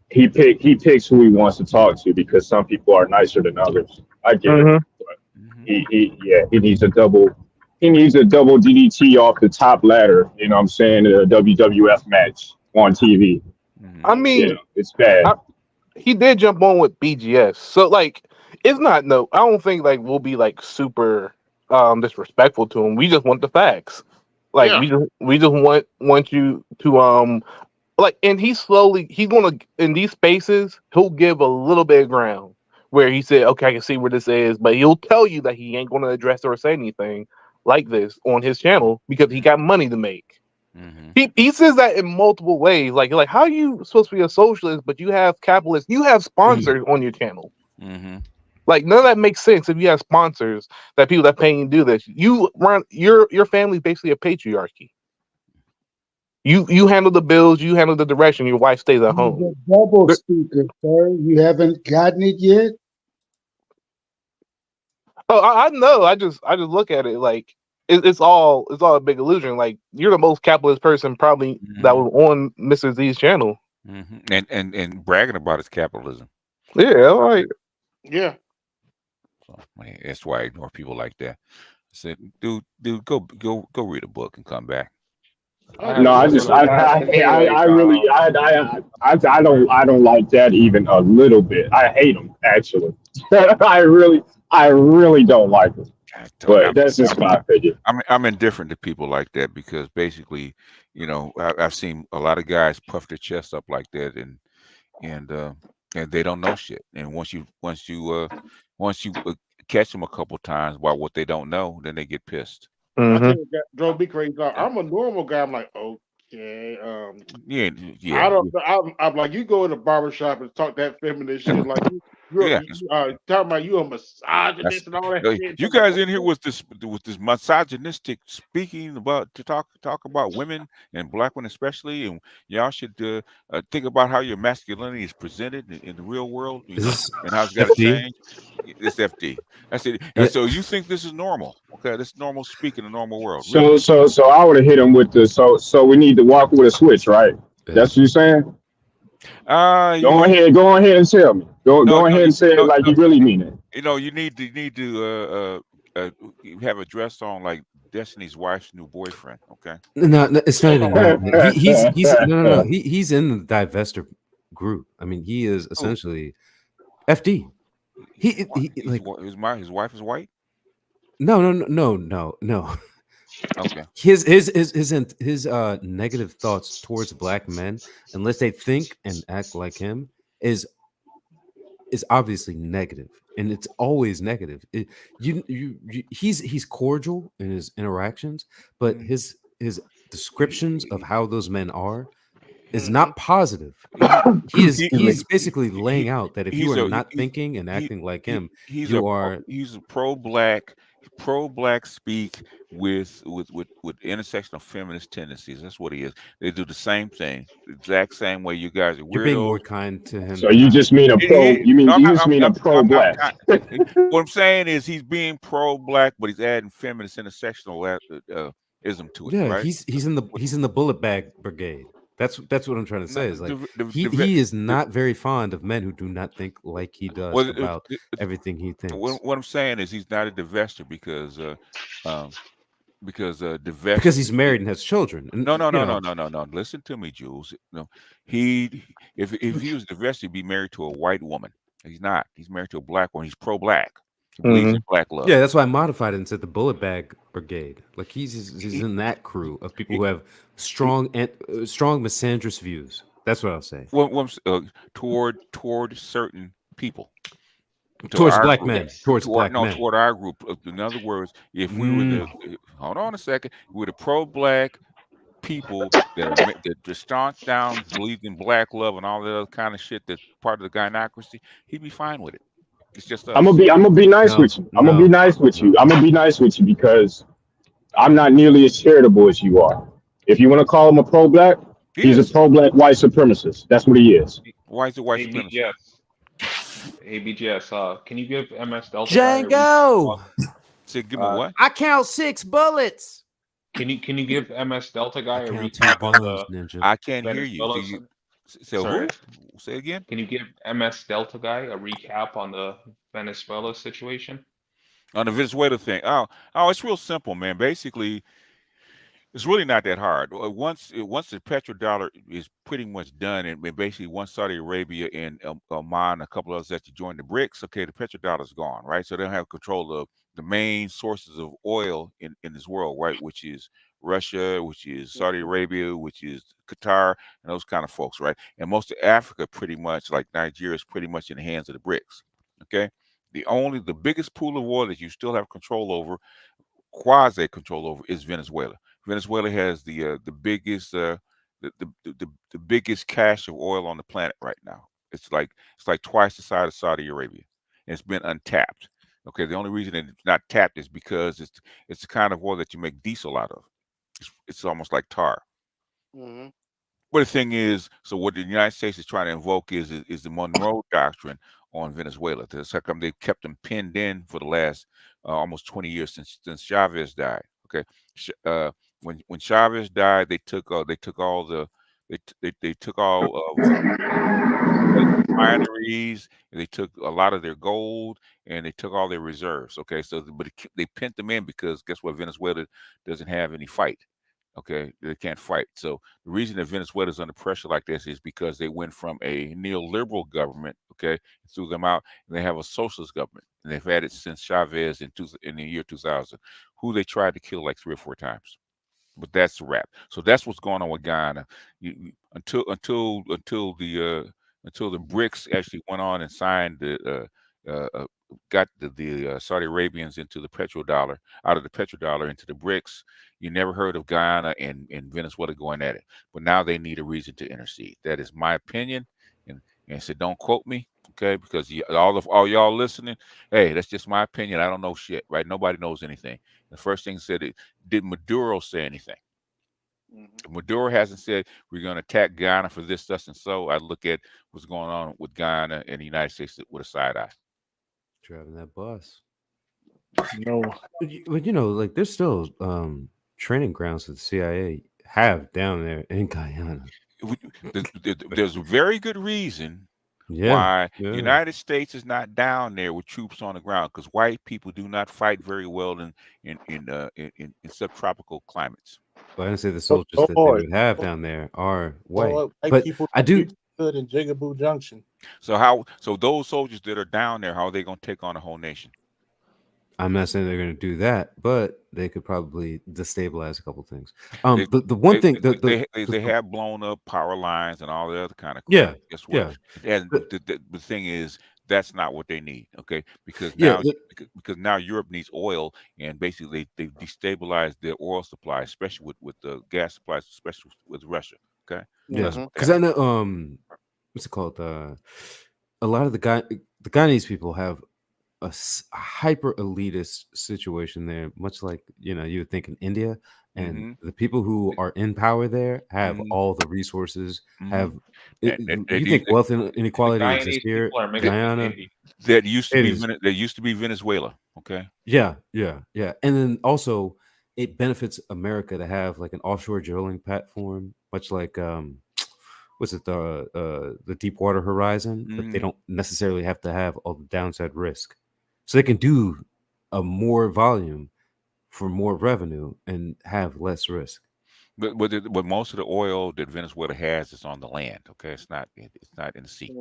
he picks who he wants to talk to because some people are nicer than others. I get it. Mhm. But he needs a double DDT off the top ladder, you know what I'm saying, in a WWF match on TV. I mean, It's bad. he did jump on with BGS, so like, it's not no. I don't think like we'll be like super disrespectful to him. We just want the facts. Like Yeah. we just want you to like, and he's gonna in these spaces he'll give a little bit of ground where he said, okay, I can see where this is, but he'll tell you that he ain't gonna address or say anything like this on his channel because he got money to make. He says that in multiple ways. Like how are you supposed to be a socialist, but you have capitalists, you have sponsors on your channel. Like none of that makes sense if you have sponsors that people that paying you to do this. You run your family's basically a patriarchy. You handle the bills, you handle the direction. Your wife stays at home. The double speaker, sir. You haven't gotten it yet. Oh, I know. I just look at it like it's all a big illusion. Like you're the most capitalist person probably that was on Mr. Z's channel. And bragging about his capitalism. Yeah, all right. Yeah. So man, that's why I ignore people like that. I said, dude, go read a book and come back. No, I don't like that even a little bit. I hate him actually. I really don't like him. But that's just my opinion. I'm indifferent to people like that because basically, I've seen a lot of guys puff their chest up like that and they don't know shit. And once you catch them a couple times about what they don't know, then they get pissed. I think that drove me crazy. I'm a normal guy. I'm like, okay, yeah. I don't. I'm like, you go in the barbershop and talk that feminist shit, like you're talking about you a misogynist and all that shit. You guys in here with this misogynistic speaking about to talk about women and black women especially, and y'all should think about how your masculinity is presented in the real world, and how it's got to change. It's FD. That's it. And so you think this is normal? Okay, this is normal speak in the normal world. Really? So I would have hit him with the so we need to walk with a switch, right? That's what you're saying. Go ahead and tell me. Go ahead and say it like you really mean it. You need to have a dress on like Destiny's wife's new boyfriend. Okay. No, it's not even that. He's in the divester group. I mean, he is essentially FD. He like his wife is white. No. Okay. His negative thoughts towards black men, unless they think and act like him, is obviously negative, and it's always negative. He's cordial in his interactions, but his descriptions of how those men are is not positive. He's basically laying out that if you are not thinking and acting like him, he's a pro-black speak with intersectional feminist tendencies. That's what he is. They do the same thing, the exact same way. You guys are weirdos. You're being more kind to him. So you just mean a pro? You mean a pro-black? What I'm saying is he's being pro-black, but he's adding feminist intersectional ism to it. Yeah, right? he's in the bullet bag brigade. That's what I'm trying to say. Is like he is not very fond of men who do not think like he does about everything he thinks. What I'm saying is he's not a divester because he's married and has children. No. Listen to me, Jules. No, if he was a divester, he'd be married to a white woman. He's not. He's married to a black woman. He's pro-black. He believes in black love. Yeah, that's why I modified it and said the bullet bag brigade. Like he's in that crew of people who have strong misandrous views. That's what I'll say. Toward certain people. Towards black men. Toward our group. In other words, if we were hold on a second, we're the pro-black people that staunch down, believed in black love and all that other kind of shit that's part of the gynocracy, he'd be fine with it. It's just I'm us. gonna be nice No, with you. I'm gonna be no, nice with you. no. I'm gonna be nice with you because I'm not nearly as charitable as you are. If you want to call him a pro-black, He he's a is. pro-black white supremacist. That's what he is. Why is it white Hey supremacy? BGS, can you give MS Delta guy a recap Django, Say, give me on what? I count 6 bullets. can you give MS Delta guy I a count 2 recap on bombs, the ninja. I can't hear you. Venezuela? So Sorry, who? Say again. can you give MS Delta guy a recap on the Venezuela situation? On the Venezuela thing. It's real simple, man. Basically, it's really not that hard. Once the petrodollar is pretty much done, and basically once Saudi Arabia and Oman, a couple others that you join the BRICS, okay, the petrodollar is gone, right? So they don't have control of the main sources of oil in this world, right? Which is Russia, which is Saudi Arabia, which is Qatar, and those kind of folks, right? And most of Africa, pretty much like Nigeria, is pretty much in the hands of the BRICS. Okay, the biggest pool of oil that you still have control over, quasi control over, is Venezuela. Venezuela has the biggest the biggest cache of oil on the planet right now. It's like twice the size of Saudi Arabia, and it's been untapped. Okay, the only reason it's not tapped is because it's the kind of oil that you make diesel out of. It's almost like tar. Mhm. But the thing is, so what the United States is trying to invoke is the Monroe Doctrine on Venezuela. That's how come they've kept them pinned in for the last almost 20 years since Chavez died. Okay, when Chavez died, they took all the they took all of refineries, and they took a lot of their gold, and they took all their reserves. Okay, so but they pinned them in because guess what? Venezuela doesn't have any fight. Okay, they can't fight. So the reason that Venezuela is under pressure like this is because they went from a neoliberal government, okay, threw them out, and they have a socialist government, and they've had it since Chavez in the year 2000, who they tried to kill like 3 or 4 times. But that's the wrap. So that's what's going on with Guyana. Until the BRICS actually went on and signed got the Saudi Arabians into the petrodollar, out of the petrodollar into the BRICS. You never heard of Guyana and Venezuela going at it, but now they need a reason to intercede. That is my opinion, and so don't quote me, okay? Because all y'all listening, hey, that's just my opinion. I don't know shit, right? Nobody knows anything. The first thing said, did Maduro say anything? If Maduro hasn't said we're going to attack Guyana for this, thus, and so, I look at what's going on with Guyana and the United States with a side eye. Driving that bus. No. But like there's still training grounds that the CIA have down there in Guyana. There's a very good reason why the United States is not down there with troops on the ground, because white people do not fight very well in subtropical climates. But I didn't say the soldiers that they would have down there are white. But people I do. good in Jigaboo Junction. So those soldiers that are down there, how are they going to take on a whole nation? I'm not saying they're going to do that, but they could probably destabilize a couple things. The one thing they have blown up power lines and all the other kind of crap. Guess what? And the thing is, that's not what they need. Okay, because now Europe needs oil, and basically they've destabilized their oil supply, especially with the gas supplies, especially with Russia. Okay, because I know what's it called? A lot of the Guyanese people have a hyper elitist situation there, much like you would think in India, and the people who are in power there have all the resources. Have you think wealth and inequality exists here? Guyana, that used to be Venezuela. Okay, yeah, and then also it benefits America to have like an offshore drilling platform, much like what's it, the Deepwater Horizon, but they don't necessarily have to have all the downside risk. So they can do a more volume for more revenue and have less risk. But most of the oil that Venezuela has is on the land. Okay, it's not in the sea.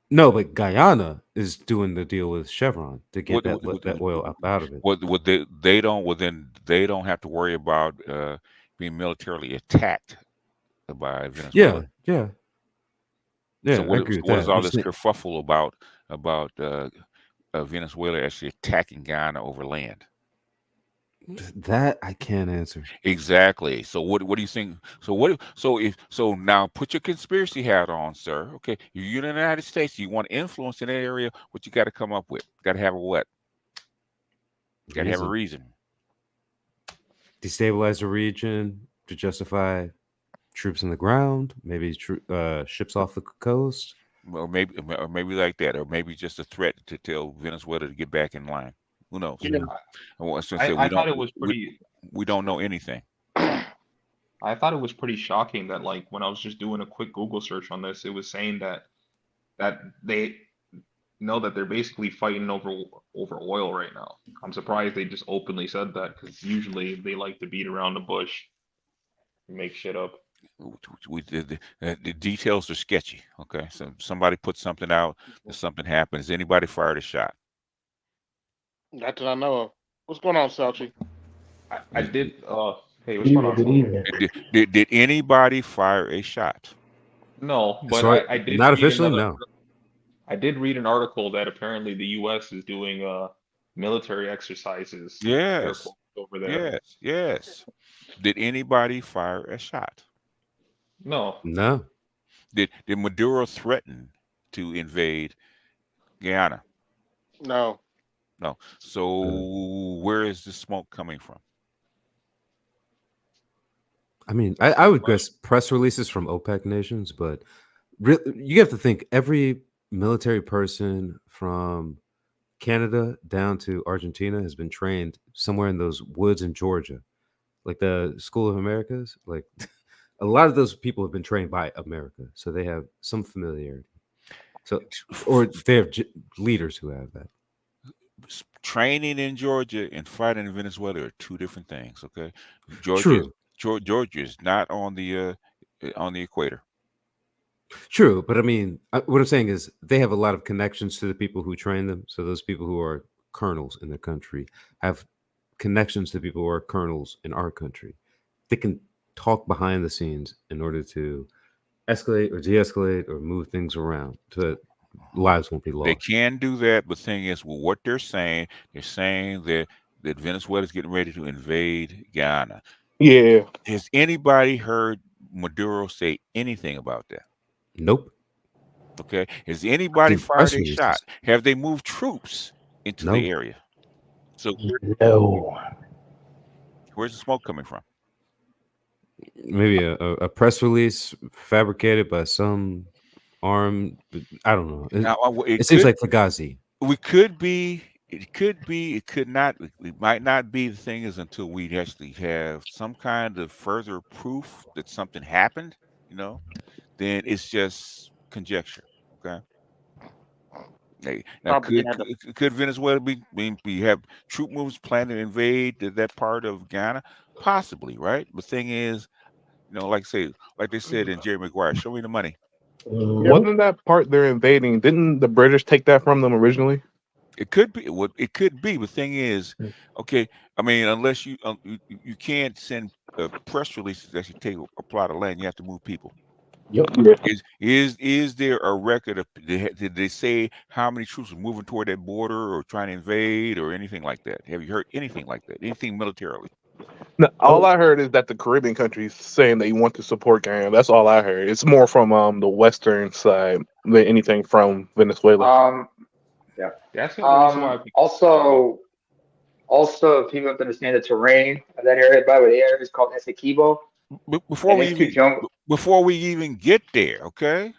No, but Guyana is doing the deal with Chevron to get that oil up out of it. They don't have to worry about being militarily attacked by Venezuela. Yeah. So what is all this kerfuffle about Venezuela actually attacking Guyana over land? That I can't answer. Exactly. So what do you think? So now put your conspiracy hat on, sir. Okay, you're in the United States. You want influence in that area. What you got to come up with? Got to have a what? Got to have a reason. Destabilize the region to justify troops on the ground. Maybe ships off the coast. Or maybe like that, or maybe just a threat to tell Venezuela to get back in line. Who knows? Yeah, We thought it was pretty. we don't know anything. I thought it was pretty shocking that, like, when I was just doing a quick Google search on this, it was saying that they know that they're basically fighting over oil right now. I'm surprised they just openly said that, because usually they like to beat around the bush and make shit up. The details are sketchy. Okay, so somebody put something out, something happens. Anybody fired a shot? Not that I know of. What's going on, Salchi? I did. Hey, what's going on? Did anybody fire a shot? No, but So I did not read officially. another. No. I did read an article that apparently the U.S. is doing military exercises. Yes. Over there. Yes. Did anybody fire a shot? No. No. Did Maduro threaten to invade Guyana? No. No. So where is the smoke coming from? I mean, I would guess press releases from OPEC nations, but you have to think every military person from Canada down to Argentina has been trained somewhere in those woods in Georgia, like the School of Americas. Like a lot of those people have been trained by America, so they have some familiarity. So, or they have leaders who have that. Training in Georgia and fighting in Venezuela are two different things. Okay, Georgia is not on the equator. True, but I mean, what I'm saying is they have a lot of connections to the people who train them. So those people who are colonels in the country have connections to people who are colonels in our country. They can talk behind the scenes in order to escalate or de-escalate or move things around so that lives won't be lost. They can do that, but the thing is, well, what they're saying that Venezuela is getting ready to invade Guyana. Yeah. Has anybody heard Maduro say anything about that? Nope. Okay. Has anybody fired a shot? Have they moved troops into the area? So no. Where's the smoke coming from? Maybe a press release fabricated by some arm. I don't know. It seems like Fugazi. We could be. It could be. It could not. It might not be. The thing is, until we actually have some kind of further proof that something happened, then it's just conjecture. Okay. Now, could Venezuela we have troop moves planned to invade that part of Guyana? Possibly, right? The thing is, like they said in Jerry Maguire, show me the money. Wasn't that part they're invading? Didn't the British take that from them originally? It could be. It could be. The thing is, okay. I mean, unless you can't send press releases that you take a plot of land, you have to move people. Yep. Is there a record of did they say how many troops are moving toward that border or trying to invade or anything like that? Have you heard anything like that? Anything militarily? No, all I heard is that the Caribbean countries saying they want to support Guyana. That's all I heard. It's more from the western side than anything from Venezuela. Yeah. That's the reason why. Also, people have to understand the terrain of that area. By the way, the area is called Essequibo. Before we even get there, okay?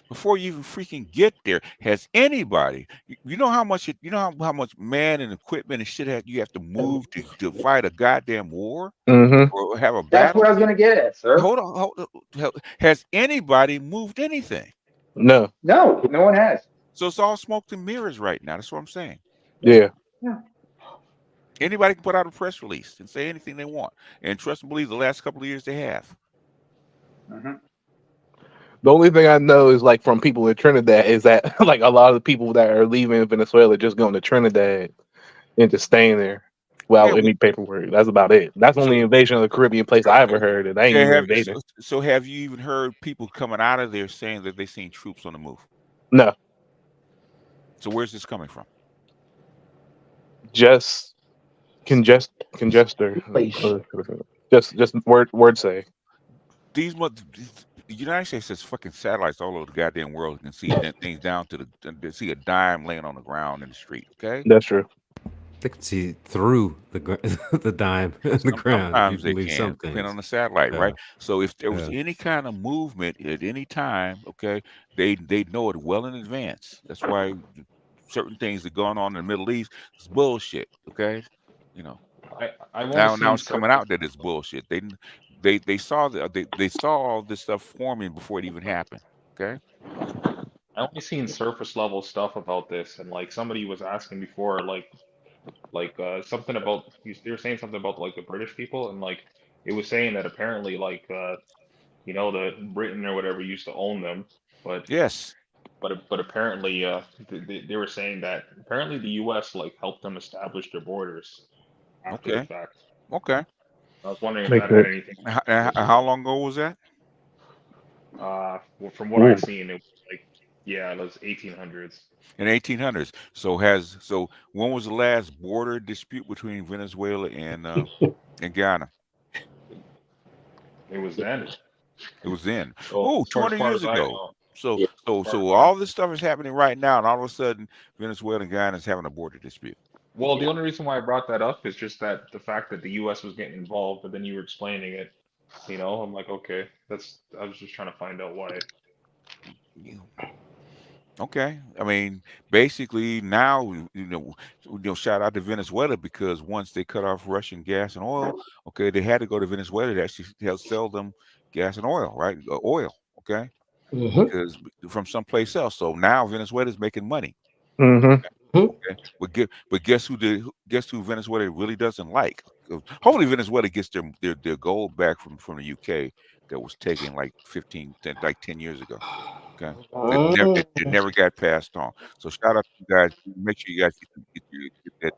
Before you even freaking get there, has anybody? You know how much how much man and equipment and shit you have to move to fight a goddamn war or have a battle? That's what I was gonna get at, sir. Hold on. Has anybody moved anything? No. No one has. So it's all smoke and mirrors right now. That's what I'm saying. Yeah. Anybody can put out a press release and say anything they want, and trust and believe the last couple of years they have. The only thing I know is like from people in Trinidad is that like a lot of the people that are leaving Venezuela just going to Trinidad and just staying there without any paperwork. That's about it. That's the only invasion of the Caribbean place I ever heard, and I ain't even invading. So have you even heard people coming out of there saying that they seen troops on the move? No. So where's this coming from? Just Congester. Just word say. The United States has fucking satellites all over the goddamn world. You can see things down to the see a dime laying on the ground in the street. Okay, That's true. They can see through the dime in the ground. Sometimes they believe can, some depending things. on the satellite, right? So if there was Yeah. any kind of movement at any time, okay, they know it well in advance. That's why certain things that going on in the Middle East is bullshit. Okay, you know. I've only Now seen it's coming surface. out that it's bullshit. They saw they saw all this stuff forming before it even happened. Okay. I only seen surface level stuff about this, and like somebody was asking before, something about they were saying something about like the British people, and like it was saying that apparently the Britain or whatever used to own them, but Yes. but apparently they were saying that apparently the U.S. like helped them establish their borders after the Okay. fact. Okay. I was wondering if Makes that had sense. anything. How long ago was that? From what I've seen, it was like it was 1800s. In 1800s. So when was the last border dispute between Venezuela and Guyana? It was then. It was then. Well, Oh, as far 20 years as I ago. know. So Yeah. all this stuff is happening right now, and all of a sudden Venezuela and Guyana is having a border dispute. Well, the only reason why I brought that up is just that the fact that the U.S. was getting involved, but then you were explaining it. I'm like, okay, I was just trying to find out why. Okay, I mean, basically now shout out to Venezuela, because once they cut off Russian gas and oil, okay, they had to go to Venezuela to actually sell them gas and oil, right? Oil, okay, because from someplace else. So now Venezuela is making money. Okay, but guess who Venezuela really doesn't like? Hopefully Venezuela gets their gold back from the UK that was taken like 10 years ago. Okay, it never got passed on. So shout out to you guys. Make sure you guys get that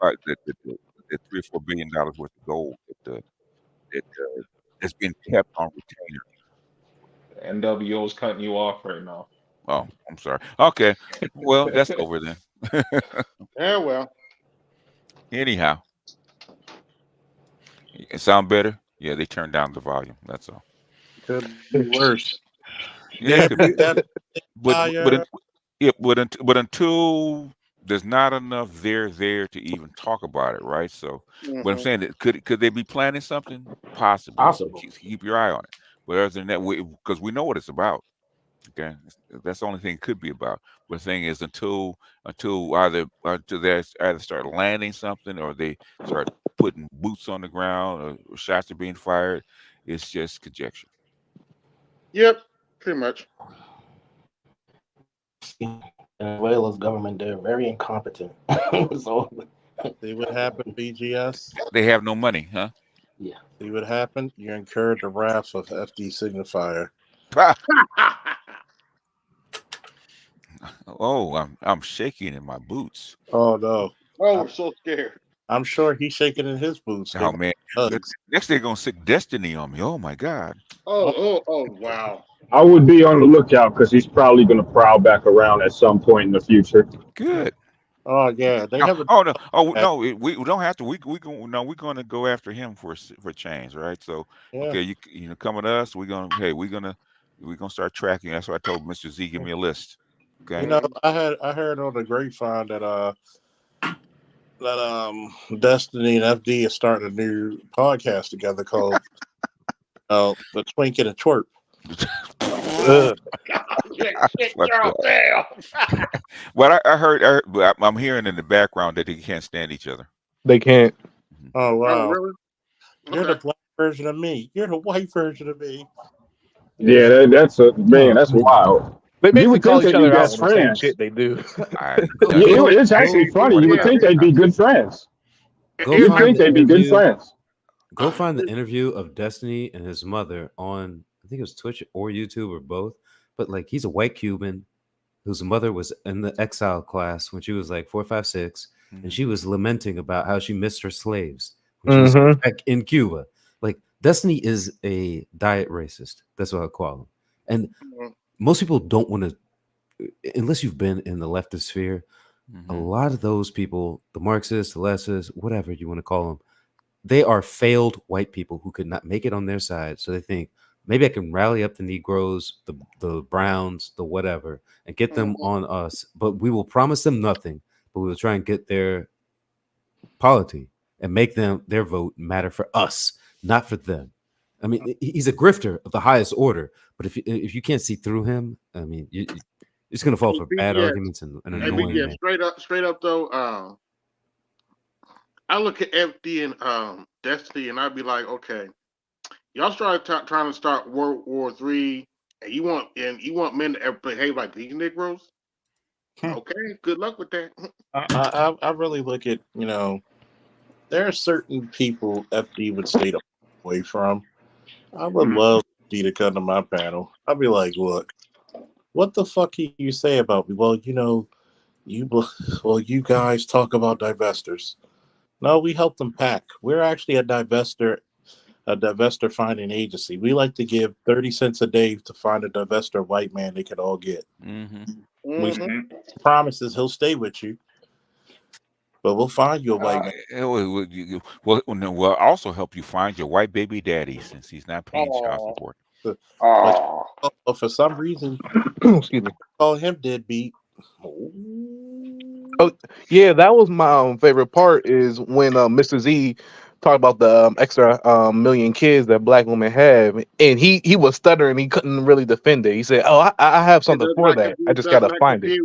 that $3 or $4 billion worth of gold that's been kept on retainer. NWO's cutting you off right now. Oh, I'm sorry. Okay, well that's over then. Yeah, well. Anyhow, it sound better? Yeah, they turned down the volume. That's all. Could be worse. Yeah, it could be. That but until there's not enough there to even talk about it, right? So what I'm saying, that could they be planning something? Possibly. So keep your eye on it. But other than that, because we know what it's about. Okay, that's the only thing it could be about. But the thing is, until they either start landing something, or they start putting boots on the ground, or shots are being fired, it's just conjecture. Yep, pretty much. Venezuela's government, they're very incompetent. So see what happened, BGS? They have no money, huh? Yeah. See what happened? You incurred the wrath of FD Signifier. Oh, I'm shaking in my boots. Oh no! Oh, we're so scared. I'm sure he's shaking in his boots. Oh man! Next they're gonna sick Destiny on me. Oh my God! Oh, wow! I would be on the lookout, because he's probably going to prowl back around at some point in the future. Good. Oh yeah, they have. No, we don't have to. We're going to go after him for change, right? So okay, you come with us. We're gonna start tracking. That's why I told Mr. Z, give me a list. Okay. I heard on the grapevine that Destiny and FD is starting a new podcast together called The Twink and a Twerp. But I heard, I'm hearing in the background that they can't stand each other. They can't. Oh wow! Oh, really? You're the black version of me. You're the white version of me. Yeah, that's wild. They You would call think each they'd be other out best on the same friends. shit they do. It's actually funny. You would think they'd be good friends. You'd think they'd be good friends. Go find the interview of Destiny and his mother on, I think it was Twitch or YouTube or both. But like, he's a white Cuban whose mother was in the exile class when she was like 4, 5, 6, and she was lamenting about how she missed her slaves when she was back in Cuba. Like, Destiny is a diet racist. That's what I call him. And most people don't want to, unless you've been in the leftist sphere, a lot of those people, the Marxists, the leftists, whatever you want to call them, they are failed white people who could not make it on their side. So they think maybe I can rally up the Negroes, the Browns, the whatever, and get them on us. But we will promise them nothing. But we will try and get their polity and make them their vote matter for us, not for them. I mean, he's a grifter of the highest order. But if you can't see through him, I mean, it's going to fall for bad arguments and annoying. Yeah, straight up though. I look at FD and Destiny, and I'd be like, okay, y'all started trying to start World War III, and you want men to behave like these Negroes. Okay, good luck with that. I really look at, there are certain people FD would stay away from. I would love FD to come to my panel. I'd be like, look, what the fuck can you say about me? Well, you guys talk about divestors. No, we help them pack. We're actually a divestor finding agency. We like to give 30 cents a day to find a divestor white man they can all get. We promises he'll stay with you, but we'll find you a white man. We'll also help you find your white baby daddy since he's not paying child support. But for some reason, excuse me, call him deadbeat. Oh yeah, that was my favorite part is when Mr. Z talked about the extra million kids that black women have, and he was stuttering. He couldn't really defend it. He said, "Oh, I have something for that. I just gotta find it."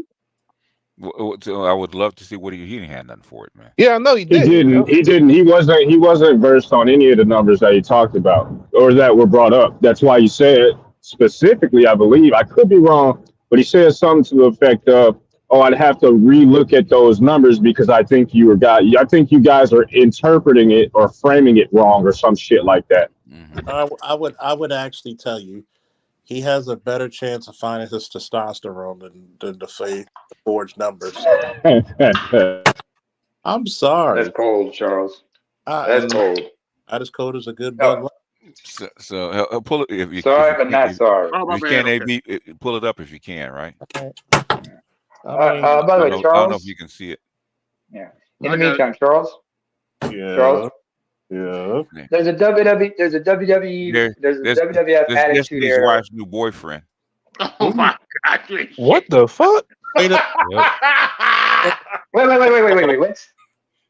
I would love to see what he didn't have nothing for it, man. Yeah, I know he did. He didn't. He wasn't versed on any of the numbers that he talked about or that were brought up. That's why he said specifically, I believe, I could be wrong, but he said something to the effect of, "Oh, I'd have to relook at those numbers because I think you guys are interpreting it or framing it wrong or some shit like that." I would actually tell you, he has a better chance of finding his testosterone than the forged numbers. I'm sorry. That's cold, Charles. That's cold. Not as cold as a good bug. So pull it if you sorry, but not sorry. If you can, AB, pull it up if you can, right? Okay. By the way, Charles, I don't know if you can see it. Yeah. In the meantime, Charles. Yeah. Charles. Yeah. There's a WWF attitude Destiny's era. wife's new boyfriend. Oh my God! What the fuck? Wait. Wait.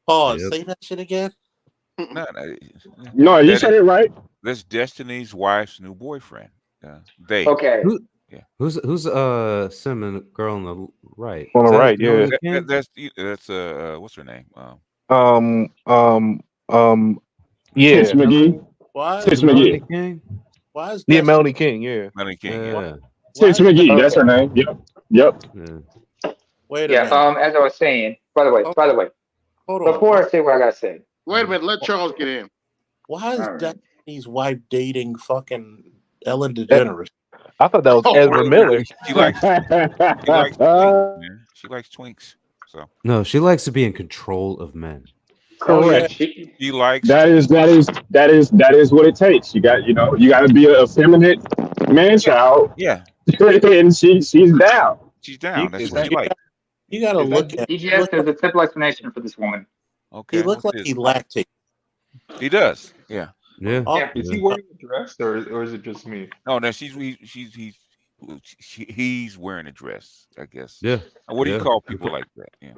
Pause. Say that shit again. No, you said it right. That's Destiny's wife's new boyfriend. Okay. Who's Cinnamon girl on the right? On the right, yeah. That's what's her name? Yeah. Tits McGee. Why? Tits McGee. Why is Melanie King? Yeah. Melanie King. Yeah. Tits McGee. That's her name. Yep. Yeah. Wait a minute. As I was saying, by the way, before I say what I gotta say. Wait a minute, let Charles get in. Why is Destiny's wife dating fucking Ellen DeGeneres? I thought that was Ezra Miller. She likes twinks, man. She likes twinks. So no, she likes to be in control of men. Correct. She likes that is what it takes. You got to be a effeminate man child. Yeah. And she's down. She's down. That's what she likes. You got to look at DGS. There's a simple explanation for this woman. Okay. He looks like he lactates. He does. Yeah. Yeah. Is he wearing a dress or is it just me? Oh no, he's wearing a dress, I guess. Yeah. What do you call people like that? Yeah.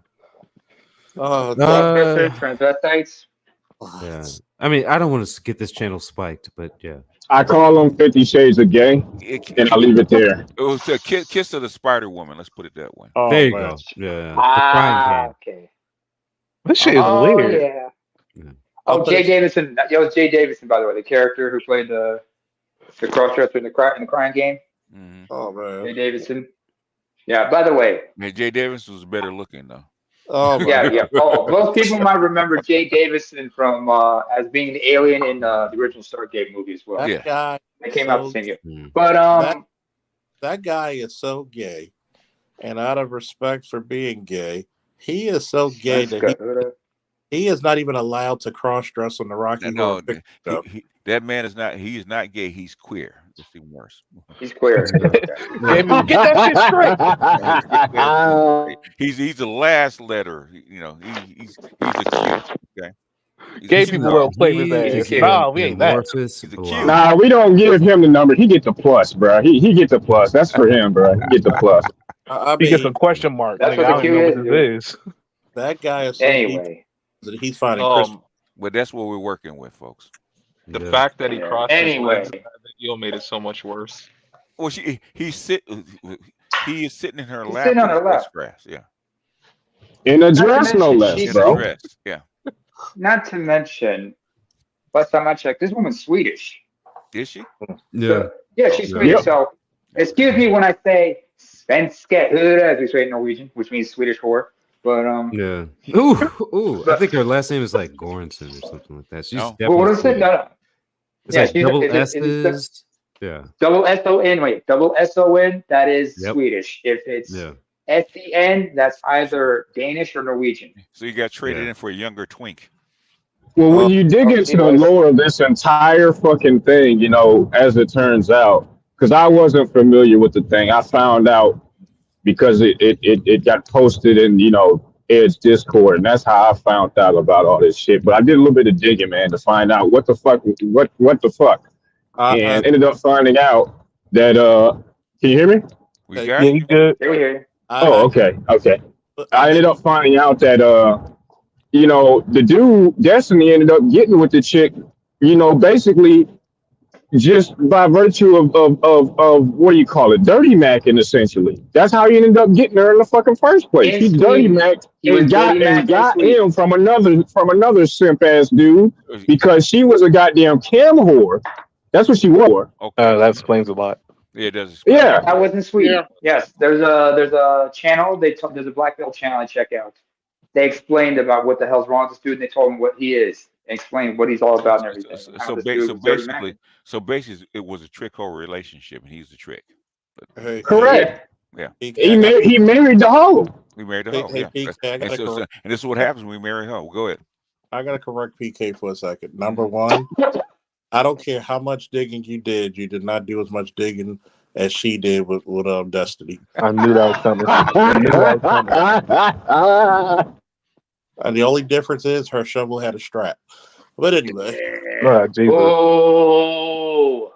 Transvestites. Yeah. I mean, I don't want to get this channel spiked, but yeah. I call them 50 Shades of Gay, and I'll leave it there. It was a kiss of the Spider Woman. Let's put it that way. Oh, there you man. go. Yeah. Okay. This shit is weird. Yeah. Oh, Jay Davidson. That was Jay Davidson, by the way, the character who played the crossdresser in the Crying Game. Mm-hmm. Oh man. Jay Davidson. Yeah. By the way. Man, Jay Davidson was better looking though. Oh yeah. Oh, most people might remember Jay Davidson from as being the alien in the original Stargate movie as well. That guy. They came out the same year. But that guy is so gay, and out of respect for being gay, he is so gay that He is not even allowed to cross dress on the Rocky No, Horror Picture Show. that man is not. He is not gay. He's queer. It's even worse. He's queer. Gabe, get that shit straight. He's the last letter. You know, he's a Q. Okay. Gay people will play his ass. Nah, we ain't that. He's a Q. Nah, we don't give him the number. He get the plus, bro. He get the plus. That's for him, bro. He get the plus. He gets a question mark. That's Nigga, what I the don't even Q know what this is. That guy is so Anyway. deep that he's finding Christmas. But that's what we're working with, folks. The fact that he crossed his Anyway. legs in that video made it so much worse. Well, he is sitting in her He's lap. sitting on in her a lap. dress grass, yeah. In a dress, no less, In a bro. dress, yeah. Not to mention, last time I checked, this woman's Swedish. Is she? Yeah. So, yeah, she's Swedish. Yep. So, excuse me when I say svenska hura, as we say in Norwegian, which means Swedish whore. But Yeah. Ooh. I think her last name is like Goranson or something like that. She's definitely. well, what is it? Swedish. No. It's Yeah, like she's- double is it- is it- S's. Yeah. Double S-O-N, wait, double S-O-N, that is Yep. Swedish. If it's Yeah. S-E-N, that's either Danish or Norwegian. So you got traded in for a younger twink. Well, when you dig into the lore of this entire fucking thing, you know, as it turns out, because I wasn't familiar with the thing, I found out because it got posted in, you know, Ed's Discord, and that's how I found out about all this shit. But I did a little bit of digging, man, to find out what the fuck, and ended up finding out that can you hear me? We got Yeah, you good? They were here. Oh, okay. I ended up finding out that you know, the dude Destiny ended up getting with the chick, you know, basically just by virtue of what do you call it, dirty macking, essentially. That's how he ended up getting her in the fucking first place. In He dirty Sweden. macked He was and got dirty macked in got Sweden. him from another simp ass dude because she was a goddamn cam whore. That's what she was. Okay. That explains a lot. Yeah, it does. Explain. Yeah. That was in Sweden. Yes, there's a channel. There's a Black Belt channel I check out. They explained about what the hell's wrong with this dude, and they told him what he is, and explained what he's all about and everything. and how So, this dude was dirty basically, it was a trick whole relationship, and he's the trick. Correct. Yeah. He married the hoe. We married the Hey, hoe. hey, Yeah. PK, I And, gotta correct- and this is what happens when we marry a hoe. Go ahead. I gotta correct PK for a second. Number one, I don't care how much digging you did not do as much digging as she did with Destiny. I knew that was coming. I knew that was coming. And the only difference is her shovel had a strap. But anyway. Jesus. Oh.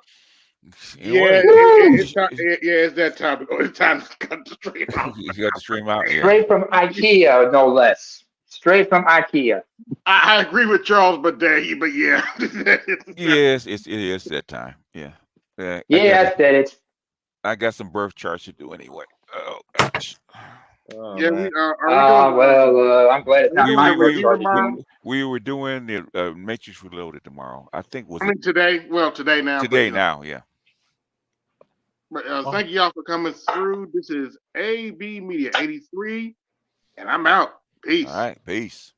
It's that time to go. It's time to cut the stream out. You got the stream out. Yeah. Straight from IKEA, no less. Straight from IKEA. I agree with Charles, but yeah. Yes, it is that time. Yeah. Yeah, I said it. I got some birth charts to do anyway. Oh gosh. Yeah, we well, I'm glad it's not my birth chart. We were doing the Matrix Reloaded tomorrow. I think today. Well, today now. Today now, yeah. But thank you all for coming through. This is AB Media 83, and I'm out. Peace. All right, peace.